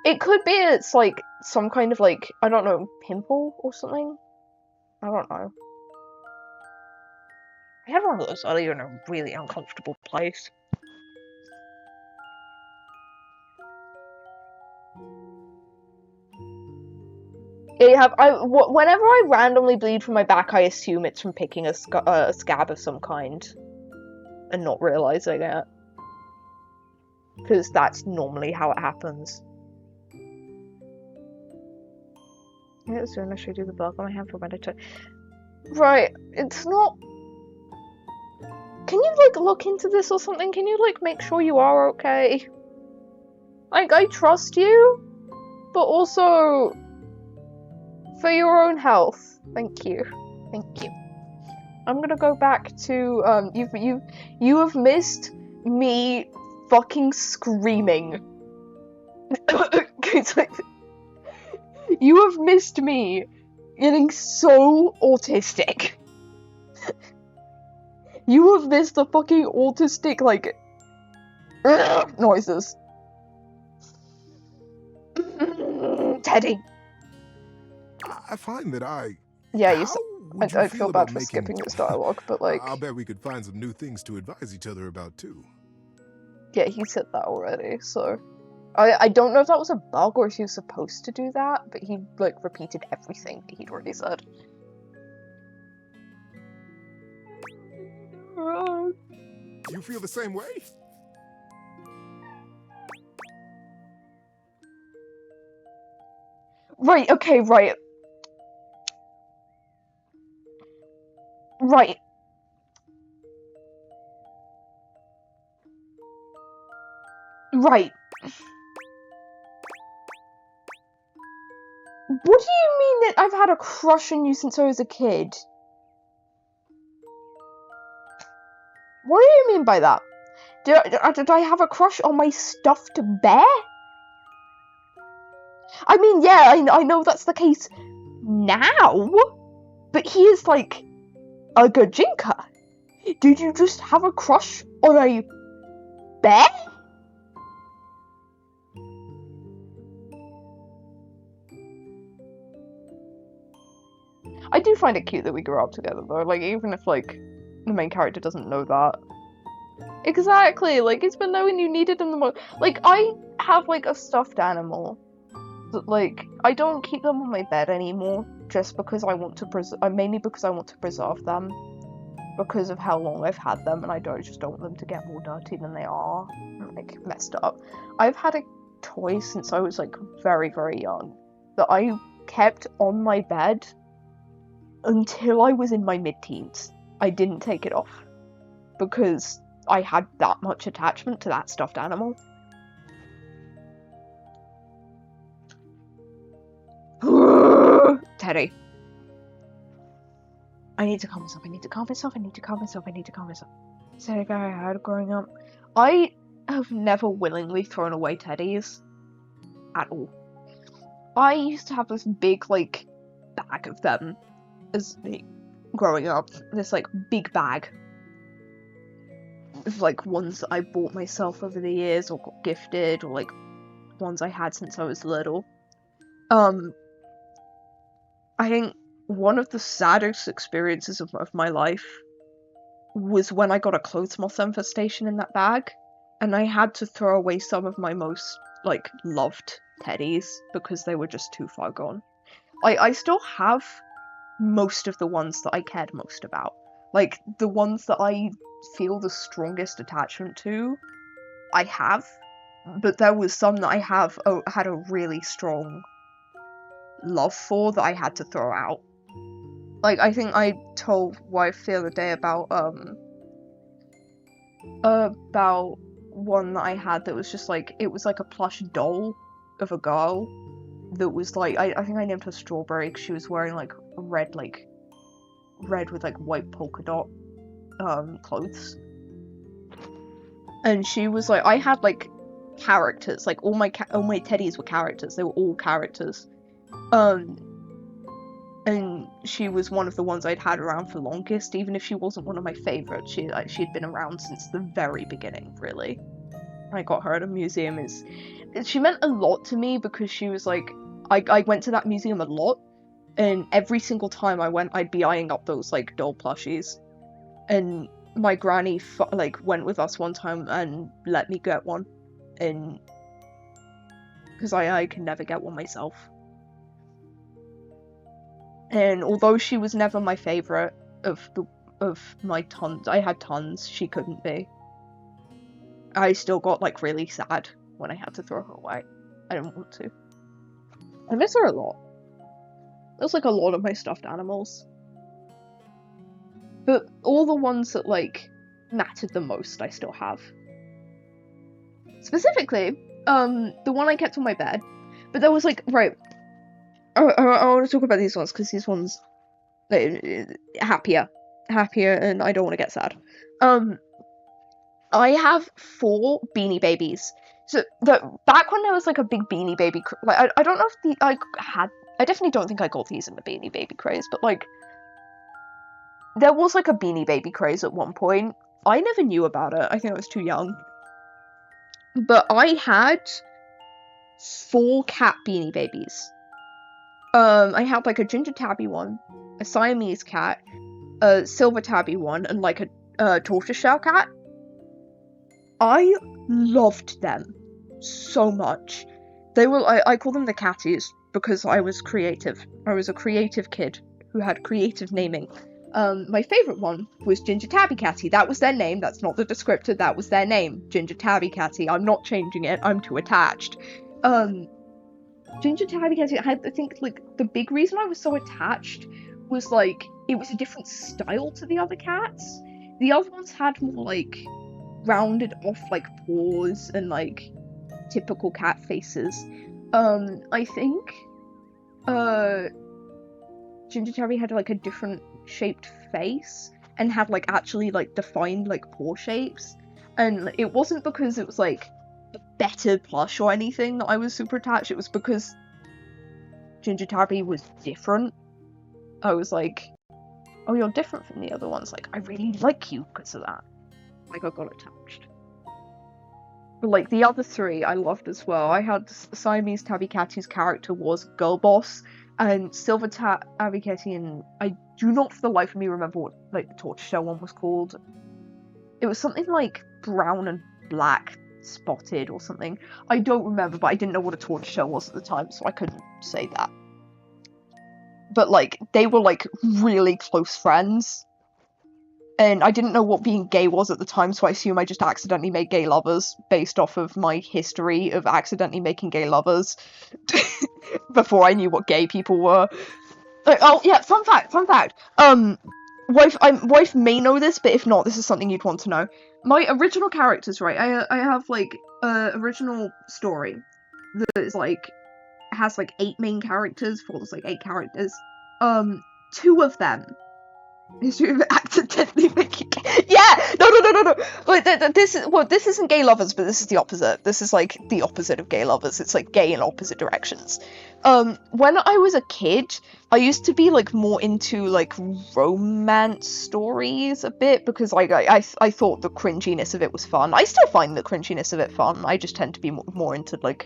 It could be it's like some kind of like, I don't know, pimple or something? I don't know. I had one of those earlier in a really uncomfortable place. Whenever I randomly bleed from my back, I assume it's from picking a scab of some kind and not realizing it. Because that's normally how it happens. Yeah, soon I should do the bug on my hand for mandatory. Right, it's not. Can you like look into this or something? Can you like make sure you are okay? Like, I trust you, but also for your own health. Thank you. Thank you. I'm gonna go back to you have missed me fucking screaming. It's like, you have missed me getting so autistic. You have missed the fucking autistic, like, noises. Teddy. I find that Yeah, you I feel feel about bad for making- skipping this dialogue, but like, I'll bet we could find some new things to advise each other about too. yeah, he said that already, so. I don't know if that was a bug or if he was supposed to do that, but he, like, repeated everything he'd already said. You feel the same way? Right, okay, right. Right. Right. What do you mean that I've had a crush on you since I was a kid? What do you mean by that? Did I have a crush on my stuffed bear? I mean, yeah, I know that's the case now, but he is like a Gajinka. Did you just have a crush on a bear? I do find it cute that we grew up together though, like, even if, like, the main character doesn't know that. Exactly, like, it's been knowing you needed him the most. Like, I have, like, a stuffed animal that, like, I don't keep them on my bed anymore just because I want to mainly because I want to preserve them because of how long I've had them, and I just don't want them to get more dirty than they are, and, like, messed up. I've had a toy since I was, like, very, very young that I kept on my bed until I was in my mid-teens. I didn't take it off because I had that much attachment to that stuffed animal. Teddy. I need to calm myself, I need to calm myself, I need to calm myself, I need to calm myself. It's very hard growing up. I have never willingly thrown away teddies. At all. I used to have this big, like, bag of them as growing up. This, like, big bag of, like, ones that I bought myself over the years or got gifted, or, like, ones I had since I was little. I think one of the saddest experiences of my life was when I got a clothes moth infestation in that bag, and I had to throw away some of my most, like, loved teddies because they were just too far gone. I still have most of the ones that I cared most about. Like, the ones that I feel the strongest attachment to, I have, but there was some that I had a really strong love for that I had to throw out. Like, I think I told wife the other day about one that I had that was just like, it was like a plush doll of a girl that was like, I think I named her Strawberry because she was wearing like red with like white polka dot clothes. And she was like, I had like characters. Like all my teddies were characters. They were all characters. And she was one of the ones I'd had around for longest, even if she wasn't one of my favorites. She'd been around since the very beginning, really. I got her at a museum. She meant a lot to me because she was like, I went to that museum a lot, and every single time I went, I'd be eyeing up those like doll plushies. And my granny went with us one time and let me get one, and because I can never get one myself. And although she was never my favorite of my tons, I had tons, she couldn't be. I still got like really sad when I had to throw her away. I didn't want to. I miss her a lot. There's like a lot of my stuffed animals. But all the ones that like mattered the most I still have. Specifically, the one I kept on my bed. But there was like, right, I want to talk about these ones because these ones happier, and I don't want to get sad. I have 4 Beanie Babies. So back when there was like a big Beanie Baby, like I don't know if I definitely don't think I got these in the Beanie Baby craze, but like there was like a Beanie Baby craze at one point. I never knew about it. I think I was too young. But I had 4 cat Beanie Babies. I had like a ginger tabby one, a Siamese cat, a silver tabby one, and like a tortoiseshell cat. I loved them so much. They were, I call them the catties because I was creative. I was a creative kid who had creative naming. My favourite one was Ginger Tabby Catty. That was their name. That's not the descriptor. That was their name. Ginger Tabby Catty. I'm not changing it. I'm too attached. Ginger Tabby Catty, I think, like, the big reason I was so attached was, like, it was a different style to the other cats. The other ones had more, like, rounded off, like, paws and, like, typical cat faces. I think, Ginger Tabby had, like, a different shaped face and had, like, actually, like, defined, like, paw shapes. And it wasn't because it was, like, better plush or anything that I was super attached. It was because Ginger Tabby was different. I was like, oh, you're different from the other ones. Like, I really like you because of that. Like, I got attached. But, like, the other 3 I loved as well. I had Siamese Tabby Cat, whose character was Girl Boss, and Silver Tabby Catty, and I do not for the life of me remember what, like, the tortoiseshell one was called. It was something like brown and black spotted or something. I don't remember, but I didn't know what a tortoiseshell was at the time, so I couldn't say that. But, like, they were, like, really close friends. And I didn't know what being gay was at the time, so I assume I just accidentally made gay lovers based off of my history of accidentally making gay lovers before I knew what gay people were. Like, oh, yeah, fun fact. Wife may know this, but if not, this is something you'd want to know. My original characters, right, I have, like, original story that is, like, has, like, 8 main characters, follows, like, 8 characters. 2 of them is accidentally making no. Like, this isn't gay lovers, but this is the opposite. This is, like, the opposite of gay lovers. It's, like, gay in opposite directions. When I was a kid, I used to be, like, more into, like, romance stories a bit, because, like, I thought the cringiness of it was fun. I still find the cringiness of it fun. I just tend to be more into, like,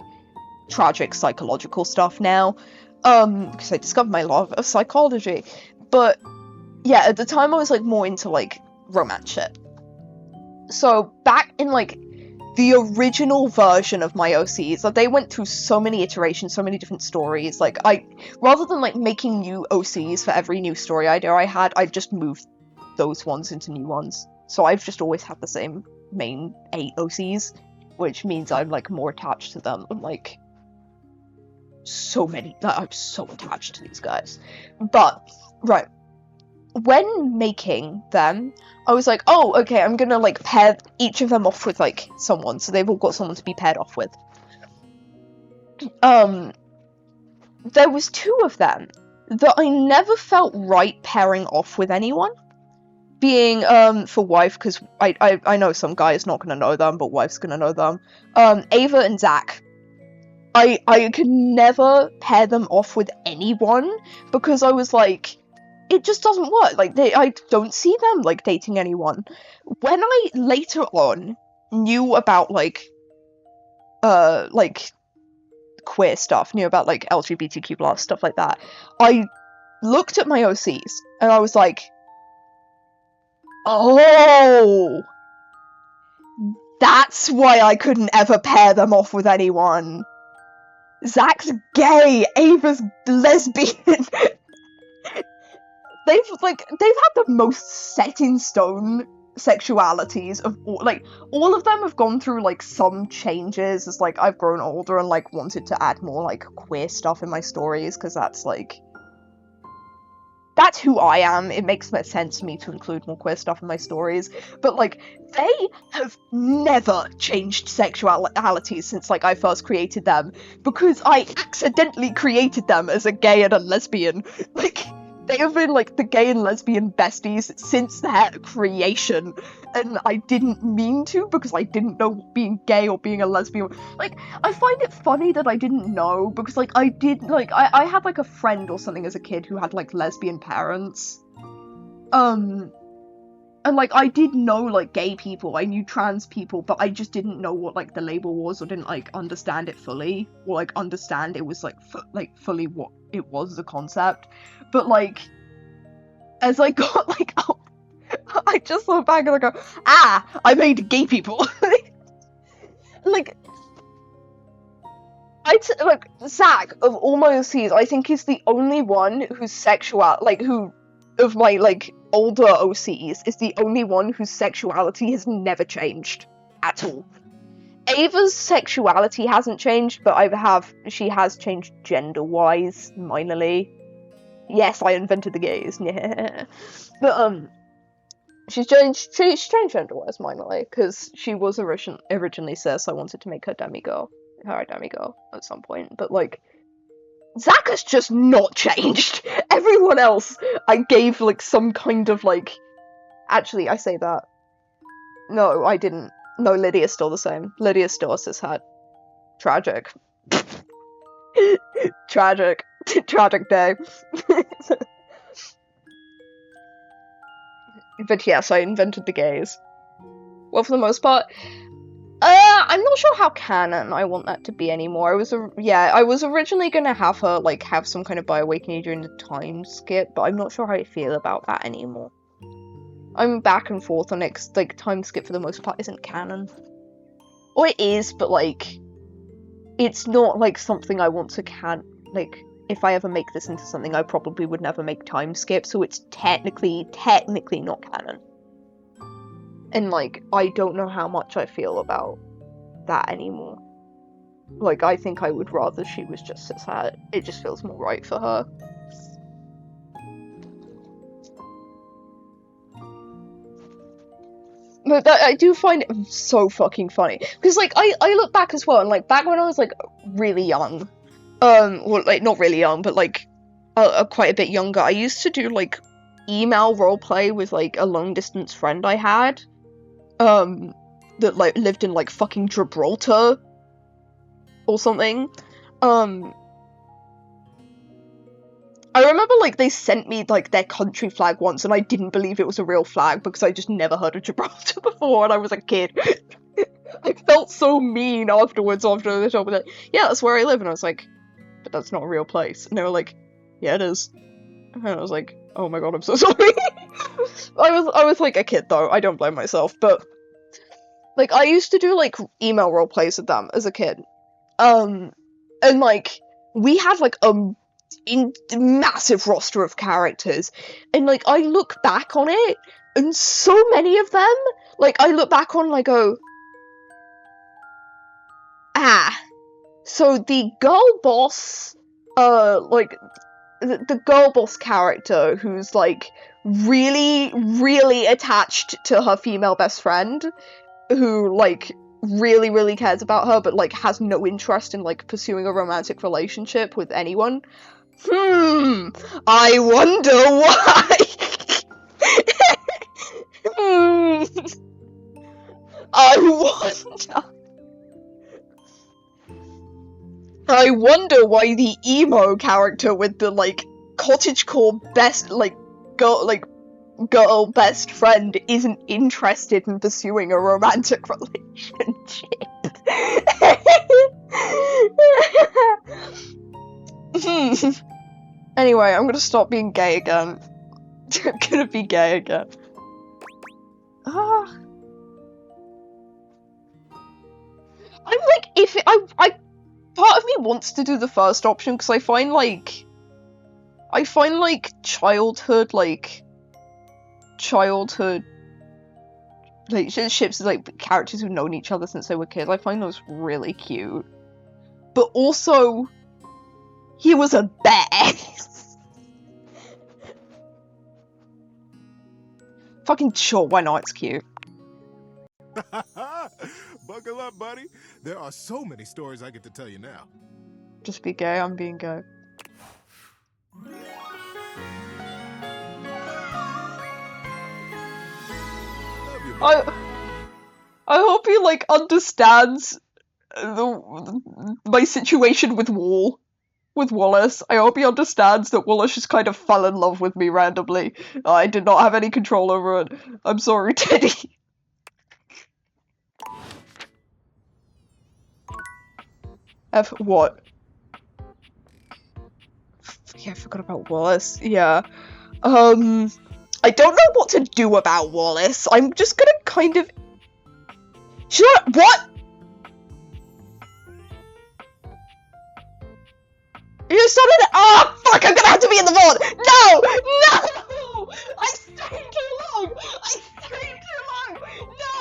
tragic psychological stuff now, because I discovered my love of psychology. But yeah, at the time I was, like, more into, like, romance shit. So back in, like, the original version of my OCs, like, they went through so many iterations, so many different stories. Like, rather than, like, making new OCs for every new story idea I just moved those ones into new ones. So I've just always had the same main 8 OCs, which means I'm, like, more attached to them. I'm, like, I'm so attached to these guys. But, right, when making them, I was like, oh, okay, I'm gonna, like, pair each of them off with, like, someone, so they've all got someone to be paired off with. There was 2 of them that I never felt right pairing off with anyone. being for wife, because I know some guy is not gonna know them, but wife's gonna know them. Ava and Zach. I could never pair them off with anyone because I was like, it just doesn't work. Like I don't see them like dating anyone. When I later on knew about like queer stuff, knew about like LGBTQ+ stuff like that, I looked at my OCs and I was like, oh, that's why I couldn't ever pair them off with anyone. Zach's gay, Ava's lesbian. They've had the most set in stone sexualities of all of them have gone through like some changes as like I've grown older and like wanted to add more like queer stuff in my stories, because that's who I am. It makes sense for me to include more queer stuff in my stories, but like they have never changed sexuality since like I first created them, because I accidentally created them as a gay and a lesbian. Like they have been like the gay and lesbian besties since their creation, and I didn't mean to because I didn't know being gay or being a lesbian. Like, I find it funny that I didn't know, because like I did, like I had like a friend or something as a kid who had like lesbian parents. And like I did know like gay people, I knew trans people, but I just didn't know what like the label was, or didn't like understand it fully, or like understand it was like fully what it was, the concept. But like as I got like up, I just look back and I go, I made gay people. Like Zach of all my OCs, I think is the only one whose who of my like older OCs is the only one whose sexuality has never changed at all. Ava's sexuality hasn't changed, but she has changed gender-wise minorly. Yes, I invented the gays. Yeah, but she's changed gender-wise minorly because she was originally cis. I wanted to make her a demigirl at some point, but like Zach has just not changed. Everyone else I gave like some kind of like, actually I say that, no I didn't, no, Lydia's still the same. Lydia's still a cishet. Tragic. Tragic day. But yes, I invented the gays. Well, for the most part, I'm not sure how canon I want that to be anymore. I was originally gonna have her like have some kind of bioawakening during the time skip, but I'm not sure how I feel about that anymore. I'm back and forth on it, like time skip for the most part isn't canon. Or it is, but like it's not like something I want to like if I ever make this into something, I probably would never make time skip, so it's technically not canon. And like I don't know how much I feel about that anymore. Like I think I would rather she was just cishet. It just feels more right for her. But I do find it so fucking funny, because like I look back as well, and like back when I was like really young, well like not really young, but like quite a bit younger, I used to do like email roleplay with like a long distance friend I had, that like lived in like fucking Gibraltar or something. I remember like they sent me like their country flag once, and I didn't believe it was a real flag because I just never heard of Gibraltar before, and I was a kid. I felt so mean afterwards after the show. Like, yeah, that's where I live, and I was like, but that's not a real place. And they were like, yeah, it is. And I was like, oh my god, I'm so sorry. I was like a kid though. I don't blame myself, but like I used to do like email role plays with them as a kid, and like we had like a massive roster of characters, and like I look back on it, and so many of them, like I look back on and I go, so the girl boss, like the girl boss character who's like really, really attached to her female best friend, who like really, really cares about her, but like has no interest in like pursuing a romantic relationship with anyone. I wonder why. I wonder why the emo character with the like cottagecore best girl best friend isn't interested in pursuing a romantic relationship. Anyway, I'm gonna stop being gay again. I'm gonna be gay again. I'm like, if it, I part of me wants to do the first option because I find like childhood relationships with like characters who've known each other since they were kids. I find those really cute, but also he was a bear. Fucking sure, why not? It's cute. Buckle up, buddy. There are so many stories I get to tell you now. Just be gay, I'm being gay. I hope he like understands my situation with Wallace. I hope he understands that Wallace just kind of fell in love with me randomly. I did not have any control over it. I'm sorry, Teddy. F what? Yeah, I forgot about Wallace. Yeah. I don't know what to do about Wallace. I'm just gonna kind of... What? You started it. Oh, fuck, I'm gonna have to be in the vault. No! No! I stayed too long!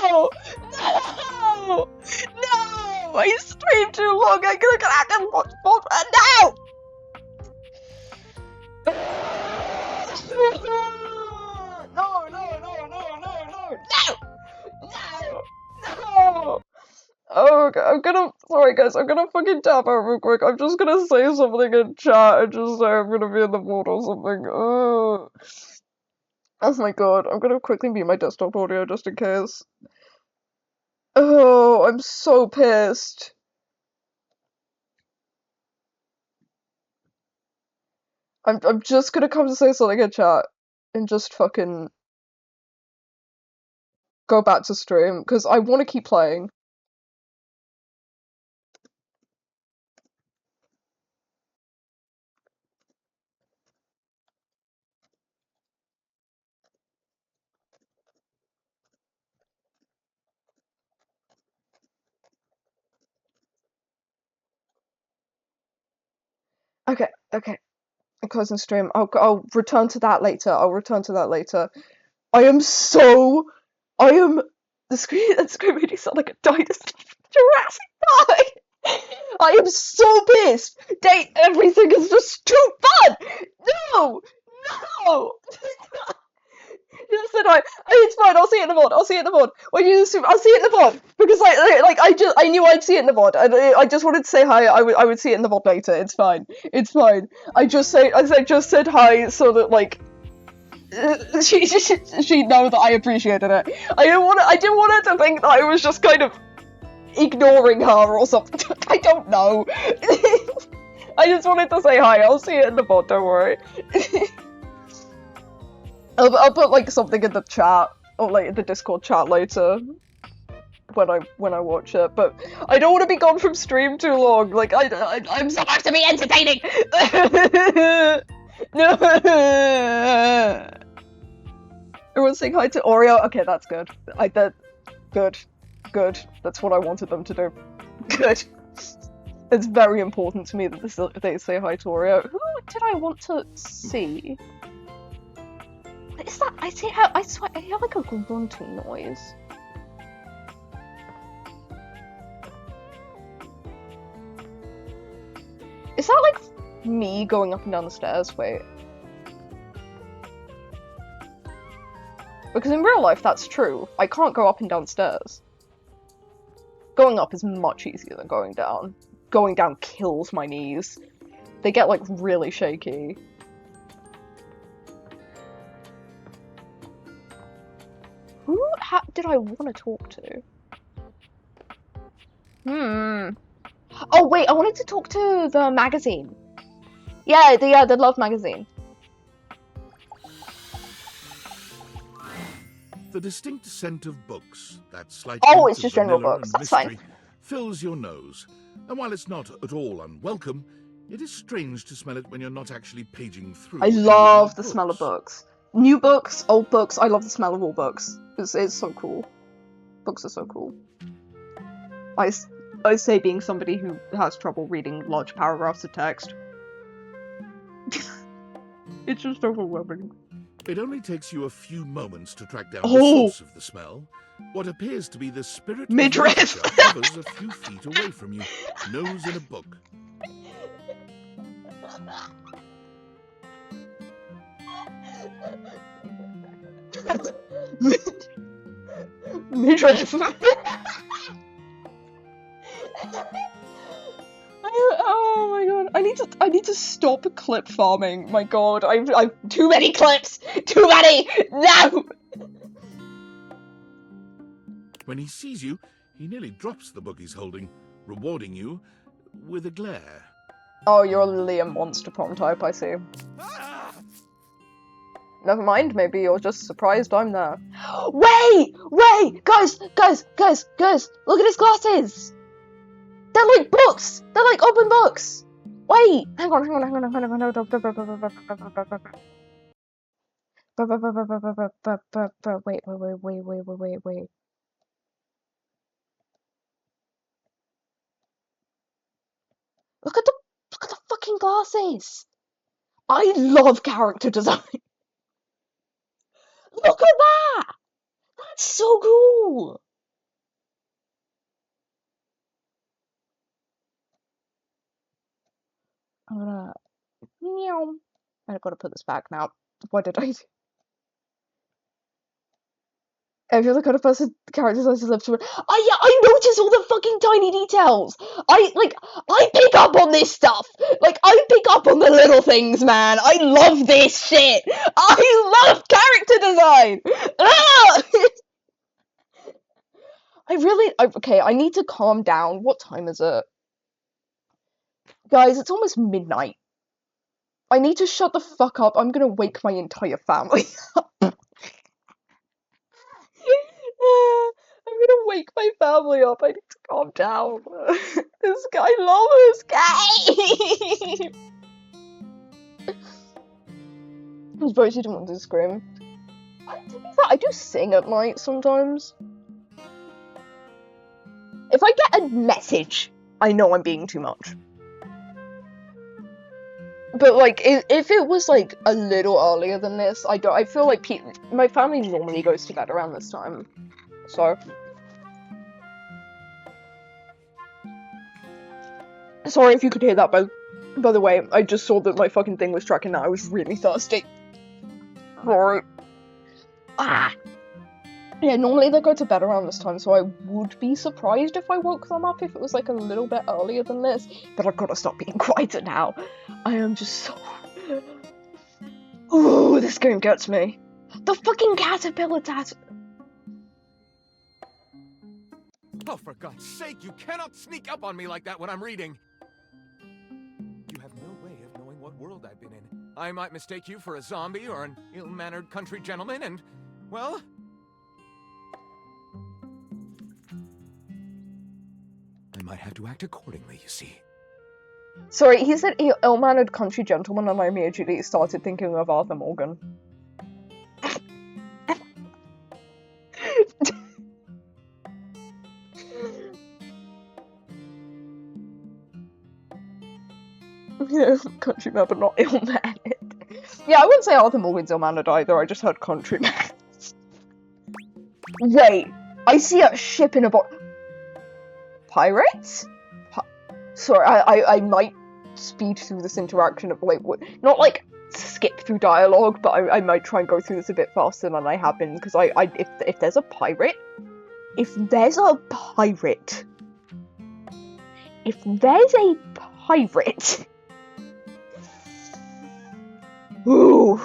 No! No! No! I stayed too long! I'm gonna have to watch vault. No! No! Oh, I'm gonna, sorry guys, I'm gonna fucking tap out real quick. I'm just gonna say something in chat and just say I'm gonna be in the vault or something. Oh my god, I'm gonna quickly mute my desktop audio just in case. Oh, I'm so pissed. I'm just gonna come to say something in chat and just fucking go back to stream, because I want to keep playing. Okay. I'm closing stream. I'll return to that later. The screen made you sound like a dinosaur. Jurassic Park! I am so pissed! Everything is just too fun! No! Just said it's fine, I'll see it in the VOD. When you assume, I'll see it in the VOD! Because I knew I'd see it in the VOD. I just wanted to say hi, I would see it in the VOD later. It's fine. I just said hi so that like she'd know that I appreciated it. I didn't want her to think that I was just kind of ignoring her or something. I don't know. I just wanted to say hi. I'll see it in the VOD, don't worry. I'll put like something in the chat or like in the Discord chat later when I watch it. But I don't want to be gone from stream too long. Like I'm supposed to be entertaining. No. Everyone's saying hi to Oreo. Okay, that's good. Good. That's what I wanted them to do. Good. It's very important to me that they say hi to Oreo. Who did I want to see? What is that? I swear, I hear like a grunting noise. Is that like me going up and down the stairs? Wait. Because in real life, that's true. I can't go up and down stairs. Going up is much easier than going down. Going down kills my knees. They get like really shaky. did I want to talk to? Oh wait, I wanted to talk to the magazine. Yeah, the Love magazine. The distinct scent of books, that slight Oh, hint it's of just general vanilla books. and That's fine. mystery fills your nose. And while it's not at all unwelcome, it is strange to smell it when you're not actually paging through. I any of love your the smell of books. New books, old books, I love the smell of all books. It's so cool. Books are so cool. I say being somebody who has trouble reading large paragraphs of text. It's just overwhelming. It only takes you a few moments to track down the Oh. source of the smell. What appears to be the spirit Midriff. of literature hovers a few feet away from you, nose in a book. Midriff. Oh my god! I need to stop clip farming. My god, I've too many clips. Too many. No. When he sees you, he nearly drops the book he's holding, rewarding you with a glare. Oh, you're literally a monster prom type. I see. Never mind. Maybe you're just surprised I'm there. Wait, guys! Look at his glasses. They're like books! They're like open books! Wait! Hang on. Wait. Look at the fucking glasses! I love character design! Look at that! That's so cool! I'm gonna... Meow. I gotta put this back now. What did I do? If you're the kind of person characters always live to I notice all the fucking tiny details! I pick up on this stuff! Like, I pick up on the little things, man! I love this shit! I love character design! Ah! Okay, I need to calm down. What time is it? Guys, it's almost midnight. I need to shut the fuck up. I'm gonna wake my entire family up. I'm gonna wake my family up. I need to calm down. This guy, I love this game. I suppose you didn't want to scream. To be fair, I do sing at night sometimes. If I get a message, I know I'm being too much. But like, if it was like a little earlier than this, I feel like my family normally goes to bed around this time. So. Sorry if you could hear that, by the way, I just saw that my fucking thing was tracking that I was really thirsty. Sorry. Ah! Yeah, normally they go to bed around this time, so I would be surprised if I woke them up if it was like a little bit earlier than this, but I've got to stop being quieter now. I am just so... Ooh, this game gets me. The fucking caterpillar Oh, for God's sake, you cannot sneak up on me like that when I'm reading! You have no way of knowing what world I've been in. I might mistake you for a zombie or an ill-mannered country gentleman, and, well... I might have to act accordingly, you see. Sorry, he said ill-mannered country gentleman and I immediately started thinking of Arthur Morgan. Yeah, countryman, but not ill-mannered. Yeah, I wouldn't say Arthur Morgan's ill-mannered either, I just heard countryman. Wait, I see a ship in a boat. Pirates? Sorry, I might speed through this interaction of like, not like skip through dialogue, but I might try and go through this a bit faster than I have been, because if there's a pirate, ooh.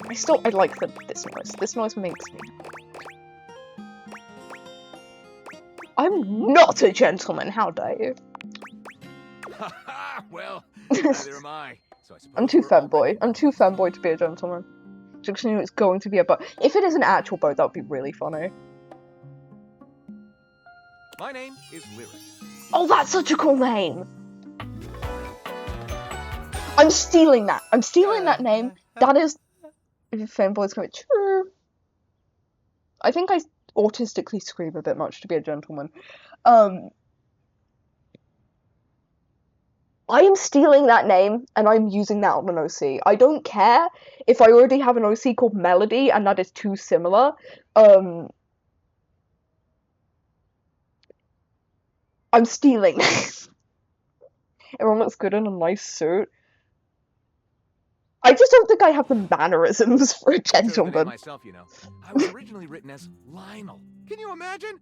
I I like this noise. This noise makes me. I'm not a gentleman, how dare you? Well, neither am I. So I suppose I'm too we're all femboy. I'm too femboy to be a gentleman. Just knew it's going to be a boat. If it is an actual boat, that would be really funny. My name is Lyric. Oh, that's such a cool name! I'm stealing that. I'm stealing that name. That is... Fanboy's going to be true. I think I autistically scream a bit much to be a gentleman. I am stealing that name, and I'm using that on an OC. I don't care if I already have an OC called Melody, and that is too similar. I'm stealing. Everyone looks good in a nice suit. I just don't think I have the mannerisms for a gentleman. Myself, you know. I was originally written as Lionel. Can you imagine?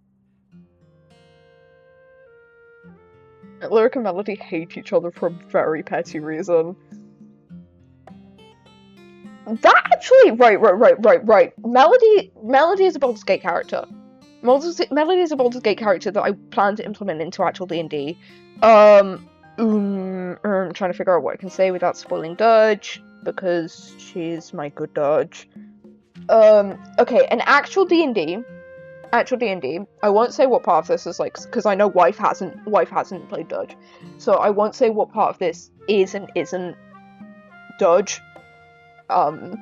Lyric and Melody hate each other for a very petty reason. That actually, right. Melody is a Baldur's Gate character. Melody is a Baldur's Gate character that I plan to implement into actual D&D. I'm trying to figure out what I can say without spoiling Dodge, because she's my good Dodge. Okay, an actual D&D, I won't say what part of this is like, because I know wife hasn't played Dodge, so I won't say what part of this is and isn't Dodge. But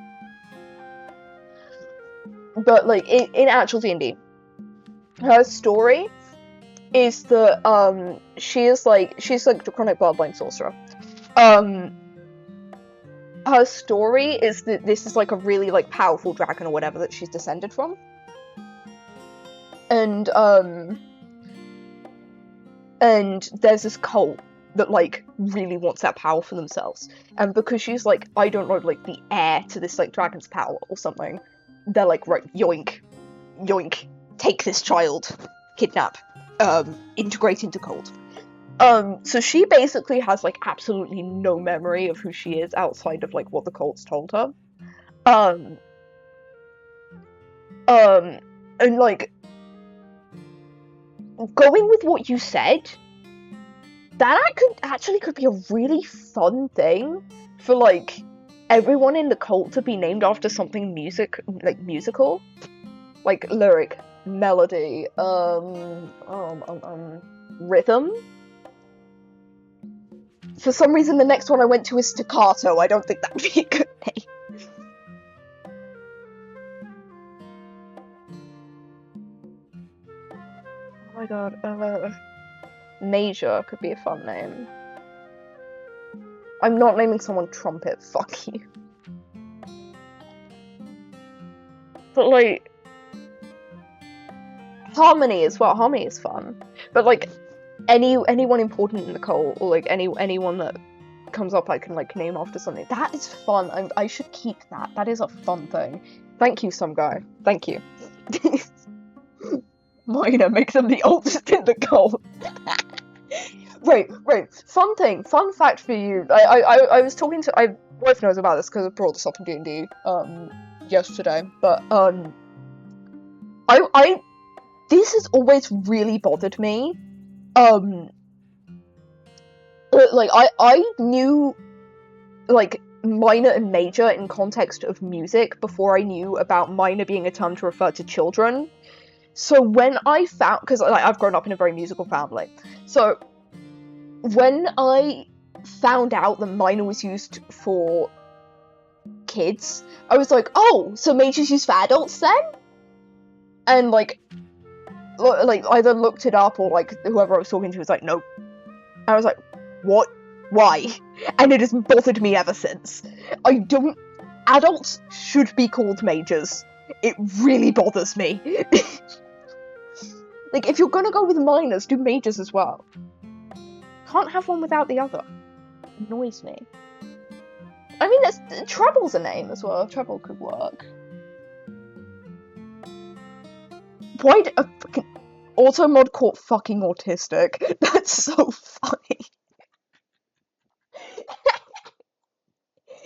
like in actual D&D, her story is that she's like Draconic Bloodline Sorcerer. Her story is that this is like a really like powerful dragon or whatever that she's descended from. And there's this cult that like really wants that power for themselves. And because she's like, I don't know, like the heir to this like dragon's power or something, they're like, right, yoink, take this child, kidnap, integrate into cult. So she basically has like absolutely no memory of who she is outside of like what the cult's told her. And like, going with what you said, that could be a really fun thing for like everyone in the cult to be named after something musical, like Lyric, Melody, Rhythm. For some reason, the next one I went to is Staccato. I don't think that would be a good name. Oh my god, Major could be a fun name. I'm not naming someone Trumpet, fuck you. But like, Harmony as well, Harmony is fun. But like, anyone important in the cult, or like anyone that comes up I can like name after something, that is fun. I should keep that. That is a fun thing. Thank you, some guy. Thank you. Minor, make them the oldest in the cult. Right. Fun fact for you. I was talking to, my wife knows about this because I brought this up in D&D yesterday, but this has always really bothered me. Like I knew like minor and major in context of music before I knew about minor being a term to refer to children. So when I found, because I've grown up in a very musical family, so when I found out that minor was used for kids, I was like, oh, so major's used for adults then? And like I then looked it up, or like whoever I was talking to was like, nope. I was like, what? Why? And it has bothered me ever since. Adults should be called majors. It really bothers me. Like, if you're gonna go with minors, do majors as well. Can't have one without the other. Annoys me. I mean, Treble's a name as well. Treble could work. Why a fucking automod caught fucking autistic? That's so funny.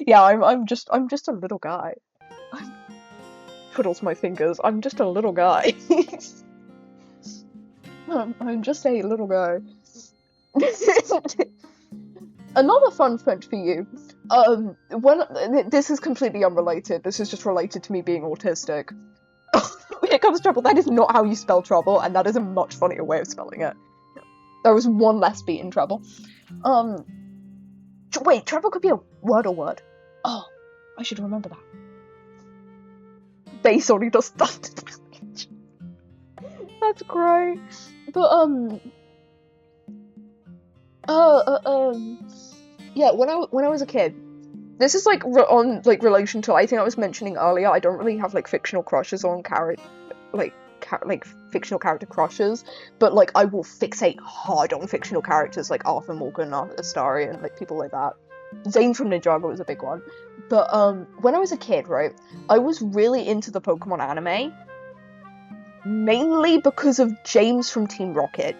Yeah, I'm just a little guy. twiddles my fingers. I'm just a little guy. I'm just a little guy. Another fun fact for you. This is completely unrelated. This is just related to me being autistic. When it comes to trouble, that is not how you spell trouble, and that is a much funnier way of spelling it. There was one less beat in treble. Wait, treble could be a word or word. Oh, I should remember that. Bass only does that. That's great. But yeah, when I was a kid, this is like on like relation to I think I was mentioning earlier. I don't really have like fictional crushes on fictional character crushes, but like I will fixate hard on fictional characters like Arthur Morgan, Astarion, like people like that. Zane from Ninjago was a big one. But when I was a kid, right, I was really into the Pokemon anime, mainly because of James from Team Rocket.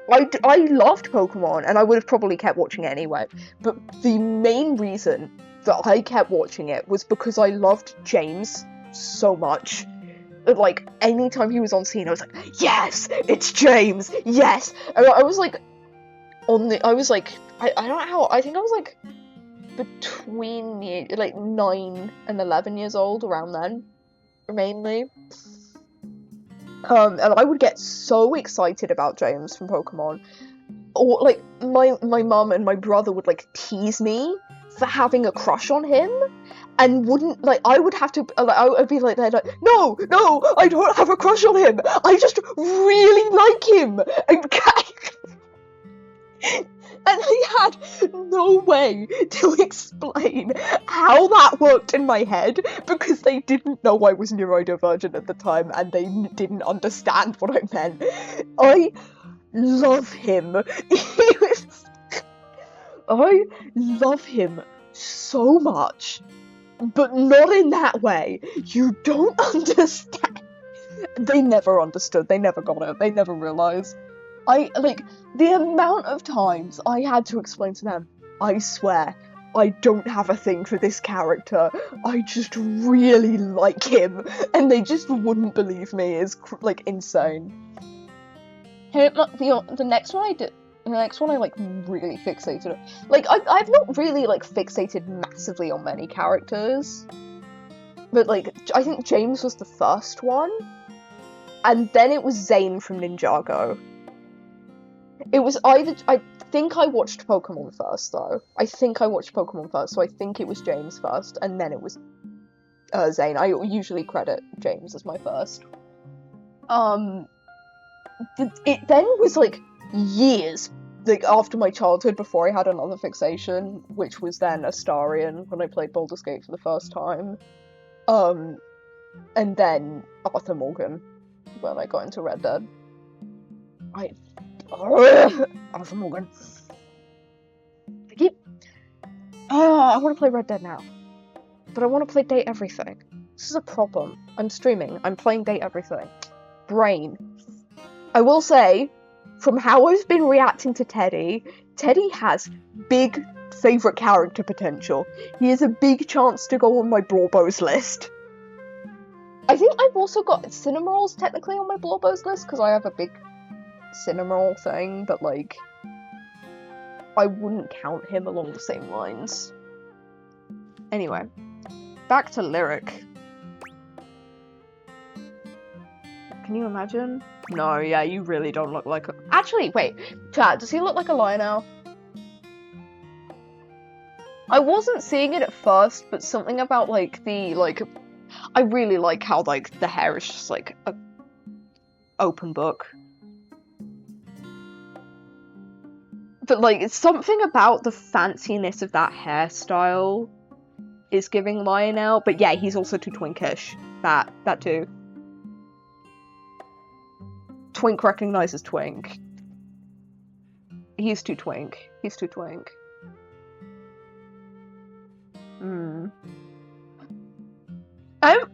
I loved Pokemon, and I would have probably kept watching it anyway, but the main reason that I kept watching it was because I loved James so much. Like, anytime he was on scene, I was like, yes, it's James, yes! And I was like, I don't know how, I think I was like, between, like, 9 and 11 years old, around then, mainly. And I would get so excited about James from Pokemon. Or, like, my mum and my brother would, like, tease me for having a crush on him. And wouldn't, like, I would have to, like, I would be like, no, I don't have a crush on him. I just really like him. And I had no way to explain how that worked in my head, because they didn't know I was neurodivergent at the time, and they didn't understand what I meant. I love him. I love him so much, but not in that way. You don't understand. They never understood. They never got it. They never realised. The amount of times I had to explain to them, I swear, I don't have a thing for this character, I just really like him, and they just wouldn't believe me, is, like, insane. The next one I, like, really fixated on, like, I've not really, like, fixated massively on many characters, but, like, I think James was the first one, and then it was Zane from Ninjago. It was either, I think I watched Pokemon first, though. I think I watched Pokemon first, so I think it was James first, and then it was Zane. I usually credit James as my first. It then was, like, years, like, after my childhood before I had another fixation, which was then Astarion, when I played Baldur's Gate for the first time. And then Arthur Morgan, when I got into Red Dead. Arthur Morgan. I want to play Red Dead now. But I want to play Date Everything. This is a problem. I'm streaming. I'm playing Date Everything. Brain. I will say, from how I've been reacting to Teddy, Teddy has big favourite character potential. He has a big chance to go on my Blawbows list. I think I've also got Cinnamoroll's technically on my Blawbows list, because I have a big Cinnamoroll thing, but, like, I wouldn't count him along the same lines. Anyway, back to Lyric. Can you imagine? No, yeah, you really don't look like a... Actually, wait, chat, does he look like a Lionel? I wasn't seeing it at first, but something about, like, the, like... I really like how, like, the hair is just, like, a open book. But, like, it's something about the fanciness of that hairstyle is giving Lionel. But yeah, he's also too twinkish. That too. Twink recognizes Twink. He's too twink. He's too twink.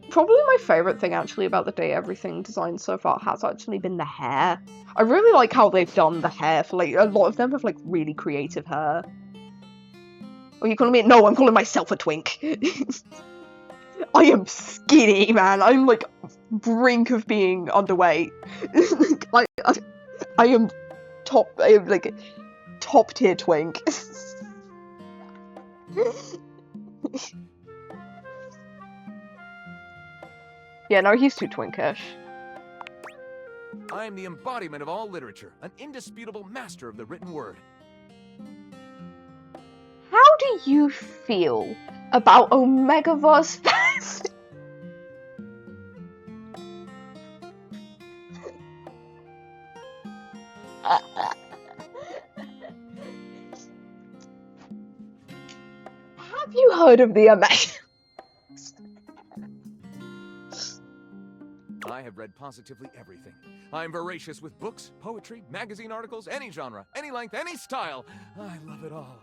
Probably my favourite thing, actually, about the Date Everything design so far has actually been the hair. I really like how they've done the hair for, like, a lot of them have, like, really creative hair. Are you calling me? No, I'm calling myself a twink. I am skinny, man. I'm like brink of being underweight. I am like top tier twink. Yeah, no, he's too twinkish. I am the embodiment of all literature, an indisputable master of the written word. How do you feel about Omegaverse Fest? Have you heard of the Omega? I have read positively everything. I am voracious with books, poetry, magazine articles, any genre, any length, any style. I love it all.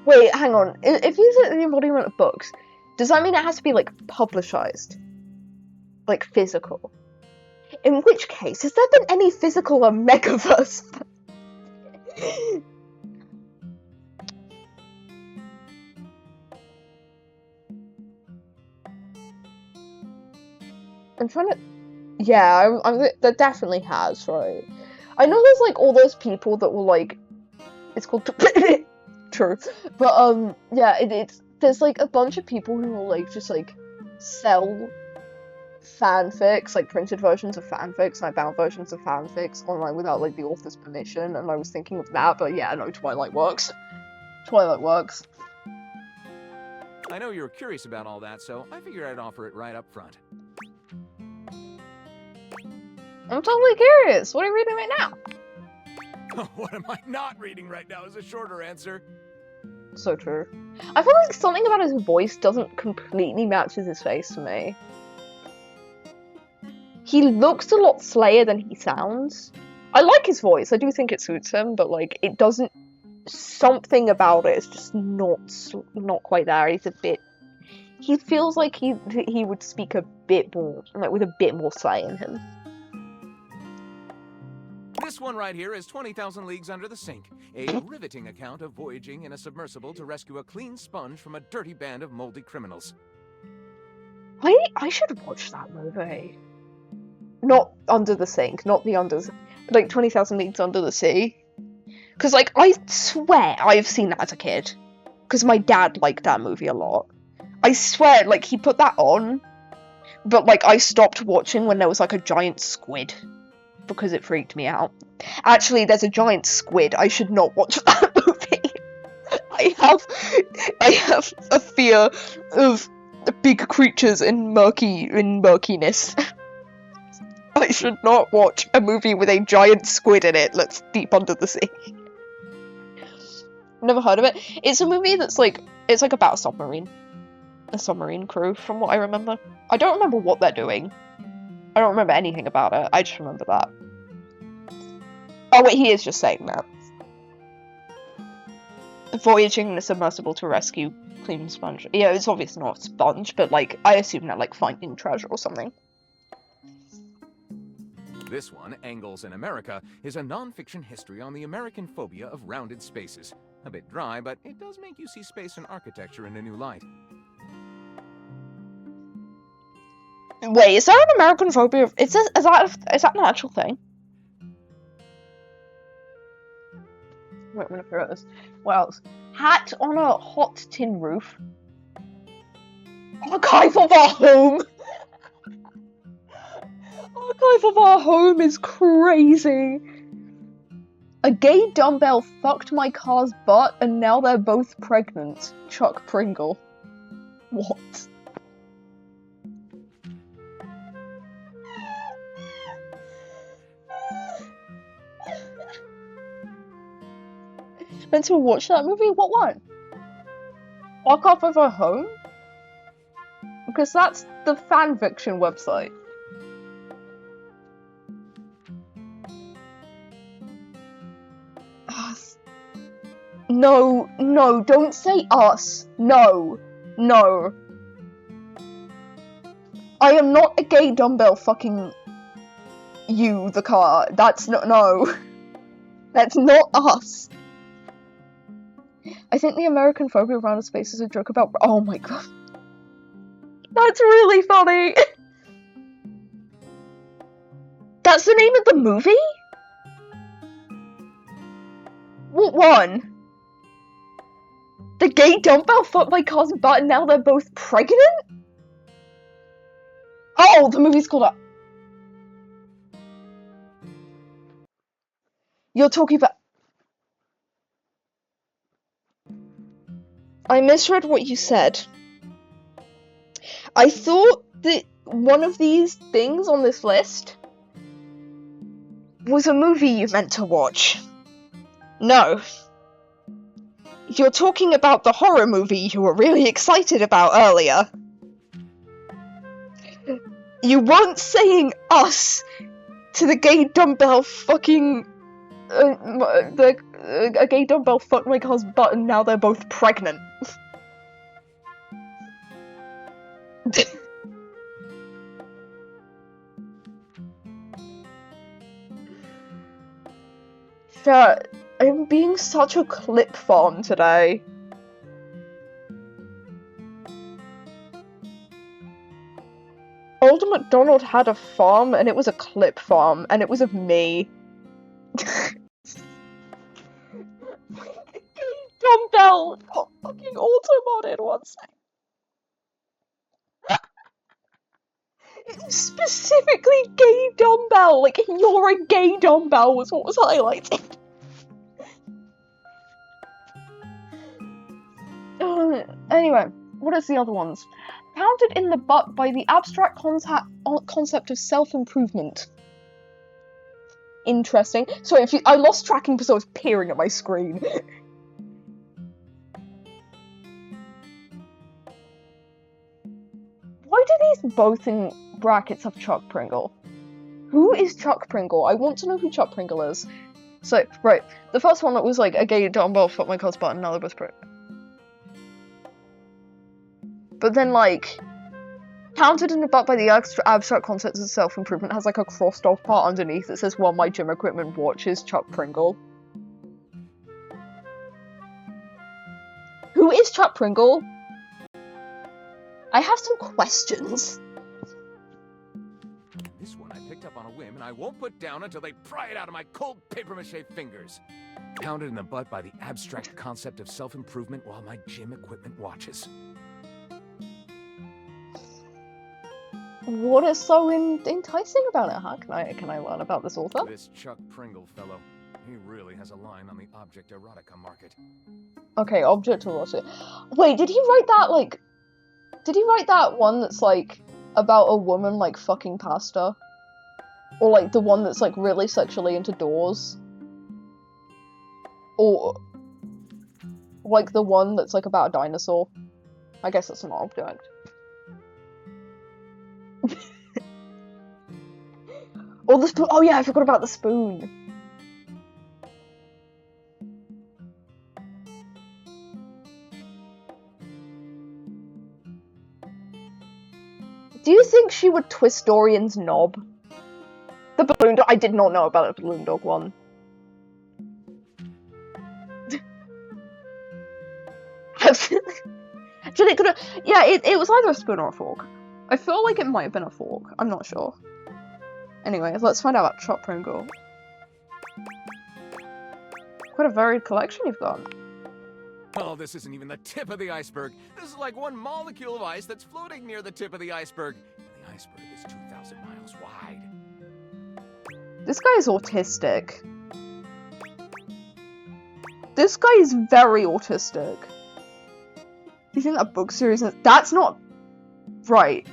Wait, hang on. If he's the embodiment of books, does that mean it has to be, like, publicized? Like, physical? In which case, has there been any physical Omegaverse? I'm trying to... Yeah, that definitely has, right? I know there's, like, all those people that will, like... It's called... True. But, yeah, there's, like, a bunch of people who will, like, just, like, sell fanfics, like, printed versions of fanfics, like, bound versions of fanfics online without, like, the author's permission, and I was thinking of that, but yeah, no, Twilight works. Twilight works. I know you're curious about all that, so I figured I'd offer it right up front. I'm totally curious. What are you reading right now? What am I not reading right now is a shorter answer. So true. I feel like something about his voice doesn't completely match his face to me. He looks a lot slayer than he sounds. I like his voice. I do think it suits him, but like it doesn't. Something about it is just not quite there. He's a bit. He feels like he would speak a bit more, like with a bit more slay in him. This one right here is 20,000 Leagues Under the Sink, a riveting account of voyaging in a submersible to rescue a clean sponge from a dirty band of moldy criminals. I should watch that movie. Not Under the Sink, not the like 20,000 Leagues Under the Sea. Because, like, I swear I've seen that as a kid. Because my dad liked that movie a lot. I swear, like, he put that on, but, like, I stopped watching when there was, like, a giant squid. Because it freaked me out. Actually, there's a giant squid. I should not watch that movie. I have a fear of big creatures in murkiness. I should not watch a movie with a giant squid in it that's deep under the sea. Never heard of it. It's a movie that's like, it's like about a submarine crew, from what I remember. I don't remember what they're doing. I don't remember anything about it. I just remember that. Oh wait, he is just saying that. Voyaging in a submersible to rescue clean sponge. Yeah, it's obviously not a sponge, but like, I assume they're like finding treasure or something. This one, Angles in America, is a non-fiction history on the American phobia of rounded spaces. A bit dry, but it does make you see space and architecture in a new light. Wait, is there an American phobia? Is that an actual thing? Wait, I'm gonna figure out this. What else? Hat on a hot tin roof. Archive of our home! Archive of our home is crazy! A gay dumbbell fucked my car's butt and now they're both pregnant. Chuck Pringle. What? Meant to watch that movie? What one? Archive of Our Home? Because that's the fanfiction website. Us. No, don't say us. No. I am not a gay dumbbell fucking you, the car. That's not, no. That's not us. I think the American phobia of rounded space is a joke about. Oh my god. That's really funny. That's the name of the movie? What one? The gay dumbbell fucked my cousin butt and now they're both pregnant? Oh, the movie's called up. You're talking about... I misread what you said. I thought that one of these things on this list was a movie you meant to watch. No. You're talking about the horror movie you were really excited about earlier. You weren't saying us to the gay dumbbell fucking... a gay dumbbell fucked my cousin's butt and now they're both pregnant. Shit, I'm being such a clip farm today. Old MacDonald had a farm and it was a clip farm and it was of me. Dumbbell got fucking auto-modded, one sec. Specifically gay dumbbell, like you're a gay dumbbell was what was highlighted. Anyway, what is the other ones? Pounded in the butt by the abstract concept of self-improvement. Interesting. Sorry, I lost tracking because I was peering at my screen. Why do these both in brackets have Chuck Pringle? Who is Chuck Pringle? I want to know who Chuck Pringle is. So, right, the first one that was like a gay dumbbell fucked my cousin's butt and now they're both pregnant. But then, like, pounded in the butt by the abstract concepts of self-improvement has like a crossed off part underneath that says, "While my gym equipment watches Chuck Pringle." Who is Chuck Pringle? I have some questions. This one I picked up on a whim, and I won't put down until they pry it out of my cold papier-mâché fingers. Pounded in the butt by the abstract concept of self-improvement while my gym equipment watches. What is so enticing about it, huh? Can I learn about this author? This Chuck Pringle fellow, he really has a line on the object erotica market. Okay, object erotica. Wait, did he write that, like... Did he write that one that's, like, about a woman, like, fucking pasta? Or, like, the one that's, like, really sexually into doors? Or, like, the one that's, like, about a dinosaur? I guess that's an object. Or the spoon. Oh yeah, I forgot about the spoon. Do you think she would twist Dorian's knob? The balloon dog. I did not know about the balloon dog one. Actually, it could have. Yeah, it was either a spoon or a fork. I feel like it might have been a fork. I'm not sure. Anyway, let's find out about Chuck Pringle. Quite a varied collection you've got. Oh, this isn't even the tip of the iceberg. This is like one molecule of ice that's floating near the tip of the iceberg. And the iceberg is 2,000 miles wide. This guy is autistic. This guy is very autistic. Do you think that book series is... That's not... right.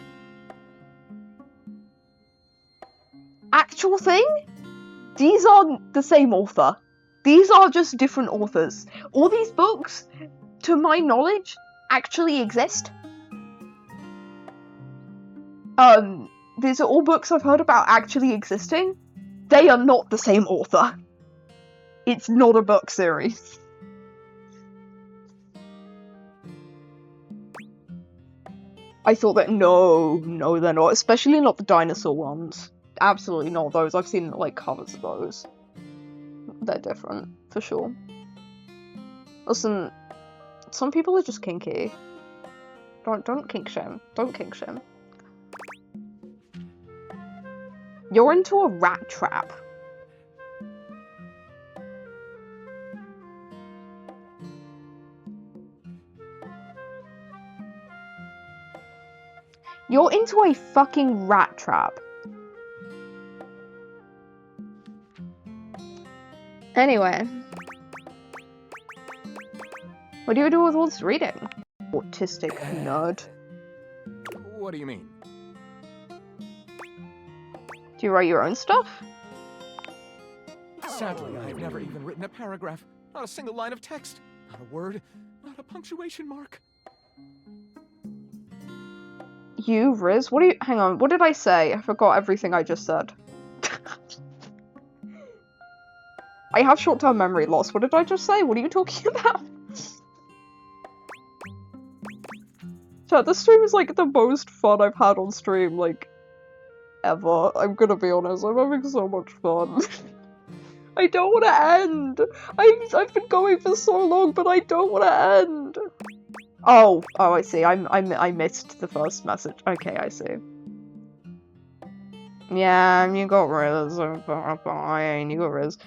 Actual thing? These aren't the same author. These are just different authors. All these books, to my knowledge, actually exist. These are all books I've heard about actually existing. They are not the same author. It's not a book series. I thought that no, they're not. Especially not the dinosaur ones. Absolutely not those. I've seen, like, covers of those. They're different, for sure. Listen, some people are just kinky. Don't kink shame. Don't kink shame. You're into a rat trap. You're into a fucking rat trap. Anyway. What do you do with all this reading? Autistic nerd. What do you mean? Do you write your own stuff? Sadly, I've never even written a paragraph. Not a single line of text. Not a word. Not a punctuation mark. You, Riz? What do you- hang on, what did I say? I forgot everything I just said. I have short-term memory loss. What did I just say? What are you talking about? Chat, this stream is like the most fun I've had on stream, like, ever. I'm gonna be honest, I'm having so much fun. I don't want to end! I've been going for so long, but I don't want to end! Oh, I see. I missed the first message. Okay, I see. Yeah, you got Riz. Fine, you got Riz.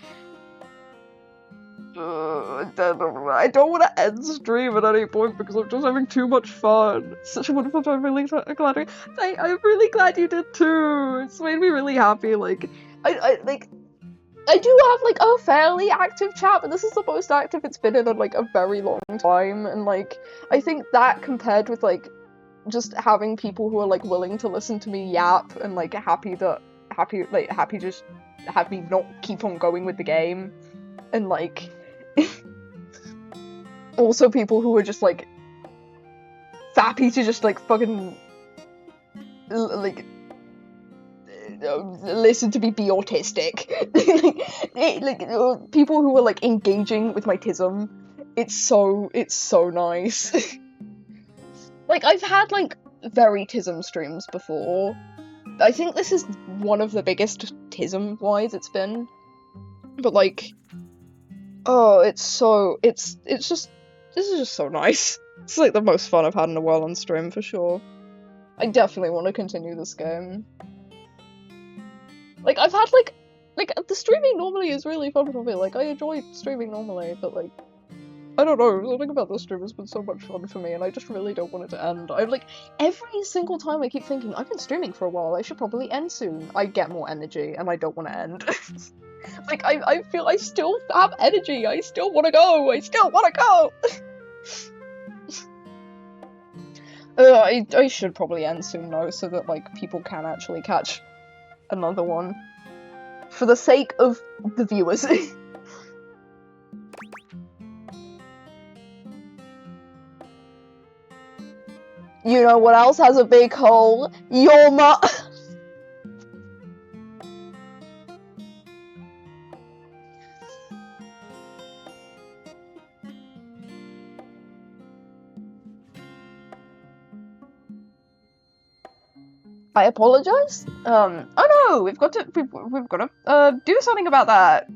I don't want to end stream at any point because I'm just having too much fun. It's such a wonderful time. I'm really glad. I'm really glad you did too. It's made me really happy. Like, I do have like a fairly active chat, but this is the most active it's been in like a very long time. And like, I think that compared with like just having people who are like willing to listen to me yap and like happy just have me not keep on going with the game, and like. Also people who are just like happy to just like fucking like listen to me be autistic. like people who are like engaging with my tism. It's so nice. Like I've had like very tism streams before. I think this is one of the biggest tism wise it's been. But like oh, this is just so nice. It's like the most fun I've had in a while on stream, for sure. I definitely want to continue this game. Like, I've had, like, the streaming normally is really fun for me. Like, I enjoy streaming normally, but, like, I don't know, something about this stream has been so much fun for me, and I just really don't want it to end. I'm, like, every single time I keep thinking, I've been streaming for a while, I should probably end soon. I get more energy, and I don't want to end. Like, I feel I still have energy, I still want to go, I should probably end soon though, so that, like, people can actually catch another one. For the sake of the viewers. You know what else has a big hole? Your mom. I apologize. Oh no, we've got to do something about that.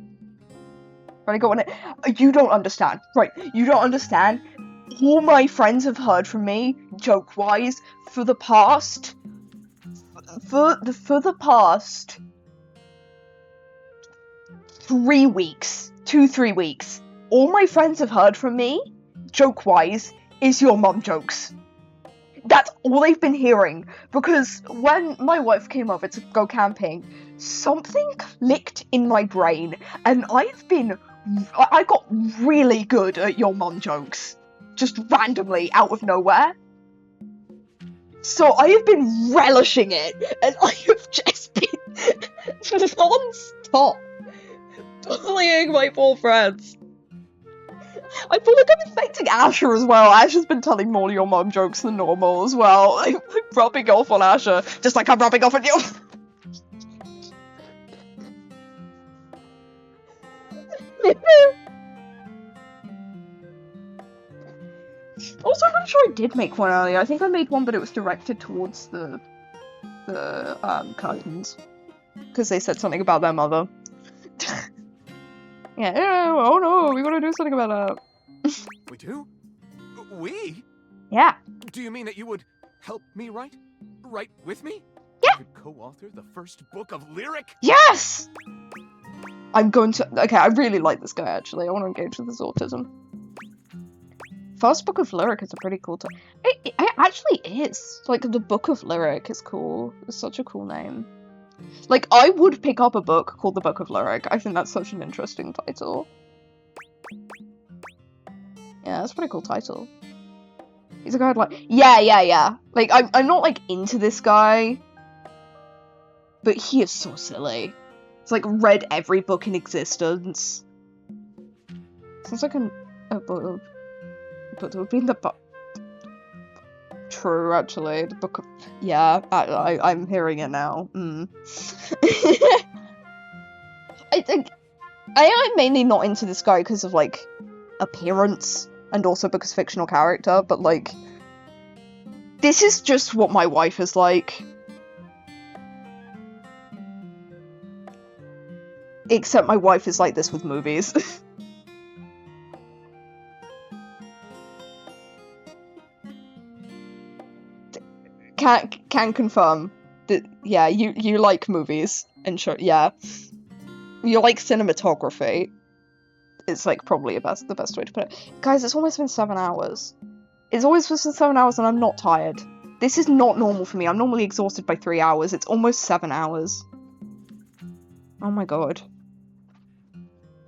Right, go on it. You don't understand, right? You don't understand. All my friends have heard from me, joke-wise, for the past 3 weeks, 2-3 weeks. All my friends have heard from me, joke-wise, is your mum jokes. That's all they've been hearing, because when my wife came over to go camping, something clicked in my brain, and I got really good at your mum jokes. Just randomly, out of nowhere. So I have been relishing it, and I have just been non-stop bullying my poor friends. I feel like I'm infecting Asher as well. Asher's been telling more of your mum jokes than normal as well. I'm rubbing off on Asher, just like I'm rubbing off on you. Also, I'm not sure I did make one earlier. I think I made one, but it was directed towards the cousins. Because they said something about their mother. Yeah, oh no, we gotta do something about that. We do? We? Yeah. Do you mean that you would help me write? Write with me? Yeah. You could co-author the first book of lyric? Yes! I'm going to... Okay, I really like this guy, actually. I want to engage with his autism. First Book of Lyric is a pretty cool title. It actually is. Like, the Book of Lyric is cool. It's such a cool name. Like, I would pick up a book called The Book of Lyric. I think that's such an interesting title. Yeah, that's a pretty cool title. He's a guy like... Yeah. Like, I'm not, like, into this guy. But he is so silly. It's like, read every book in existence. Sounds like a book... But it would be in the book... True, actually. The Book of... Yeah, I'm hearing it now. I think... I'm mainly not into this guy because of, like, appearance, and also because fictional character, but, like... This is just what my wife is like. Except my wife is like this with movies. Can confirm that, yeah, you like movies and yeah, you like cinematography. It's like probably the best way to put it. Guys, it's almost been 7 hours. It's always been 7 hours and I'm not tired. This is not normal for me. I'm normally exhausted by 3 hours. It's almost 7 hours. Oh my god.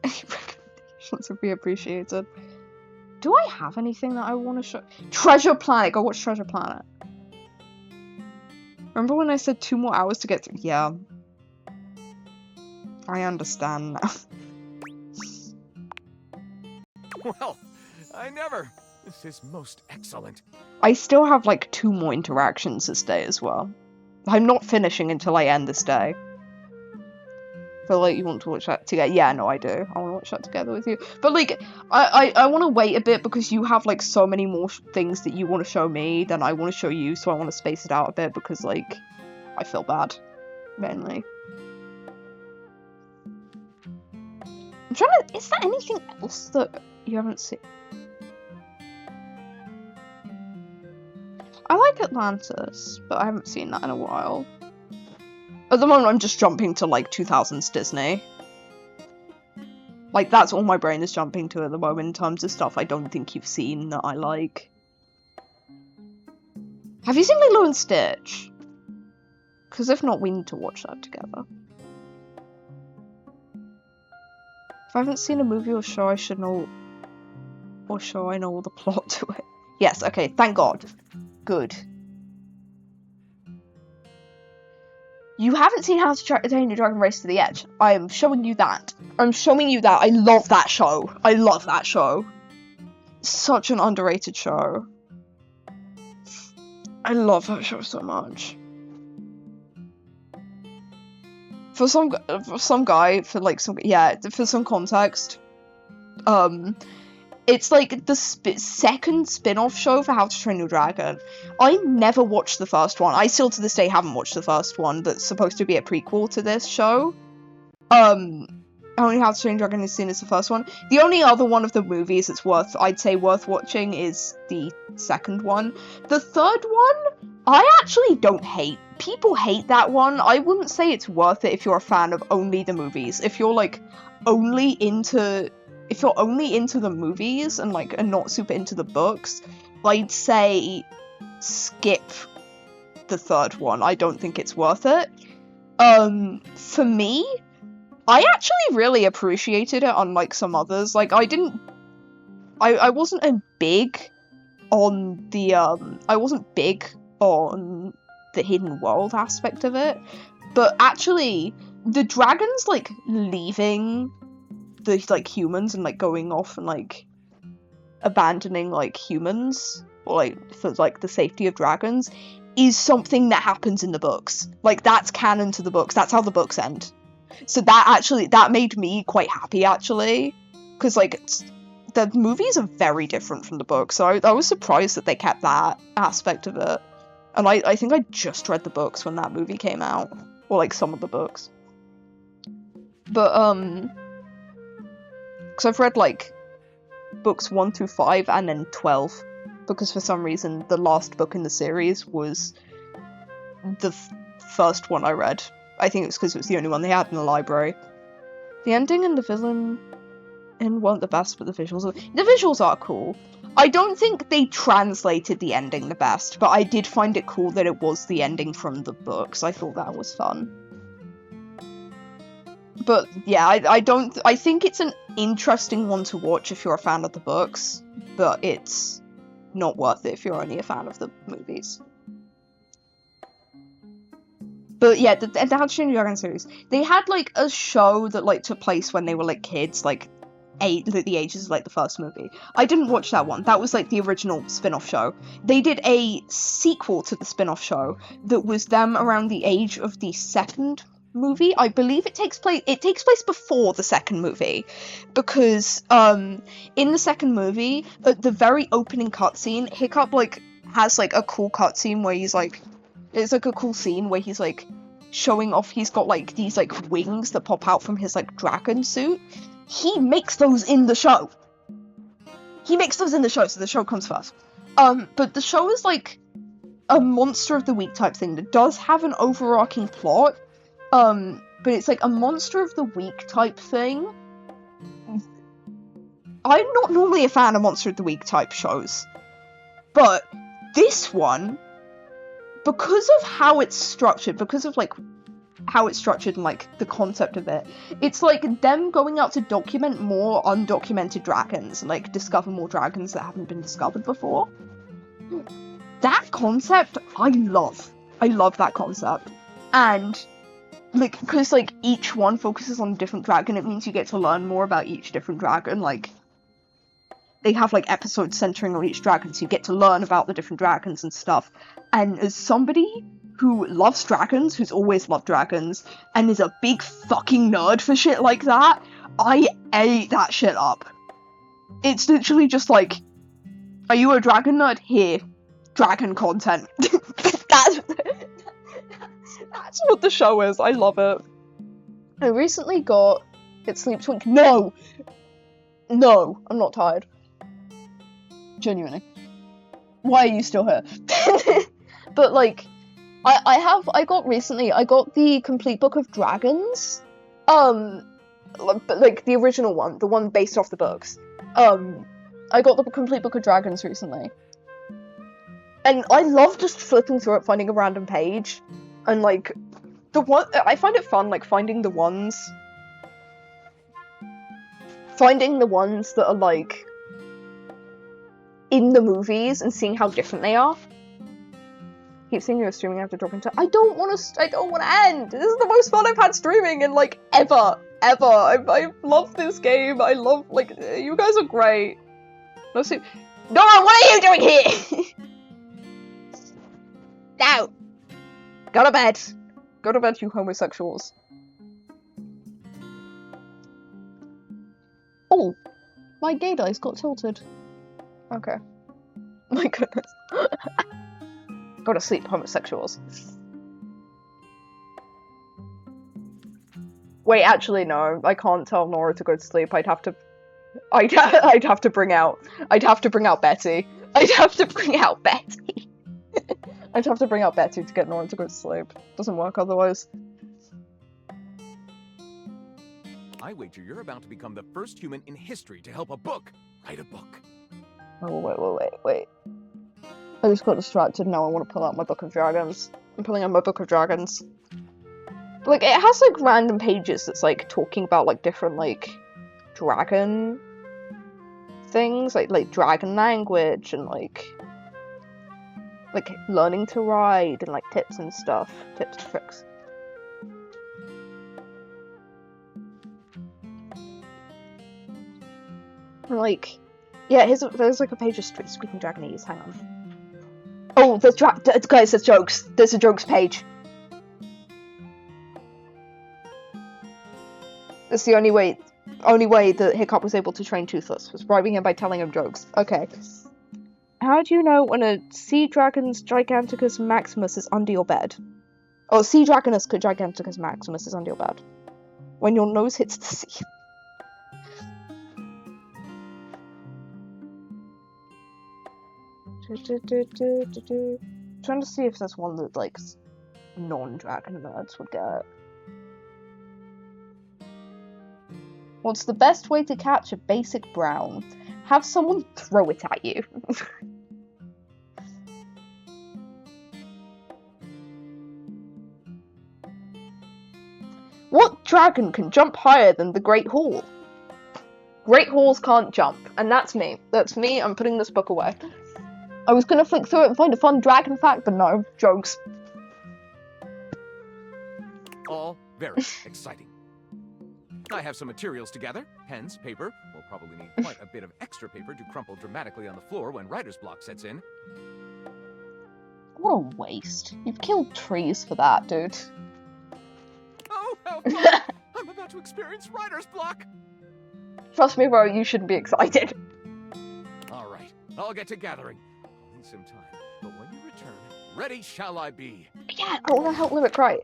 Any recommendations would be appreciated. Do I have anything that I want to show? Treasure Planet! Go watch Treasure Planet. Remember when I said 2 more hours to get through? Yeah. I understand now. Well, I never. This is most excellent. I still have like 2 more interactions this day as well. I'm not finishing until I end this day. Feel like you want to watch that together? Yeah, no, I do. I want to watch that together with you. But like, I want to wait a bit because you have like so many more things that you want to show me than I want to show you, so I want to space it out a bit because like, I feel bad, mainly. I'm trying to... Is there anything else that you haven't seen? I like Atlantis, but I haven't seen that in a while. At the moment, I'm just jumping to, like, 2000s Disney. Like, that's all my brain is jumping to at the moment in terms of stuff I don't think you've seen that I like. Have you seen Lilo and Stitch? Because if not, we need to watch that together. If I haven't seen a movie or show, I should know... Or show I know all the plot to it. Yes, okay, thank God. Good. You haven't seen How to Train Your Dragon Race to the Edge. I am showing you that. I'm showing you that. I love that show. I love that show. Such an underrated show. I love that show so much. For some context, it's like the second spin-off show for How to Train Your Dragon. I never watched the first one. I still to this day haven't watched the first one that's supposed to be a prequel to this show. Only How to Train Your Dragon is seen as the first one. The only other one of the movies that's I'd say worth watching is the second one. The third one, I actually don't hate. People hate that one. I wouldn't say it's worth it if you're a fan of only the movies. If you're like only into the movies and like are not super into the books, I'd say skip the third one. I don't think it's worth it. For me, I actually really appreciated it unlike some others. Like I wasn't big on the hidden world aspect of it, but actually the dragons like leaving the like humans and like going off and like abandoning like humans or like for like the safety of dragons is something that happens in the books. Like that's canon to the books. That's how the books end. So that made me quite happy actually, because like the movies are very different from the books. So I was surprised that they kept that aspect of it. And I think I just read the books when that movie came out, or like some of the books. But because I've read like books 1 through 5 and then 12 because for some reason the last book in the series was the first one I read. I think it was because it was the only one they had in the library. The ending and the villain weren't the best, but the visuals are cool. I don't think they translated the ending the best, but I did find it cool that it was the ending from the books. I thought that was fun. But yeah, I think it's an interesting one to watch if you're a fan of the books, but it's not worth it if you're only a fan of the movies. But yeah, the How to Train Your Dragon series, they had like a show that like took place when they were like kids, like the ages of like the first movie. I didn't watch that one. That was like the original spin-off show. They did a sequel to the spin-off show that was them around the age of the second movie. I believe it takes place before the second movie, because in the second movie, at the very opening cutscene, Hiccup like has like a cool cutscene where he's like, it's like a cool scene where he's like showing off, he's got like these like wings that pop out from his like dragon suit. He makes those in the show. So the show comes first. But the show is like a Monster of the Week type thing that does have an overarching plot. But it's like a Monster of the Week type thing. I'm not normally a fan of Monster of the Week type shows, but this one, because of how it's structured, and like the concept of it, it's like them going out to document more undocumented dragons and like discover more dragons that haven't been discovered before. That concept, I love that concept. And like, because like each one focuses on a different dragon, it means you get to learn more about each different dragon. Like, they have like episodes centering on each dragon, so you get to learn about the different dragons and stuff. And as somebody who loves dragons, who's always loved dragons, and is a big fucking nerd for shit like that, I ate that shit up. It's literally just like, are you a dragon nerd? Here, dragon content. That's what the show is. I love it. I recently got It's Sleep Twink. No, I'm not tired. Genuinely. Why are you still here? But like, I got the Complete Book of Dragons. But like the original one, the one based off the books. I got the Complete Book of Dragons recently. And I love just flipping through it, finding a random page. And like, I find it fun, like, finding the ones that are like in the movies and seeing how different they are. Keep seeing you're streaming, I have to drop into. I don't want to end. This is the most fun I've had streaming in like ever. I love this game. I love, like, you guys are great. No, Nora, what are you doing here? No. Go to bed. Go to bed, you homosexuals. Oh, my gay dice got tilted. Okay. My goodness. Go to sleep, homosexuals. Wait, actually, no. I can't tell Nora to go to sleep. I'd have to bring out Betty. I'd have to bring out Betty. I'd have to bring out Betty to get Nora to go to sleep. Doesn't work otherwise. I wager you're about to become the first human in history to help a book write a book. Oh, wait. I just got distracted. Now I want to pull out my Book of Dragons. I'm pulling out my Book of Dragons. But, like, it has, like, random pages that's, like, talking about, like, different, like, dragon things. Like dragon language and, like, learning to ride and, like, tips and stuff. Tips and tricks. And, like, yeah, there's, like, a page of speaking Dragonese. Hang on. Oh, guys, there's jokes. There's a jokes page. It's the only way that Hiccup was able to train Toothless, was bribing him by telling him jokes. Okay. How do you know when a Sea Dragon's Giganticus Maximus is under your bed? Oh, Sea Dragonus Giganticus Maximus is under your bed. When your nose hits the sea. Trying to see if there's one that like non-dragon nerds would get. What's the best way to catch a basic brown? Have someone throw it at you. What dragon can jump higher than the Great Hall? Great Halls can't jump, and that's me. That's me, I'm putting this book away. I was gonna flick through it and find a fun dragon fact, but no, jokes. All very exciting. I have some materials to gather. Pens, paper. We'll probably need quite a bit of extra paper to crumple dramatically on the floor when writer's block sets in. What a waste. You've killed trees for that, dude. Oh, how fun! I'm about to experience writer's block! Trust me, bro, you shouldn't be excited. Alright, I'll get to gathering. I'll need some time, but when you return, ready shall I be. Yeah, I want to help Lyric write.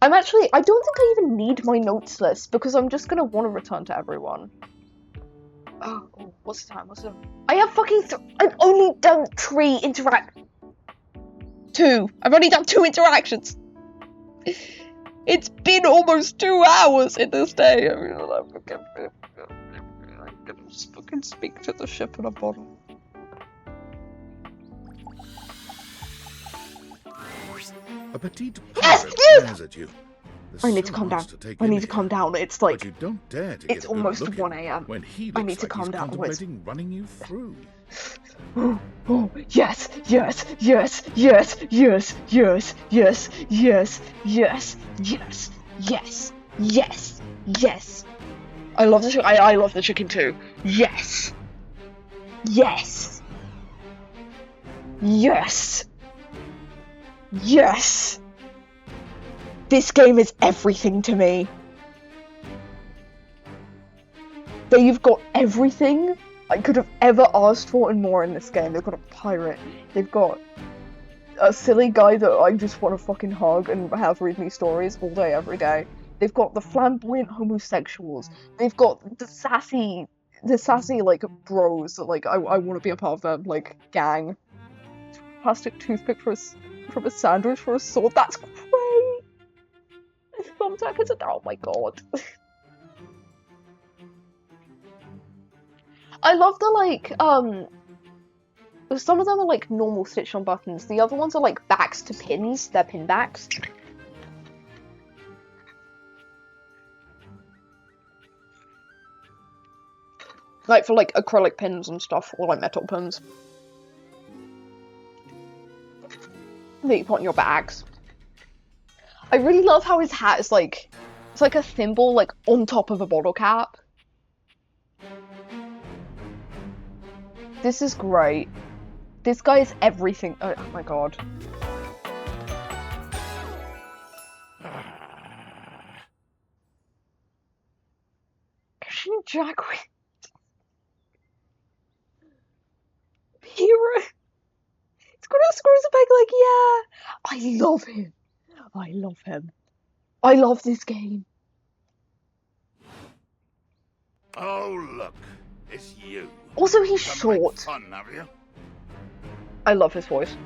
I don't think I even need my notes list, because I'm just gonna want to return to everyone. Oh, what's the time? I have fucking I've only done 2. I've only done 2 interactions. It's been almost 2 hours in this day. I mean, I'm gonna just fucking speak to the ship in a bottle. A petite Yes, pirate yes! glares at you. There's I need so to calm much down. to take I in need to here, calm down. It's like but you don't dare to it's get a good almost look 1 in a.m. when he I looks need to like calm he's down. contemplating running you through. Oh, yes, yes, yes, yes, yes, yes, yes, yes, yes, yes, yes, yes, yes. I love the I love the chicken too. Yes. Yes. Yes. Yes. This game is everything to me. They've got everything I could have ever asked for and more in this game. They've got a pirate. They've got a silly guy that I just want to fucking hug and have read me stories all day, every day. They've got the flamboyant homosexuals. They've got the sassy like bros that like I want to be a part of that like gang. Plastic toothpick from a sandwich for a sword. That's great. Thumbtack is oh my god. I love the like some of them are like normal stitched on buttons. The other ones are like backs to pins. They're pin backs. Like for like acrylic pins and stuff, or like metal pins. That you put on your bags. I really love how his hat is like, it's like a thimble like on top of a bottle cap. This is great. This guy is everything. Oh my god. Christian Jaguar. Hero. It's got a screws a peg like, yeah. I love him. I love him. I love this game. Oh, look. It's you. Also, he's Come short. make fun, have you? I love his voice.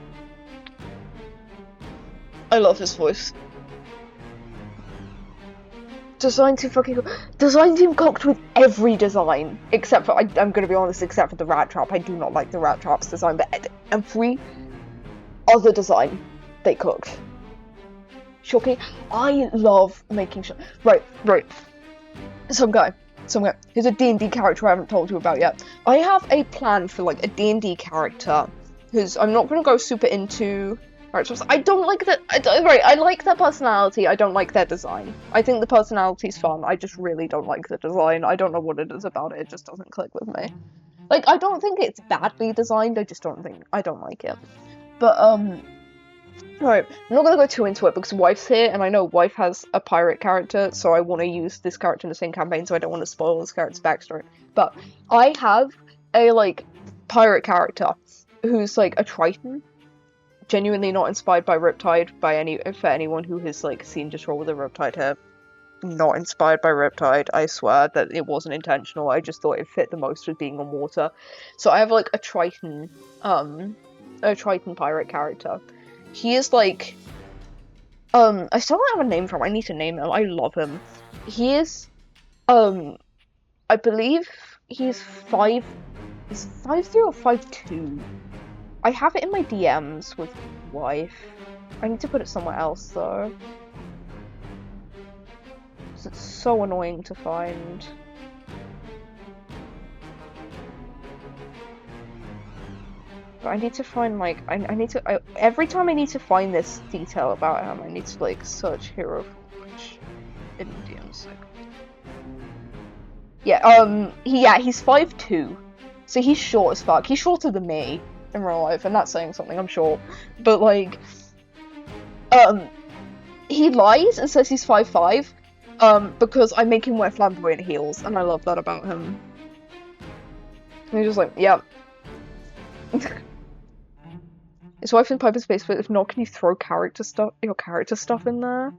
I love his voice. Design team cocked with every design, except for, I'm gonna be honest, except for the rat trap. I do not like the rat trap's design, but every other design they cooked. Shocking. I love making sure. Right. Some guy. Here's a D&D character I haven't told you about yet. I have a plan for like a D&D character, who's I'm not gonna go super into. I don't like that. I like their personality. I don't like their design. I think the personality's fun. I just really don't like the design. I don't know what it is about it. It just doesn't click with me. Like, I don't think it's badly designed. I don't like it. But right. I'm not gonna go too into it because Wife's here, and I know Wife has a pirate character, so I want to use this character in the same campaign, so I don't want to spoil this character's backstory. But I have a like pirate character who's like a Triton. Genuinely not inspired by Riptide for anyone who has like seen Just Roll with a Riptide here. Not inspired by Riptide, I swear that it wasn't intentional. I just thought it fit the most with being on water. So I have like a Triton a Triton Pirate character. He is like, I still don't have a name for him. I need to name him. I love him. He is, I believe he's 5'3" or 5'2". I have it in my DMs with wife. I need to put it somewhere else though. It's so annoying to find. But I need to find, like, I need to, every time I need to find this detail about him, I need to, like, search Hero Forge in DMs. Yeah, he's 5'2", so he's short as fuck. He's shorter than me in real life, and that's saying something, I'm sure. But, like, he lies and says he's 5'5", because I make him wear flamboyant heels, and I love that about him. And he's just like, yep. Is wife in Piper's basement? If not, can you throw your character stuff in there?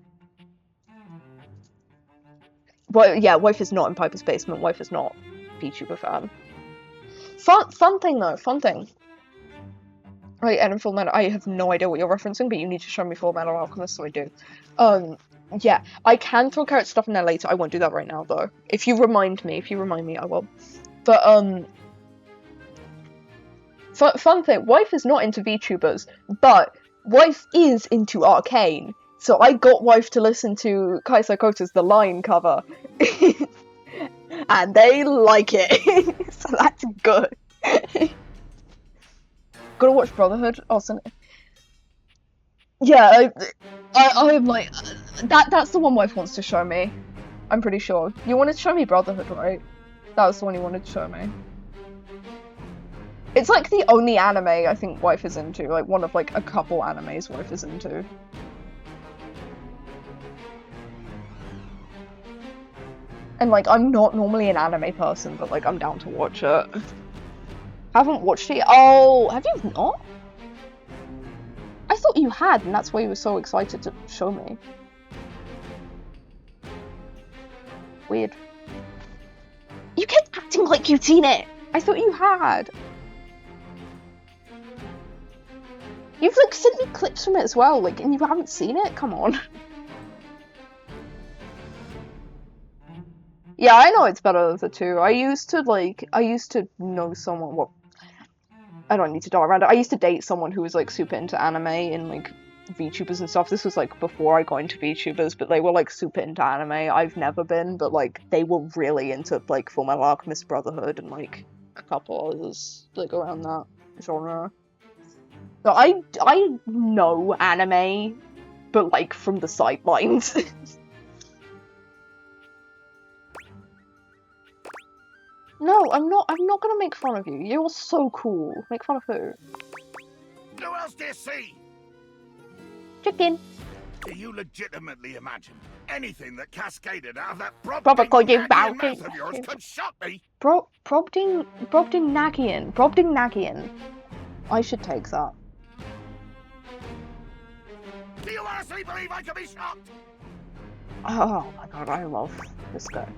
Well, yeah, wife is not in Piper's basement. Wife is not VTuber fan. Fun thing though, fun thing. Right, and in Full Metal, I have no idea what you're referencing, but you need to show me Full Metal Alchemist, so I do. Yeah, I can throw character stuff in there later. I won't do that right now though. If you remind me, I will. But fun thing, wife is not into VTubers, but wife is into Arcane. So I got wife to listen to Kai Sakota's The Line cover. And they like it. So that's good. Gotta watch Brotherhood. Awesome. Yeah, I'm like, that's the one wife wants to show me. I'm pretty sure. You wanted to show me Brotherhood, right? That was the one you wanted to show me. It's like the only anime I think wife is into, like one of like a couple animes wife is into. And like, I'm not normally an anime person, but like, I'm down to watch it. Haven't watched it. Oh, have you not? I thought you had, and that's why you were so excited to show me. Weird. You kept acting like you'd seen it! I thought you had! You've like sent me clips from it as well, like, and you haven't seen it? Come on. Yeah, I know it's better than the two. I used to know someone, well, I don't need to die around it. I used to date someone who was like super into anime and like VTubers and stuff. This was like before I got into VTubers, but they were like super into anime. I've never been, but like they were really into like Full Metal Alchemist Brotherhood and like a couple others like around that genre. So I know anime, but like from the sidelines. No, I'm not gonna make fun of you. You're so cool. Make fun of who? Who else do you see? Chicken. Do you legitimately imagine anything that cascaded out of that Brobdingnagian mouth of yours could shock me? Brobdingnagian. I should take that. Do you honestly believe I could be shocked? Oh my god, I love this guy.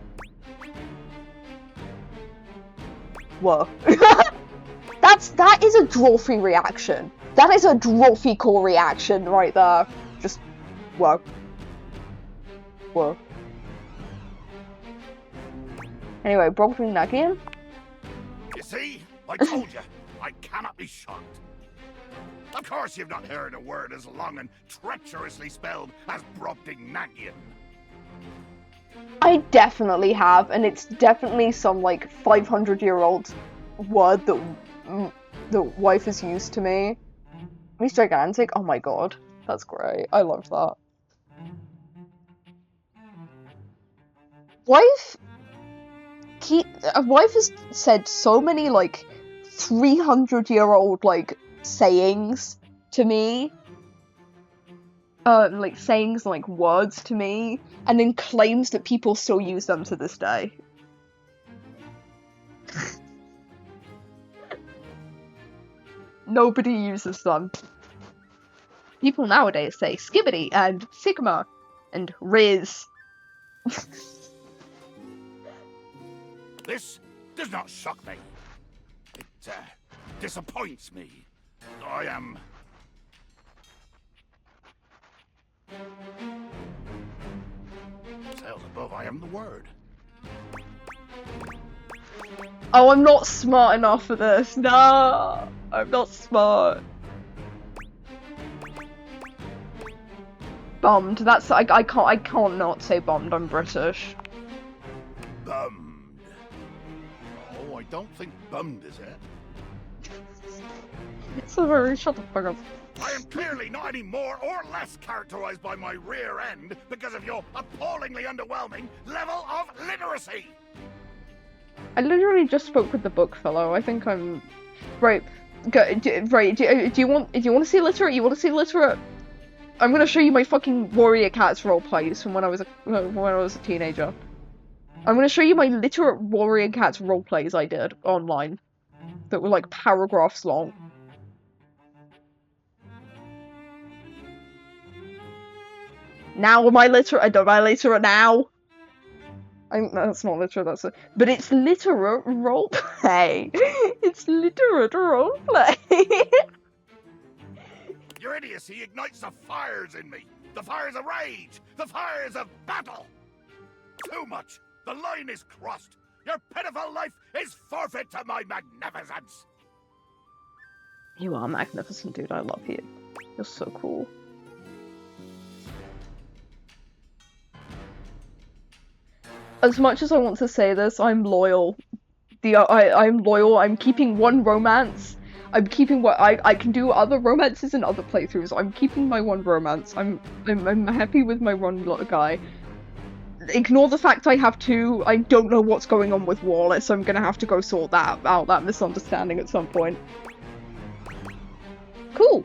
Whoa. That is a Drawfee reaction. That is a Drawfee core reaction right there. Just whoa. Whoa. Anyway, Brobdingnagian. You see? I told you, I cannot be shocked. Of course you've not heard a word as long and treacherously spelled as Brobdingnagian. I definitely have, and it's definitely some like 500-year-old word that the wife has used to me. He's gigantic. Oh my god, that's great. I love that. Wife has said so many like 300-year-old like sayings to me. Like sayings and like words to me, and then claims that people still use them to this day. Nobody uses them. People nowadays say skibbity and sigma and riz. This does not shock me. It disappoints me. I am... Sails above, I am the word. Oh, I'm not smart enough for this. No, I'm not smart. Bummed. That's I can't not say bummed. I'm British. Bummed. Oh, I don't think bummed is it. So very shut the fuck up. I am clearly not any more or less characterized by my rear end because of your appallingly underwhelming level of literacy. I literally just spoke with the book fellow. I think I'm right. Go, do you want to see literate? You want to see literate? I'm gonna show you my fucking Warrior Cats roleplays from when I was a teenager. I'm gonna show you my literate Warrior Cats roleplays I did online that were like paragraphs long. Now am I literate? Am I literate now? That's not literate, that's a... But it's literate roleplay. It's literate roleplay. Your idiocy ignites the fires in me. The fires of rage. The fires of battle. Too much. The line is crossed. Your pitiful life is forfeit to my magnificence. You are magnificent, dude. I love you. You're so cool. As much as I want to say this, I'm loyal. I'm loyal. I'm keeping one romance. I'm keeping what I can do other romances in other playthroughs. I'm keeping my one romance. I'm happy with my one guy. Ignore the fact I have two. I don't know what's going on with Wallace, so I'm gonna have to go sort that out, that misunderstanding at some point. Cool.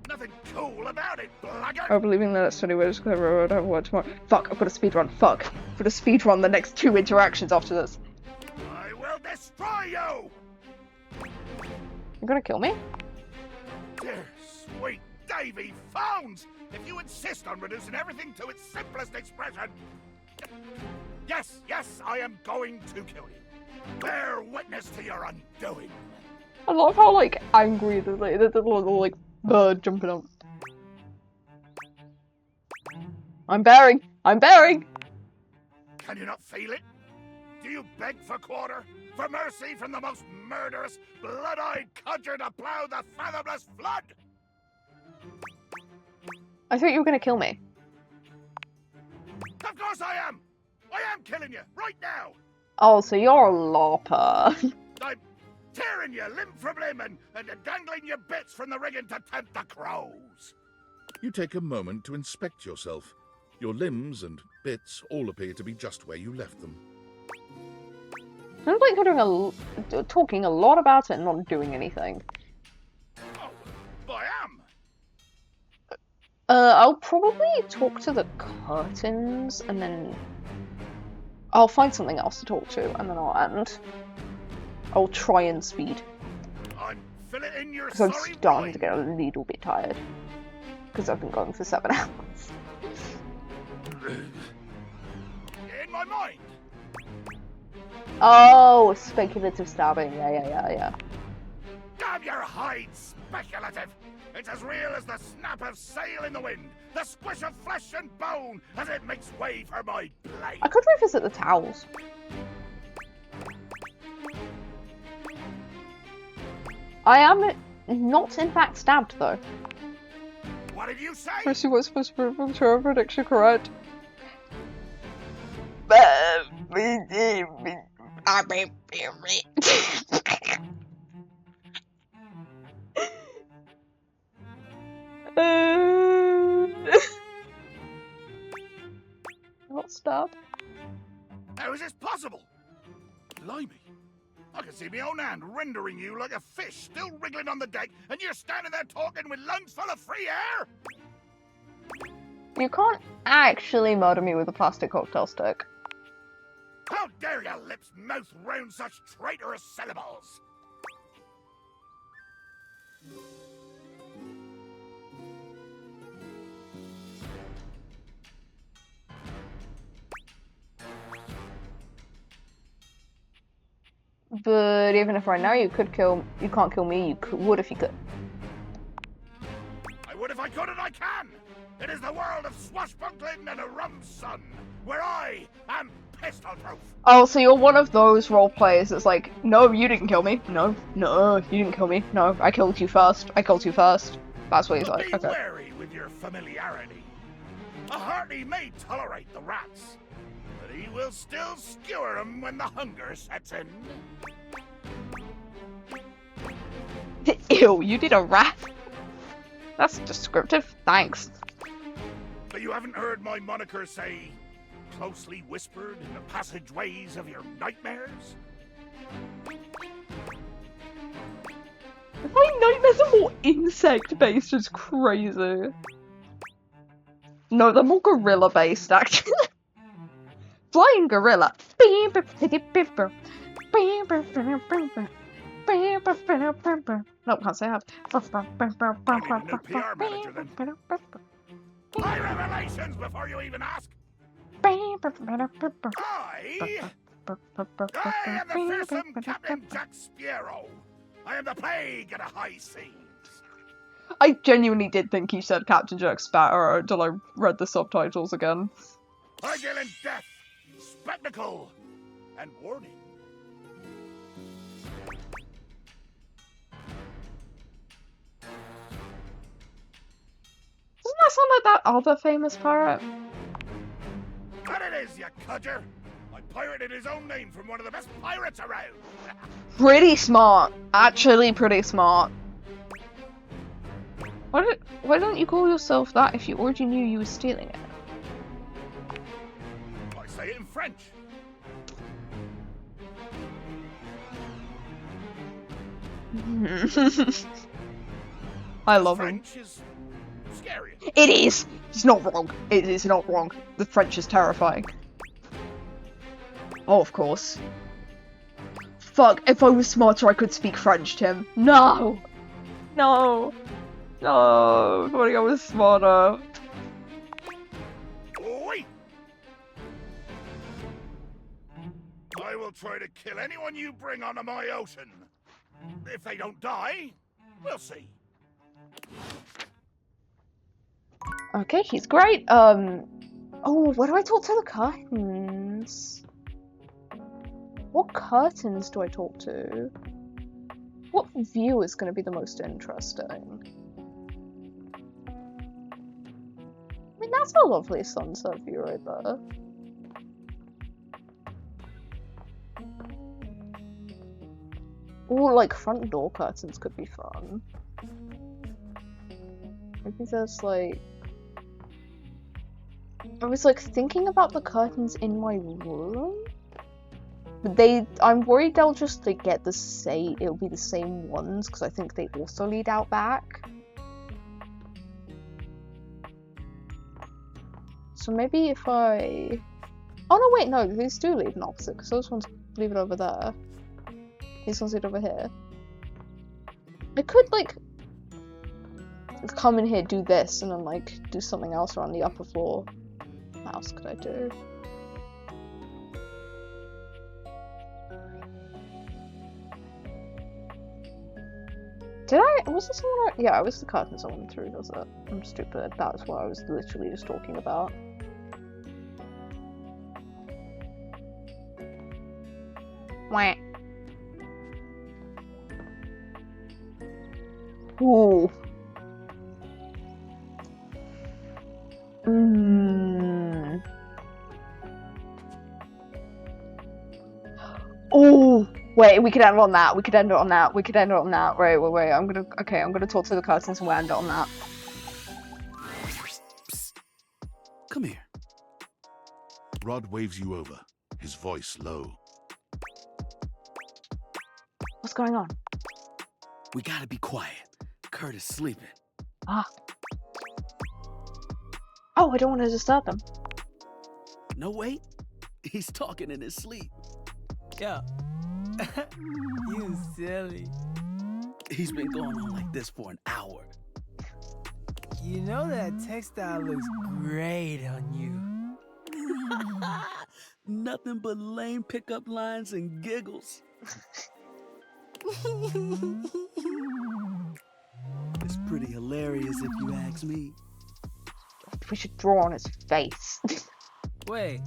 Nothing cool about it, blackguard. I'm believing that it's 20 ways to road. I have work tomorrow. Fuck, I've got to speedrun. Fuck. I've got to speedrun the next 2 interactions after this. I will destroy you! You're gonna kill me? Dear sweet Davy Phones! If you insist on reducing everything to its simplest expression... Yes, I am going to kill you. Bear witness to your undoing. I love how, like, angry the little, like, bird jumping up. I'm bearing! I'm bearing! Can you not feel it? Do you beg for quarter? For mercy from the most murderous, blood-eyed codger to plow the fathomless flood? I thought you were gonna kill me. Of course I am! I am killing you, right now! Oh, so you're a lopper. I'm tearing you limb from limb and dangling your bits from the rigging to tempt the crows. You take a moment to inspect yourself. Your limbs and bits all appear to be just where you left them. Sounds like you're talking a lot about it and not doing anything. Oh, I am! I'll probably talk to the curtains and then I'll find something else to talk to and then I'll end. I'll try and speed. I'm filleting your Because I'm sorry starting to get a little bit tired. Because I've been going for 7 hours. In my mind! Oh, speculative stabbing. Yeah. Damn your hide, speculative! It's as real as the snap of sail in the wind, the squish of flesh and bone as it makes way for my blade. I could revisit the towels. I am not in fact stabbed though. What did you say? Percy was supposed to prove her prediction correct. Not stabbed. How is this possible? Blimey. I can see my own hand rendering you like a fish still wriggling on the deck, and you're standing there talking with lungs full of free air? You can't actually murder me with a plastic cocktail stick. How dare your lips mouth round such traitorous syllables? But even if right now you can't kill me, you would if you could. I would if I could, and I can! It is the world of swashbuckling and a rum sun, where I am pistol-proof! Oh, so you're one of those role players that's like, no, you didn't kill me. No, you didn't kill me. No, I killed you first. That's what he's like, Be okay. wary with your familiarity. A hearty may tolerate the rats, but he will still skewer them when the hunger sets in. Ew, you did a rat? That's descriptive, thanks. But you haven't heard my moniker say, closely whispered in the passageways of your nightmares? My nightmares are more insect-based, it's crazy. No, they're more gorilla-based, actually. Flying gorilla. No, can't say I have. My revelations before you even ask! I am the fearsome Captain Jack Sparrow. I am the plague of the high seas. I genuinely did think he said Captain Jack Sparrow until I read the subtitles again. I deal in death, spectacle, and warning. Doesn't that sound like that other famous pirate? That it is, you cudger! I pirated his own name from one of the best pirates around! Pretty smart. Actually pretty smart. Why don't you call yourself that if you already knew you were stealing it? I say it in French. I love him. French is scary. It is! It's not wrong. It is not wrong. The French is terrifying. Oh, of course. Fuck, if I was smarter I could speak French, Tim. No! No! No! If only I was smarter. Oi! I will try to kill anyone you bring onto my ocean. If they don't die, we'll see. Okay, he's great. Oh, where do I talk to the curtains? What curtains do I talk to? What view is going to be the most interesting? I mean, that's a lovely sunset view right there. Or, like, front door curtains could be fun. Maybe there's, like... I was, like, thinking about the curtains in my room? But I'm worried they'll just, like, it'll be the same ones, because I think they also lead out back. So maybe if I... Oh no, wait, no, these do lead in opposite, because those ones leave it over there. These ones lead over here. I could, like, come in here, do this, and then, like, do something else around the upper floor. What else could I do? Was this someone? Yeah, it was the curtains I went through, was it? I'm stupid. That was what I was literally just talking about. Wah. Ooh. Oh, wait, we could end on that. We could end it on that. We could end it on that. Wait. I'm gonna talk to the curtains and we'll end it on that. Come here. Rod waves you over, his voice low. What's going on? We gotta be quiet. Kurt is sleeping. Ah. Oh, I don't want to disturb him. No, wait. He's talking in his sleep. Yeah. You silly. He's been going on like this for an hour. You know that textile looks great on you. Nothing but lame pickup lines and giggles. It's pretty hilarious if you ask me. We should draw on his face. Wait,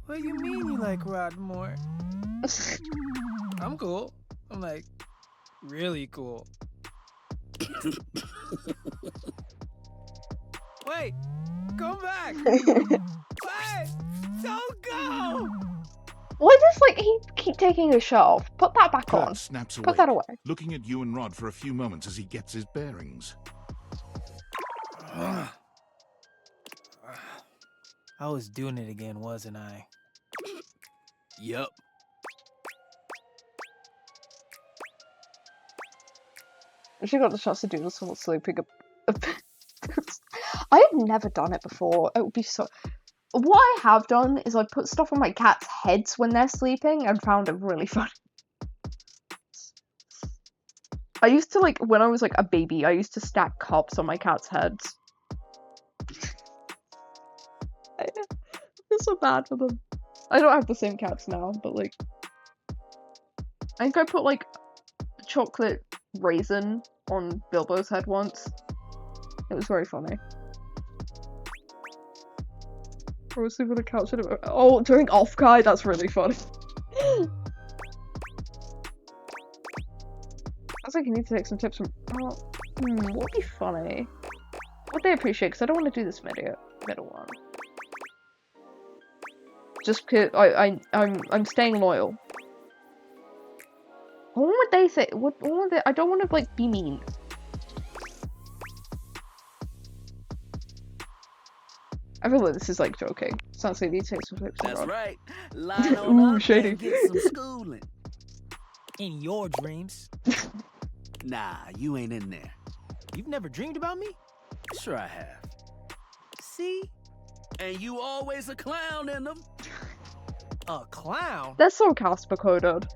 what do you mean you like Rod more? I'm cool. I'm like, really cool. Wait, come back! Wait, don't go! Why does he keep taking his shirt off? Put that back Kurt on. snaps away, Put that away. looking at you and Rod for a few moments as he gets his bearings. I was doing it again, wasn't I? Yup. If you got the chance to do this while sleeping, I have never done it before. It would be so. What I have done is I put stuff on my cat's heads when they're sleeping and found it really funny. I used to when I was a baby, I used to stack cups on my cat's heads. I feel so bad for them. I don't have the same cats now, but I think I put a chocolate raisin on Bilbo's head once. It was very funny. I was sleeping on the couch and during off-guy, that's really funny. I was like, you need to take some tips from. What would be funny? What they appreciate, because I don't want to do this middle one. Just because I'm staying loyal. What would they say? What would they? I don't want to be mean. I feel like this is joking. Sounds like you need to take some tips. That's right. Line on Ooh, up shady. and get some schooling. In your dreams. Nah, you ain't in there. You've never dreamed about me? Sure I have. See? And you always a clown in them. A clown? They're so Casper coded.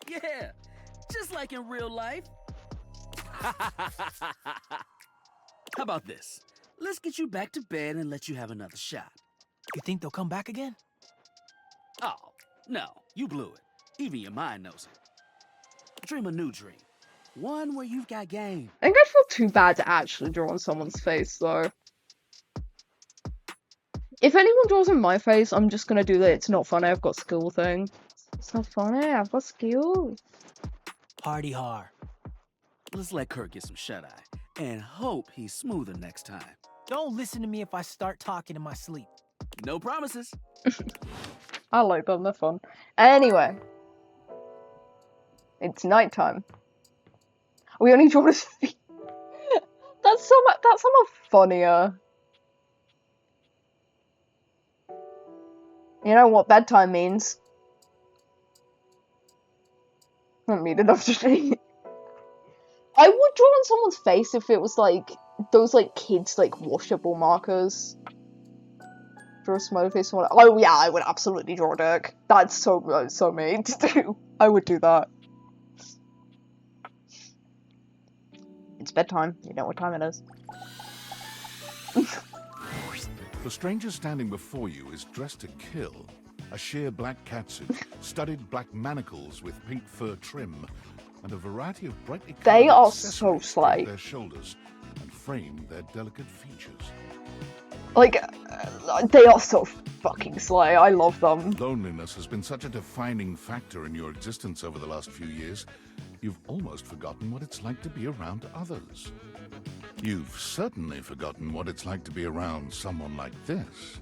Yeah, just like in real life. How about this? Let's get you back to bed and let you have another shot. You think they'll come back again? Oh, no, you blew it. Even your mind knows it. Dream a new dream. One where you've got game. I think I'd feel too bad to actually draw on someone's face, though. If anyone draws on my face, I'm just gonna do the "it's not funny, I've got skill" thing. It's not funny, I've got skill. Hardy har. Let's let Kurt get some shut-eye and hope he's smoother next time. Don't listen to me if I start talking in my sleep. No promises. I like them, they're fun. Anyway. It's nighttime. We only draw his feet. That's so much funnier. You know what bedtime means? I don't mean enough to say. I would draw on someone's face if it was those kids washable markers. Draw a smiley face on. Oh yeah, I would absolutely draw Dirk. That's so me to do. I would do that. It's bedtime. You know what time it is. The stranger standing before you is dressed to kill. A sheer black catsuit, studded black manacles with pink fur trim, and a variety of brightly colored They are accessories so slay. cover their shoulders and frame their delicate features. They are so fucking slay. I love them. Loneliness has been such a defining factor in your existence over the last few years, you've almost forgotten what it's like to be around others. You've certainly forgotten what it's like to be around someone like this.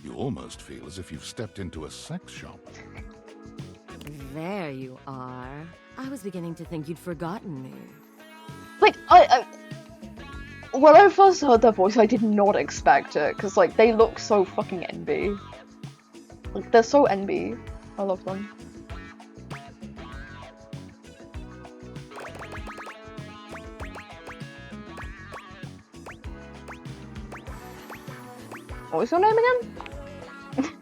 You almost feel as if you've stepped into a sex shop. There you are. I was beginning to think you'd forgotten me. When I first heard their voice, I did not expect it, because, they look so fucking NB. They're so NB. I love them. What was your name again?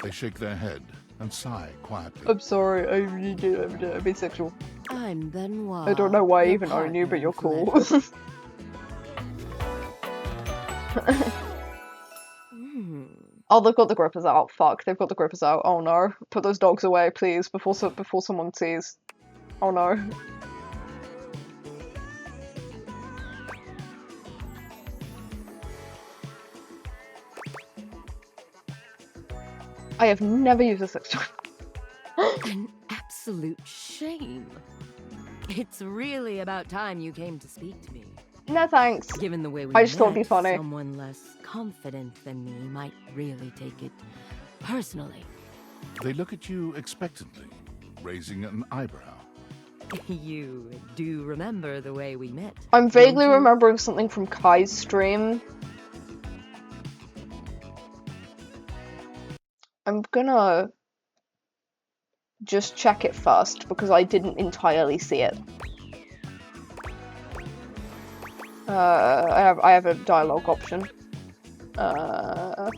They shake their head and sigh quietly. I'm sorry, I'm asexual. I'm Benoit. I don't know why I your even own you, but partner you're in cool. Oh, they've got the grippers out. Fuck, they've got the grippers out. Oh no. Put those dogs away, please, before someone sees. Oh no. I have never used a sex toy. An absolute shame. It's really about time you came to speak to me. No thanks. Given the way we I just thought it'd be met, funny. someone less confident than me might really take it personally. They look at you expectantly, raising an eyebrow. You do remember the way we met? I'm vaguely remembering something from Kai's stream. I'm gonna just check it first because I didn't entirely see it. I have a dialogue option. Yeah,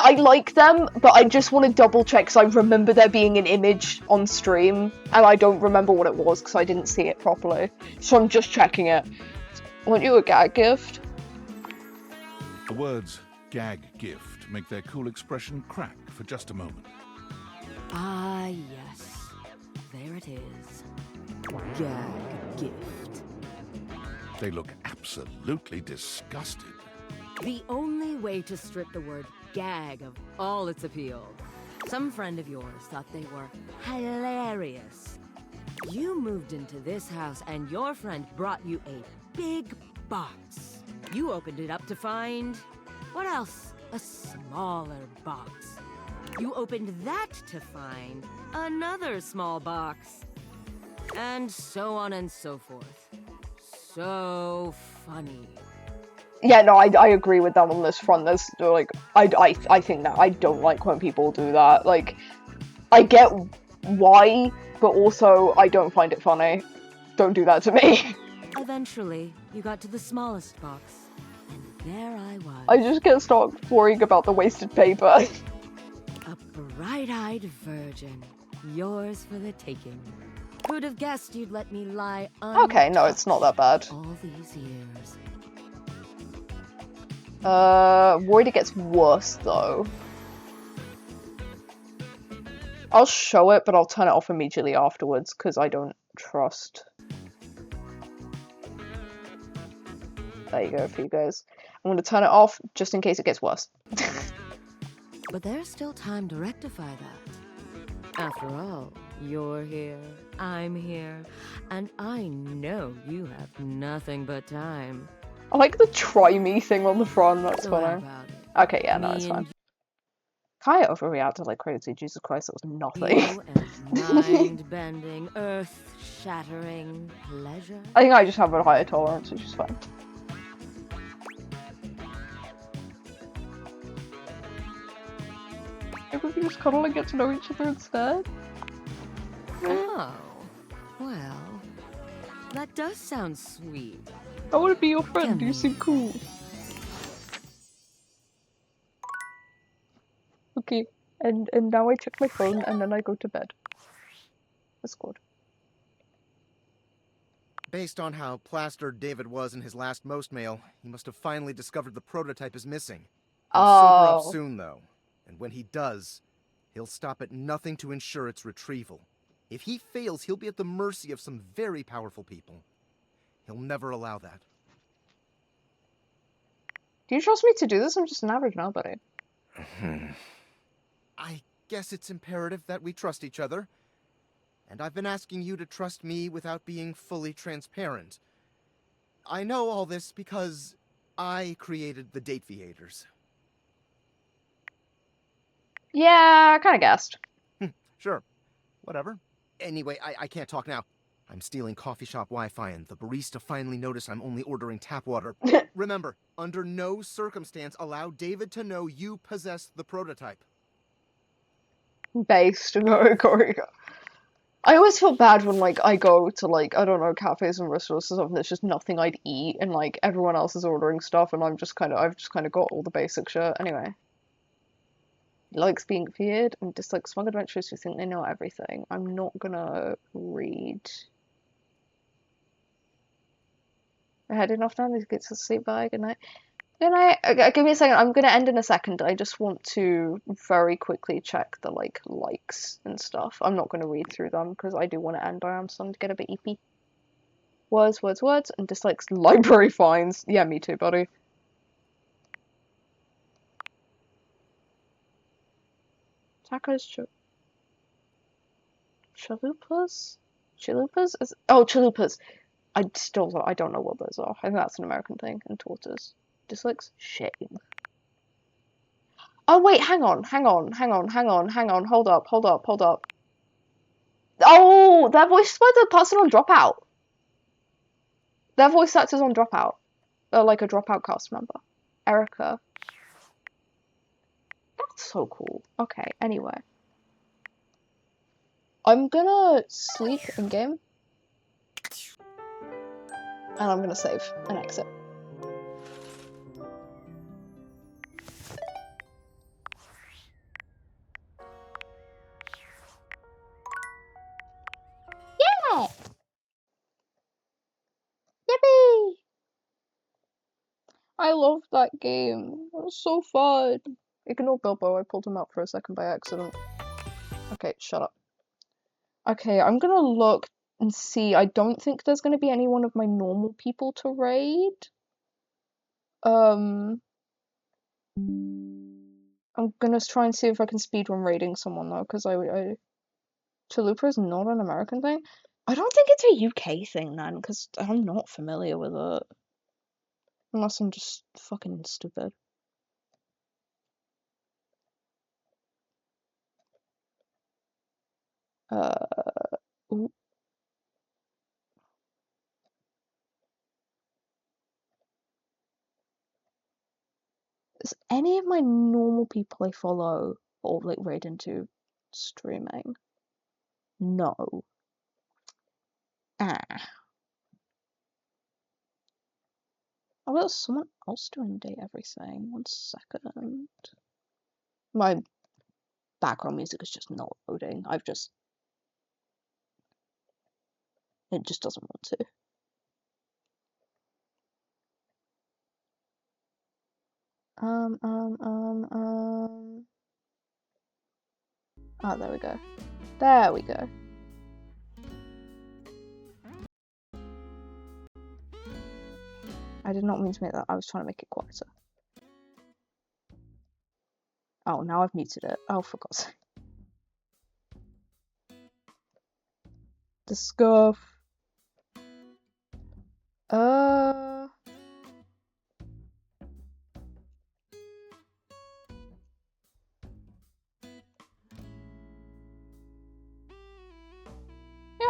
I like them, but I just want to double check because I remember there being an image on stream, and I don't remember what it was because I didn't see it properly. So I'm just checking it. Want you a gag gift? The words gag gift make their cool expression crack for just a moment. Ah, yes. There it is. Gag gift. They look absolutely disgusted. The only way to strip the word gag of all its appeal. Some friend of yours thought they were hilarious. You moved into this house and your friend brought you a big box. You opened it up to find... what else? A smaller box. You opened that to find another small box. And so on and so forth. So funny. Yeah, no, I agree with them on this front. There's like, I think that I don't like when people do that. Like, I get why, but also I don't find it funny. Don't do that to me. Eventually, you got to the smallest box, and there I was. I just get start worrying about the wasted paper. A bright-eyed virgin, yours for the taking. Who'd have guessed you'd let me lie Okay, no, it's not that bad. all these years? Worried it gets worse though. I'll show it, but I'll turn it off immediately afterwards because I don't trust. There you go for you guys. I'm going to turn it off just in case it gets worse. But there's still time to rectify that. After all, you're here, I'm here, and I know you have nothing but time. I like the try me thing on the front, that's So funny. how about Okay, yeah, no, it's fine. Kaya overreacted like crazy. Jesus Christ, that was nothing. You and mind-bending, earth-shattering pleasure. I think I just have a higher tolerance, which is fine. If we could just cuddle and get to know each other instead. Oh, well, that does sound sweet. I want to be your friend, you seem cool. Okay, and now I check my phone and then I go to bed. That's good. Based on how plastered David was in his last most mail, he must have finally discovered the prototype is missing. He'll sober up soon, though. And when he does, he'll stop at nothing to ensure its retrieval. If he fails, he'll be at the mercy of some very powerful people. He'll never allow that. Do you trust me to do this? I'm just an average nobody. I guess it's imperative that we trust each other. And I've been asking you to trust me without being fully transparent. I know all this because I created the Dateviators. Yeah, I kind of guessed. Sure. Whatever. Anyway, I can't talk now. I'm stealing coffee shop Wi-Fi and the barista finally noticed I'm only ordering tap water. Remember, under no circumstance allow David to know you possess the prototype. Based. I always feel bad when, like, I go to, like, I don't know, cafes and restaurants and stuff and there's just nothing I'd eat and, like, everyone else is ordering stuff and I've just kind of got all the basic shit. Anyway. He likes being feared and dislikes smug adventurers who think they know everything. I'm not gonna read. We're heading off now. Let's get to sleep. Bye. Good night. Give me a second. I'm gonna end in a second. I just want to very quickly check the likes and stuff. I'm not gonna read through them because I do want to end. I am starting to get a bit eepy. Words, and dislikes. Library finds. Yeah, me too, buddy. Tacos, chalupas? Chalupas? Chalupas. I don't know what those are. I think that's an American thing. And tortas. Dislikes? Shame. Oh wait, hang on. Hold up. Oh, they're voiced by the person on Dropout. Their voice actors on Dropout. They're like a Dropout cast member. Erica. That's so cool. Okay, anyway. I'm gonna sleep in game. And I'm gonna save and exit. Yeah! Yippee! I love that game. It was so fun. Ignore Bilbo, I pulled him out for a second by accident. Okay, shut up. Okay, I'm gonna look and see. I don't think there's gonna be any one of my normal people to raid. I'm gonna try and see if I can speedrun raiding someone though, because Chalupa is not an American thing. I don't think it's a UK thing then, because I'm not familiar with it. Unless I'm just fucking stupid. Ooh. Is any of my normal people I follow or like raid into streaming? No. Oh, there's someone else doing Date Everything. 1 second. My background music is just not loading. It just doesn't want to. Oh, there we go. There we go. I did not mean to make that. I was trying to make it quieter. Oh, now I've muted it. Oh, for God's sake. The scuff. Yeah,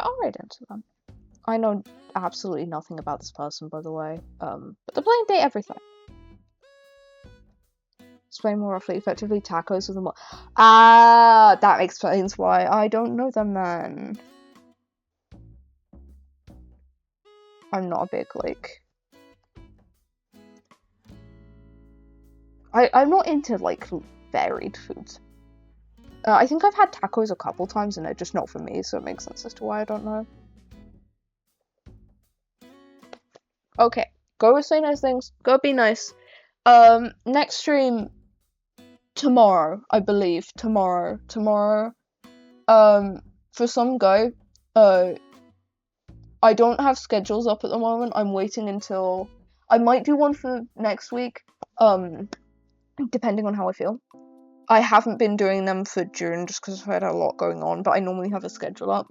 I'll raid into them. I know absolutely nothing about this person, by the way. But they're playing Date Everything. Explain more roughly. Effectively, tacos with them. Ah, that explains why I don't know them then. I'm not a big, like... I'm not into, like, varied foods. I think I've had tacos a couple times and they're just not for me, so it makes sense as to why I don't know. Okay, go say nice things. Go be nice. Next stream tomorrow, I believe. Tomorrow. For some go. I don't have schedules up at the moment. I'm waiting until I might do one for next week. Depending on how I feel. I haven't been doing them for June just because I've had a lot going on, but I normally have a schedule up.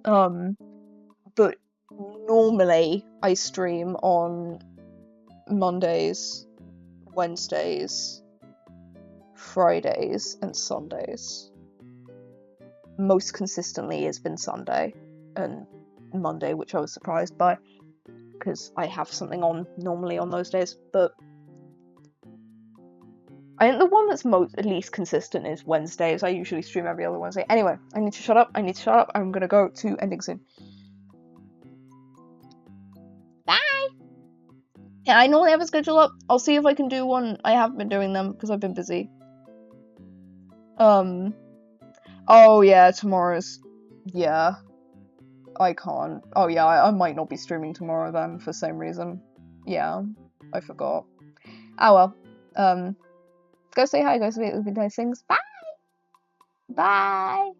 But normally I stream on Mondays, Wednesdays, Fridays, and Sundays. Most consistently it's been Sunday and Monday, which I was surprised by because I have something on normally on those days, but I think the one that's least consistent is Wednesdays. I usually stream every other Wednesday. Anyway, I need to shut up. I'm gonna go to ending soon. Bye! Yeah, I normally have a schedule up. I'll see if I can do one. I haven't been doing them because I've been busy. Oh yeah, tomorrow's... Yeah. I can't. Oh yeah, I might not be streaming tomorrow then for the same reason. Yeah, I forgot. Oh well. Go say hi, go say nice things. Bye! Bye!